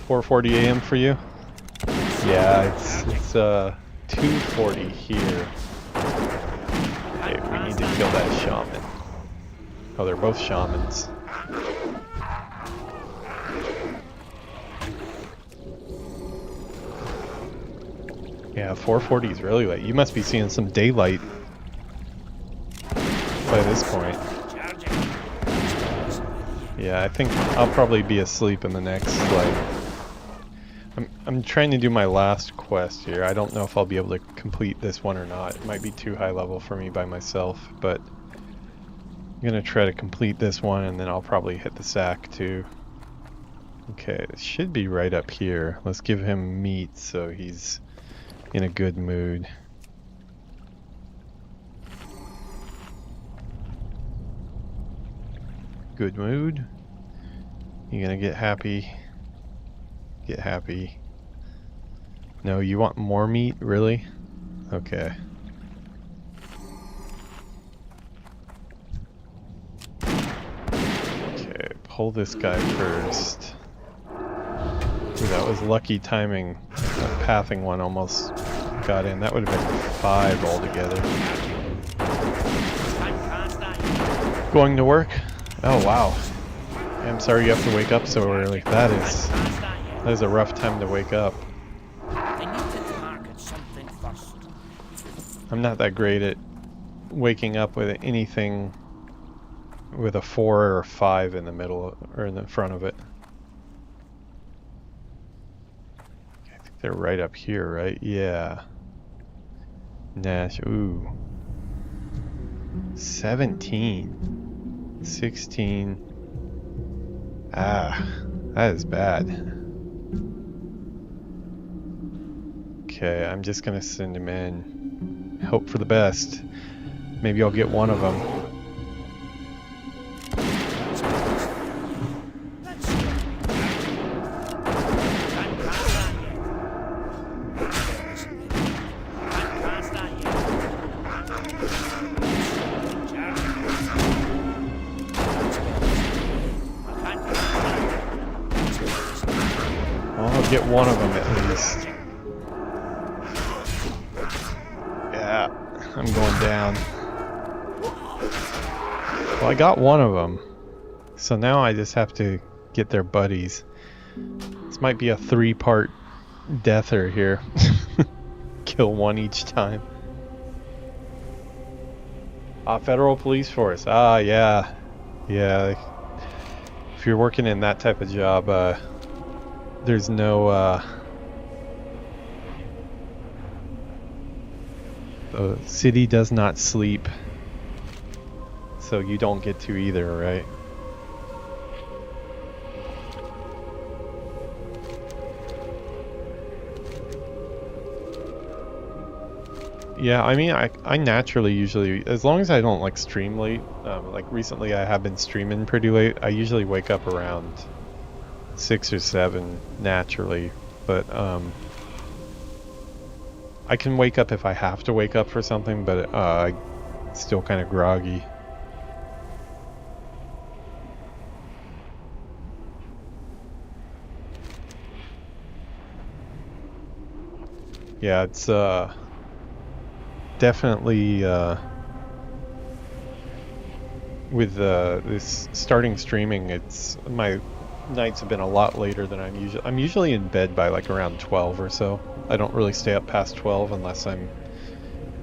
$4:40 a.m. for you? Yeah, it's 2:40 here. Okay, we need to kill that shaman. Oh, they're both shamans. Yeah, 4:40 is really late. You must be seeing some daylight by this point. Yeah, I think I'll probably be asleep in the next, like... I'm trying to do my last quest here. I don't know if I'll be able to complete this one or not. It might be too high level for me by myself, but I'm gonna try to complete this one and then I'll probably hit the sack too. Okay, it should be right up here. Let's give him meat so he's in a good mood. Good mood? You gonna get happy? Get happy. No, you want more meat? Really? Okay. Okay, pull this guy first. Ooh, that was lucky timing. That pathing one almost got in. That would have been 5 altogether. Going to work? Oh wow. I'm sorry you have to wake up so early. That is a rough time to wake up. I'm not that great at waking up with anything with a 4 or a 5 in the middle or in the front of it. I think they're right up here, right? Yeah. Nash, ooh. 17. 16. Ah, that is bad. Okay, I'm just gonna send him in. Hope for the best. Maybe I'll get one of them. I'll get one of them at least. Yeah, I'm going down. Well, I got one of them. So now I just have to get their buddies. This might be a 3-part deather here. Kill one each time. Federal Police Force. Ah, yeah. Yeah. If you're working in that type of job, there's no, the city does not sleep. So you don't get to either, right? Yeah, I mean, I naturally usually, as long as I don't like stream late, like recently I have been streaming pretty late, I usually wake up around 6 or 7 naturally, but I can wake up if I have to wake up for something, but I'm still kind of groggy. Yeah, it's definitely with this starting streaming, it's my nights have been a lot later than I'm usually in bed by like around 12 or so. I don't really stay up past 12 unless I'm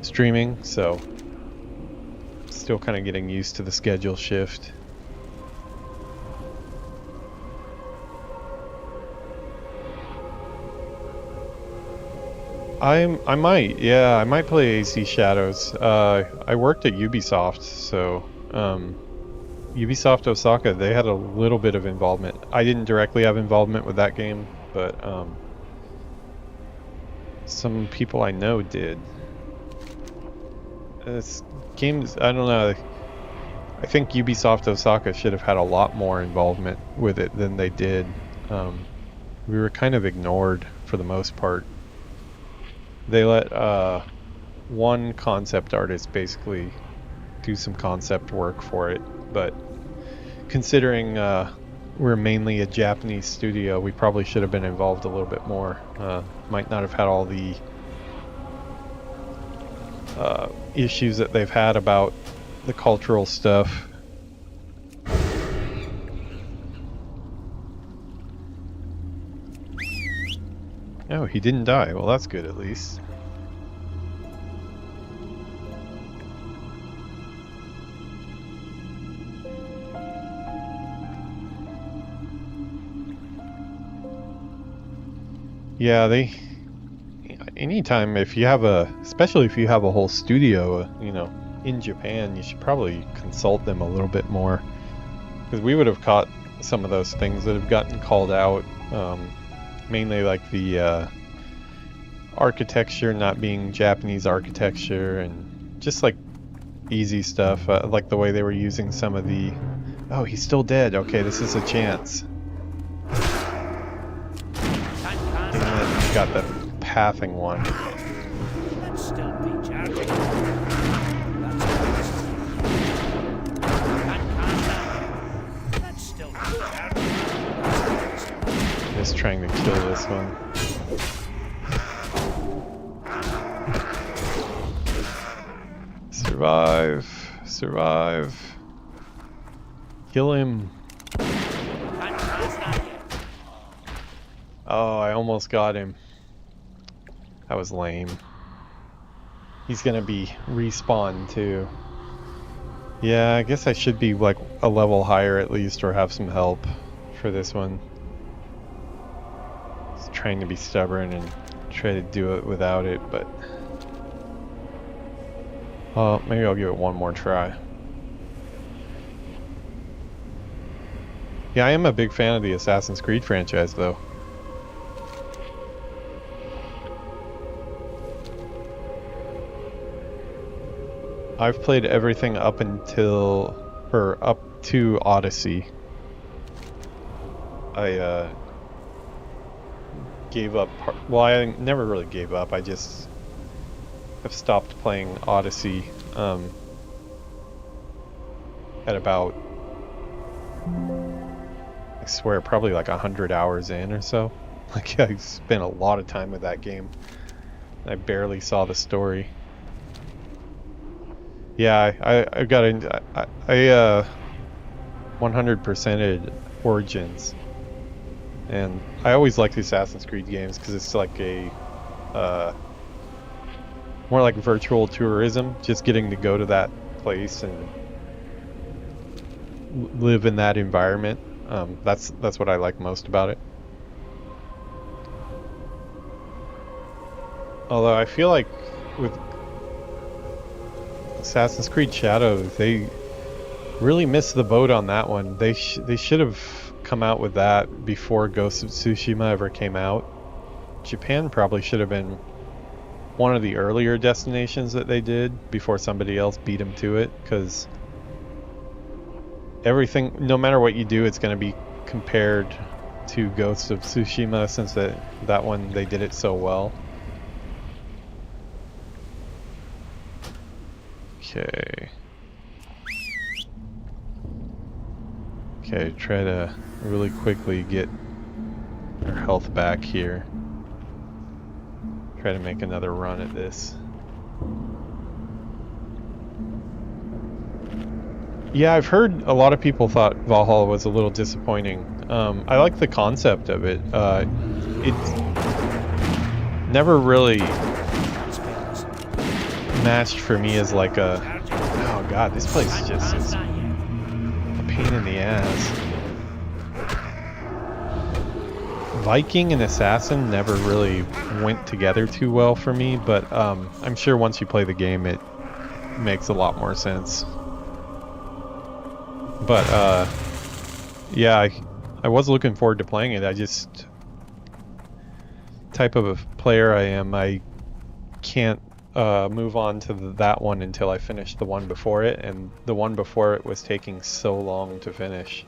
streaming, so still kind of getting used to the schedule shift. I might play AC Shadows. I worked at Ubisoft, so Ubisoft Osaka, they had a little bit of involvement. I didn't directly have involvement with that game, but some people I know did. This game's, I don't know, I think Ubisoft Osaka should have had a lot more involvement with it than they did. We were kind of ignored for the most part. They let one concept artist basically do some concept work for it, but considering we're mainly a Japanese studio, we probably should have been involved a little bit more. Might not have had all the issues that they've had about the cultural stuff. Oh, he didn't die. Well, that's good at least. Yeah, anytime if you have especially if you have a whole studio, you know, in Japan, you should probably consult them a little bit more. Because we would have caught some of those things that have gotten called out. Mainly like the architecture not being Japanese architecture, and just like easy stuff, like the way they were using some of the... Oh, he's still dead. Okay, this is a chance. Damn it, got the pathing one. Let's still be charging. Let's still be charging. Just trying to kill this one. Survive. Survive. Kill him. Oh, I almost got him. That was lame. He's gonna be respawned too. Yeah, I guess I should be like a level higher at least, or have some help for this one. Just trying to be stubborn and try to do it without it, but... maybe I'll give it one more try. Yeah, I am a big fan of the Assassin's Creed franchise though. I've played everything up to Odyssey. I gave up, well, I never really gave up, I just have stopped playing Odyssey at about, I swear, probably like 100 hours in or so. Like, I spent a lot of time with that game. I barely saw the story. Yeah, I got into, I 100%ed Origins, and I always like the Assassin's Creed games because it's like a more like virtual tourism, just getting to go to that place and live in that environment. That's what I like most about it. Although I feel like with Assassin's Creed Shadows, they really missed the boat on that one. They should have come out with that before Ghost of Tsushima ever came out. Japan probably should have been one of the earlier destinations that they did before somebody else beat them to it, because everything, no matter what you do, it's going to be compared to Ghost of Tsushima, since that one they did it so well. Okay, try to really quickly get our health back here. Try to make another run at this. Yeah, I've heard a lot of people thought Valhalla was a little disappointing. I like the concept of it. It never really matched for me as like a... Oh god, this place just is a pain in the ass. Viking and Assassin never really went together too well for me, but I'm sure once you play the game it makes a lot more sense. But yeah, I was looking forward to playing it. I just... type of a player I am, I can't move on to that one until I finish the one before it, and the one before it was taking so long to finish.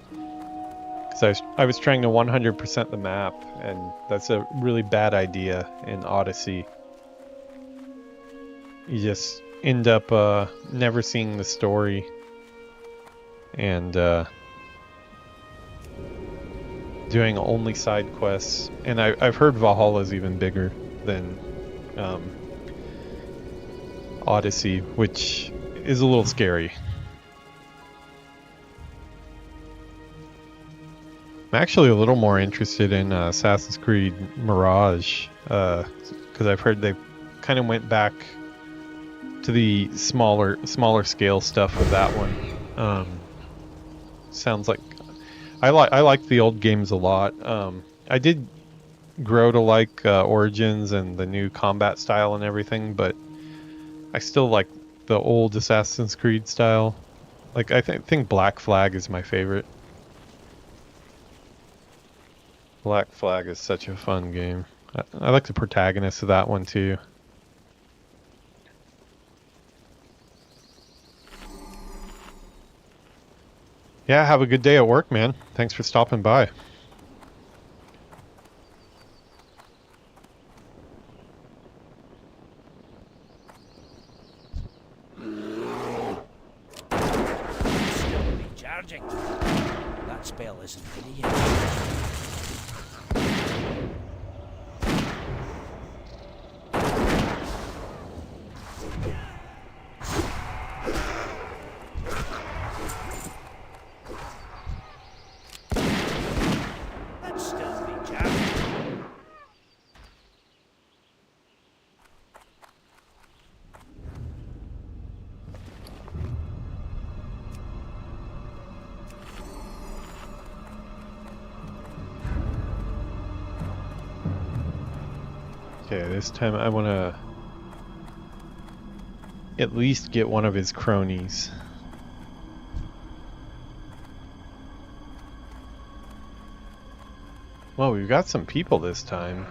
Because I was trying to 100% the map, and that's a really bad idea in Odyssey. You just end up never seeing the story, and doing only side quests. And I've heard Valhalla's even bigger than Odyssey, which is a little scary. I'm actually a little more interested in Assassin's Creed Mirage, because I've heard they kind of went back to the smaller scale stuff with that one. Sounds like I like the old games a lot. I did grow to like Origins and the new combat style and everything, but I still like the old Assassin's Creed style. Like I think Black Flag is my favorite. Black Flag is such a fun game. I like the protagonist of that one too. Yeah, have a good day at work, man. Thanks for stopping by. Still recharging. That spell isn't ready yet. Okay, this time I want to at least get one of his cronies. Well, we've got some people this time.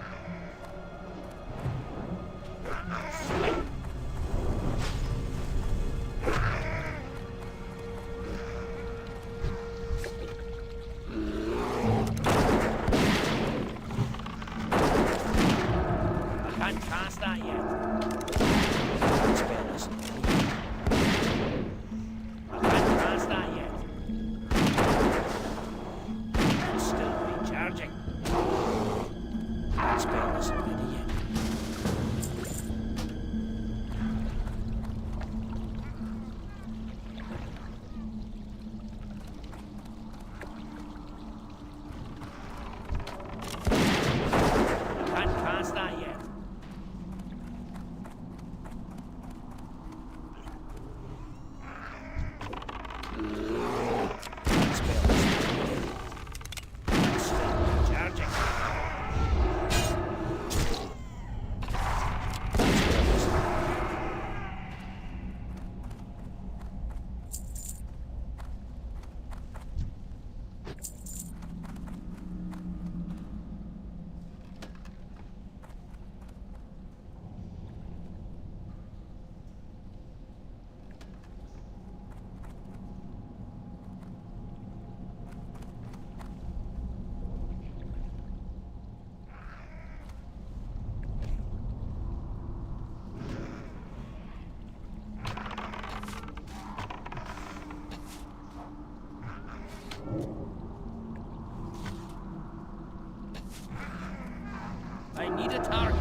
Need a target.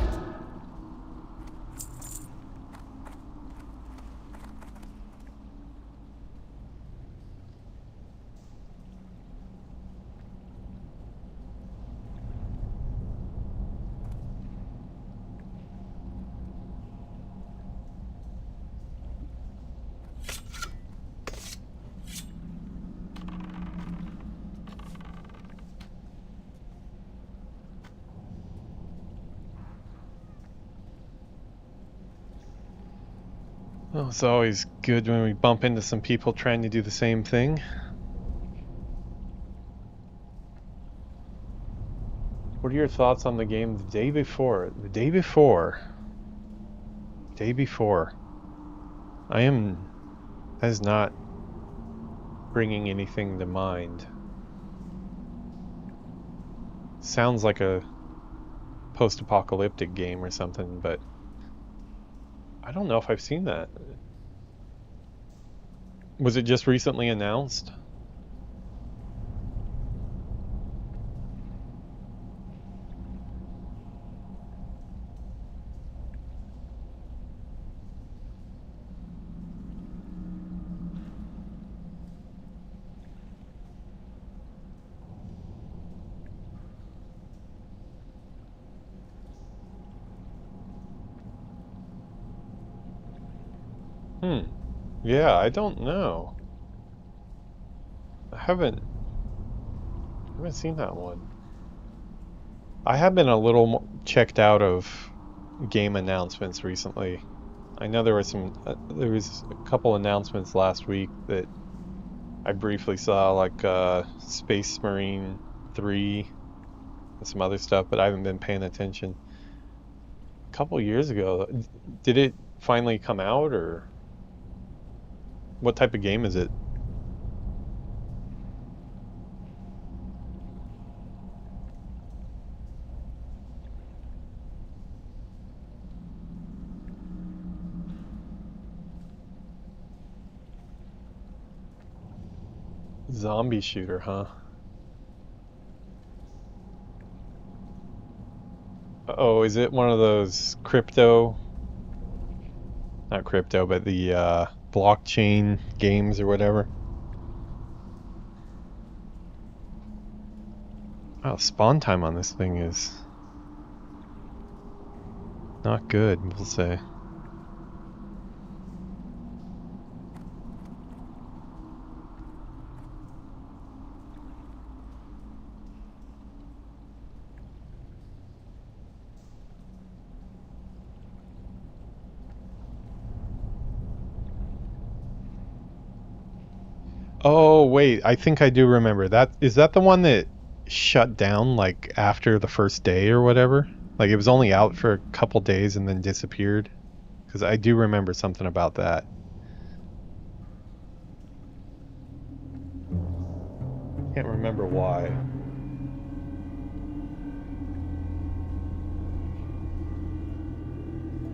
Well, it's always good when we bump into some people trying to do the same thing. What are your thoughts on the game the day before? The day before. Day before. That is not bringing anything to mind. Sounds like a post-apocalyptic game or something, but I don't know if I've seen that. Was it just recently announced? Yeah, I don't know. I haven't seen that one. I have been a little checked out of game announcements recently. I know there was a couple announcements last week that I briefly saw, like Space Marine 3 and some other stuff, but I haven't been paying attention. A couple years ago, did it finally come out, or what type of game is it? Zombie shooter, huh? Oh, is it one of those not crypto, but the blockchain games or whatever? Oh, spawn time on this thing is not good, we'll say. Oh, wait, I think I do remember. Is that the one that shut down like after the first day or whatever? Like it was only out for a couple days and then disappeared? Because I do remember something about that. Can't remember why.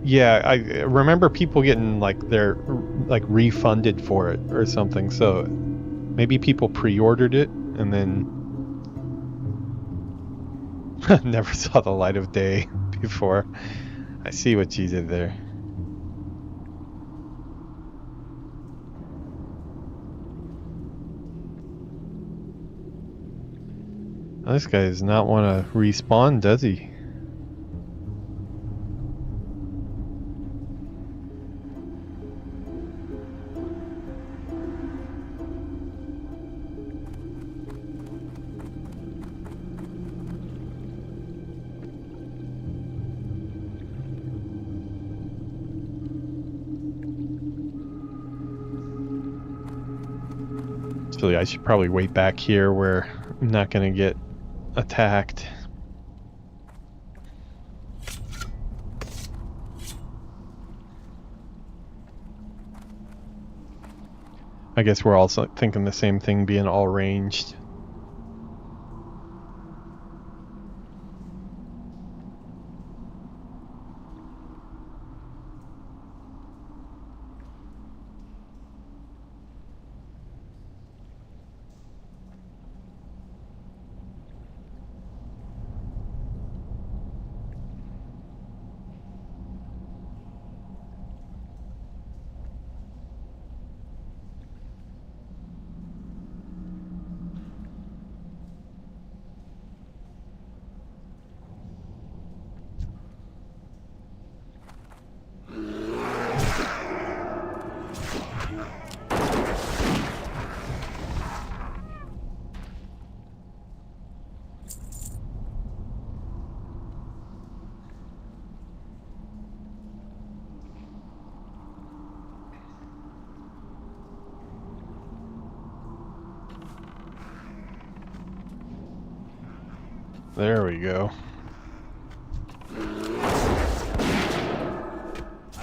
Yeah, I remember people getting like refunded for it or something. So maybe people pre-ordered it and then never saw the light of day before. I see what you did there. Well, this guy does not want to respawn, does he? So I should probably wait back here where I'm not going to get attacked. I guess we're also thinking the same thing, being all ranged. There we go. I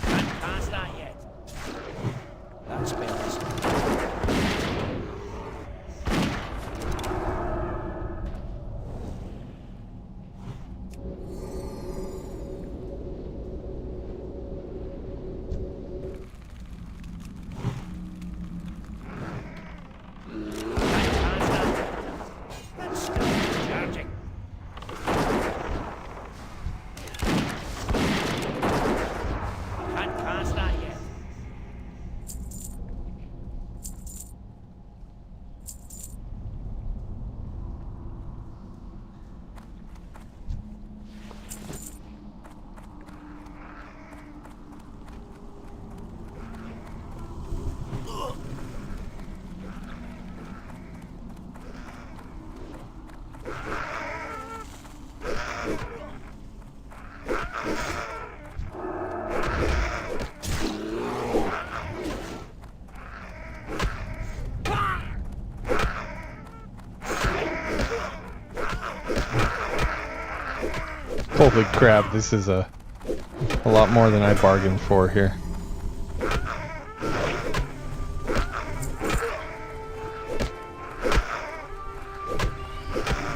can't cast that yet. That spell is... Holy crap, this is a lot more than I bargained for here.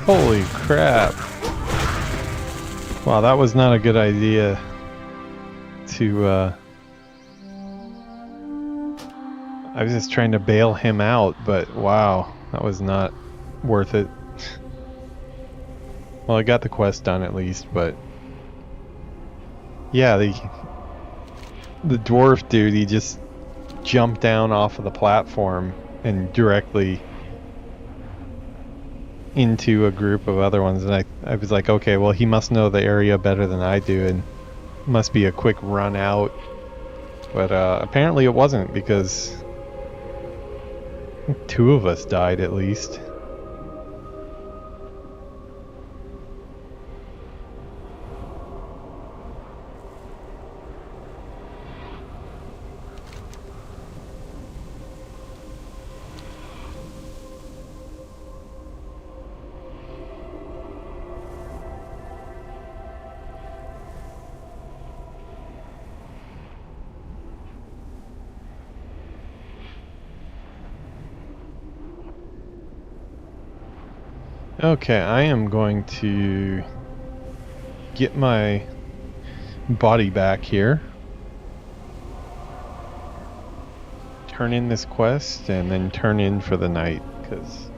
Holy crap. Wow, that was not a good idea to, I was just trying to bail him out, but wow, that was not worth it. Well, I got the quest done at least, but yeah, the dwarf dude, he just jumped down off of the platform and directly into a group of other ones, and I was like, okay, well, he must know the area better than I do, and must be a quick run out. But apparently it wasn't, because I think 2 of us died at least. Okay, I am going to get my body back here, turn in this quest, and then turn in for the night, because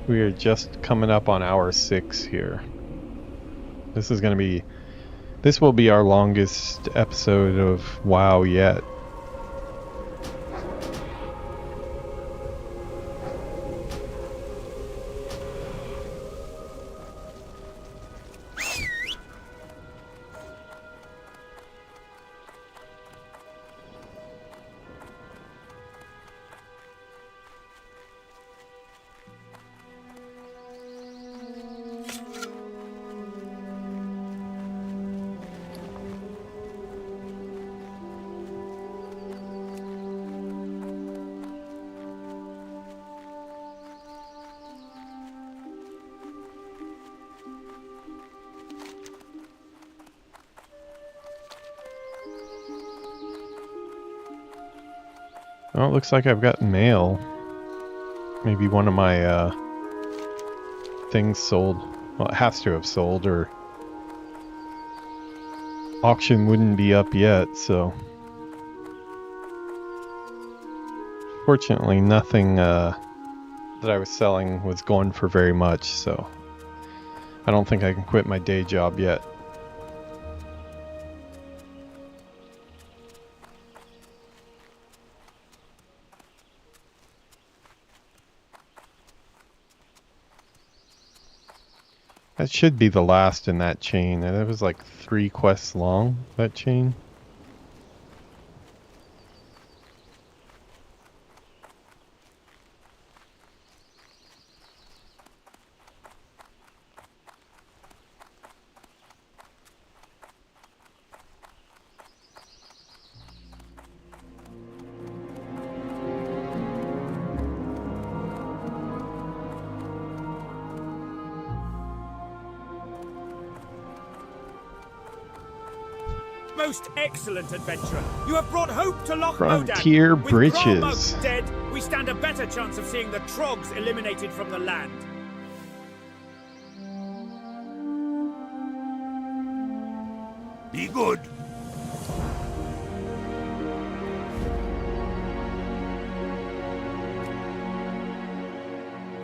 we are just coming up on hour 6 here. This will be our longest episode of WoW yet. Well, it looks like I've got mail. Maybe one of my things sold. Well, it has to have sold, or auction wouldn't be up yet, so fortunately nothing that I was selling was going for very much, so I don't think I can quit my day job yet. That should be the last in that chain. That was like 3 quests long, that chain. Most excellent adventurer. You have brought hope to Loch Frontier Modan. Britches. With Gromog dead, we stand a better chance of seeing the Trogs eliminated from the land. Be good.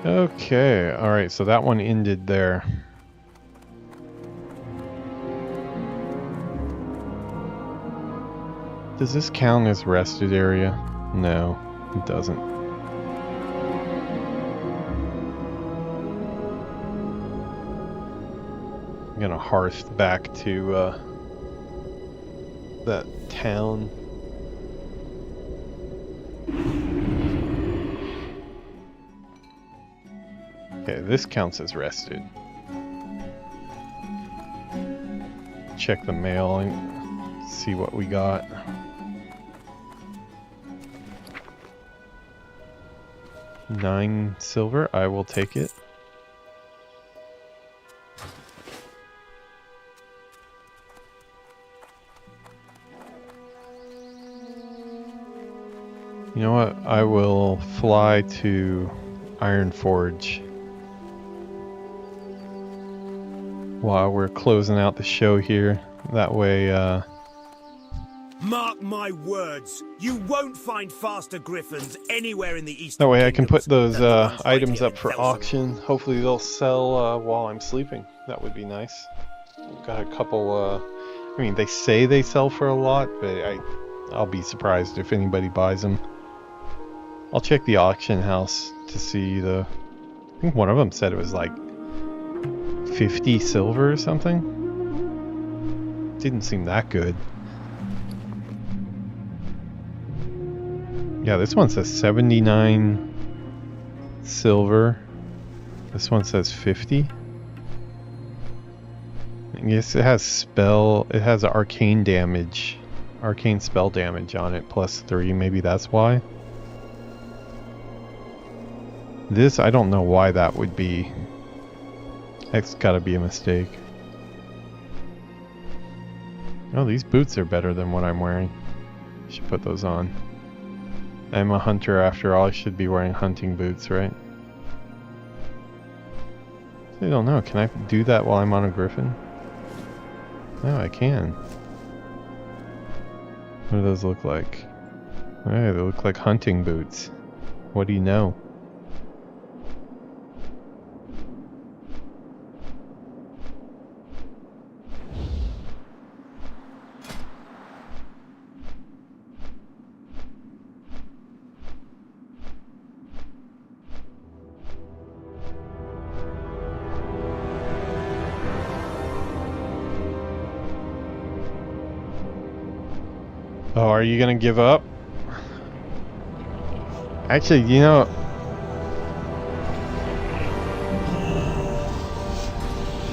Okay, alright, so that one ended there. Does this count as rested area? No, it doesn't. I'm gonna hearth back to that town. Okay, this counts as rested. Check the mail and see what we got. $9 silver, I will take it. You know what? I will fly to Iron Forge while we're closing out the show here. That way, Mark my words, you won't find faster griffins anywhere in the Eastern that way I can put Kingdoms those than the ones right items here up in for Velsom. auction. Hopefully they'll sell while I'm sleeping. That would be nice. Got a couple, I mean, they say they sell for a lot, but I'll be surprised if anybody buys them. I'll check the auction house to see I think one of them said it was like 50 silver or something. Didn't seem that good. Yeah, this one says 79 silver. This one says 50. I guess it has arcane damage. Arcane spell damage on it, +3. Maybe that's why. This, I don't know why that would be. That's gotta be a mistake. Oh, these boots are better than what I'm wearing. Should put those on. I'm a hunter after all. I should be wearing hunting boots, right? I don't know. Can I do that while I'm on a griffin? No, I can. What do those look like? Hey, they look like hunting boots. What do you know? Oh, are you gonna give up? Actually, you know,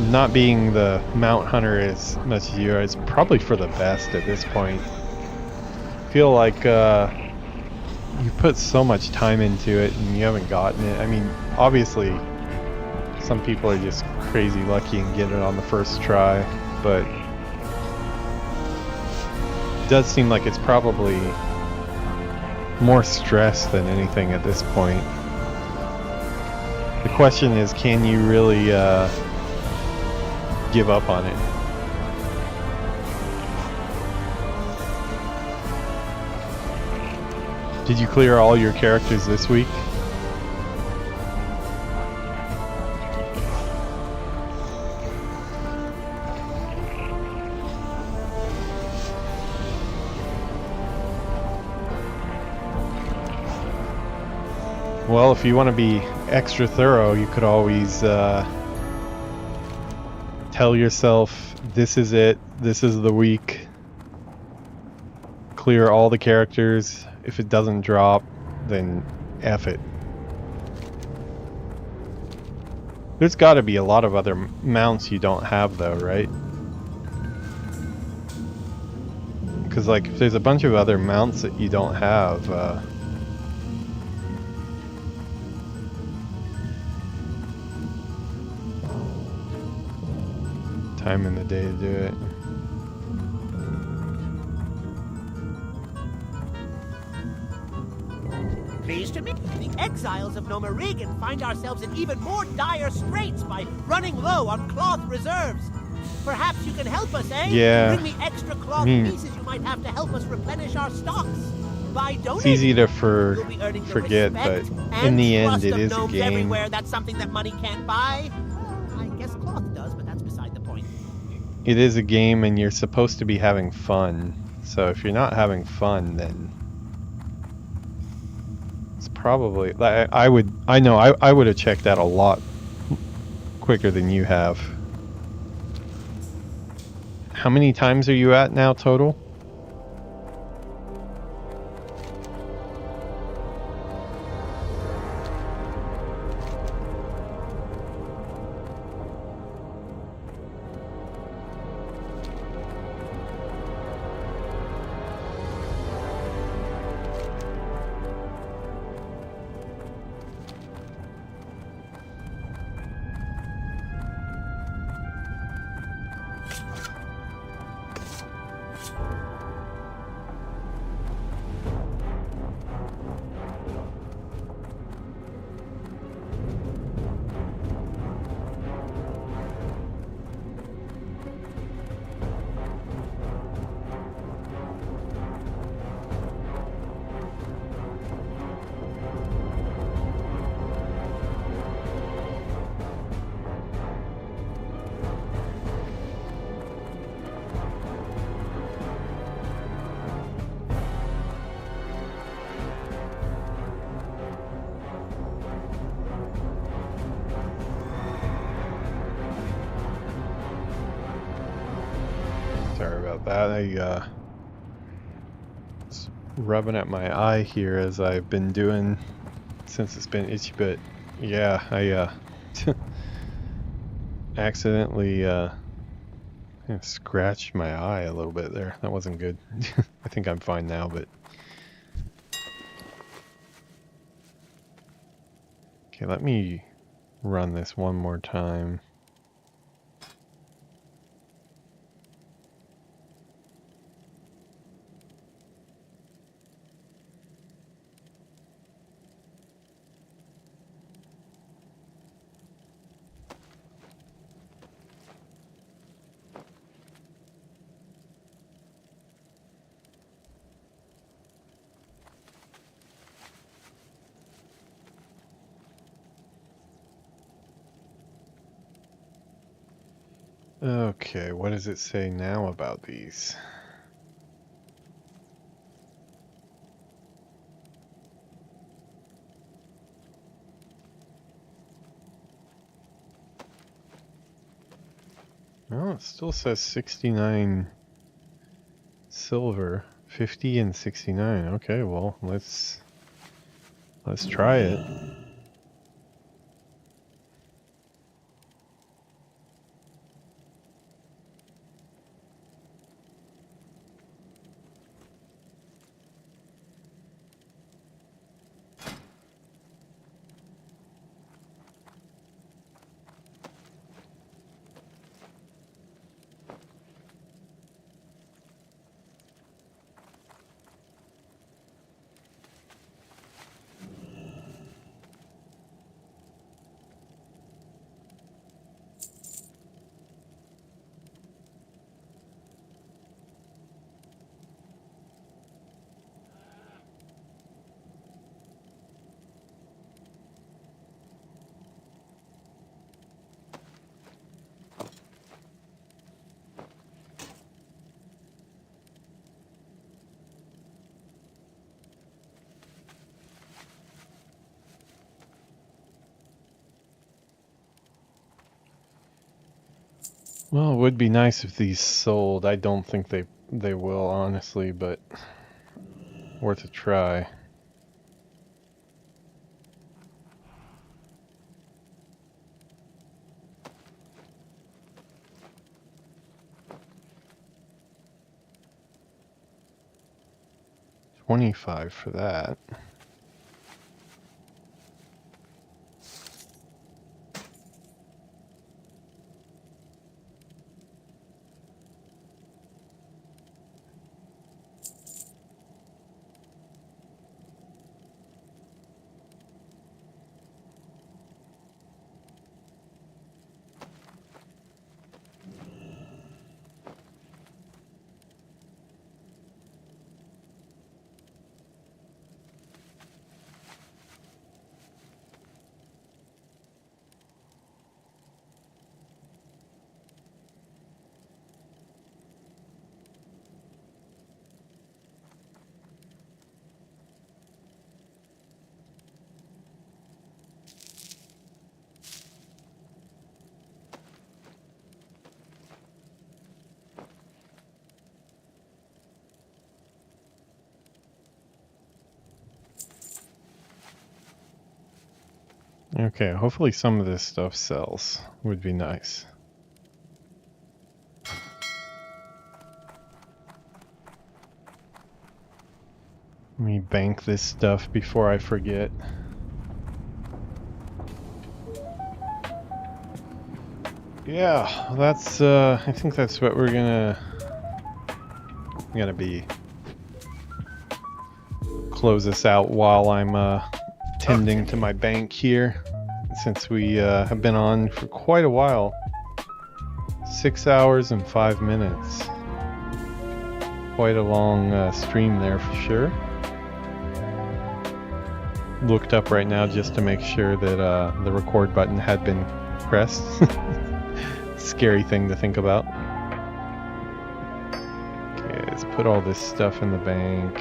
not being the mount hunter as much as you are, it's probably for the best at this point. I feel like you put so much time into it and you haven't gotten it. I mean, obviously, some people are just crazy lucky and get it on the first try, but it does seem like it's probably more stress than anything at this point. The question is, can you really give up on it? Did you clear all your characters this week? Well, if you want to be extra thorough, you could always tell yourself, this is it, this is the week. Clear all the characters. If it doesn't drop, then F it. There's got to be a lot of other mounts you don't have though, right? Because like, if there's a bunch of other mounts that you don't have, time in the day to do it. Exiles of Nomerigan find ourselves in even more dire straits by running low on cloth reserves. Perhaps you can help us, eh? Yeah. Bring me extra cloth pieces you might have to help us replenish our stocks. By donating, It's easy to you'll be earning the forget, but respect in and the end, trust it of is a gnomes game. everywhere. That's something that money can't buy. I guess cloth does, but that's beside the point. It is a game, and you're supposed to be having fun. So if you're not having fun, then it's probably like I would have checked that a lot quicker than you have. How many times are you at now total? Sorry about that. It's rubbing at my eye here as I've been doing since it's been itchy, but yeah, I accidentally scratched my eye a little bit there. That wasn't good. I think I'm fine now, but okay, let me run this one more time. Okay, what does it say now about these? Well, it still says 69 silver, 50 and 69. Okay, well, let's try it. Well, it would be nice if these sold. I don't think they will, honestly, but worth a try. $25 for that. Okay, hopefully some of this stuff sells. Would be nice. Let me bank this stuff before I forget. Yeah, that's I think that's what we're gonna be. Close this out while I'm tending to my bank here, since we have been on for quite a while. 6 hours and 5 minutes. Quite a long stream there for sure. Looked up right now just to make sure that the record button had been pressed. Scary thing to think about. Okay, let's put all this stuff in the bank.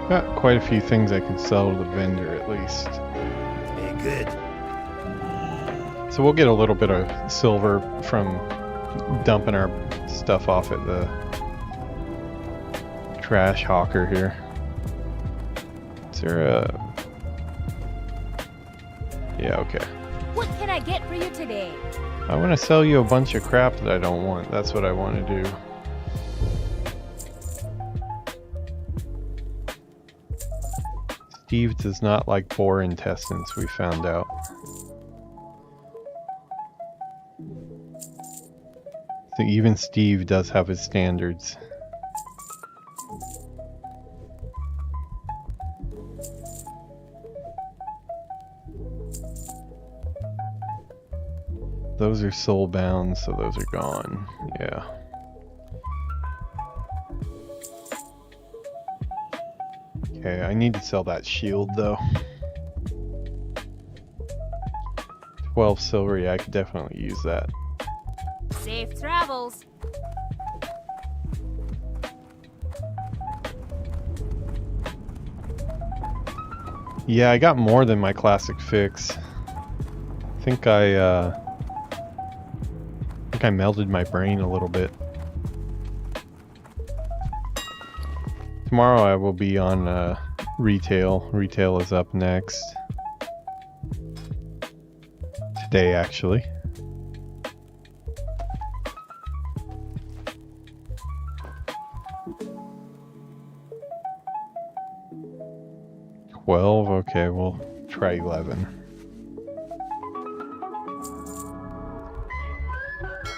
Got quite a few things I can sell to the vendor at least. Very good. So we'll get a little bit of silver from dumping our stuff off at the trash hawker here. Is there a... Yeah, okay. What can I get for you today? I want to sell you a bunch of crap that I don't want. That's what I want to do. Steve does not like boar intestines, we found out. So even Steve does have his standards. Those are soul bound, so those are gone. Yeah. Okay, I need to sell that shield though. 12 silver, yeah, I could definitely use that. Safe travels. Yeah, I got more than my classic fix. I think I melted my brain a little bit. Tomorrow I will be on retail. Retail is up next. Today, actually. $12? Okay, we'll try 11.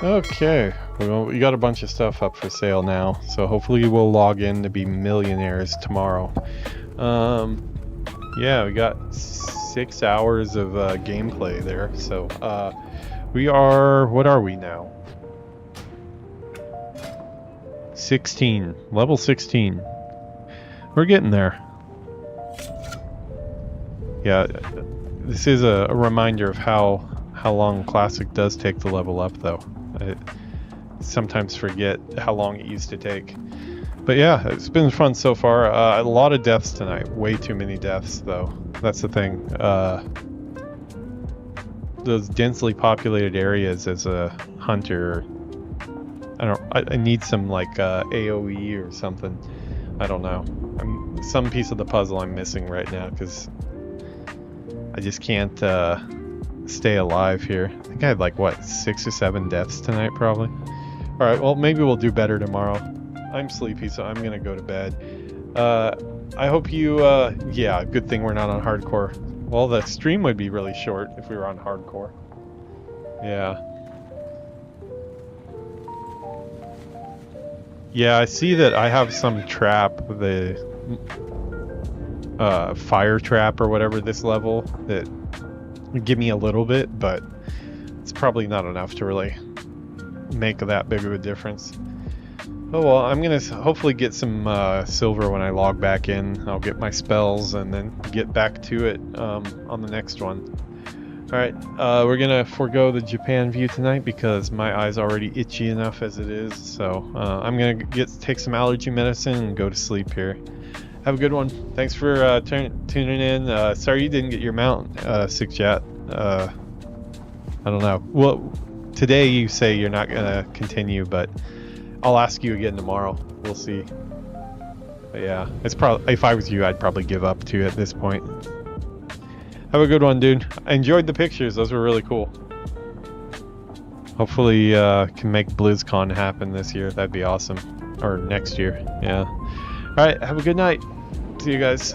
Okay, well, we got a bunch of stuff up for sale now, so hopefully we'll log in to be millionaires tomorrow. Yeah, we got 6 hours of gameplay there, so we are, what are we now? 16, level 16. We're getting there. Yeah, this is a reminder of how long Classic does take to level up, though. I sometimes forget how long it used to take. But yeah, it's been fun so far. A lot of deaths tonight. Way too many deaths, though. That's the thing. Those densely populated areas as a hunter, I need some like AoE or something. I don't know. Some piece of the puzzle I'm missing right now because I just can't stay alive here. I think I had like, what, 6 or 7 deaths tonight probably. Alright, well maybe we'll do better tomorrow. I'm sleepy, so I'm gonna go to bed. I hope you, yeah, good thing we're not on hardcore. Well, the stream would be really short if we were on hardcore. Yeah. Yeah, I see that I have some trap, the fire trap or whatever this level, that would give me a little bit, but it's probably not enough to really make that big of a difference. Oh well, I'm gonna hopefully get some silver when I log back in. I'll get my spells and then get back to it on the next one. Alright, we're gonna forego the Japan view tonight because my eye's already itchy enough as it is, so I'm gonna take some allergy medicine and go to sleep here. Have a good one. Thanks for tuning in. Sorry you didn't get your mount, Sick Chat. I don't know. Well, today you say you're not gonna continue, but I'll ask you again tomorrow. We'll see. But yeah, it's probably, if I was you, I'd probably give up too at this point. Have a good one, dude. I enjoyed the pictures. Those were really cool. Hopefully can make BlizzCon happen this year. That'd be awesome. Or next year. Yeah. Alright, have a good night. See you guys.